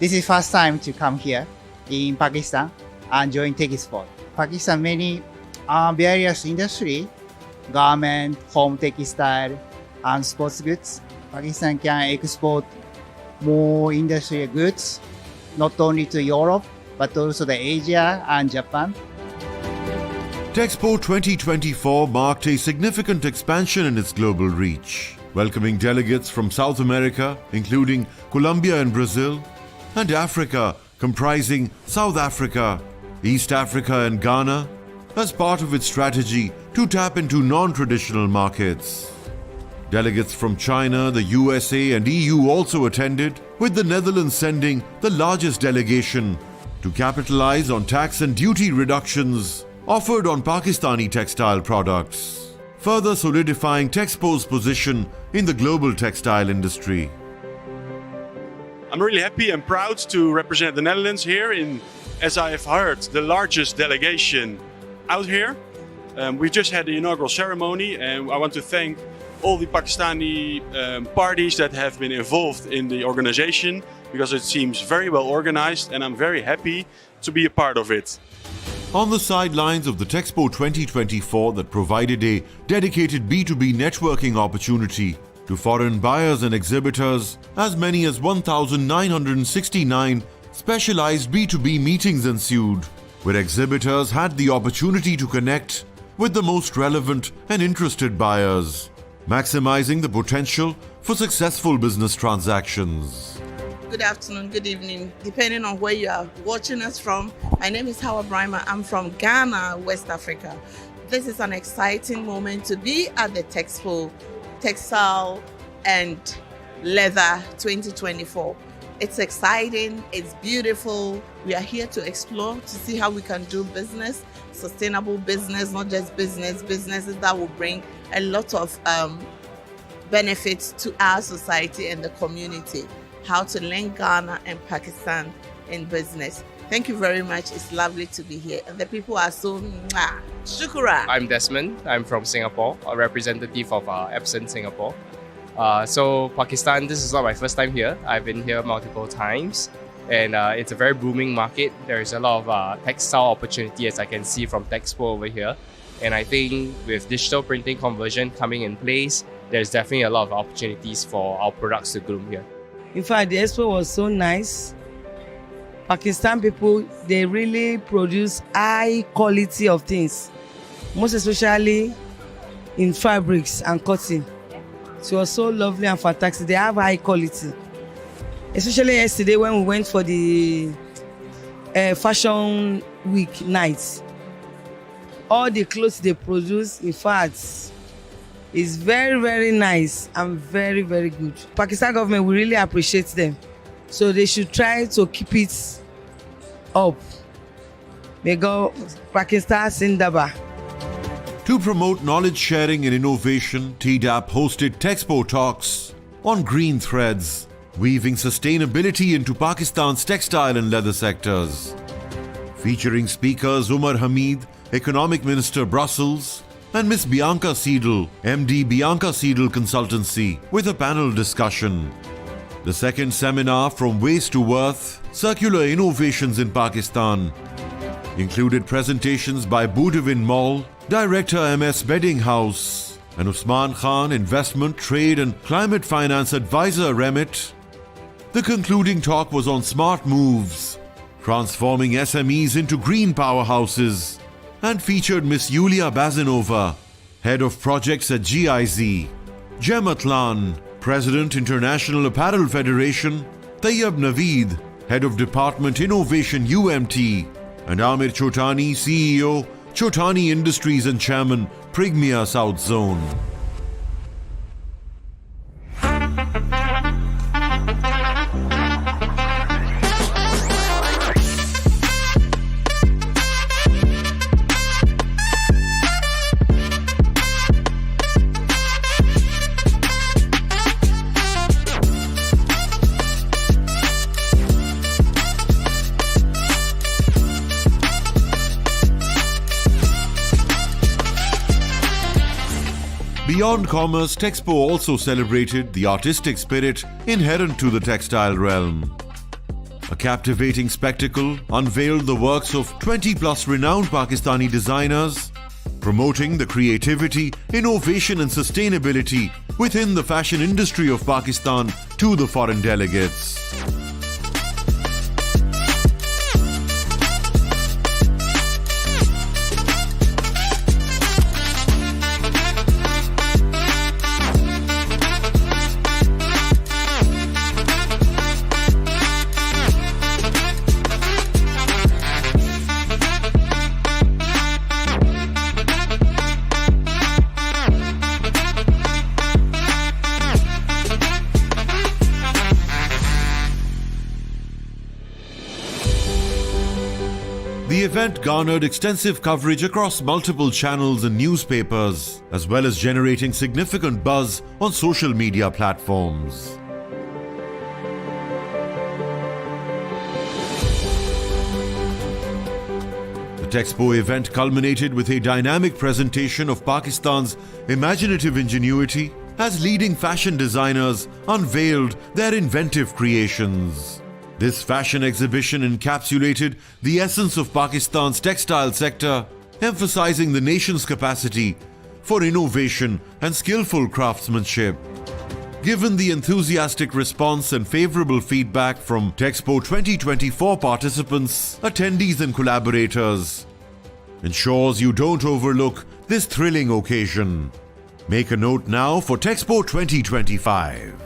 This is first time to come here in Pakistan and join Texpo. Pakistan many various industry, garment, home textile, and sports goods. Pakistan can export more industrial goods, not only to Europe, but also the Asia and Japan. Texpo 2024 marked a significant expansion in its global reach, welcoming delegates from South America, including Colombia and Brazil, and Africa, comprising South Africa, East Africa and Ghana, as part of its strategy to tap into non-traditional markets. Delegates from China, the USA and EU also attended, with the Netherlands sending the largest delegation to capitalize on tax and duty reductions offered on Pakistani textile products, further solidifying Texpo's position in the global textile industry. I'm really happy and proud to represent the Netherlands here in, as I have heard, the largest delegation out here. We just had the inaugural ceremony, and I want to thank all the Pakistani parties that have been involved in the organization, because it seems very well organized, and I'm very happy to be a part of it. On the sidelines of the Texpo 2024 that provided a dedicated B2B networking opportunity to foreign buyers and exhibitors, as many as 1,969 specialized B2B meetings ensued, where exhibitors had the opportunity to connect with the most relevant and interested buyers, maximizing the potential for successful business transactions. Good afternoon, good evening, depending on where you are watching us from. My name is Howard Brymer. I'm from Ghana, West Africa. This is an exciting moment to be at the Texpo Textile and Leather 2024. It's exciting, it's beautiful. We are here to explore, to see how we can do business, sustainable business, not just businesses that will bring a lot of benefits to our society and the community. How to link Ghana and Pakistan in business. Thank you very much. It's lovely to be here. And the people are so shukran. I'm Desmond. I'm from Singapore, a representative of Epson Singapore. So Pakistan, this is not my first time here. I've been here multiple times, and it's a very booming market. There is a lot of textile opportunity, as I can see from Texpo over here. And I think with digital printing conversion coming in place, there's definitely a lot of opportunities for our products to bloom here. In fact, the expo was so nice. Pakistan people, they really produce high quality of things, most especially in fabrics and cotton. It was so lovely and fantastic. They have high quality. Especially yesterday when we went for the fashion week nights. All the clothes they produce, in fact, It's very, very nice and very, very good. Pakistan government, we really appreciate them. So they should try to keep it up. May God, Pakistan Zindabad. To promote knowledge sharing and innovation, TDAP hosted Texpo Talks on green threads, weaving sustainability into Pakistan's textile and leather sectors. Featuring speakers Umar Hamid, Economic Minister Brussels, and Miss Bianca Seidel, MD Bianca Seidel Consultancy, with a panel discussion. The second seminar, From Waste to Worth, Circular Innovations in Pakistan, included presentations by Budivin Mall, Director MS Bedding House, and Usman Khan, Investment, Trade and Climate Finance Advisor Remit. The concluding talk was on smart moves, transforming SMEs into green powerhouses, and featured Miss Yulia Bazinova, Head of Projects at GIZ, Jem Atlan, President International Apparel Federation, Tayyab Naveed, Head of Department Innovation UMT, and Amir Chotani, CEO, Chotani Industries and Chairman, Prigmia South Zone. Beyond commerce, Texpo also celebrated the artistic spirit inherent to the textile realm. A captivating spectacle unveiled the works of 20+ renowned Pakistani designers, promoting the creativity, innovation and sustainability within the fashion industry of Pakistan to the foreign delegates. The event garnered extensive coverage across multiple channels and newspapers, as well as generating significant buzz on social media platforms. The Texpo event culminated with a dynamic presentation of Pakistan's imaginative ingenuity as leading fashion designers unveiled their inventive creations. This fashion exhibition encapsulated the essence of Pakistan's textile sector, emphasizing the nation's capacity for innovation and skillful craftsmanship. Given the enthusiastic response and favorable feedback from Texpo 2024 participants, attendees and collaborators, ensures you don't overlook this thrilling occasion. Make a note now for Texpo 2025.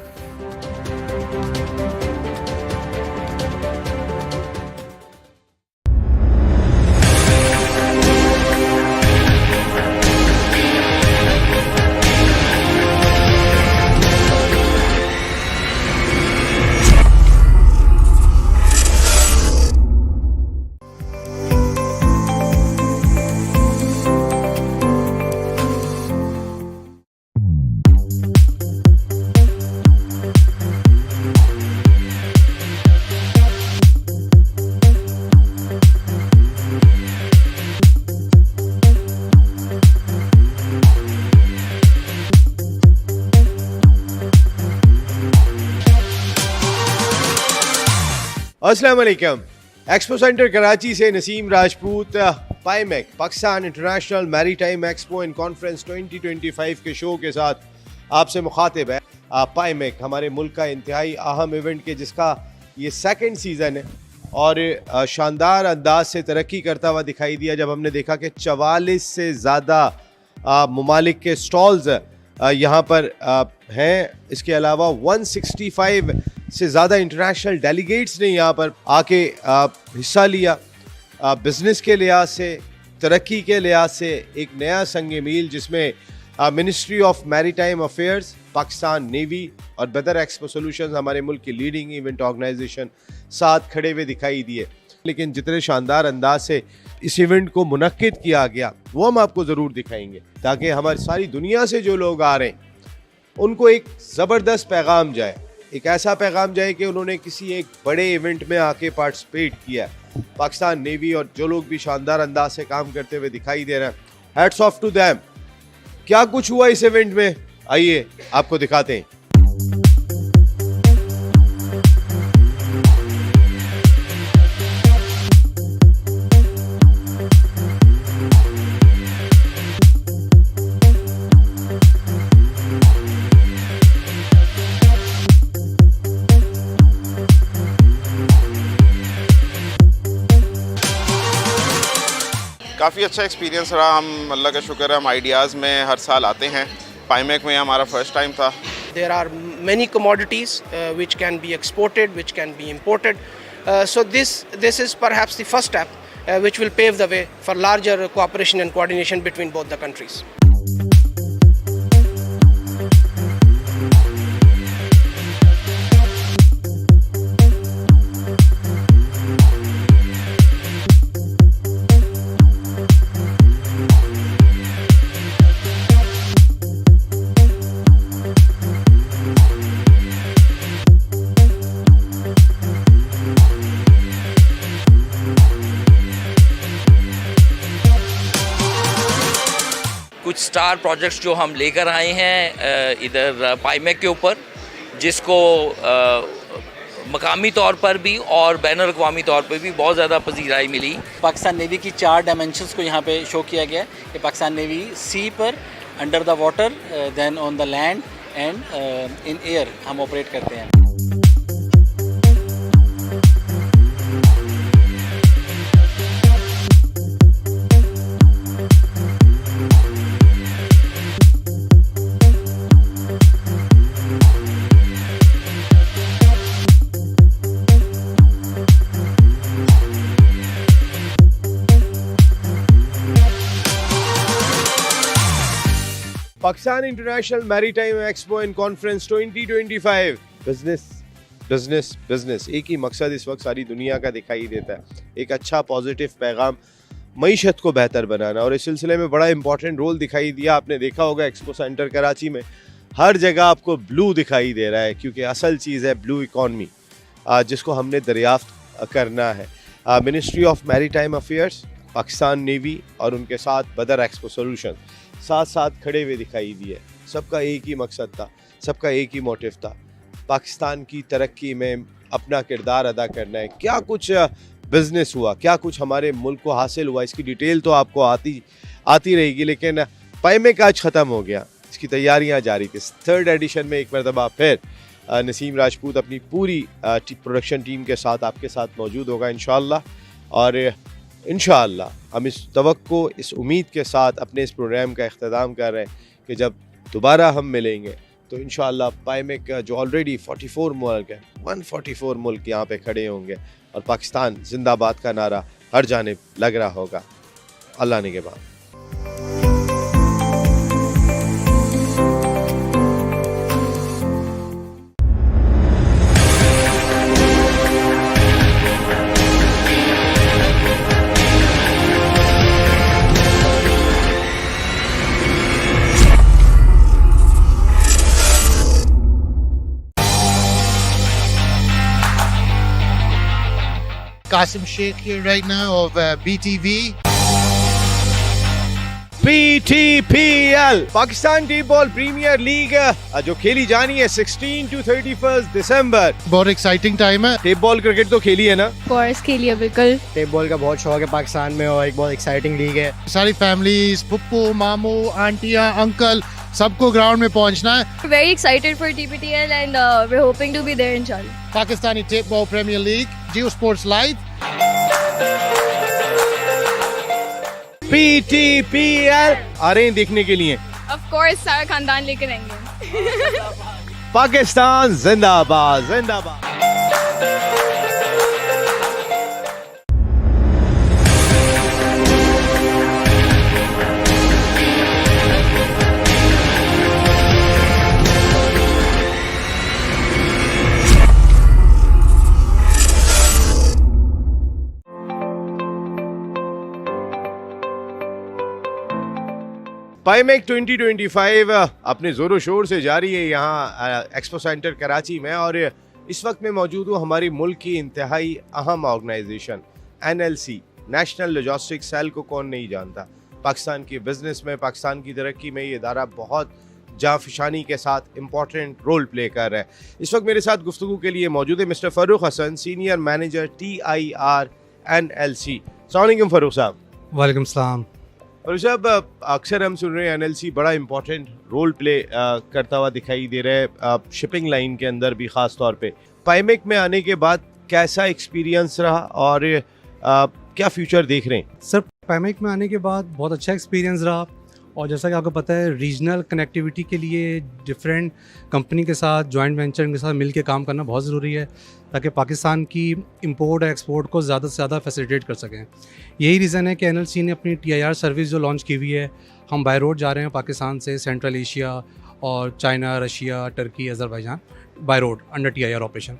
अस्सलाम वालेकुम। Expo centre Karachi से Naseem Rajput पाईमेक Pakistan international maritime expo and conference 2025 के show के साथ आपसे मुखातिब है। पाईमेक हमारे मुल्क का इंतहाई अहम इवेंट के जिसका ये सेकंड सीज़न है और शानदार अंदाज से तरक्की करता हुआ दिखाई दिया जब हमने देखा कि 44 से ज़्यादा ममालिक के स्टॉल्स यहाँ पर हैं। इसके अलावा 165 से ज़्यादा इंटरनेशनल डेलीगेट्स ने यहाँ पर आके हिस्सा लिया। बिज़नेस के लिहाज से, तरक्की के लिहाज से एक नया संग मील जिसमें ministry of maritime affairs, Pakistan navy और बदर एक्सपो सॉल्यूशंस, हमारे मुल्क की लीडिंग इवेंट ऑर्गेनाइजेशन, साथ खड़े हुए दिखाई दिए। लेकिन जितने शानदार अंदाज से इस इवेंट को मुनक्किद किया गया वो हम आपको ज़रूर दिखाएंगे, ताकि हमारी सारी दुनिया से जो लोग आ रहे हैं उनको एक ज़बरदस्त पैगाम जाए, एक ऐसा पैगाम जाए कि उन्होंने किसी एक बड़े इवेंट में आके पार्टिसिपेट किया। पाकिस्तान नेवी और जो लोग भी शानदार अंदाज से काम करते हुए दिखाई दे रहे हैं, हैट्स ऑफ टू देम। क्या कुछ हुआ इस इवेंट में, आइए आपको दिखाते हैं। काफ़ी अच्छा एक्सपीरियंस रहा। हम अल्लाह का शुक्र है हम आइडियाज़ में हर साल आते हैं। पाईमेक में हमारा फर्स्ट टाइम था। There are many commodities which can be exported, which can be imported. So this is perhaps the first step which will pave the way for larger cooperation and coordination between both the countries. कुछ star projects जो हम लेकर आए हैं इधर पाईमेक के ऊपर, जिसको मकामी तौर पर भी और बैन अवी तौर पर भी बहुत ज़्यादा पजीराई मिली। पाकिस्तान नेवी की 4 डायमेंशंस को यहाँ पे शो किया गया है कि पाकिस्तान नेवी सी पर, under the water, then on the land and in air हम ऑपरेट करते हैं। Pakistan international maritime expo and conference 2025। Business business business, एक ही मकसद इस वक्त सारी दुनिया का दिखाई देता है, एक अच्छा पॉजिटिव पैगाम, मईशत को बेहतर बनाना। और इस सिलसिले में बड़ा इंपॉर्टेंट रोल दिखाई दिया। आपने देखा होगा एक्सपो सेंटर कराची में हर जगह आपको ब्लू दिखाई दे रहा है, क्योंकि असल चीज़ है ब्लू इकॉनमी, जिसको हमने दरियाफ्त करना है। Ministry of maritime affairs, Pakistan navy और उनके साथ बदर एक्सपो सॉल्यूशन साथ साथ खड़े हुए दिखाई दिए। सबका एक ही मकसद था, सबका एक ही मोटिव था, पाकिस्तान की तरक्की में अपना किरदार अदा करना है। क्या कुछ बिजनेस हुआ, क्या कुछ हमारे मुल्क को हासिल हुआ, इसकी डिटेल तो आपको आती रहेगी। लेकिन पाईमेक आज ख़त्म हो गया, इसकी तैयारियां जारी थी। 3rd एडिशन में एक मरतबा फिर नसीम राजपूत अपनी पूरी प्रोडक्शन टीम के साथ आपके साथ मौजूद होगा इंशाअल्लाह। और इंशाअल्लाह हम इस तवक्को, इस उम्मीद के साथ अपने इस प्रोग्राम का इख्तिताम कर रहे हैं कि जब दोबारा हम मिलेंगे तो इंशाअल्लाह पाईमेक का जो ऑलरेडी 44 मुल्क है, 144 मुल्क यहाँ पे खड़े होंगे और पाकिस्तान जिंदाबाद का नारा हर जानिब लग रहा होगा। अल्लाह ने के बाद। Qasim Sheikh here right now of BTV. PTPL Pakistan T ball premiere league जो खेली जानी है 16 to 31 दिसंबर। बहुत एक्साइटिंग टाइम है। टेप बॉल क्रिकेट तो खेली है ना? कोर्स खेली है बिल्कुल। टेप बॉल का बहुत शौक है पाकिस्तान में और एक बहुत एक्साइटिंग लीग है। सारी फैमिलीज, पप्पू, मामू, आंटियां, अंकल, सबको ग्राउंड में पहुंचना है। Very excited for TPTL and we're hoping to be there inshallah. Pakistani tape ball premiere league, Geo sports live. PTPL आ रहे हैं देखने के लिए। Of course सारा खानदान लेकर आएंगे। पाकिस्तान जिंदाबाद जिंदाबाद। पाईमेक 2025 अपने ज़ोरों शोर से जारी है यहाँ एक्सपो सेंटर कराची में, और इस वक्त मैं मौजूद हूँ हमारी मुल्क की इंतहाई अहम organization NLC, national logistics cell को कौन नहीं जानता। पाकिस्तान की बिजनेस में, पाकिस्तान की तरक्की में ये इदारा बहुत जाफिशानी के साथ इम्पॉर्टेंट रोल प्ले कर रहा है। इस वक्त मेरे साथ गुफ्तगू के लिए मौजूद है mister Farooq Hassan, senior manager TIR NLC। अस्सलाम वालेकुम फ़ारूक साहब। वालेकुम सलाम। फ़ारूक साहब, अक्सर हम सुन रहे हैं NLC बड़ा इम्पॉर्टेंट रोल प्ले करता हुआ दिखाई दे रहा है शिपिंग लाइन के अंदर भी, ख़ास तौर पे पाईमेक में आने के बाद कैसा एक्सपीरियंस रहा और क्या फ्यूचर देख रहे हैं? सर, पाईमेक में आने के बाद बहुत अच्छा एक्सपीरियंस रहा, और जैसा कि आपको पता है रीजनल कनेक्टिविटी के लिए डिफरेंट कंपनी के साथ, जॉइंट वेंचर के साथ मिल के काम करना बहुत ज़रूरी है, ताकि पाकिस्तान की इंपोर्ट और एक्सपोर्ट को ज़्यादा से ज़्यादा फैसिलिटेट कर सकें। यही रीज़न है कि NLC ने अपनी TIR सर्विस जो लॉन्च की हुई है, हम बाय रोड जा रहे हैं पाकिस्तान से सेंट्रल एशिया और China, Russia, Turkey, Azerbaijan by road under TIR operation.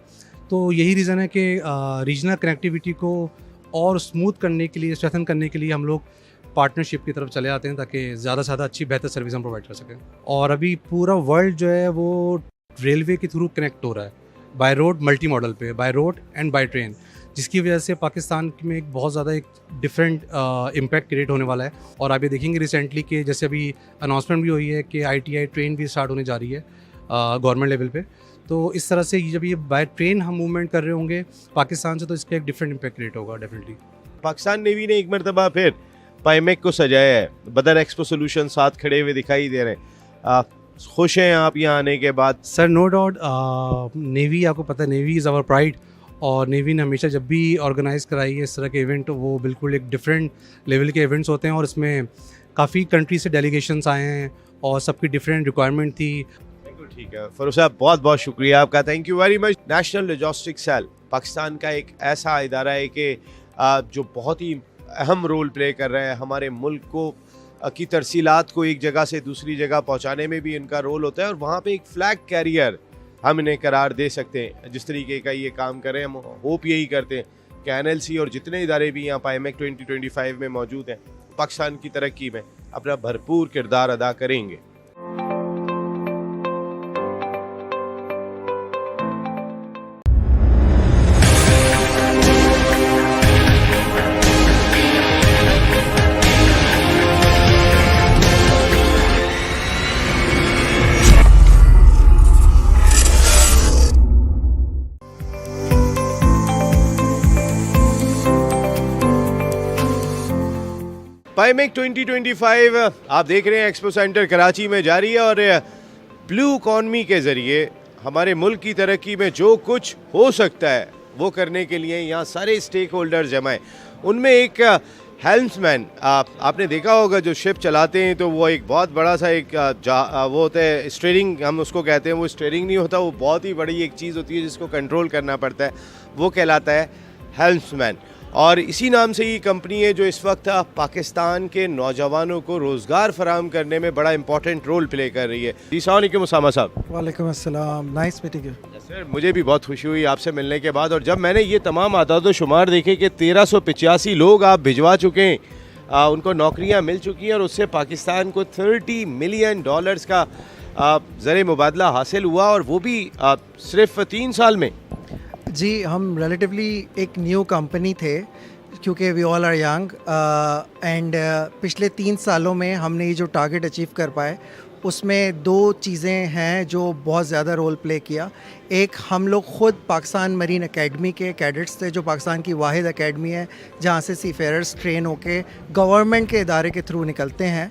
तो यही रीज़न है कि रीजनल कनेक्टिविटी को और स्मूथ करने के लिए, स्ट्रेंथन करने के लिए हम लोग पार्टनरशिप की तरफ चले आते हैं, ताकि ज़्यादा से ज़्यादा अच्छी बेहतर सर्विस हम प्रोवाइड कर सकें। और अभी पूरा वर्ल्ड जो है वो रेलवे के थ्रू कनेक्ट हो रहा है, बाय रोड मल्टी मॉडल पे, by road and by train, जिसकी वजह से पाकिस्तान में एक बहुत ज़्यादा एक डिफरेंट इम्पैक्ट क्रिएट होने वाला है। और आप ये देखेंगे रिसेंटली कि जैसे अभी अनाउंसमेंट भी हुई है कि ITI ट्रेन भी स्टार्ट होने जा रही है गवर्नमेंट लेवल पे। तो इस तरह से जब ये बाय ट्रेन हम मूवमेंट कर रहे होंगे पाकिस्तान से, तो इसका एक डिफरेंट इम्पैक्ट क्रिएट होगा डेफिनेटली। पाकिस्तान नेवी ने एक मरतबा फिर पाईमेक को सजाया है, बदर एक्सपो सोल्यूशन साथ खड़े हुए दिखाई दे रहे हैं। खुश हैं आप यहाँ आने के बाद? सर, नो डाउट, नेवी, आपको पता है नेवी इज़ आवर प्राइड, और नेवी ने हमेशा जब भी ऑर्गेनाइज़ कराई है इस तरह के इवेंट, वो बिल्कुल एक डिफरेंट लेवल के इवेंट्स होते हैं, और इसमें काफ़ी कंट्री से डेलीगेशंस आए हैं और सबकी डिफरेंट रिक्वायरमेंट थी। ठीक है फ़ारूक साहब, बहुत बहुत शुक्रिया आपका, thank you very much. National logistics cell Pakistan का एक ऐसा इदारा है कि जो बहुत ही अहम रोल प्ले कर रहा है। हमारे मुल्क को की तरसीलात को एक जगह से दूसरी जगह पहुंचाने में भी इनका रोल होता है, और वहाँ पे एक फ्लैग कैरियर हम इन्हें करार दे सकते हैं। जिस तरीके का ये काम कर रहे हैं, हम होप यही करते हैं कि NLC और जितने इदारे भी यहाँ पाईमेक 2025 में मौजूद हैं पाकिस्तान की तरक्की में अपना भरपूर किरदार अदा करेंगे। पाईमेक 2025 आप देख रहे हैं एक्सपो सेंटर कराची में जारी है, और ब्लू इकॉनमी के ज़रिए हमारे मुल्क की तरक्की में जो कुछ हो सकता है वो करने के लिए यहाँ सारे स्टेक होल्डर जमा हैं। उनमें एक हेल्म्समैन, आपने देखा होगा जो शिप चलाते हैं, तो वो एक बहुत बड़ा सा एक वो होता है स्टीयरिंग, हम उसको कहते हैं। वो स्टीयरिंग नहीं होता, वो बहुत ही बड़ी एक चीज़ होती है जिसको कंट्रोल करना पड़ता है, वो कहलाता है हेल्म्समैन। और इसी नाम से ये कंपनी है जो इस वक्त पाकिस्तान के नौजवानों को रोज़गार फराहम करने में बड़ा इंपॉर्टेंट रोल प्ले कर रही है। जी, अस्सलाम वालेकुम उसामा साहब। वालेकुम अस्सलाम, नाइस मीटिंग यू। सर, मुझे भी बहुत खुशी हुई आपसे मिलने के बाद, और जब मैंने ये तमाम आदाद शुमार देखे कि 1385 लोग आप भिजवा चुके हैं, उनको नौकरियाँ मिल चुकी हैं, और उससे पाकिस्तान को $30 मिलियन का ज़र मुबादला हासिल हुआ, और वो भी सिर्फ 3 साल में। जी, हम रिलेटिवली एक न्यू कंपनी थे, क्योंकि we all are young, and पिछले 3 सालों में हमने ये जो टारगेट अचीव कर पाए, उसमें 2 चीज़ें हैं जो बहुत ज़्यादा रोल प्ले किया। एक, हम लोग ख़ुद पाकिस्तान मरीन एकेडमी के कैडेट्स थे, जो पाकिस्तान की वाहिद एकेडमी है जहाँ से सीफेयरर्स ट्रेन होके गवर्नमेंट के इदारे के थ्रू निकलते हैं,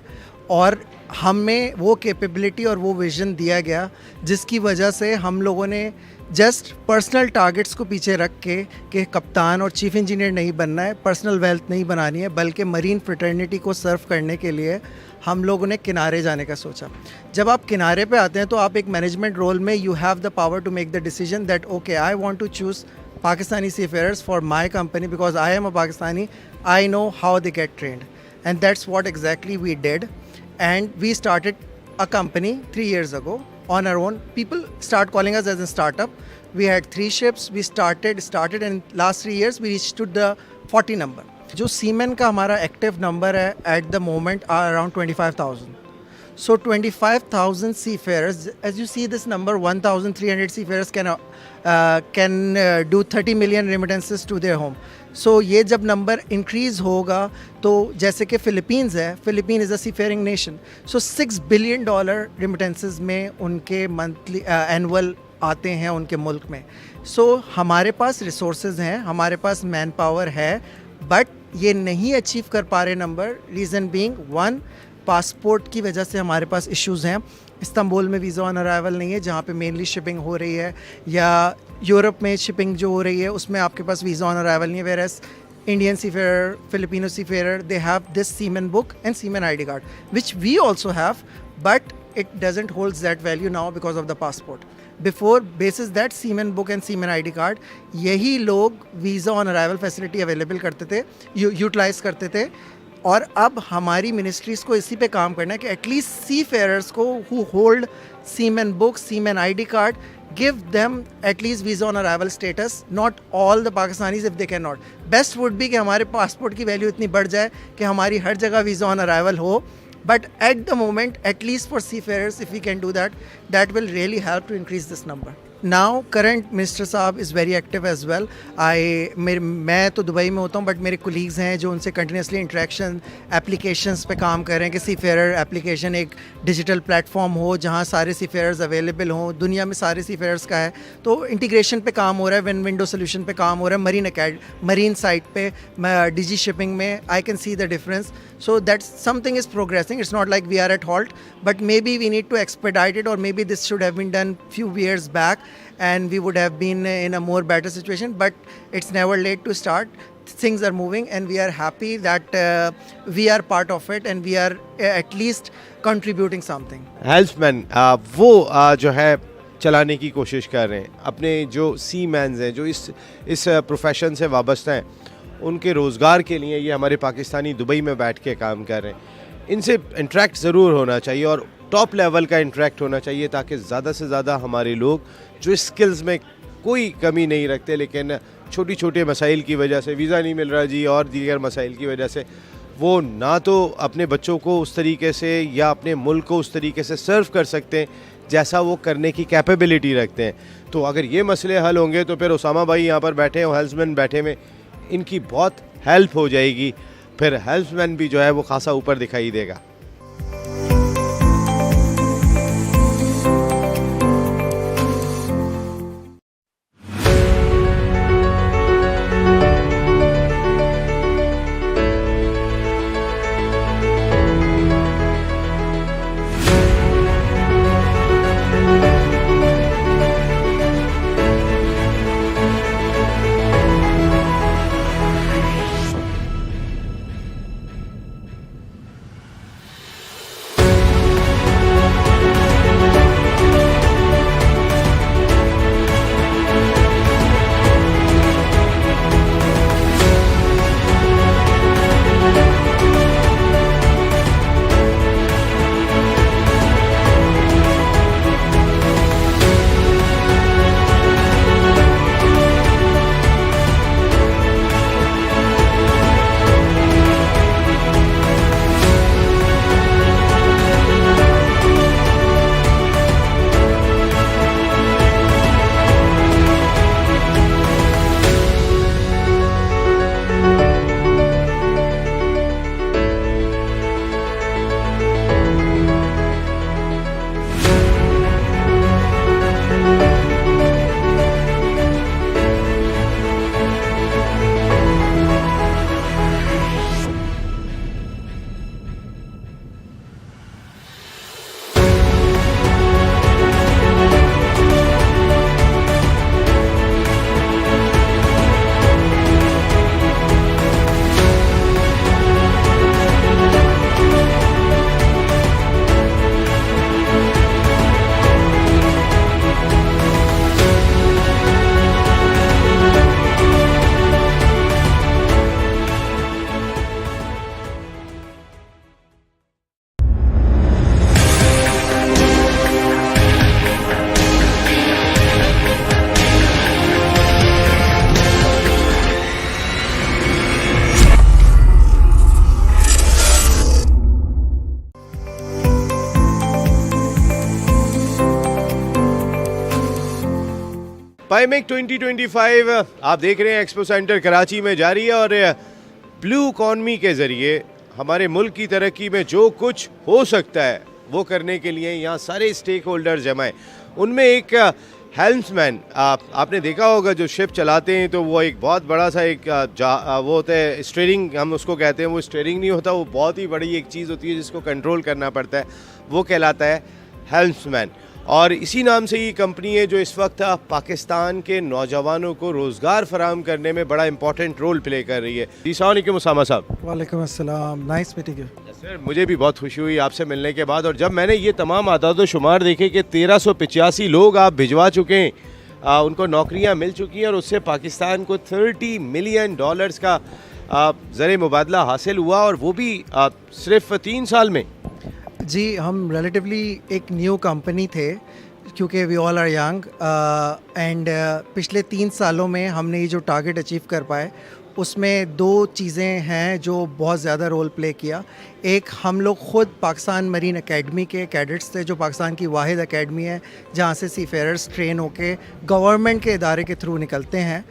और हमें वो कैपेबिलिटी और वो विज़न दिया गया जिसकी वजह से हम लोगों ने जस्ट पर्सनल टारगेट्स को पीछे रख के कि कप्तान और चीफ इंजीनियर नहीं बनना है, पर्सनल वेल्थ नहीं बनानी है, बल्कि मरीन फ्रेटर्निटी को सर्व करने के लिए हम लोगों ने किनारे जाने का सोचा। जब आप किनारे पे आते हैं तो आप एक मैनेजमेंट रोल में you have the power to make the decision that okay, I want to choose Pakistani seafarers for my company because I am a Pakistani. I know how they get trained, and that's what exactly we did. And we started a company 3 years ago on our own. People start calling us as a startup. We had 3 ships. We started, and in last 3 years we reached to the 40 number. जो seamen का हमारा active number है at the moment are around 25,000. So 25,000 seafarers, as you see this number, 1,300 seafarers can do 30 million remittances to their home. So ये जब number increase होगा तो जैसे कि फ़िलिपींस है, Philippine is a seafaring nation, so $6 billion remittances में उनके monthly annual आते हैं उनके मुल्क में. सो हमारे पास रिसोर्सेज हैं, हमारे पास मैन पावर है, बट ये नहीं अचीव कर पा रहे number. Reason being one, passport की वजह से हमारे पास इश्यूज़ हैं. इस्तांबुल में वीज़ा ऑन अराइवल नहीं है, जहाँ पे मेनली शिपिंग हो रही है, या यूरोप में शिपिंग जो हो रही है उसमें आपके पास वीज़ा ऑन अराइवल नहीं है. Whereas Indian seafarer, Filipino seafarer, they have this seaman book and seaman ID card, which we also have, but it doesn't hold that value now because of the passport. Before, basis that seaman book and seaman ID card, यही लोग visa on arrival facility available करते थे, utilise करते थे. और अब हमारी ministries को इसी पे काम करना है कि एटलीस्ट सी फेयरर्स को who hold seaman book, seaman ID card, give them at least visa on arrival status. Not all the Pakistanis if they cannot. Best would be कि हमारे पासपोर्ट की वैल्यू इतनी बढ़ जाए कि हमारी हर जगह वीज़ा ऑन अराइवल हो. But at the moment, at least for seafarers, if we can do that, that will really help to increase this number. Now, current Minister साहब is very active as well. मैं तो Dubai में होता हूँ, but मेरे colleagues हैं जो उनसे कंटिन्यूसली इंटरेक्शन, एप्लीकेशंस पे काम कर रहे हैं कि सीफेयर एप्लीकेशन एक डिजिटल प्लेटफॉर्म हो जहाँ सारे सीफेयर्स अवेलेबल हों. दुनिया में सारे सीफेयर्स का है, तो इंटीग्रेशन पे काम हो रहा है, विंडो सोल्यूशन पे काम हो रहा है. मरीन साइट पे, डिजी शिपिंग में I can see the difference. So that something is progressing. It's not like we are at halt, but maybe we need to expedite it, or maybe this should have been done few years back and we would have been in a more better situation. But it's never late to start. Things are moving and we are happy that we are part of it and we are at least contributing something. हेल्प्समैन वो जो है चलाने की कोशिश कर रहे हैं. अपने जो सी मैन्स हैं जो इस प्रोफेशन से वाबस्ता हैं, उनके रोज़गार के लिए ये हमारे पाकिस्तानी दुबई में बैठ के काम कर रहे हैं. इनसे इंटरेक्ट ज़रूर होना चाहिए और टॉप लेवल का इंटरेक्ट होना चाहिए, ताकि ज़्यादा से ज़्यादा हमारे लोग जो स्किल्स में कोई कमी नहीं रखते, लेकिन छोटी छोटे मसाइल की वजह से, वीज़ा नहीं मिल रहा जी और दीगर मसाइल की वजह से, वो ना तो अपने बच्चों को उस तरीके से या अपने मुल्क को उस तरीके से सर्व कर सकते हैं जैसा वो करने की कैपेबिलिटी रखते हैं. तो अगर ये मसले हल होंगे तो फिर उसामा भाई यहाँ पर बैठे हैं, हेल्प्समैन बैठे में, इनकी बहुत हेल्प हो जाएगी. फिर हेल्प्समैन भी जो है वो खासा ऊपर दिखाई देगा. पाईमेक 2025 आप देख रहे हैं एक्सपो सेंटर कराची में जारी है और ब्लू इकॉनमी के ज़रिए हमारे मुल्क की तरक्की में जो कुछ हो सकता है वो करने के लिए यहाँ सारे स्टेक होल्डर जमा हैं। उनमें एक हेल्म्समैन आपने देखा होगा जो शिप चलाते हैं तो वो एक बहुत बड़ा सा एक वो होता है स्टीयरिंग, हम उसको कहते हैं। वो स्टीयरिंग नहीं होता, वो बहुत ही बड़ी एक चीज़ होती है जिसको कंट्रोल करना पड़ता है, वो कहलाता है हेल्म्समैन। और इसी नाम से ये कंपनी है जो इस वक्त पाकिस्तान के नौजवानों को रोज़गार फराहम करने में बड़ा इंपॉर्टेंट रोल प्ले कर रही है। जी अस्सलाम वालेकुम उसामा साहब। वालेकुम अस्सलाम, नाइस मीटिंग यू। सर मुझे भी बहुत खुशी हुई आपसे मिलने के बाद, और जब मैंने ये तमाम आदाद शुमार देखे कि 1385 लोग आप भिजवा चुके हैं, उनको नौकरियां मिल चुकी हैं और उससे पाकिस्तान को $30 मिलियन का ज़र मुबादला हासिल हुआ, और वो भी सिर्फ 3 साल में। जी हम रिलेटिवली एक न्यू कंपनी थे क्योंकि we all are young and पिछले 3 सालों में हमने ये जो टारगेट अचीव कर पाए उसमें 2 चीज़ें हैं जो बहुत ज़्यादा रोल प्ले किया। एक, हम लोग ख़ुद पाकिस्तान मरीन एकेडमी के कैडेट्स थे, जो पाकिस्तान की वाहिद एकेडमी है जहाँ से सीफेयरर्स ट्रेन होके गवर्नमेंट के इदारे के थ्रू निकलते हैं,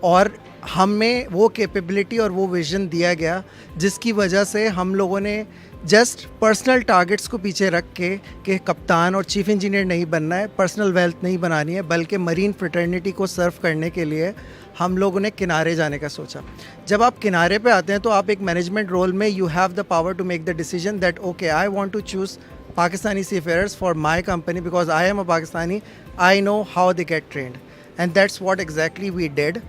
और हमें वो कैपेबिलिटी और वो विज़न दिया गया जिसकी वजह से हम लोगों ने जस्ट पर्सनल टारगेट्स को पीछे रख के कि कप्तान और चीफ़ इंजीनियर नहीं बनना है, पर्सनल वेल्थ नहीं बनानी है, बल्कि मरीन फ्रेटर्निटी को सर्व करने के लिए हम लोगों ने किनारे जाने का सोचा। जब आप किनारे पे आते हैं तो आप एक मैनेजमेंट रोल में you have the power to make the decision that okay I want to choose Pakistani seafarers for my company because I am a Pakistani, I know how they get trained, and that's what exactly we did,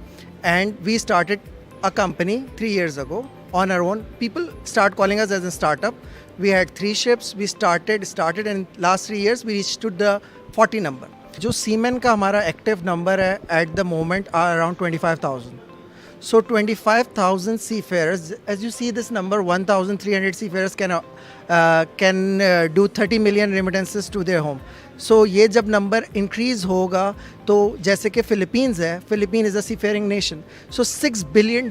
and we started a company 3 years ago on our own. People start calling us as a startup. We had 3 ships. We started and in last 3 years we reached to the 40 number. जो seamen का हमारा active number है at the moment are around 25,000. So 25,000 seafarers, as you see this number, 1,300 seafarers can do 30 million remittances to their home. So ये जब number increase होगा तो जैसे कि फ़िलिपींस है, Philippine is a seafaring nation, so $6 billion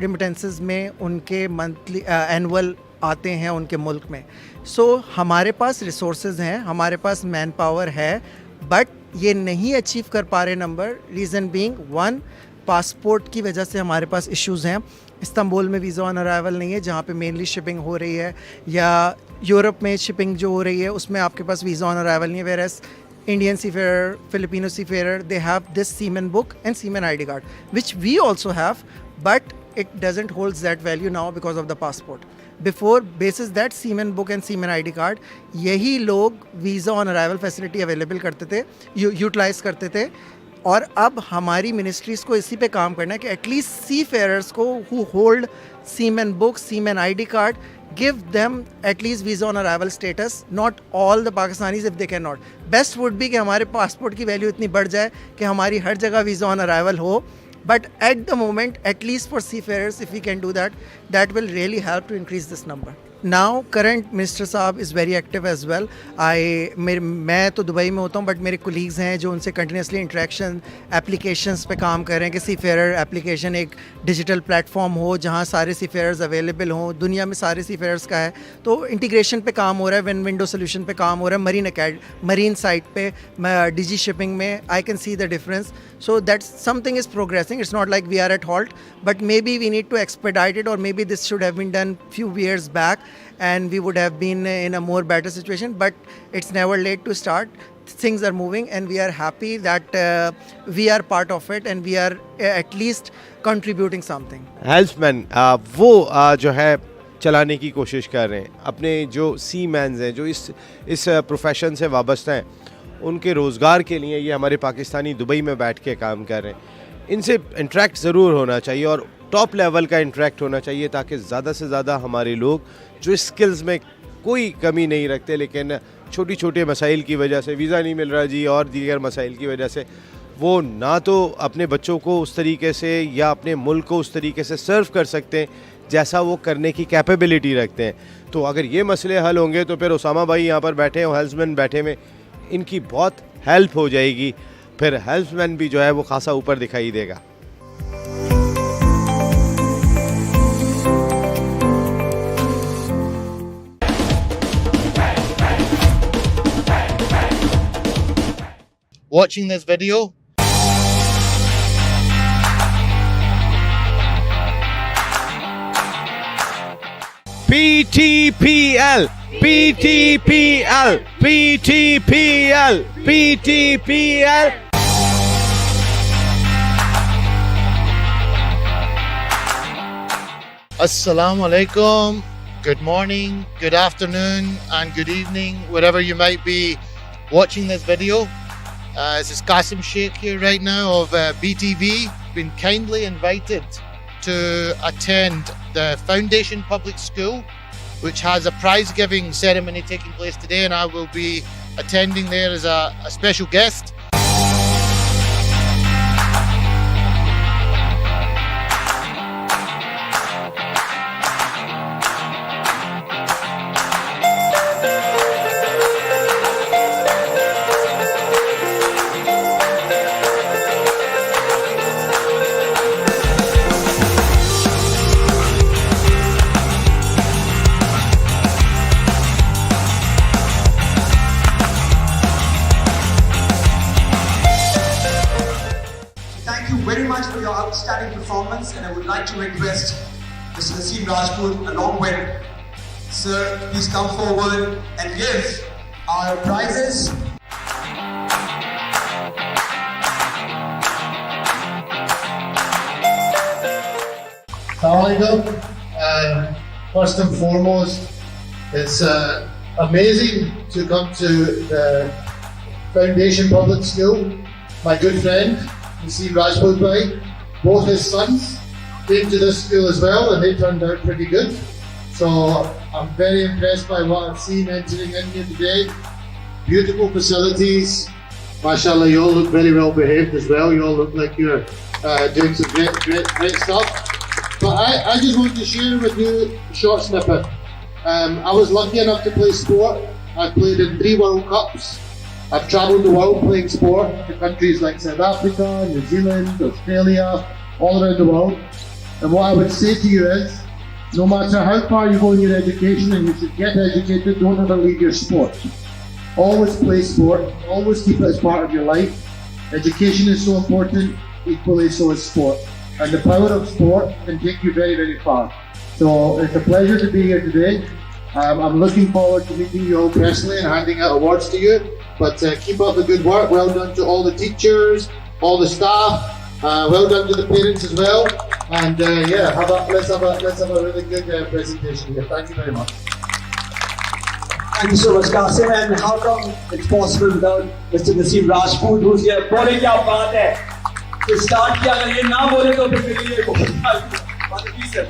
remittances में उनके monthly annual आते हैं उनके मुल्क में। सो हमारे पास रिसोर्सेज हैं, हमारे पास मैन पावर है, बट ये नहीं अचीव कर पा रहे नंबर। रीज़न बीइंग 1, पासपोर्ट की वजह से हमारे पास इश्यूज़ हैं। इस्तांबुल में वीज़ा ऑन अराइवल नहीं है जहाँ पे मेनली शिपिंग हो रही है, या यूरोप में शिपिंग जो हो रही है उसमें आपके पास वीज़ा ऑन अराइवल नहीं है। Whereas Indian seafarer, Filipino seafarer, they have this seaman book and seaman ID card which we also have, but it doesn't hold that value now because of the passport. Before, basis that seaman book and seaman ID card, यही लोग visa on arrival facility available करते थे, utilise करते थे, और अब हमारी ministries को इसी पे काम करना है कि एटलीस्ट सी फेयरर्स को who hold semen book, semen ID card, give them at least visa on arrival status. Not all the Pakistanis if they cannot. Best would be कि हमारे पासपोर्ट की वैल्यू इतनी बढ़ जाए कि हमारी हर जगह वीज़ा ऑन अराइवल हो. But at the moment, at least for seafarers, if we can do that, that will really help to increase this number. Now, current Minister साहब is very active as well. मैं तो Dubai में होता हूँ, but मेरे colleagues हैं जो उनसे कंटिन्यूसली इंटरेक्शन एप्लीकेशंस पे काम कर रहे हैं कि सीफेयर एप्लीकेशन एक डिजिटल प्लेटफॉर्म हो जहाँ सारे सीफेयर्स अवेलेबल हों, दुनिया में सारे सीफेयर्स का है, तो इंटीग्रेशन पे काम हो रहा है, विंडो सोल्यूशन पे काम हो रहा है, मरीन साइट पे, डिजी शिपिंग में I can see the difference. So that something is progressing. It's not like we are at halt, but maybe we need to expedite it, or maybe this should have been done few years back and we would have been in a more better situation, but it's never late to start. Things are moving and we are happy that we are part of it and we are at least contributing something. Helpsman, वो जो है चलाने की कोशिश कर रहे हैं, अपने जो सी मैन्स हैं जो इस प्रोफेशन से वाबस्ता हैं, उनके रोज़गार के लिए ये हमारे पाकिस्तानी दुबई में बैठ के काम कर रहे हैं. इनसे इंटरेक्ट ज़रूर होना चाहिए और टॉप लेवल का इंटरेक्ट होना चाहिए ताकि ज़्यादा से ज़्यादा हमारे लोग जो स्किल्स में कोई कमी नहीं रखते लेकिन छोटी छोटे मसाइल की वजह से, वीज़ा नहीं मिल रहा जी और दीगर मसाइल की वजह से, वो ना तो अपने बच्चों को उस तरीके से या अपने मुल्क को उस तरीके से सर्व कर सकते हैं जैसा वो करने की कैपेबिलिटी रखते हैं. तो अगर ये मसले हल होंगे तो फिर उसामा भाई यहाँ पर बैठे हैं, हेल्प्समैन बैठे में, इनकी बहुत हेल्प हो जाएगी. फिर हेल्प्समैन भी जो है वो खासा ऊपर दिखाई देगा. Watching this video, PTPL, PTPL, PTPL, PTPL. Assalamu alaikum. Good morning, good afternoon, and good evening, wherever you might be watching this video. This is Qasim Sheikh here right now of BTV. Been kindly invited to attend the Foundation Public School, which has a prize giving ceremony taking place today, and I will be attending there as a special guest. Thank you very much for your outstanding performance, and I would like to request Mr. Naseem Rajput along with Sir, please come forward and give our prizes. Assalamualaikum. First and foremost, it's amazing to come to the Foundation Public School. My good friend, Naseem Rajput bhai, both his sons came to this school as well, and they turned out pretty good. So I'm very impressed by what I've seen entering in here today. Beautiful facilities. MashaAllah, you all look very well behaved as well. You all look like you're doing some great stuff. But I just want to share with you a short snippet. I was lucky enough to play sport. I've played in 3 World Cups. I've travelled the world playing sport to countries like South Africa, New Zealand, Australia, all around the world. And what I would say to you is, no matter how far you go in your education, and you should get educated, don't ever leave your sport. Always play sport, always keep it as part of your life. Education is so important, equally so is sport. And the power of sport can take you very, very far. So it's a pleasure to be here today. I'm looking forward to meeting you all personally and handing out awards to you. But keep up the good work. Well done to all the teachers, all the staff. Well done to the parents as well. And yeah, let's have a really good presentation here. Thank you very much. Thank you so much, Qasim. And how come it's possible without Mr. Naseem Rajput, who's here? बोले क्या बात है? तो start किया अगर ये ना बोले तो फिर मेरे लिए बहुत please sir.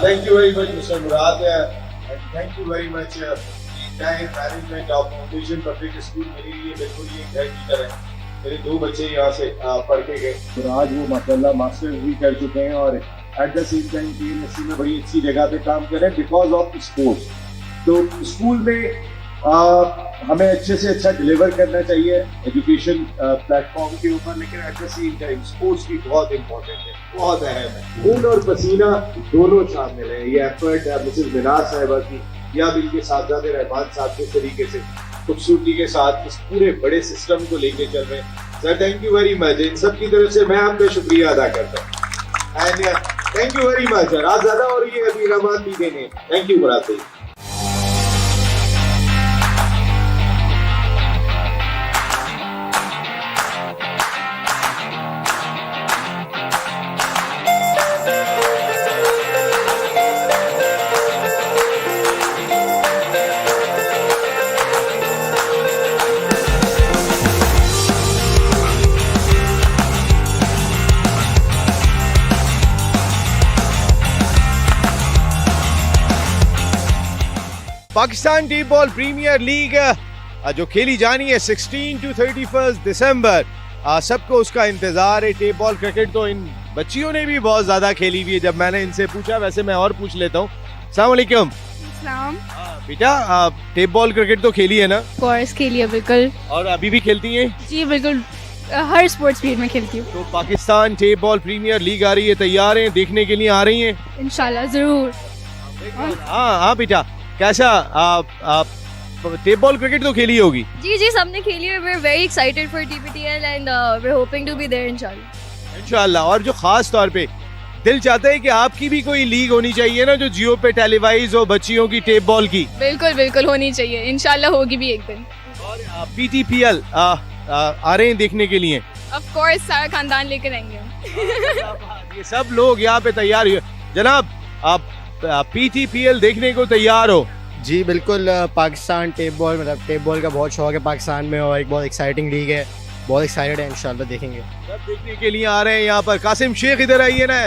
Thank you very much, Mr. Murad, and thank you very much the entire management of Foundation Public School. मेरे लिए बिल्कुल ये घर की तरह है. मेरे 2 बच्चे यहाँ से पढ़ के गए और आज वो माशाल्लाह मास्टर्स भी कर चुके हैं और at the same time PNSC में बड़ी अच्छी जगह पे काम कर रहे हैं बिकॉज ऑफ स्पोर्ट्स. तो स्कूल में हमें अच्छे से अच्छा डिलीवर करना चाहिए एजुकेशन प्लेटफॉर्म के ऊपर, लेकिन at the same time sports भी बहुत इंपॉर्टेंट है, बहुत अहम है. खून और पसीना दोनों शामिल है. ये एफर्ट मिसेस मिनाज साहिबा की या भी इनके साथजादे रहमान साहब के तरीके से खूबसूरती के साथ इस पूरे बड़े सिस्टम को लेके चल रहे हैं. Sir thank you very much. इन सब की तरफ से मैं आपका शुक्रिया अदा करता हूँ and thank you very much. रात ज़्यादा हो रही है, अभी रहमान भी देंगे. थैंक यू मुराद भाई. Pakistan T ball premiere league जो खेली जानी है 16 to 31 दिसंबर, सबको उसका इंतजार है. टेप बॉल क्रिकेट तो इन बच्चियों ने भी बहुत ज्यादा खेली हुई है. जब मैंने इनसे पूछा, वैसे मैं और पूछ लेता हूँ. अस्सलाम वालेकुम. बेटा टेप बॉल क्रिकेट तो खेली है ना? कोर्स खेली है बिल्कुल. और अभी भी खेलती हैं? जी बिल्कुल, हर स्पोर्ट्स फील्ड में खेलती हूँ. तो Pakistan tape ball premiere league आ रही है, तैयार हैं देखने के लिए? आ रही हैं इंशाल्लाह जरूर. हाँ बेटा, कैसा टेप बॉल क्रिकेट तो खेली होगी? जी जी सबने खेली है. we're very excited for TPTL and we're hoping to be there इंशाल्लाह. इंशाल्लाह. और जो खास तौर पे दिल चाहता है कि आपकी भी कोई लीग होनी चाहिए ना जो जियो पे टेलीवाइज हो, बच्चियों की टेप बॉल की। बिल्कुल बिल्कुल होनी चाहिए, इंशाल्लाह होगी भी एक दिन। और पीटीपीएल आ रहे हैं देखने के लिए? ऑफ कोर्स सारा खानदान लेकर आएंगे हम। ये सब लोग यहाँ पे तैयार हुए। जनाब, आप पीटीपीएल देखने को तैयार हो? जी बिल्कुल, पाकिस्तान टेप बॉल, मतलब टेप बॉल का बहुत शौक है पाकिस्तान में और एक बहुत एक्साइटिंग लीग है, बहुत एक्साइटेड है, इंशाल्लाह देखेंगे। सब देखने के लिए आ रहे हैं यहाँ पर। कासिम शेख इधर आइए ना,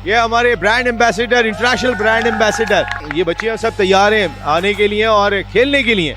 ये हमारे brand ambassador, international brand ambassador. ये बच्चियाँ सब तैयार हैं आने के लिए और खेलने के लिए।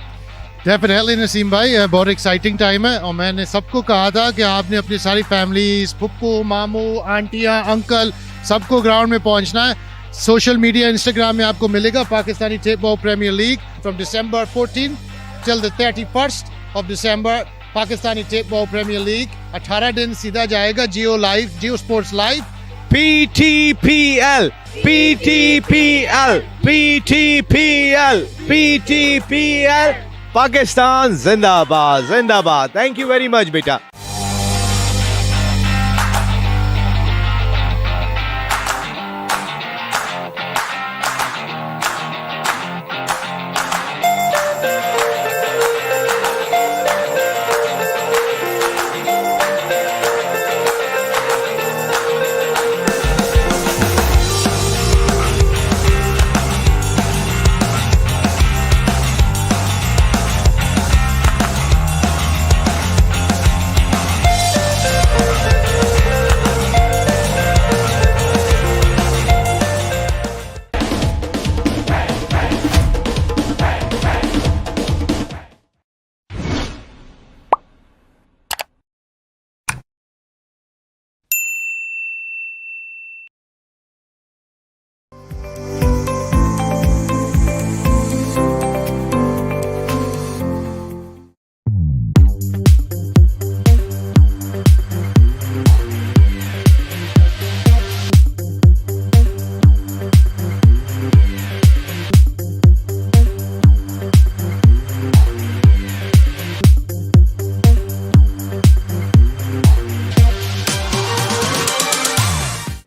डेफिनेटली नसीम भाई, बहुत एक्साइटिंग टाइम है और मैंने सबको कहा था कि आपने अपनी सारी फैमिलीज, पप्पू, मामू, आंटियाँ, अंकल, सबको ग्राउंड में पहुंचना है। सोशल मीडिया, इंस्टाग्राम में आपको मिलेगा Pakistani tape ball premiere league from December 14 till the 31st of December। Pakistani tape ball premiere league 18 दिन सीधा जाएगा Geo live, Geo sports live. PTPL, PTPL, PTPL, PTPL, Pakistan जिंदाबाद, जिंदाबाद। थैंक यू वेरी मच बेटा।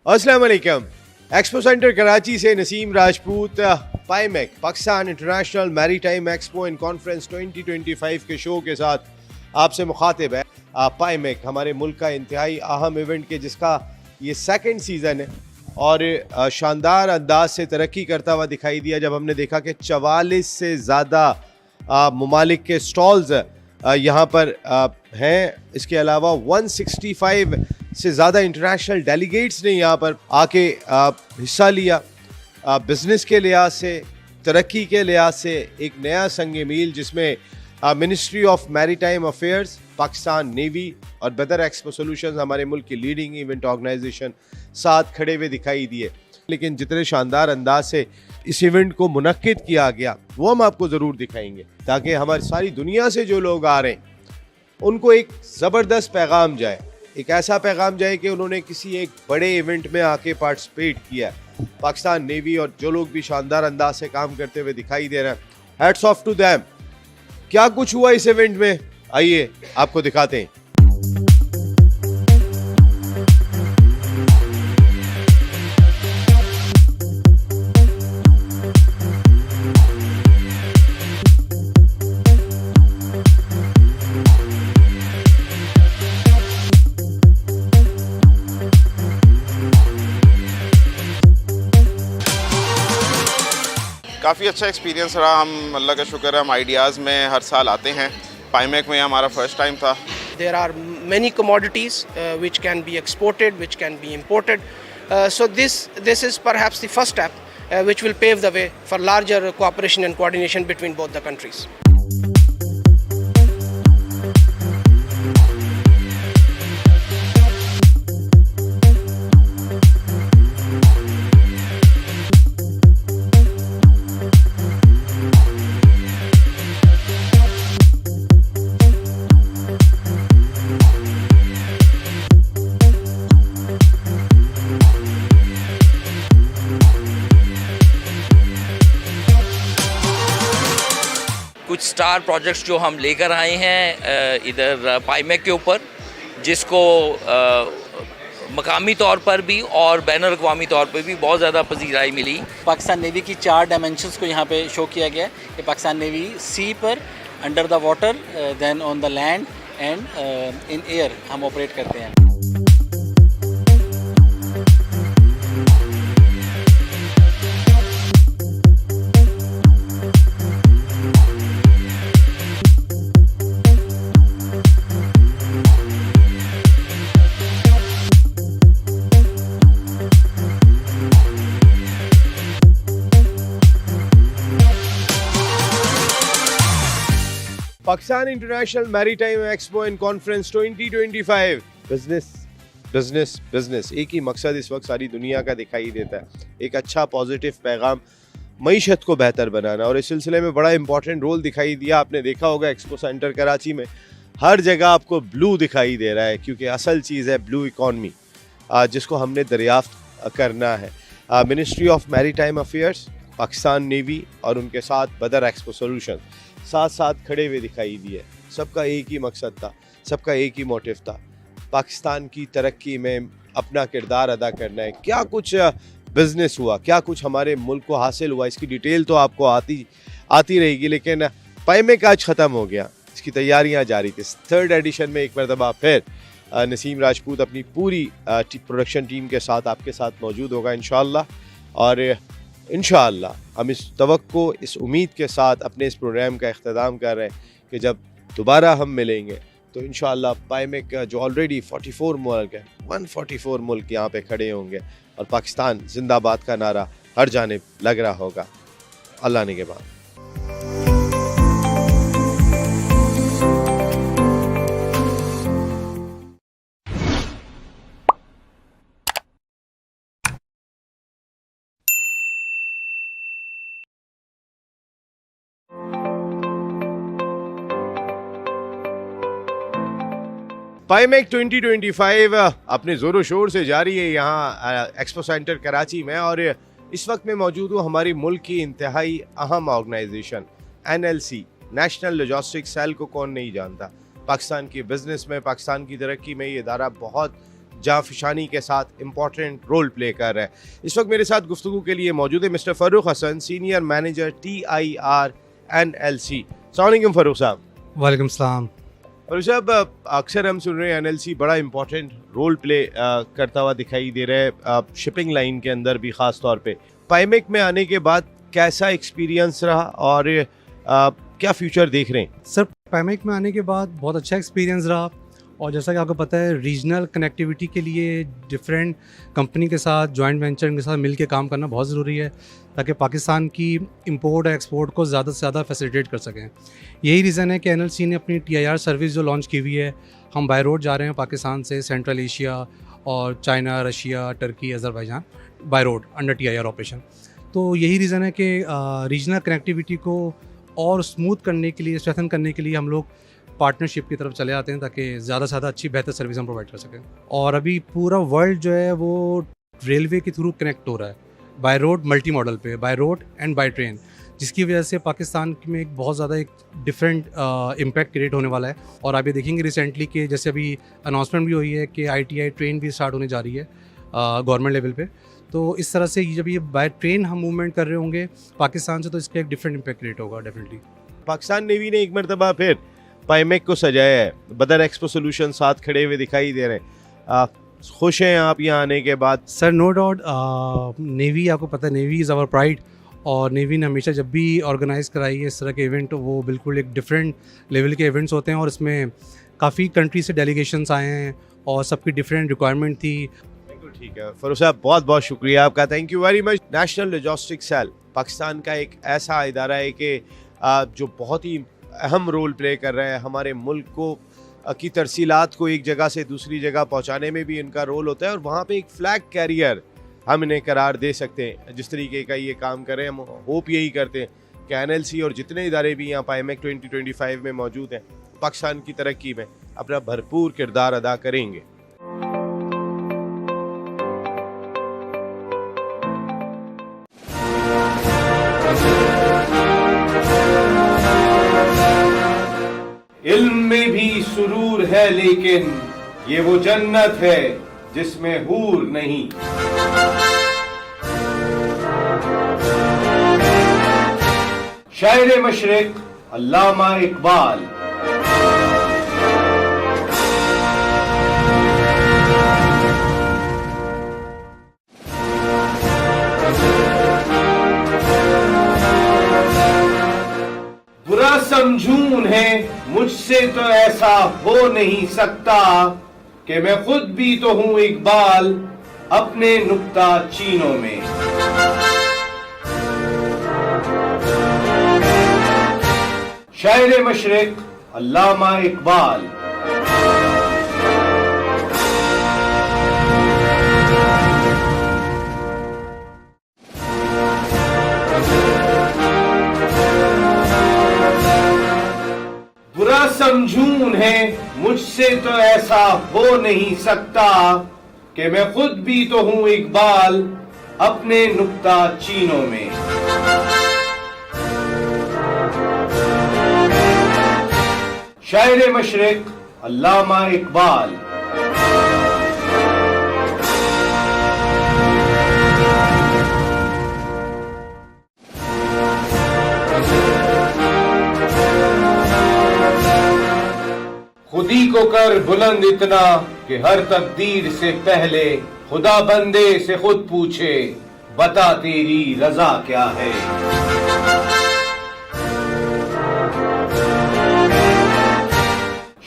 अस्सलाम वालेकुम। एक्सपो सेंटर कराची से Naseem Rajput पाईमेक Pakistan international maritime expo and conference 2025 के शो के साथ आपसे मुखातिब है। पाईमेक हमारे मुल्क का इंतहाई अहम इवेंट के जिसका ये सेकंड सीज़न है और शानदार अंदाज से तरक्की करता हुआ दिखाई दिया जब हमने देखा कि 44 से ज़्यादा ममालिक के स्टॉल्स यहाँ पर हैं। इसके अलावा 165 से ज़्यादा इंटरनेशनल डेलीगेट्स ने यहाँ पर आके हिस्सा लिया। बिज़नेस के लिहाज से, तरक्की के लिहाज से एक नया संग मील जिसमें ministry of maritime affairs, Pakistan navy और बदर एक्सपो सॉल्यूशंस हमारे मुल्क की लीडिंग इवेंट ऑर्गेनाइजेशन साथ खड़े हुए दिखाई दिए। लेकिन जितने शानदार अंदाज से इस इवेंट को मुनक्किद किया गया वो हम आपको ज़रूर दिखाएंगे ताकि हमारी सारी दुनिया से जो लोग आ रहे हैं उनको एक ज़बरदस्त पैगाम जाए, एक ऐसा पैगाम जाए कि उन्होंने किसी एक बड़े इवेंट में आके पार्टिसिपेट किया। पाकिस्तान नेवी और जो लोग भी शानदार अंदाज से काम करते हुए दिखाई दे रहे हैं, हैट्स ऑफ टू देम। क्या कुछ हुआ इस इवेंट में, आइए आपको दिखाते हैं। काफ़ी अच्छा एक्सपीरियंस रहा। हम अल्लाह का शुक्र है हम आइडियाज़ में हर साल आते हैं। पाईमेक में हमारा फर्स्ट टाइम था। There are many commodities which can be exported, which can be imported. So this is perhaps the first step which will pave the way for larger cooperation and coordination between both the countries. कुछ star projects जो हम लेकर आए हैं इधर पाईमेक के ऊपर, जिसको मकामी तौर पर भी और बैनुल अक़वामी तौर पर भी बहुत ज़्यादा पजीराई मिली। पाकिस्तान नेवी की 4 डायमेंशंस को यहाँ पे शो किया गया है कि पाकिस्तान नेवी सी पर, under the water, then on the land and in air हम ऑपरेट करते हैं। Pakistan international maritime expo and conference 2025। Business business business, एक ही मकसद इस वक्त सारी दुनिया का दिखाई देता है, एक अच्छा पॉजिटिव पैगाम, मईशत को बेहतर बनाना। और इस सिलसिले में बड़ा इंपॉर्टेंट रोल दिखाई दिया। आपने देखा होगा एक्सपो सेंटर कराची में हर जगह आपको ब्लू दिखाई दे रहा है, क्योंकि असल चीज़ है ब्लू इकॉनमी, जिसको हमने दरियाफ्त करना है। Ministry of maritime affairs, Pakistan navy और उनके साथ बदर एक्सपो सोल्यूशन साथ साथ खड़े हुए दिखाई दिए। सबका एक ही मकसद था, सबका एक ही मोटिव था, पाकिस्तान की तरक्की में अपना किरदार अदा करना है। क्या कुछ बिज़नेस हुआ, क्या कुछ हमारे मुल्क को हासिल हुआ, इसकी डिटेल तो आपको आती रहेगी। लेकिन पाइमेक आज ख़त्म हो गया, इसकी तैयारियां जारी थी। 3rd एडिशन में एक मरतबा फिर नसीम राजपूत अपनी पूरी प्रोडक्शन टीम के साथ आपके साथ मौजूद होगा इंशाअल्लाह। और इंशाअल्लाह हम इस तवक्को, इस उम्मीद के साथ अपने इस प्रोग्राम का इख्तिताम कर रहे हैं कि जब दोबारा हम मिलेंगे तो इंशाअल्लाह पाइमेक का जो ऑलरेडी 44 मुल्क है, 144 मुल्क यहाँ पे खड़े होंगे और पाकिस्तान जिंदाबाद का नारा हर जानिब लग रहा होगा। अल्लाह ने के बाद पाइमेक 2025 अपने ज़ोरों शोर से जारी है यहाँ एक्सपो सेंटर कराची में। और इस वक्त में मौजूद हूँ हमारी मुल्क की इंतहाई अहम organization NLC, national logistic cell को कौन नहीं जानता। पाकिस्तान की बिज़नेस में, पाकिस्तान की तरक्की में ये इदारा बहुत जाफिशानी के साथ इम्पॉर्टेंट रोल प्ले कर रहा है। इस वक्त मेरे साथ गुफ्तगू के लिए मौजूद है mister Farooq Hassan, senior manager TIR NLC। अस्सलाम वालेकुम फ़ारूक साहब। वालेकुम सलाम। और साहब, अक्सर हम सुन रहे हैं NLC बड़ा इंपॉर्टेंट रोल प्ले करता हुआ दिखाई दे रहा है शिपिंग लाइन के अंदर भी। ख़ास तौर पे पाइमेक में आने के बाद कैसा एक्सपीरियंस रहा और क्या फ्यूचर देख रहे हैं? सर, पाइमेक में आने के बाद बहुत अच्छा एक्सपीरियंस रहा। और जैसा कि आपको पता है, रीजनल कनेक्टिविटी के लिए डिफरेंट कंपनी के साथ, जॉइंट वेंचर के साथ मिल के काम करना बहुत ज़रूरी है, ताकि पाकिस्तान की इंपोर्ट और एक्सपोर्ट को ज़्यादा से ज़्यादा फैसिलिटेट कर सकें। यही रीज़न है कि NLC ने अपनी TIR सर्विस जो लॉन्च की हुई है, हम बाय रोड जा रहे हैं पाकिस्तान से सेंट्रल एशिया और China, Russia, Turkey, Azerbaijan by road under TIR operation. तो यही रीज़न है कि रीजनल कनेक्टिविटी को और स्मूथ करने के लिए, स्ट्रेथन करने के लिए हम लोग पार्टनरशिप की तरफ चले आते हैं, ताकि ज़्यादा से ज़्यादा अच्छी बेहतर सर्विस हम प्रोवाइड कर सकें। और अभी पूरा वर्ल्ड जो है वो रेलवे के थ्रू कनेक्ट हो रहा है, बाय रोड मल्टी मॉडल पे, by road and by train, जिसकी वजह से पाकिस्तान में एक बहुत ज़्यादा एक डिफरेंट इम्पैक्ट क्रिएट होने वाला है। और आप ये देखेंगे रिसेंटली कि जैसे अभी अनाउंसमेंट भी हुई है कि ITI ट्रेन भी स्टार्ट होने जा रही है गवर्नमेंट लेवल पे। तो इस तरह से जब ये बाय ट्रेन हम मूवमेंट कर रहे होंगे पाकिस्तान से, तो इसका एक डिफरेंट इम्पैक्ट क्रिएट होगा डेफिनेटली। पाकिस्तान नेवी ने एक मरतबा फिर पाइमेक को सजाया है, बदर एक्सपो सोल्यूशन साथ खड़े हुए दिखाई दे रहे हैं। खुश हैं आप यहाँ आने के बाद? सर, नो डाउट, नेवी, आपको पता है नेवी इज़ आवर प्राइड। और नेवी ने हमेशा जब भी ऑर्गेनाइज़ कराई है इस तरह के इवेंट, वो बिल्कुल एक डिफरेंट लेवल के इवेंट्स होते हैं। और इसमें काफ़ी कंट्री से डेलीगेशंस आए हैं और सबकी डिफरेंट रिक्वायरमेंट थी। बिल्कुल ठीक है फ़ारूक साहब, बहुत बहुत शुक्रिया आपका, thank you very much. National logistic cell Pakistan का एक ऐसा इदारा है कि जो बहुत ही अहम रोल प्ले कर रहा है। हमारे मुल्क को की तरसीलात को एक जगह से दूसरी जगह पहुंचाने में भी इनका रोल होता है। और वहाँ पे एक फ्लैग कैरियर हम इन्हें करार दे सकते हैं। जिस तरीके का ये काम करें, हम होप यही करते हैं कि NLC और जितने इदारे भी यहाँ पाइमेक 2025 में मौजूद हैं, पाकिस्तान की तरक्की में अपना भरपूर किरदार अदा करेंगे। इल्म में भी सुरूर है, लेकिन ये वो जन्नत है जिसमें हूर नहीं। शायर मशरिक अल्लामा इकबाल। बुरा समझूं उन्हें मुझसे तो ऐसा हो नहीं सकता कि मैं खुद भी तो हूं इकबाल अपने नुक्ता चीनों में। शायर मशरिक अल्लामा इकबाल। बुरा समझूं उन्हें मुझसे तो ऐसा हो नहीं सकता कि मैं खुद भी तो हूं इकबाल अपने नुक्ता चीनों में। शायर मशरिक अल्लामा इकबाल। खुदी को कर बुलंद इतना कि हर तकदीर से पहले खुदा बंदे से खुद पूछे बता तेरी रजा क्या है।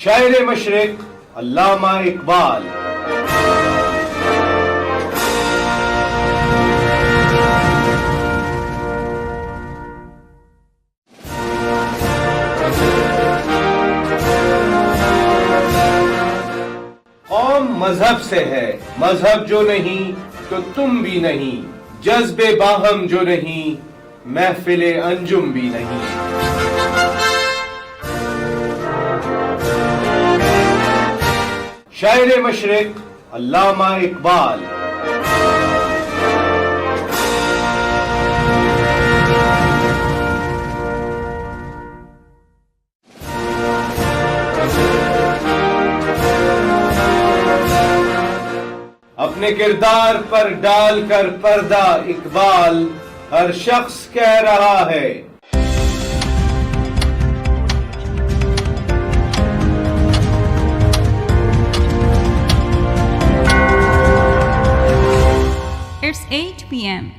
शायर मशरिक अल्लामा इकबाल। कौम मजहब से है, मजहब जो नहीं तो तुम भी नहीं, जज्बे बाहम जो नहीं महफिले अंजुम भी नहीं। शायर मशरिक अल्लामा इकबाल। अपने किरदार पर डालकर पर्दा इकबाल हर शख्स कह रहा है। It's 8 p.m.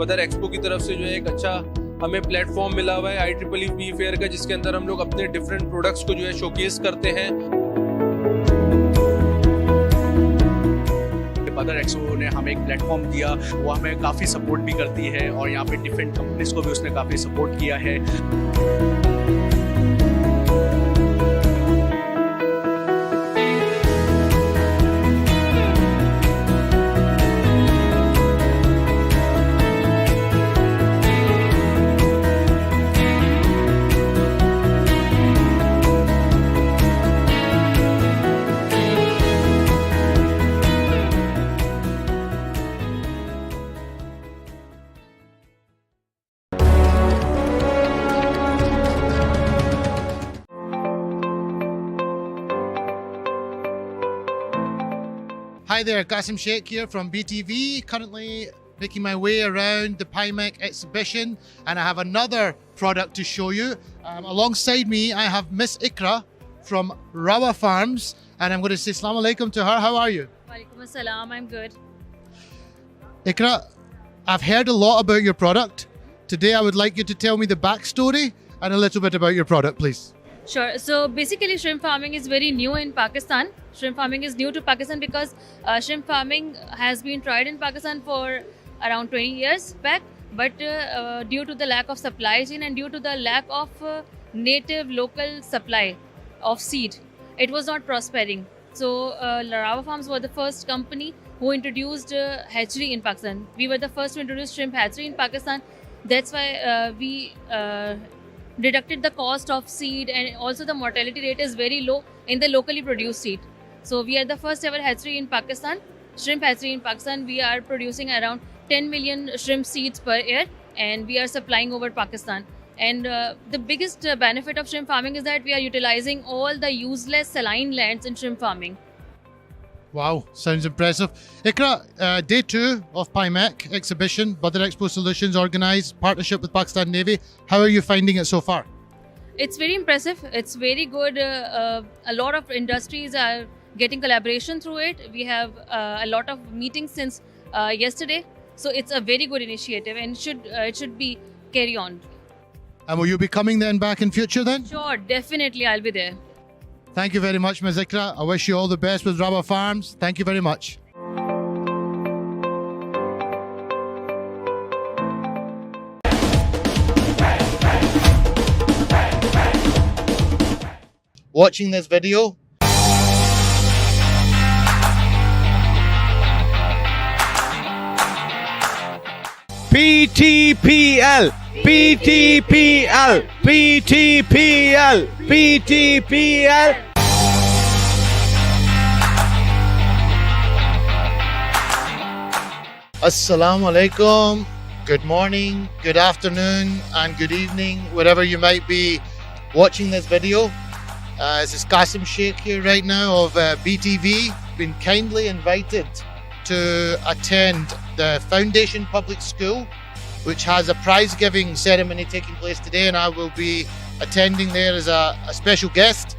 बदर एक्सपो की तरफ से जो है एक अच्छा हमें प्लेटफॉर्म मिला हुआ है IEEE फेयर का, जिसके अंदर हम लोग अपने डिफरेंट प्रोडक्ट्स को जो है शोकेस करते हैं। बदर एक्सपो ने हमें एक प्लेटफॉर्म दिया, वो हमें काफ़ी सपोर्ट भी करती है और यहाँ पे डिफरेंट कंपनीज को भी उसने काफ़ी सपोर्ट किया है। Hi there, Qasim Sheikh here from BTV, currently making my way around the PIMEC exhibition, and I have another product to show you. Alongside me, I have Miss Ikra from Rawa Farms, and I'm going to say Assalamu alaikum to her. How are you? Walaikum assalam, I'm good. Ikra, I've heard a lot about your product. Today I would like you to tell me the backstory and a little bit about your product, please. Sure. So basically shrimp farming is very new in Pakistan. Shrimp farming is new to Pakistan because shrimp farming has been tried in Pakistan for around 20 years back, but due to the lack of supply chain and due to the lack of native local supply of seed, it was not prospering. So Rawa Farms were the first company who introduced hatchery in Pakistan. We were the first to introduce shrimp hatchery in Pakistan. That's why we deducted the cost of seed, and also the mortality rate is very low in the locally produced seed. So we are the first ever hatchery in Pakistan, shrimp hatchery in Pakistan. We are producing around 10 million shrimp seeds per year, and we are supplying over Pakistan. And the biggest benefit of shrimp farming is that we are utilizing all the useless saline lands in shrimp farming. Wow, sounds impressive. Ikra, day 2 of PIMEC exhibition, Badar Expo Solutions organised, partnership with Pakistan Navy. How are you finding it so far? It's very impressive. It's very good. A lot of industries are getting collaboration through it. We have a lot of meetings since yesterday. So it's a very good initiative, and it should be carry on. And will you be coming then back in future then? Sure, definitely I'll be there. Thank you very much, Ms. Ikra. I wish you all the best with Rawa Farms. Thank you very much. Watching this video, PTPL, PTPL, PTPL, PTPL. Assalamu alaikum. Good morning, good afternoon, and good evening, wherever you might be watching this video. This is Qasim Sheikh here right now of BTV. Been kindly invited to attend the Foundation Public School, which has a prize giving ceremony taking place today, and I will be attending there as a special guest.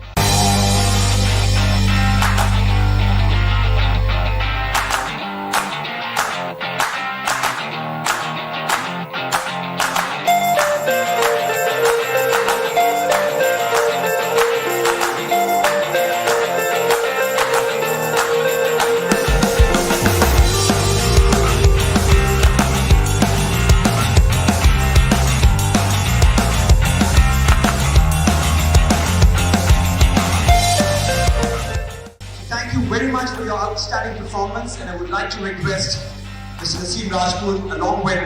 Outstanding performance, and I would like to request Mr. Naseem Rajput along with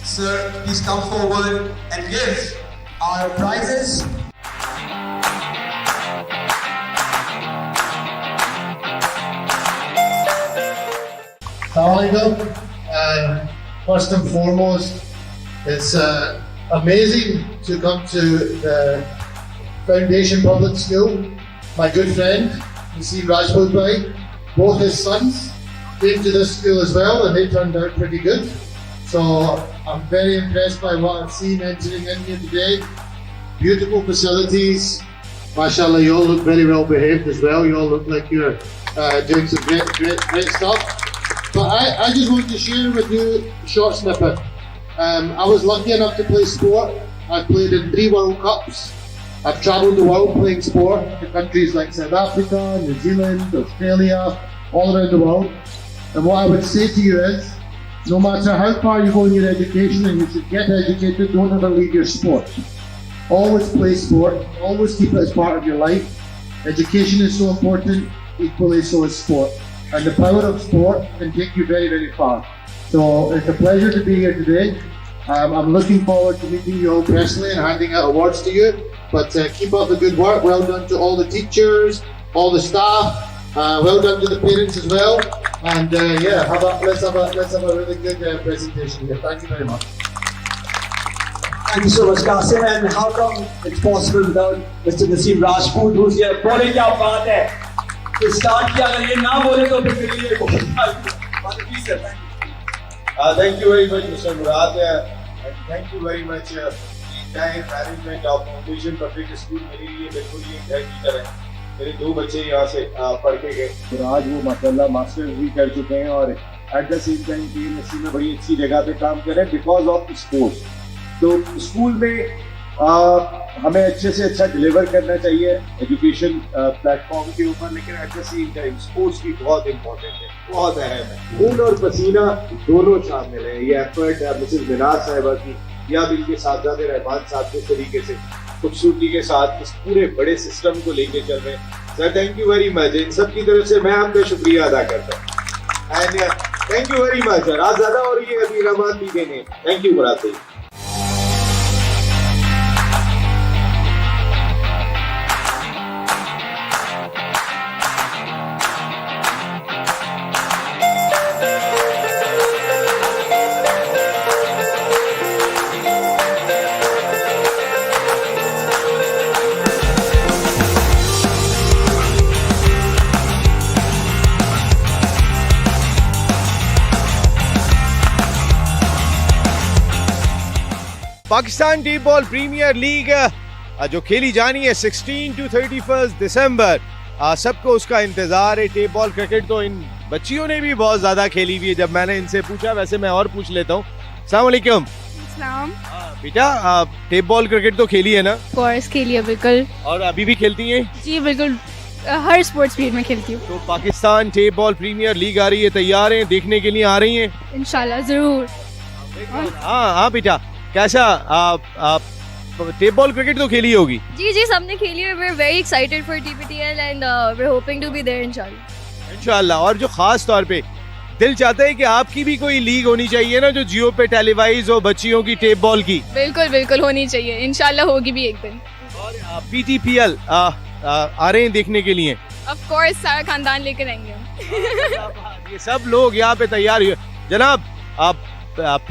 Sir, please come forward and give our prizes. Assalamualaikum. First and foremost, it's amazing to come to the Foundation Public School. My good friend, Naseem Rajput bhai, both his sons came to this school as well, and they turned out pretty good. So I'm very impressed by what I've seen entering in here today. Beautiful facilities. MashaAllah, you all look very well behaved as well. You all look like you're doing some great stuff. But I just want to share with you a short snippet. I was lucky enough to play sport. I've played in 3 World Cups. I've travelled the world playing sport to countries like South Africa, New Zealand, Australia, all around the world. And what I would say to you is, no matter how far you go in your education, and you should get educated, don't ever leave your sport. Always play sport, always keep it as part of your life. Education is so important, equally so is sport. And the power of sport can take you very, very far. So it's a pleasure to be here today. I'm looking forward to meeting you all personally and handing out awards to you. But keep up the good work. Well done to all the teachers, all the staff. Well done to the parents as well. And yeah, let's have a really good presentation here. Thank you very much. Thank you so much, Qasim. And how come it's possible without Mr. Naseem Rajput, who's here? बोले क्या बात है? तो start किया अगर ये ना बोले तो फिर मेरे लिए बहुत please sir, thank you. Thank you very much, Mr. Murad, and thank you very much the entire management of Foundation Public School. मेरे लिए बिल्कुल ये घर की तरह है. मेरे 2 बच्चे यहाँ से पढ़ के गए और आज वो माशाल्लाह मास्टर्स भी कर चुके हैं और at the same time PMSC में बड़ी अच्छी जगह पे काम कर रहे हैं बिकॉज ऑफ स्पोर्ट्स. तो स्कूल में हमें अच्छे से अच्छा डिलीवर करना चाहिए एजुकेशन प्लेटफॉर्म के ऊपर, लेकिन at the same time sports भी बहुत इंपॉर्टेंट है, बहुत अहम है. खून और पसीना दोनों शामिल है. ये एफर्ट मिसेस मिनाज साहिबा की या भी इनके साथजादे रहमान साहब किस तरीके से खूबसूरती के साथ इस पूरे बड़े सिस्टम को लेके चल रहे हैं. Sir thank you very much. इन सब की तरफ से मैं आपका शुक्रिया अदा करता हूँ and thank you very much sir. आज ज्यादा और ये अभी रहमान भी देंगे. थैंक यू मुराद भाई. Pakistan T ball premiere league जो खेली जानी है 16 to 31 दिसंबर, सबको उसका इंतजार है. टेप बॉल क्रिकेट तो इन बच्चियों ने भी बहुत ज्यादा खेली हुई है. जब मैंने इनसे पूछा, वैसे मैं और पूछ लेता हूँ. अस्सलाम वालेकुम. बेटा टेप बॉल क्रिकेट तो खेली है ना? कोर्स खेली है बिल्कुल. और अभी भी खेलती हैं? जी बिल्कुल, हर स्पोर्ट्स फील्ड में खेलती हूँ. तो Pakistan tape ball premiere league आ रही है, तैयार हैं देखने के लिए? आ रही हैं इंशाल्लाह जरूर. हाँ बेटा, कैसा टेप बॉल क्रिकेट तो खेली होगी? जी जी सबने खेली है. we're very excited for TPTL and we're hoping to be there इंशाल्लाह. और जो खास तौर पे दिल चाहता है कि आपकी भी कोई लीग होनी चाहिए ना, जो जियो पे टेलीवाइज हो, बच्चियों की टेप बॉल की. बिल्कुल बिल्कुल होनी चाहिए, इंशाल्लाह होगी भी एक दिन. और PTPL आ रहे हैं देखने के लिए? ऑफ कोर्स सारा खानदान लेकर आएंगे हम. ये सब लोग यहाँ पे तैयार हुए. जनाब आप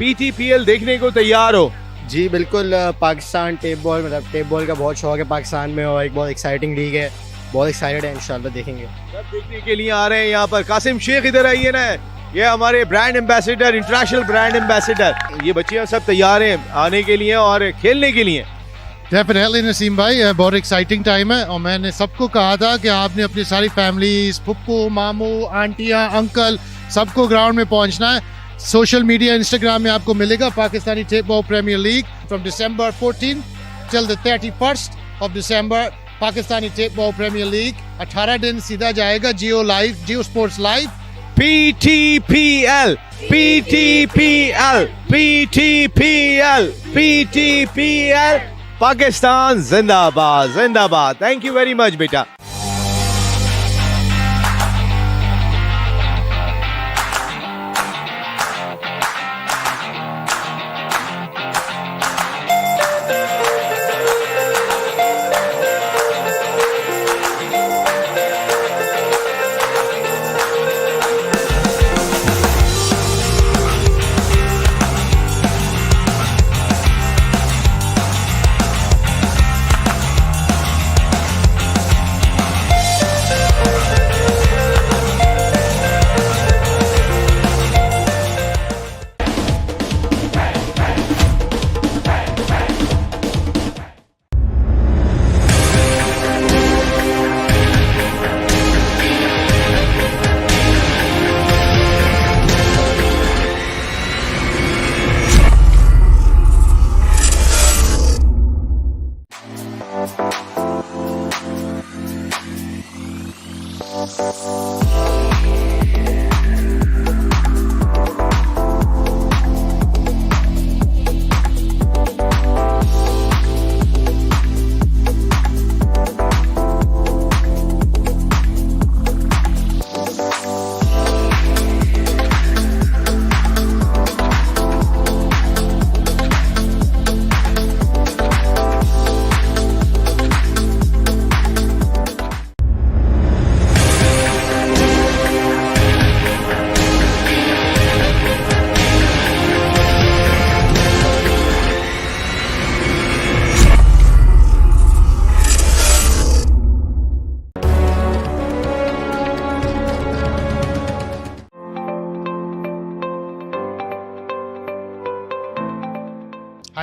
PTPL देखने को तैयार हो? जी बिल्कुल. पाकिस्तान टेप बॉल, मतलब टेप बॉल का बहुत शौक है पाकिस्तान में और एक बहुत एक्साइटिंग लीग है. बहुत एक्साइटेड है, इंशाल्लाह देखेंगे. सब देखने के लिए आ रहे हैं यहाँ पर. कासिम शेख इधर आइए ना, ये हमारे brand ambassador, international brand ambassador. ये बच्चियाँ सब तैयार हैं आने के लिए और खेलने के लिए. डेफिनेटली नसीम भाई, बहुत एक्साइटिंग टाइम है. और मैंने सबको कहा था कि आपने अपनी सारी फैमिलीज, पप्पू, मामू, आंटियाँ, अंकल, सबको ग्राउंड में पहुँचना है. सोशल मीडिया, इंस्टाग्राम में आपको मिलेगा Pakistani tape ball premiere league from December 14 till the 31st of December. Pakistani tape ball premiere league 18 दिन सीधा जाएगा Geo live, Geo sports live. PTPL, PTPL, PTPL, PTPL. Pakistan जिंदाबाद, जिंदाबाद. थैंक यू वेरी मच बेटा.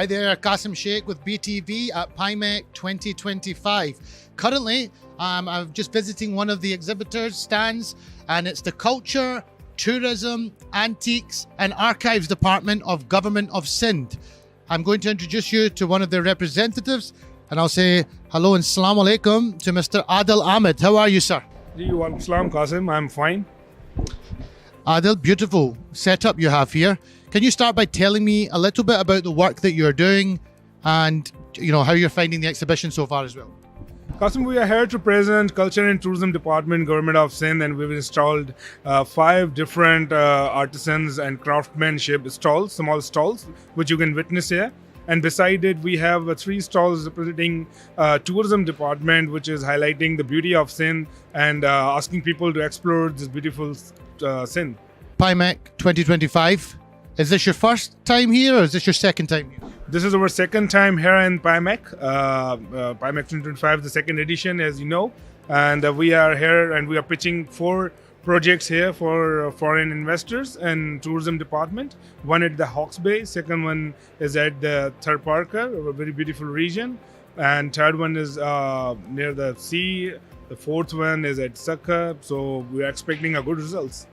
Hi there, Qasim Sheikh with BTV at PIMEC 2025. Currently, I'm just visiting one of the exhibitors' stands, and it's the Culture, Tourism, Antiques and Archives Department of Government of Sindh. I'm going to introduce you to one of their representatives, and I'll say hello and salam alaikum to Mr. Adil Ahmed. How are you, sir? Salam Qasim, I'm fine. Adil, beautiful setup you have here. Can you start by telling me a little bit about the work that you're doing and how you're finding the exhibition so far as well? Qasim, we are here to present Culture and Tourism Department, Government of Sindh, and we've installed 5 different artisans and craftsmanship stalls, small stalls, which you can witness here. And beside it, we have 3 stalls representing Tourism Department, which is highlighting the beauty of Sindh and asking people to explore this beautiful Sindh. PIMEC 2025. Is this your first time here or is this your second time here? This is our second time here in PIMEC. PIMEC 2025, the second edition, as you know. And we are here and we are pitching 4 projects here for foreign investors and tourism department. One at the Hawke's Bay, second one is at the Thar Parker, a very beautiful region. And third one is near the sea. The fourth one is at Sakha. So we are expecting a good results.